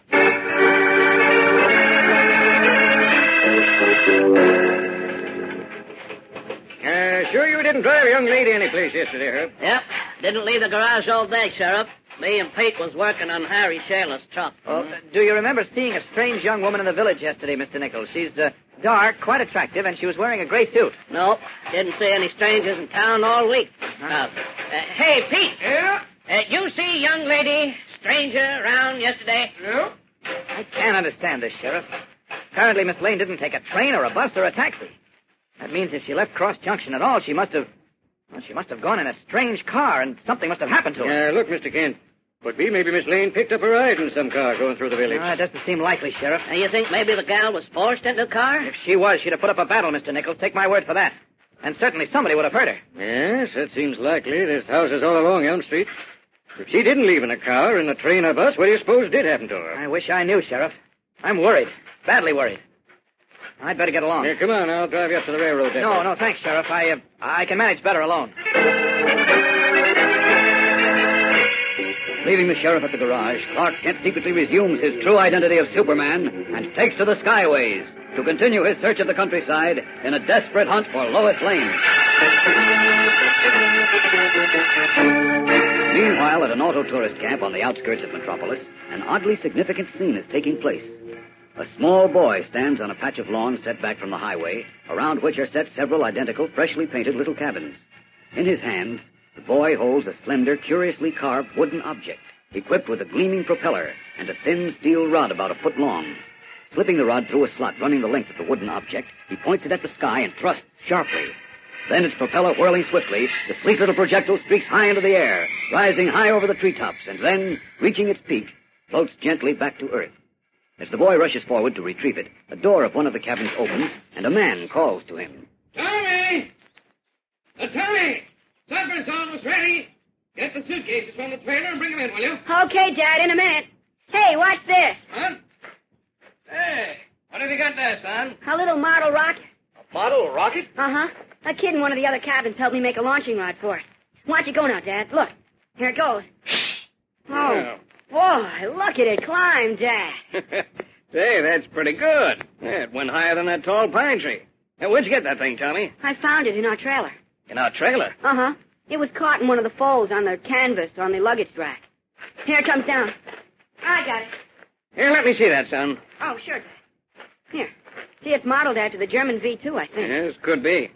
Speaker 12: Sure you didn't drive a young lady any place yesterday, Herb?
Speaker 14: Yep. Didn't leave the garage all day, Sheriff. Me and Pete was working on Harry Shaler's truck.
Speaker 6: Well, do you remember seeing a strange young woman in the village yesterday, Mr. Nichols? She's dark, quite attractive, and she was wearing a gray suit.
Speaker 14: Nope. Didn't see any strangers in town all week. Hey, Pete.
Speaker 18: Yeah?
Speaker 14: You see young lady, stranger around yesterday?
Speaker 18: No.
Speaker 6: I can't understand this, Sheriff. Apparently Miss Lane didn't take a train or a bus or a taxi. That means if she left Cross Junction at all, she must have gone in a strange car, and something must have happened to her.
Speaker 12: Look, Mr. Kent. Could be maybe Miss Lane picked up a ride in some car going through the village.
Speaker 6: It doesn't seem likely, Sheriff.
Speaker 14: And you think maybe the gal was forced into the car?
Speaker 6: If she was, she'd have put up a battle, Mr. Nichols. Take my word for that. And certainly somebody would have hurt her.
Speaker 12: Yes, that seems likely. There's houses all along Elm Street. If she didn't leave in a car, in a train or bus, what do you suppose did happen to her?
Speaker 6: I wish I knew, Sheriff. I'm worried. Badly worried. I'd better get along.
Speaker 12: Come on, I'll drive you up to the railroad depot.
Speaker 6: No, thanks, Sheriff. I can manage better alone.
Speaker 12: Leaving the sheriff at the garage, Clark Kent secretly resumes his true identity of Superman and takes to the skyways to continue his search of the countryside in a desperate hunt for Lois Lane. Meanwhile, at an auto tourist camp on the outskirts of Metropolis, an oddly significant scene is taking place. A small boy stands on a patch of lawn set back from the highway, around which are set several identical, freshly painted little cabins. In his hands, the boy holds a slender, curiously carved wooden object, equipped with a gleaming propeller and a thin steel rod about a foot long. Slipping the rod through a slot running the length of the wooden object, he points it at the sky and thrusts sharply. Then, its propeller whirling swiftly, the sleek little projectile streaks high into the air, rising high over the treetops, and then, reaching its peak, floats gently back to Earth. As the boy rushes forward to retrieve it, a door of one of the cabins opens, and a man calls to him.
Speaker 18: Tommy! Tommy! Supper's almost ready. Get the suitcases from the trailer and bring them in, will you?
Speaker 5: Okay, Dad, in a minute. Hey, what's this?
Speaker 18: Huh? Hey, what have you got there, son?
Speaker 5: A little model rocket.
Speaker 18: A model rocket?
Speaker 5: Uh-huh. A kid in one of the other cabins helped me make a launching rod for it. Watch it go now, Dad. Look. Here it goes. Oh, boy, look at it climb, Dad.
Speaker 18: Say, that's pretty good. Yeah, it went higher than that tall pine tree. Now, where'd you get that thing, Tommy?
Speaker 5: I found it in our trailer.
Speaker 18: In our trailer?
Speaker 5: Uh-huh. It was caught in one of the folds on the canvas on the luggage rack. Here it comes down. I got it.
Speaker 18: Here, let me see that, son.
Speaker 5: Oh, sure, Dad. Here. See, it's modeled after the German V2, I think.
Speaker 18: Yes, could be.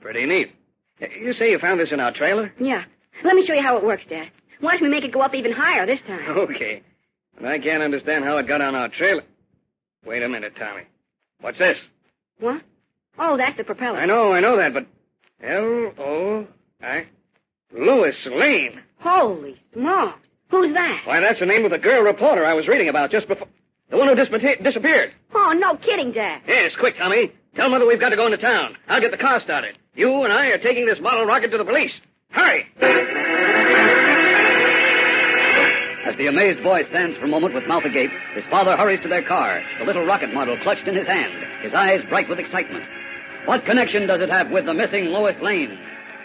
Speaker 18: Pretty neat. You say you found this in our trailer?
Speaker 5: Yeah. Let me show you how it works, Dad. Watch me make it go up even higher this time.
Speaker 18: Okay. But I can't understand how it got on our trailer. Wait a minute, Tommy. What's this?
Speaker 5: What? Oh, that's the propeller.
Speaker 18: I know that, but... L-O-I... Lois Lane.
Speaker 5: Holy smokes. Who's that?
Speaker 18: Why, that's the name of the girl reporter I was reading about just before...
Speaker 12: The one who disappeared.
Speaker 5: Oh, no kidding, Jack.
Speaker 12: Yes, quick, Tommy. Tell Mother we've got to go into town. I'll get the car started. You and I are taking this model rocket to the police. Hurry! As the amazed boy stands for a moment with mouth agape, his father hurries to their car, the little rocket model clutched in his hand, his eyes bright with excitement. What connection does it have with the missing Lois Lane?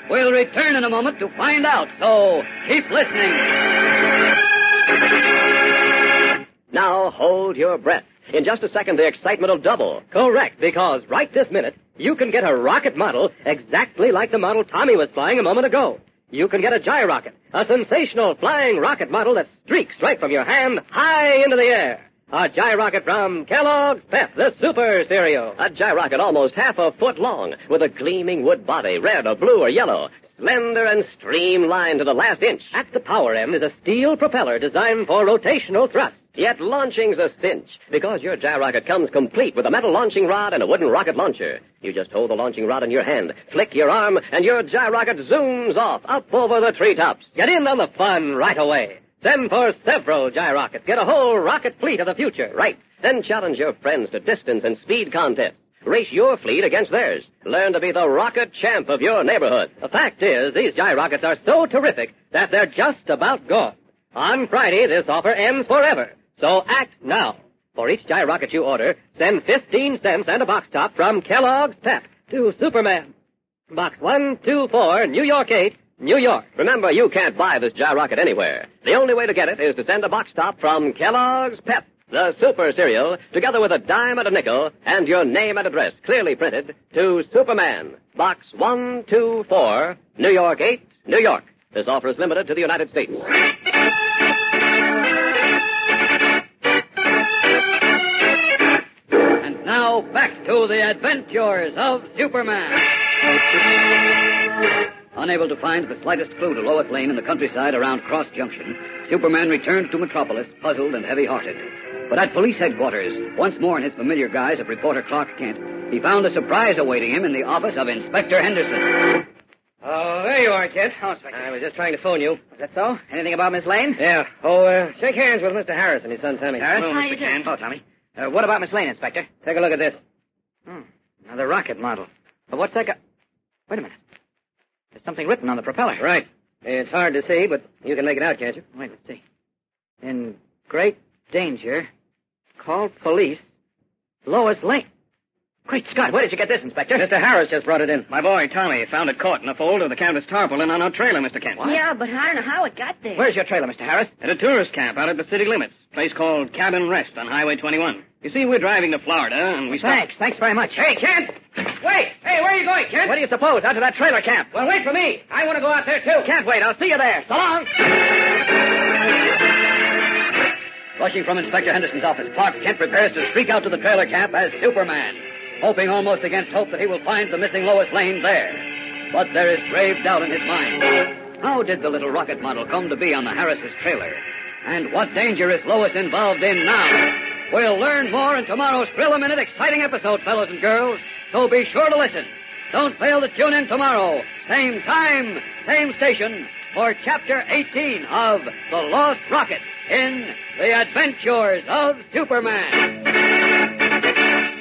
Speaker 12: We'll return in a moment to find out, so keep listening.
Speaker 2: Now hold your breath. In just a second, the excitement will double.
Speaker 16: Correct, because right this minute, you can get a rocket model exactly like the model Tommy was flying a moment ago. You can get a gyrocket, a sensational flying rocket model that streaks right from your hand high into the air. A gyrocket from Kellogg's Pep, the super cereal.
Speaker 2: A gyrocket almost half a foot long, with a gleaming wood body, red or blue or yellow, slender and streamlined to the last inch.
Speaker 16: At the power end is a steel propeller designed for rotational thrust.
Speaker 2: Yet launching's a cinch, because your gyrocket comes complete with a metal launching rod and a wooden rocket launcher. You just hold the launching rod in your hand, flick your arm, and your gyrocket zooms off up over the treetops.
Speaker 16: Get in on the fun right away. Send for several gyrockets. Get a whole rocket fleet of the future.
Speaker 2: Right. Then challenge your friends to distance and speed contests. Race your fleet against theirs. Learn to be the rocket champ of your neighborhood.
Speaker 16: The fact is, these gyrockets are so terrific that they're just about gone. On Friday, this offer ends forever. So act now. For each gyrocket you order, send 15 cents and a box top from Kellogg's Pep to Superman. Box 124, New York 8, New York.
Speaker 2: Remember, you can't buy this gyrocket anywhere. The only way to get it is to send a box top from Kellogg's Pep, the super cereal, together with a dime and a nickel, and your name and address clearly printed, to Superman, Box 124, New York 8, New York. This offer is limited to the United States.
Speaker 12: And now, back to the adventures of Superman. Unable to find the slightest clue to Lois Lane in the countryside around Cross Junction, Superman returned to Metropolis, puzzled and heavy-hearted. But at police headquarters, once more in his familiar guise of reporter Clark Kent, he found a surprise awaiting him in the office of Inspector Henderson.
Speaker 6: Oh, there you are, Kent. Oh, Inspector. I was just trying to phone you. Is that so? Anything about Miss Lane? Yeah. Oh, shake hands with Mr. Harris and his son, Tommy. Harris? Hello, Mr. Kent. Oh, Tommy. What about Miss Lane, Inspector? Take a look at this. Another rocket model. But what's that got? Wait a minute. There's something written on the propeller. Right. It's hard to see, but you can make it out, can't you? Wait, let's see. In great danger. Call police. Lois Lane. Great Scott, where did you get this, Inspector? Mr. Harris just brought it in. My boy, Tommy, found it caught in a fold of the canvas tarpaulin on our trailer, Mr. Kent. What?
Speaker 11: Yeah, but I don't know how it got there.
Speaker 6: Where's your trailer, Mr. Harris? At a tourist camp out at the city limits. Place called Cabin Rest on Highway 21. You see, we're driving to Florida, and we stopped... Thanks very much. Hey, Kent! Wait! Hey, where are you going, Kent? What do you suppose? Out to that trailer camp. Well, wait for me. I want to go out there, too. Can't wait. I'll see you there. So long.
Speaker 12: Rushing from Inspector Henderson's office, Clark Kent prepares to streak out to the trailer camp as Superman, hoping almost against hope that he will find the missing Lois Lane there. But there is grave doubt in his mind. How did the little rocket model come to be on the Harris's trailer? And what danger is Lois involved in now? We'll learn more in tomorrow's thrill-a-minute exciting episode, fellows and girls. So be sure to listen. Don't fail to tune in tomorrow. Same time, same station, for Chapter 18 of The Lost Rocket in The Adventures of Superman.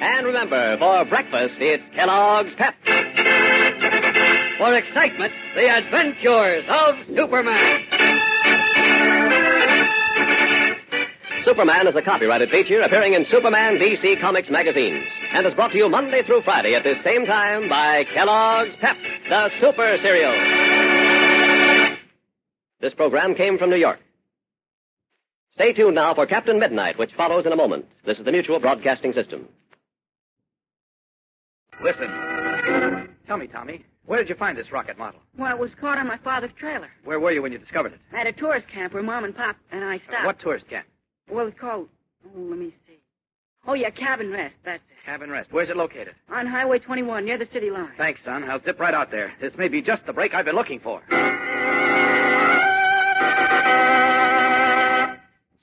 Speaker 2: And remember, for breakfast, it's Kellogg's Pep.
Speaker 12: For excitement, The Adventures of Superman.
Speaker 2: Superman is a copyrighted feature appearing in Superman DC Comics magazines and is brought to you Monday through Friday at this same time by Kellogg's Pep, the super cereal. This program came from New York. Stay tuned now for Captain Midnight, which follows in a moment. This is the Mutual Broadcasting System.
Speaker 6: Listen. Tell me, Tommy, where did you find this rocket model?
Speaker 9: Well, it was caught on my father's trailer.
Speaker 6: Where were you when you discovered it?
Speaker 9: At a tourist camp where Mom and Pop and I stopped.
Speaker 6: What tourist camp?
Speaker 9: Well, it's called... Oh, let me see. Oh, yeah, Cabin Rest. That's it.
Speaker 6: Cabin Rest. Where's it located?
Speaker 9: On Highway 21, near the city line.
Speaker 6: Thanks, son. I'll zip right out there. This may be just the break I've been looking for.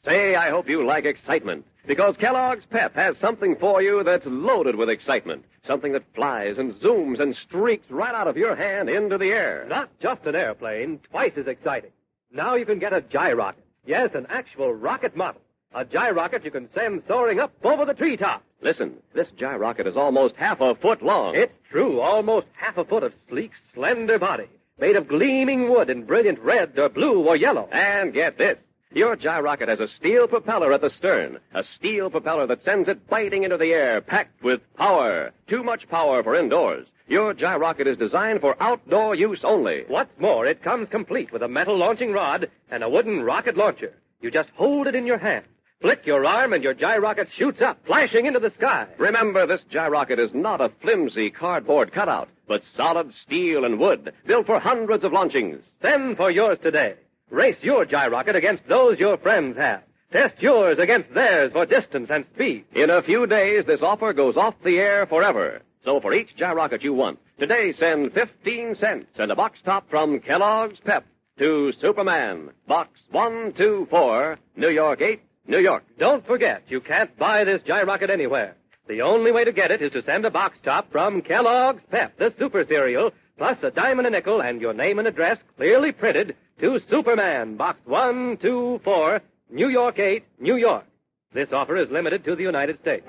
Speaker 2: Say, I hope you like excitement, because Kellogg's Pep has something for you that's loaded with excitement. Something that flies and zooms and streaks right out of your hand into the air.
Speaker 16: Not just an airplane, twice as exciting. Now you can get a gyrocket. Yes, an actual rocket model. A gyrocket you can send soaring up over the treetops.
Speaker 2: Listen, this gyrocket is almost half a foot long.
Speaker 16: It's true, almost half a foot of sleek, slender body, made of gleaming wood in brilliant red or blue or yellow.
Speaker 2: And get this. Your gyrocket has a steel propeller at the stern. A steel propeller that sends it biting into the air, packed with power. Too much power for indoors. Your gyrocket is designed for outdoor use only.
Speaker 16: What's more, it comes complete with a metal launching rod and a wooden rocket launcher. You just hold it in your hand, flick your arm, and your gyrocket shoots up, flashing into the sky.
Speaker 2: Remember, this gyrocket is not a flimsy cardboard cutout, but solid steel and wood, built for hundreds of launchings.
Speaker 16: Send for yours today. Race your gyrocket against those your friends have. Test yours against theirs for distance and speed.
Speaker 2: In a few days, this offer goes off the air forever. So for each gyrocket you want, today send 15 cents and a box top from Kellogg's Pep to Superman, Box 124, New York 8, New York.
Speaker 16: Don't forget, you can't buy this gyrocket anywhere. The only way to get it is to send a box top from Kellogg's Pep, the super cereal, plus a dime and a nickel and your name and address clearly printed to Superman, Box 124, New York 8, New York. This offer is limited to the United States.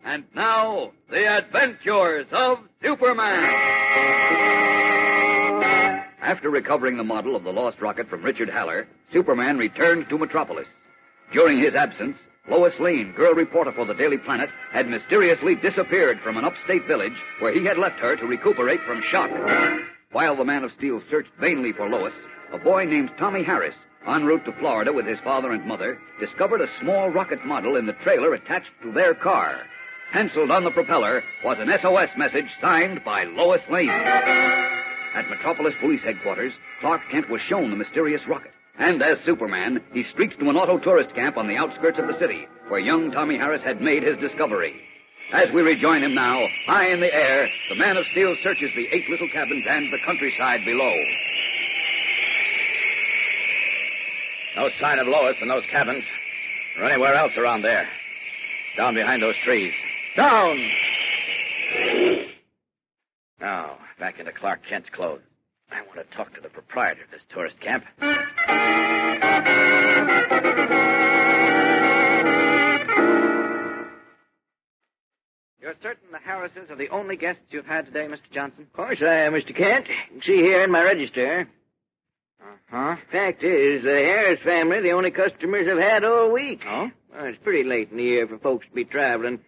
Speaker 12: And now, the adventures of Superman. After recovering the model of the lost rocket from Richard Haller, Superman returned to Metropolis. During his absence, Lois Lane, girl reporter for the Daily Planet, had mysteriously disappeared from an upstate village where he had left her to recuperate from shock. While the Man of Steel searched vainly for Lois, a boy named Tommy Harris, en route to Florida with his father and mother, discovered a small rocket model in the trailer attached to their car. Penciled on the propeller was an SOS message signed by Lois Lane. At Metropolis Police Headquarters, Clark Kent was shown the mysterious rocket. And as Superman, he streaked to an auto tourist camp on the outskirts of the city, where young Tommy Harris had made his discovery. As we rejoin him now, high in the air, the Man of Steel searches the 8 little cabins and the countryside below.
Speaker 4: No sign of Lois in those cabins, or anywhere else around there. Down behind those trees. Down! Now, back into Clark Kent's clothes. I want to talk to the proprietor of this tourist camp.
Speaker 6: You're certain the Harrises are the only guests you've had today, Mr. Johnson?
Speaker 15: Of course I am, Mr. Kent. You can see here in my register.
Speaker 6: Uh-huh.
Speaker 15: Fact is, the Harris family are the only customers I've had all week.
Speaker 6: Oh?
Speaker 15: Well, it's pretty late in the year for folks to be traveling.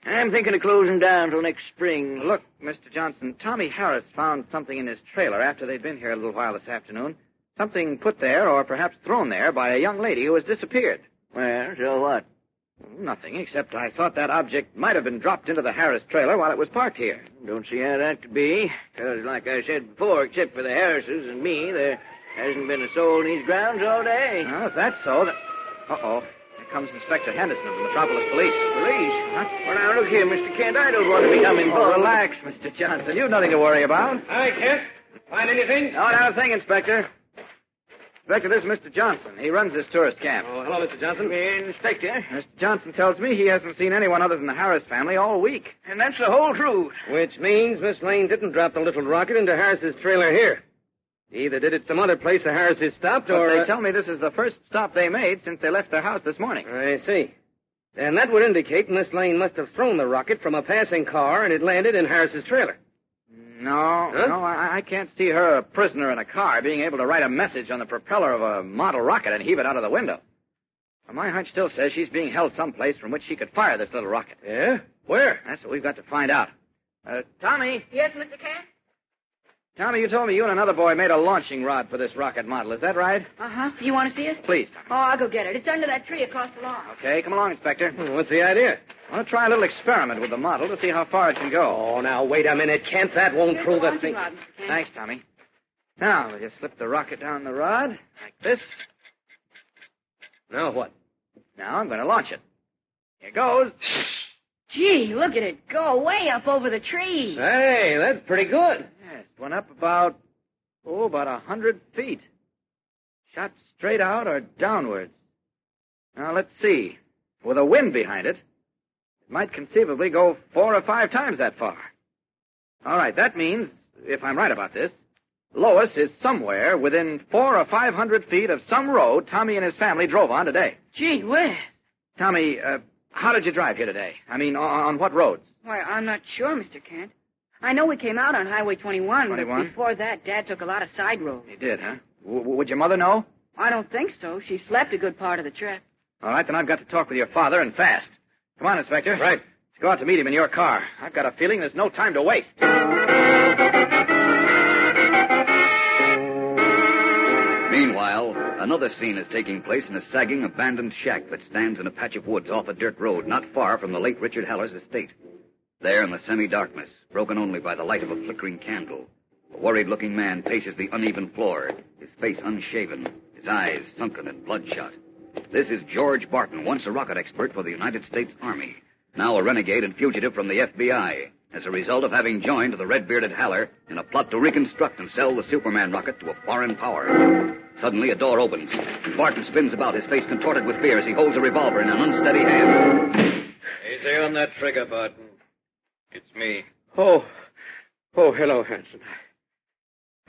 Speaker 15: I'm thinking of closing down till next spring.
Speaker 6: Look, Mr. Johnson, Tommy Harris found something in his trailer after they'd been here a little while this afternoon. Something put there, or perhaps thrown there, by a young lady who has disappeared.
Speaker 15: Well, so what?
Speaker 6: Nothing, except I thought that object might have been dropped into the Harris trailer while it was parked here.
Speaker 15: Don't see how that could be. Because, like I said before, except for the Harrises and me, there hasn't been a soul in these grounds all day.
Speaker 6: Well, if that's so, then... Uh-oh. Here comes Inspector Henderson of the Metropolis Police.
Speaker 15: Police? Huh? Well, now, look here, Mr. Kent. I don't want to become involved.
Speaker 6: Oh, relax, Mr. Johnson. You've nothing to worry about.
Speaker 10: Hi, Kent. Find anything?
Speaker 6: No, not a thing, Inspector. Inspector, this is Mr. Johnson. He runs this tourist camp.
Speaker 10: Oh, hello, Mr. Johnson.
Speaker 15: Inspector.
Speaker 6: Mr. Johnson tells me he hasn't seen anyone other than the Harris family all week.
Speaker 15: And that's the whole truth.
Speaker 10: Which means Miss Lane didn't drop the little rocket into Harris's trailer here. Either did it some other place the Harrises stopped,
Speaker 6: But
Speaker 10: or...
Speaker 6: they tell me this is the first stop they made since they left their house this morning.
Speaker 10: I see. Then that would indicate Miss Lane must have thrown the rocket from a passing car and it landed in Harris's trailer.
Speaker 6: No,
Speaker 10: Huh?
Speaker 6: no, I can't see her a prisoner in a car being able to write a message on the propeller of a model rocket and heave it out of the window. Well, my hunch still says she's being held someplace from which she could fire this little rocket.
Speaker 10: Yeah? Where?
Speaker 6: That's what we've got to find out. Tommy?
Speaker 9: Yes, Mr. Kent?
Speaker 6: Tommy, you told me you and another boy made a launching rod for this rocket model. Is that right?
Speaker 9: Uh-huh. You want to see it?
Speaker 6: Please, Tommy.
Speaker 9: Oh, I'll go get it. It's under that tree across the lawn.
Speaker 6: Okay, come along, Inspector.
Speaker 10: What's the idea?
Speaker 6: I want to try a little experiment with the model to see how far it can go.
Speaker 10: Oh, now, wait a minute, Kent. That won't
Speaker 9: Here's
Speaker 10: prove
Speaker 9: the
Speaker 10: a
Speaker 9: launching
Speaker 10: thing.
Speaker 9: rod, Mr. Kent.
Speaker 6: Thanks, Tommy. Now, we'll just slip the rocket down the rod, like this.
Speaker 10: Now what?
Speaker 6: Now I'm going to launch it. Here goes.
Speaker 9: Gee, look at it go way up over the tree.
Speaker 10: Hey, that's pretty good.
Speaker 6: Yes, it went up about 100 feet. Shot straight out or downwards. Now, let's see. With a wind behind it, it might conceivably go 4 or 5 times that far. All right, that means, if I'm right about this,
Speaker 3: Lois is somewhere within 400 or 500 feet of some road Tommy and his family drove on today.
Speaker 9: Gee whiz.
Speaker 3: Tommy, how did you drive here today? I mean, on what roads?
Speaker 9: Why, I'm not sure, Mr. Kent. I know we came out on Highway 21,
Speaker 3: 21?
Speaker 9: but before that, Dad took a lot of side roads.
Speaker 3: You did, huh? Would your mother know?
Speaker 9: I don't think so. She slept a good part of the trip.
Speaker 3: All right, then I've got to talk with your father, and fast. Come on, Inspector. Right. Let's go out to meet him in your car. I've got a feeling there's no time to waste.
Speaker 12: Meanwhile, another scene is taking place in a sagging, abandoned shack that stands in a patch of woods off a dirt road not far from the late Richard Haller's estate. There in the semi-darkness, broken only by the light of a flickering candle, a worried-looking man paces the uneven floor, his face unshaven, his eyes sunken and bloodshot. This is George Barton, once a rocket expert for the United States Army, now a renegade and fugitive from the FBI, as a result of having joined the red-bearded Haller in a plot to reconstruct and sell the Superman rocket to a foreign power. Suddenly, a door opens. Barton spins about, his face contorted with fear as he holds a revolver in an unsteady hand.
Speaker 10: Easy on that trigger, Barton. It's me.
Speaker 19: Oh, hello, Hanson.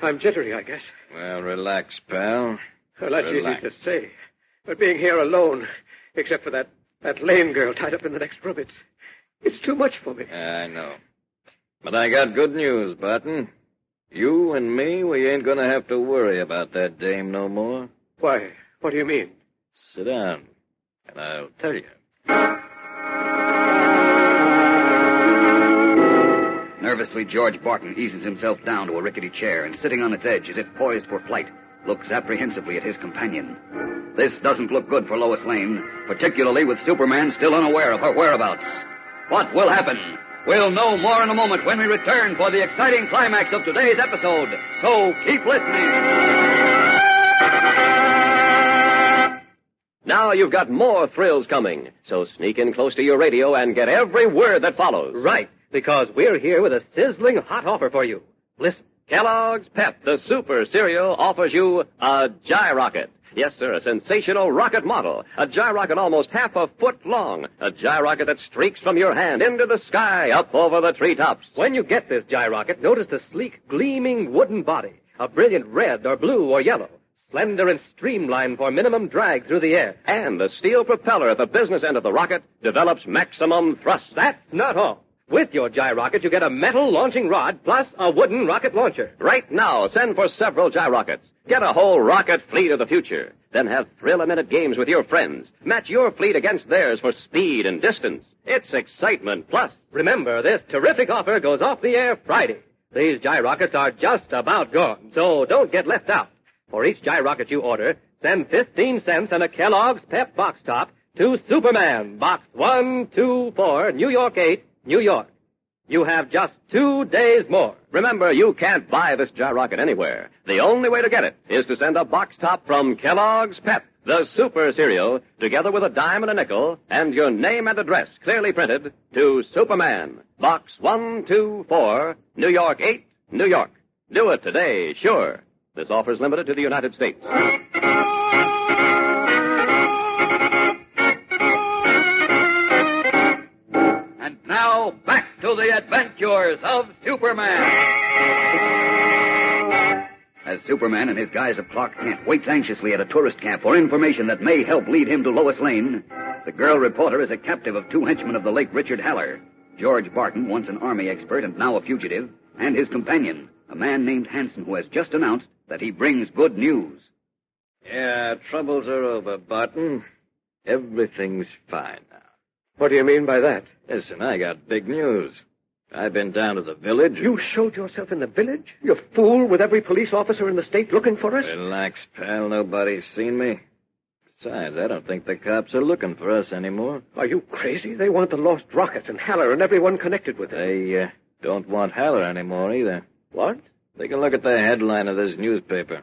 Speaker 19: I'm jittery, I guess.
Speaker 10: Well, relax, pal.
Speaker 19: Well, that's
Speaker 10: Relax.
Speaker 19: easy to say. But being here alone, except for that lame girl tied up in the next room, it's too much for me.
Speaker 10: I know. But I got good news, Barton. You and me, we ain't gonna have to worry about that dame no more.
Speaker 19: Why? What do you mean?
Speaker 10: Sit down, and I'll tell you.
Speaker 12: Nervously, George Barton eases himself down to a rickety chair and, sitting on its edge as if poised for flight, looks apprehensively at his companion. This doesn't look good for Lois Lane, particularly with Superman still unaware of her whereabouts. What will happen? We'll know more in a moment when we return for the exciting climax of today's episode. So keep listening.
Speaker 2: Now you've got more thrills coming, so sneak in close to your radio and get every word that follows.
Speaker 16: Right, because we're here with a sizzling hot offer for you. Listen.
Speaker 2: Kellogg's Pep, the super cereal, offers you a gyrocket. Yes, sir, a sensational rocket model. A gyrocket almost half a foot long. A gyrocket that streaks from your hand into the sky, up over the treetops.
Speaker 16: When you get this gyrocket, notice the sleek, gleaming wooden body. A brilliant red or blue or yellow. Slender and streamlined for minimum drag through the air.
Speaker 2: And the steel propeller at the business end of the rocket develops maximum thrust.
Speaker 16: That's not all. With your gyrocket, you get a metal launching rod plus a wooden rocket launcher.
Speaker 2: Right now, send for several gyrockets. Get a whole rocket fleet of the future. Then have thrill-a-minute games with your friends. Match your fleet against theirs for speed and distance. It's excitement plus.
Speaker 16: Remember, this terrific offer goes off the air Friday. These gyrockets are just about gone, so don't get left out. For each gyrocket you order, send 15 cents and a Kellogg's Pep box top to Superman, Box 124, New York 8, New York. You have just 2 days more.
Speaker 2: Remember, you can't buy this gyrocket anywhere. The only way to get it is to send a box top from Kellogg's Pep, the super cereal, together with a dime and a nickel, and your name and address clearly printed to Superman, Box 124, New York 8, New York. Do it today, sure. This offer is limited to the United States.
Speaker 12: Now, back to the adventures of Superman. As Superman and his guise of Clark Kent waits anxiously at a tourist camp for information that may help lead him to Lois Lane, the girl reporter is a captive of 2 henchmen of the late Richard Haller, George Barton, once an Army expert and now a fugitive, and his companion, a man named Hanson, who has just announced that he brings good news.
Speaker 10: Yeah, troubles are over, Barton. Everything's fine now.
Speaker 19: What do you mean by that?
Speaker 10: Listen, I got big news. I've been down to the village.
Speaker 19: You showed yourself in the village? You fool, with every police officer in the state looking for us?
Speaker 10: Relax, pal. Nobody's seen me. Besides, I don't think the cops are looking for us anymore.
Speaker 19: Are you crazy? They want the lost rocket and Haller and everyone connected with it.
Speaker 10: They don't want Haller anymore either.
Speaker 19: What?
Speaker 10: They can look at the headline of this newspaper.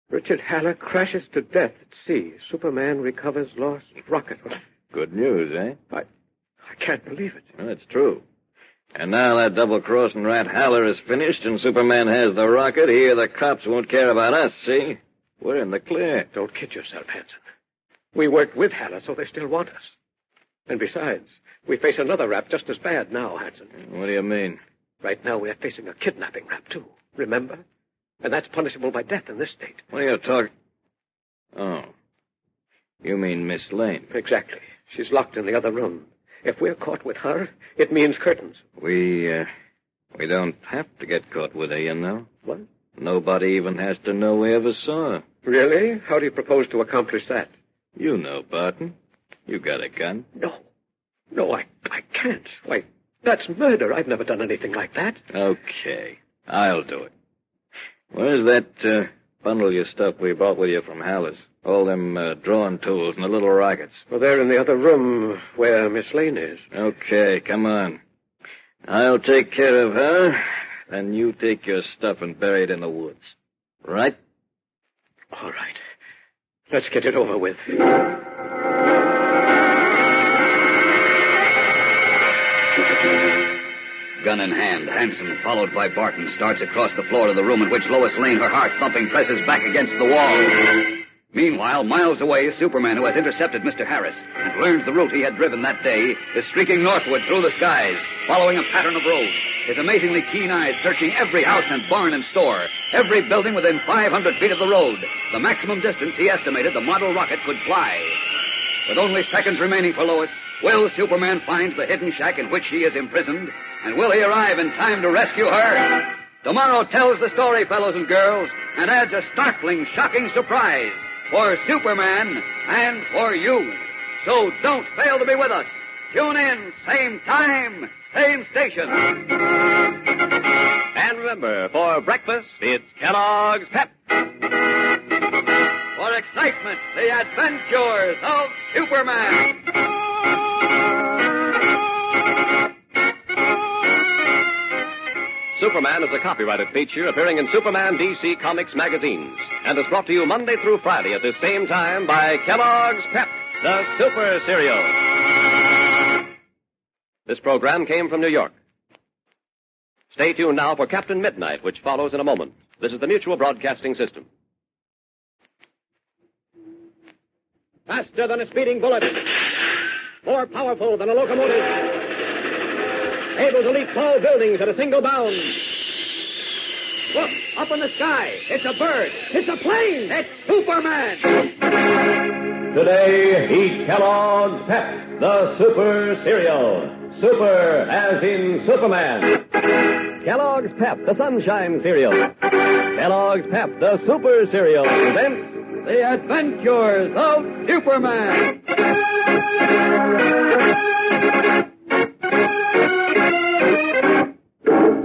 Speaker 19: Richard Haller crashes to death at sea. Superman recovers lost rocket.
Speaker 10: Good news, eh?
Speaker 19: I can't believe it.
Speaker 10: Well, it's true. And now that double-crossing rat Haller is finished and Superman has the rocket, here the cops won't care about us, see? We're in the clear.
Speaker 19: Don't kid yourself, Hanson. We worked with Haller, so they still want us. And besides, we face another rap just as bad now, Hanson.
Speaker 10: What do you mean?
Speaker 19: Right now we're facing a kidnapping rap, too. Remember?
Speaker 8: And that's punishable by death in this state.
Speaker 22: What are you talking? Oh. You mean Miss Lane?
Speaker 8: Exactly. She's locked in the other room. If we're caught with her, it means curtains.
Speaker 22: We don't have to get caught with her, you know.
Speaker 8: What?
Speaker 22: Nobody even has to know we ever saw her.
Speaker 8: Really? How do you propose to accomplish that?
Speaker 22: You know, Barton. You got a gun.
Speaker 8: No, I can't. Why, that's murder. I've never done anything like that.
Speaker 22: Okay. I'll do it. Where's that bundle of stuff we brought with you from Halle's? All them drawing tools and the little rockets.
Speaker 8: Well, they're in the other room where Miss Lane is.
Speaker 22: Okay, come on. I'll take care of her. Then you take your stuff and bury it in the woods. Right?
Speaker 8: All right. Let's get it over with.
Speaker 3: Gun in hand, Hanson, followed by Barton, starts across the floor to the room in which Lois Lane, her heart thumping, presses back against the wall. Meanwhile, miles away, Superman, who has intercepted Mr. Harris and learned the route he had driven that day, is streaking northward through the skies, following a pattern of roads, his amazingly keen eyes searching every house and barn and store, every building within 500 feet of the road, the maximum distance he estimated the model rocket could fly. With only seconds remaining for Lois, will Superman find the hidden shack in which she is imprisoned? And will he arrive in time to rescue her? Tomorrow tells the story, fellows and girls, and adds a startling, shocking surprise for Superman and for you. So don't fail to be with us. Tune in, same time, same station.
Speaker 2: And remember, for breakfast, it's Kellogg's Pep.
Speaker 3: For excitement, the adventures of Superman.
Speaker 2: Superman is a copyrighted feature appearing in Superman DC Comics magazines and is brought to you Monday through Friday at this same time by Kellogg's Pep, the Super Cereal. This program came from New York. Stay tuned now for Captain Midnight, which follows in a moment. This is the Mutual Broadcasting System.
Speaker 1: Faster than a speeding bullet. More powerful than a locomotive. Able to leap tall buildings at a single bound. Look, up in the sky. It's a bird. It's a plane. It's Superman.
Speaker 23: Today, eat Kellogg's Pep, the Super Cereal. Super as in Superman. Kellogg's Pep, the Sunshine Cereal. Kellogg's Pep, the Super Cereal presents
Speaker 3: The Adventures of Superman.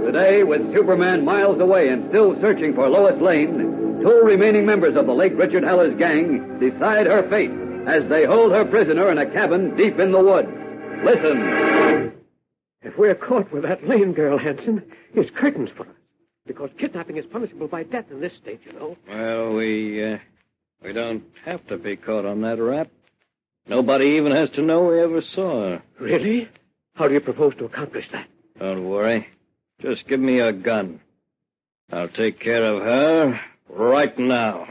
Speaker 3: Today, with Superman miles away and still searching for Lois Lane, two remaining members of the late Richard Haller's gang decide her fate as they hold her prisoner in a cabin deep in the woods. Listen.
Speaker 8: If we're caught with that Lane girl, Hanson, it's curtains for us. Because kidnapping is punishable by death in this state, you know.
Speaker 22: Well, we don't have to be caught on that rap. Nobody even has to know we ever saw her.
Speaker 8: Really? How do you propose to accomplish that?
Speaker 22: Don't worry. Just give me a gun. I'll take care of her right now.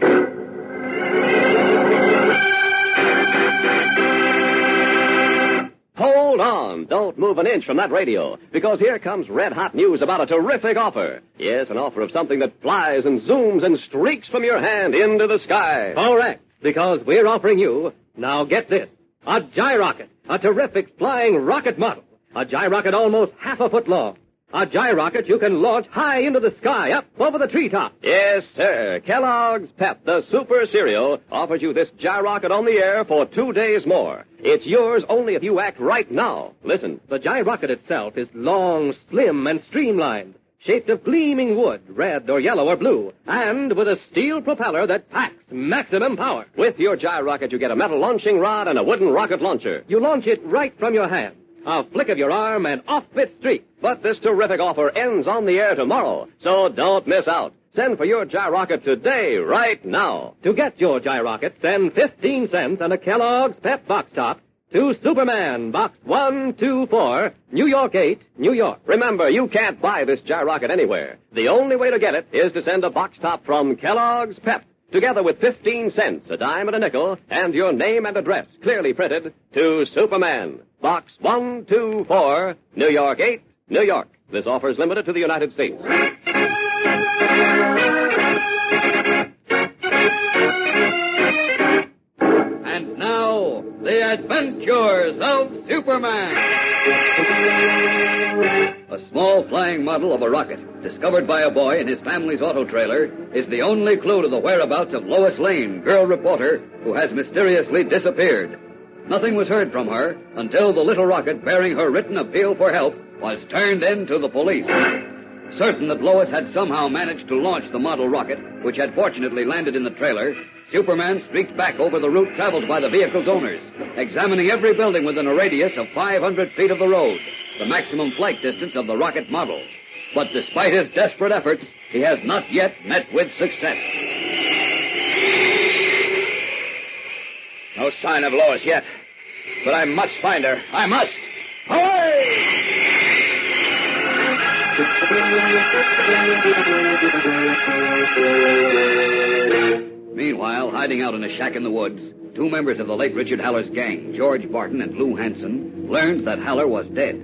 Speaker 2: Hold on. Don't move an inch from that radio, because here comes red-hot news about a terrific offer. Yes, an offer of something that flies and zooms and streaks from your hand into the sky.
Speaker 8: Correct, because we're offering you, now get this, a gyrocket, a terrific flying rocket model, a gyrocket almost half a foot long. A gyrocket you can launch high into the sky, up over the treetop.
Speaker 2: Yes, sir. Kellogg's Pep, the Super Cereal, offers you this gyrocket on the air for 2 days more. It's yours only if you act right now. Listen.
Speaker 8: The gyrocket itself is long, slim, and streamlined, shaped of gleaming wood, red or yellow or blue, and with a steel propeller that packs maximum power.
Speaker 2: With your gyrocket, you get a metal launching rod and a wooden rocket launcher.
Speaker 8: You launch it right from your hand. A flick of your arm and off it streaks.
Speaker 2: But this terrific offer ends on the air tomorrow, so don't miss out. Send for your gyrocket today, right now.
Speaker 8: To get your gyrocket, send 15 cents and a Kellogg's Pep box top to Superman, Box 124, New York 8, New York.
Speaker 2: Remember, you can't buy this gyrocket anywhere. The only way to get it is to send a box top from Kellogg's Pep, together with 15 cents, a dime and a nickel, and your name and address clearly printed to Superman, Box 124, New York 8, New York. This offer is limited to the United States.
Speaker 12: The Adventures of Superman. A small flying model of a rocket, discovered by a boy in his family's auto trailer, is the only clue to the whereabouts of Lois Lane, girl reporter, who has mysteriously disappeared. Nothing was heard from her until the little rocket bearing her written appeal for help was turned in to the police. Certain that Lois had somehow managed to launch the model rocket, which had fortunately landed in the trailer, Superman streaked back over the route traveled by the vehicle's owners, examining every building within a radius of 500 feet of the road, the maximum flight distance of the rocket model. But despite his desperate efforts, he has not yet met with success.
Speaker 4: No sign of Lois yet. But I must find her. I must.
Speaker 12: Meanwhile, hiding out in a shack in the woods, two members of the late Richard Haller's gang, George Barton and Lou Hanson, learned that Haller was dead.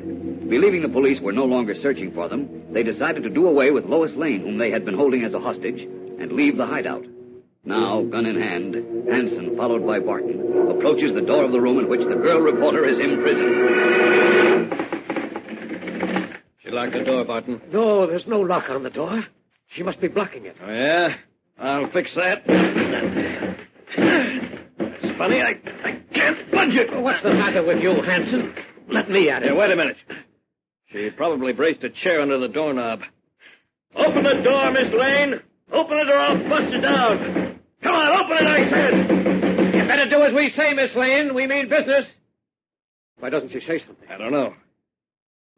Speaker 12: Believing the police were no longer searching for them, they decided to do away with Lois Lane, whom they had been holding as a hostage, and leave the hideout. Now, gun in hand, Hanson, followed by Barton, approaches the door of the room in which the girl reporter is imprisoned.
Speaker 22: She locked the door, Barton.
Speaker 8: No, there's no lock on the door. She must be blocking it.
Speaker 22: Oh, yeah? I'll fix that. It's funny, I can't budge it.
Speaker 8: What's the matter with you, Hanson? Let me at it.
Speaker 22: Hey, wait a minute. She probably braced a chair under the doorknob. Open the door, Miss Lane. Open it or I'll bust it down. Come on, open it, I said.
Speaker 8: You better do as we say, Miss Lane. We mean business. Why doesn't she say something?
Speaker 22: I don't know.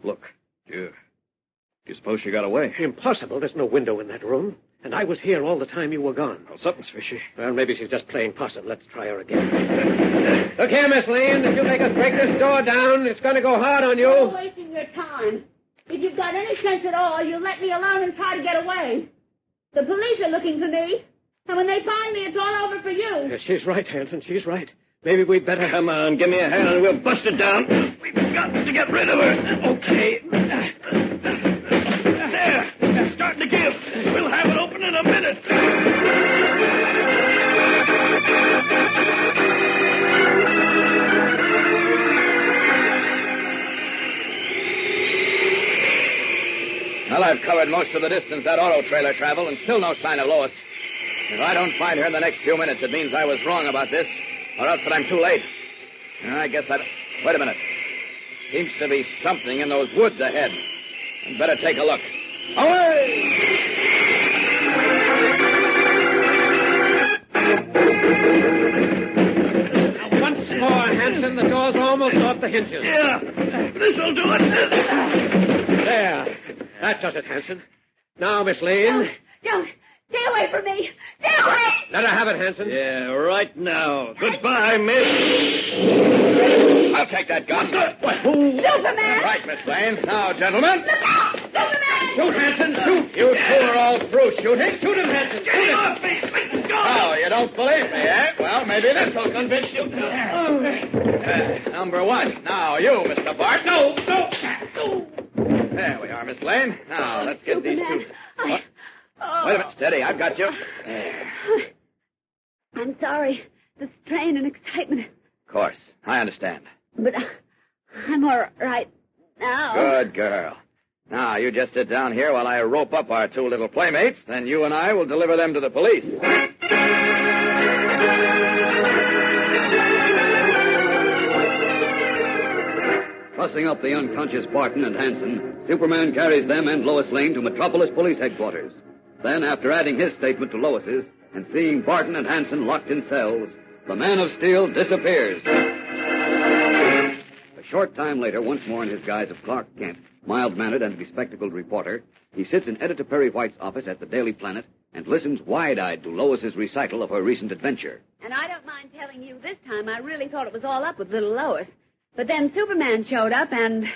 Speaker 22: Look, do you suppose she got away?
Speaker 8: Impossible. There's no window in that room. And I was here all the time you were gone.
Speaker 22: Well, something's fishy.
Speaker 8: Well, maybe she's just playing possum. Let's try her again. Look here, Miss Lane. If you make us break this door down, it's going to go hard on you.
Speaker 5: You're wasting your time. If you've got any sense at all, you'll let me alone and try to get away. The police are looking for me. And when they find me, it's all over for you.
Speaker 8: Yeah, she's right, Hanson. She's right. Maybe we'd better...
Speaker 22: Come on, give me a hand and we'll bust it down. We've got to get rid of her. Okay. There. It's starting to give. We'll have it open in a minute.
Speaker 4: Well, I've covered most of the distance that auto trailer traveled, and still no sign of Lois. If I don't find her in the next few minutes, it means I was wrong about this, or else that I'm too late. I guess I'd... Wait a minute. Seems to be something in those woods ahead. I'd better take a look. Away!
Speaker 8: Now, once more, Hanson. The door's almost off the hinges.
Speaker 22: Yeah, this'll do it.
Speaker 8: There. That does it, Hanson. Now, Miss Lane.
Speaker 5: Don't. Stay away from me. Stay away.
Speaker 8: Let her have it, Hanson.
Speaker 22: Yeah, right now. Goodbye, miss.
Speaker 4: I'll take that gun.
Speaker 5: Superman!
Speaker 4: Right, Miss Lane. Now, gentlemen.
Speaker 5: Look out! Superman!
Speaker 8: Shoot, Hanson, shoot.
Speaker 4: You two are all through shooting.
Speaker 8: Shoot him, Hanson.
Speaker 22: Get him off me.
Speaker 4: Oh, you don't believe me, eh? Well, maybe this will convince you. Number one. Now, you, Mr. Bart.
Speaker 8: No.
Speaker 4: There we are, Miss Lane. Now, let's get these two... What? Wait a minute, steady. I've got you. There.
Speaker 5: I'm sorry. The strain and excitement.
Speaker 4: Of course. I understand.
Speaker 5: But I'm all right now.
Speaker 4: Good girl. Now, you just sit down here while I rope up our two little playmates, then you and I will deliver them to the police.
Speaker 12: Fussing up the unconscious Barton and Hanson, Superman carries them and Lois Lane to Metropolis Police Headquarters. Then, after adding his statement to Lois's and seeing Barton and Hanson locked in cells, the Man of Steel disappears. A short time later, once more in his guise of Clark Kent, mild-mannered and bespectacled reporter, he sits in Editor Perry White's office at the Daily Planet and listens wide-eyed to Lois's recital of her recent adventure.
Speaker 5: And I don't mind telling you this time I really thought it was all up with little Lois. But then Superman showed up and...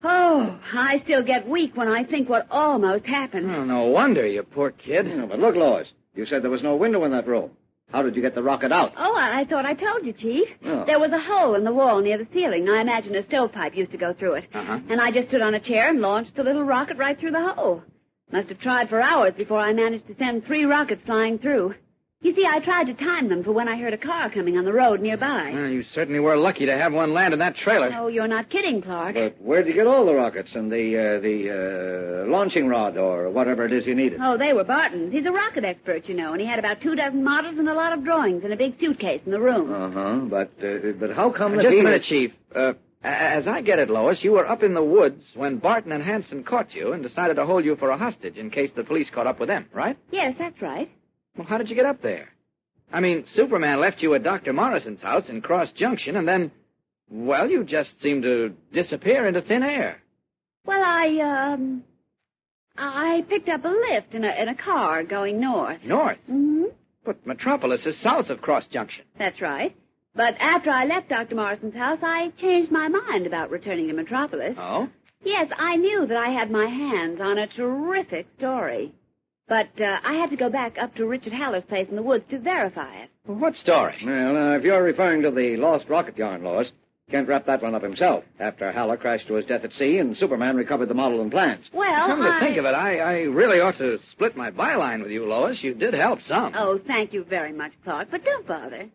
Speaker 5: Oh, I still get weak when I think what almost happened.
Speaker 4: Oh, no wonder, you poor kid.
Speaker 7: Yeah, but look, Lois, you said there was no window in that room. How did you get the rocket out?
Speaker 5: Oh, I thought I told you, Chief.
Speaker 7: Oh.
Speaker 5: There was a hole in the wall near the ceiling. I imagine a stovepipe used to go through it.
Speaker 4: Uh-huh.
Speaker 5: And I just stood on a chair and launched the little rocket right through the hole. Must have tried for hours before I managed to send 3 rockets flying through. You see, I tried to time them for when I heard a car coming on the road nearby.
Speaker 3: Well, you certainly were lucky to have one land in that trailer.
Speaker 5: Oh, you're not kidding, Clark.
Speaker 12: But where'd you get all the rockets and the launching rod or whatever it is you needed?
Speaker 5: Oh, they were Barton's. He's a rocket expert, you know, and he had about 24 models and a lot of drawings in a big suitcase in the room.
Speaker 12: But how come that
Speaker 3: Just
Speaker 12: he...
Speaker 3: a minute, Chief. As I get it, Lois, you were up in the woods when Barton and Hanson caught you and decided to hold you for a hostage in case the police caught up with them, right?
Speaker 5: Yes, that's right.
Speaker 3: Well, how did you get up there? I mean, Superman left you at Dr. Morrison's house in Cross Junction, and then, well, you just seemed to disappear into thin air.
Speaker 5: Well, I picked up a lift in a car going north.
Speaker 3: North?
Speaker 5: Mm-hmm.
Speaker 3: But Metropolis is south of Cross Junction.
Speaker 5: That's right. But after I left Dr. Morrison's house, I changed my mind about returning to Metropolis.
Speaker 3: Oh?
Speaker 5: Yes, I knew that I had my hands on a terrific story. But I had to go back up to Richard Haller's place in the woods to verify it.
Speaker 3: Well, what story?
Speaker 12: Well, if you're referring to the lost rocket yarn, Lois, Kent wrapped that one up himself after Haller crashed to his death at sea and Superman recovered the model and plans.
Speaker 5: Well,
Speaker 3: Come to think of it, I really ought to split my byline with you, Lois. You did help some.
Speaker 5: Oh, thank you very much, Clark, but don't bother.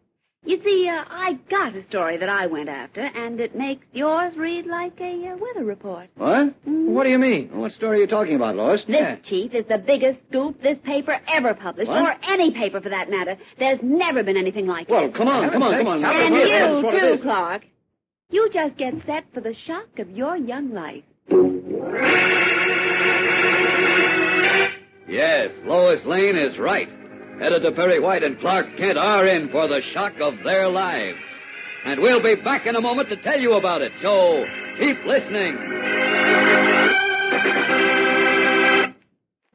Speaker 5: You see, I got a story that I went after, and it makes yours read like a weather report.
Speaker 12: What?
Speaker 5: Mm-hmm.
Speaker 12: What do you mean? What story are you talking about, Lois?
Speaker 5: This, Chief, is the biggest scoop this paper ever published,
Speaker 12: What?
Speaker 5: or any paper for that matter. There's never been anything like
Speaker 12: Well,
Speaker 5: it.
Speaker 12: come on.
Speaker 5: And you, too, Clark. You just get set for the shock of your young life.
Speaker 12: Yes, Lois Lane is right. Editor Perry White and Clark Kent are in for the shock of their lives. And we'll be back in a moment to tell you about it, so keep listening.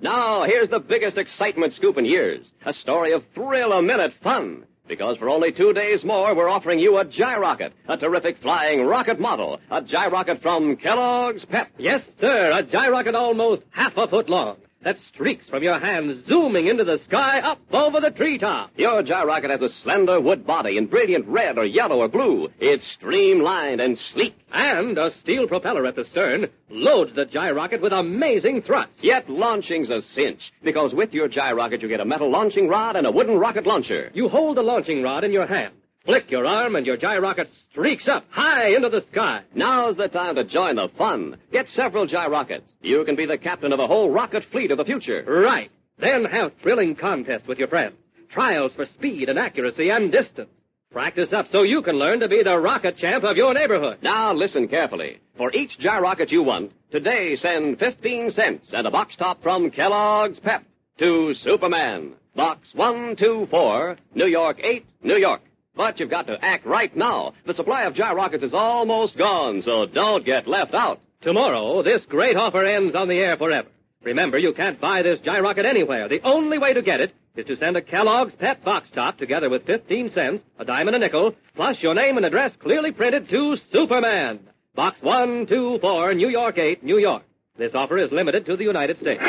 Speaker 2: Now, here's the biggest excitement scoop in years. A story of thrill-a-minute fun. Because for only 2 days more, we're offering you a gyrocket, a terrific flying rocket model, a gyrocket from Kellogg's Pep.
Speaker 8: Yes, sir, a gyrocket almost half a foot long that streaks from your hand, zooming into the sky up over the treetop.
Speaker 2: Your gyrocket has a slender wood body in brilliant red or yellow or blue. It's streamlined and sleek.
Speaker 8: And a steel propeller at the stern loads the gyrocket with amazing thrusts.
Speaker 2: Yet launching's a cinch, because with your gyrocket you get a metal launching rod and a wooden rocket launcher.
Speaker 8: You hold the launching rod in your hand, flick your arm, and your gyrocket streaks up high into the sky.
Speaker 2: Now's the time to join the fun. Get several gyrockets. You can be the captain of a whole rocket fleet of the future.
Speaker 8: Right. Then have thrilling contests with your friends. Trials for speed and accuracy and distance. Practice up so you can learn to be the rocket champ of your neighborhood.
Speaker 2: Now listen carefully. For each gyrocket you want, today send 15 cents and a box top from Kellogg's Pep to Superman. Box 124, New York 8, New York. But you've got to act right now. The supply of gyrockets is almost gone, so don't get left out.
Speaker 8: Tomorrow, this great offer ends on the air forever. Remember, you can't buy this gyrocket anywhere. The only way to get it is to send a Kellogg's Pep box top together with 15 cents, a dime and a nickel, plus your name and address clearly printed to Superman. Box 124, New York 8, New York. This offer is limited to the United States.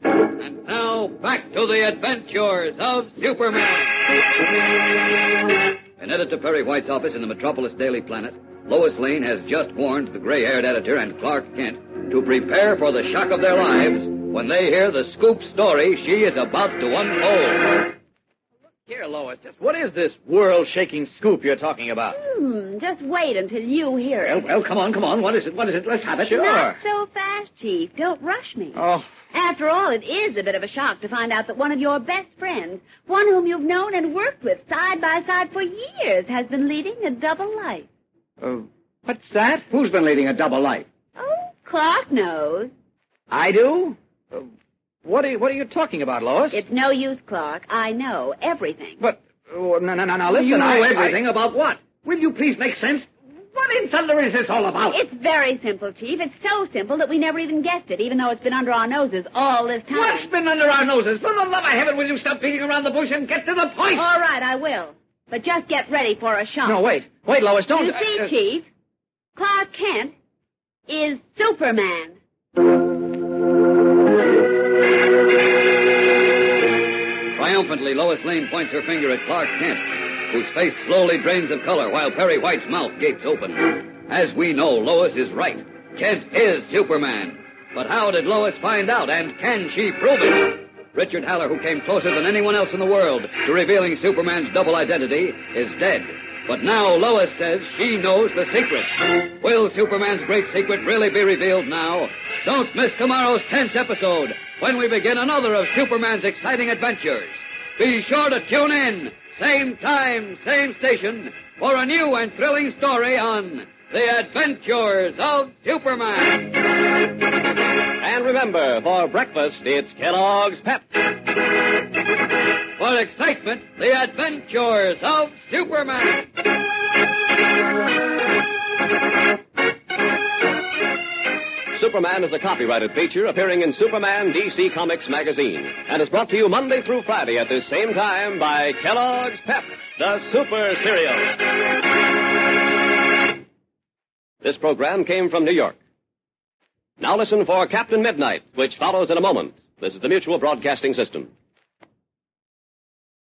Speaker 12: And now, back to the adventures of Superman. In Editor Perry White's office in the Metropolis Daily Planet, Lois Lane has just warned the gray-haired editor and Clark Kent to prepare for the shock of their lives when they hear the scoop story she is about to unfold.
Speaker 3: Here, Lois, what is this world-shaking scoop you're talking about?
Speaker 5: Just wait until you hear it.
Speaker 12: Well, come on. What is it? Let's have it.
Speaker 3: Sure.
Speaker 5: Not so fast, Chief. Don't rush me.
Speaker 3: Oh.
Speaker 5: After all, it is a bit of a shock to find out that one of your best friends, one whom you've known and worked with side by side for years, has been leading a double life.
Speaker 12: What's that? Who's been leading a double life?
Speaker 5: Oh, Clark knows.
Speaker 12: I do?
Speaker 3: What are you talking about, Lois?
Speaker 5: It's no use, Clark. I know everything.
Speaker 3: But, now listen,
Speaker 12: You know everything about what? Will you please make sense? What in thunder is this all about?
Speaker 5: It's very simple, Chief. It's so simple that we never even guessed it, even though it's been under our noses all this time.
Speaker 12: What's been under our noses? For the love of heaven, will you stop beating around the bush and get to the point?
Speaker 5: All right, I will. But just get ready for a shock.
Speaker 3: No, wait, Lois, don't...
Speaker 5: You see, Chief, Clark Kent is Superman.
Speaker 12: Triumphantly, Lois Lane points her finger at Clark Kent, whose face slowly drains of color while Perry White's mouth gapes open. As we know, Lois is right. Kent is Superman. But how did Lois find out, and can she prove it? Richard Haller, who came closer than anyone else in the world to revealing Superman's double identity, is dead. But now Lois says she knows the secret. Will Superman's great secret really be revealed now? Don't miss tomorrow's tense episode when we begin another of Superman's exciting adventures. Be sure to tune in, same time, same station, for a new and thrilling story on The Adventures of Superman.
Speaker 2: And remember, for breakfast, it's Kellogg's Pep.
Speaker 12: For excitement, The Adventures of Superman.
Speaker 2: Superman is a copyrighted feature appearing in Superman DC Comics magazine and is brought to you Monday through Friday at this same time by Kellogg's Pep, the Super Cereal. This program came from New York. Now listen for Captain Midnight, which follows in a moment. This is the Mutual Broadcasting System.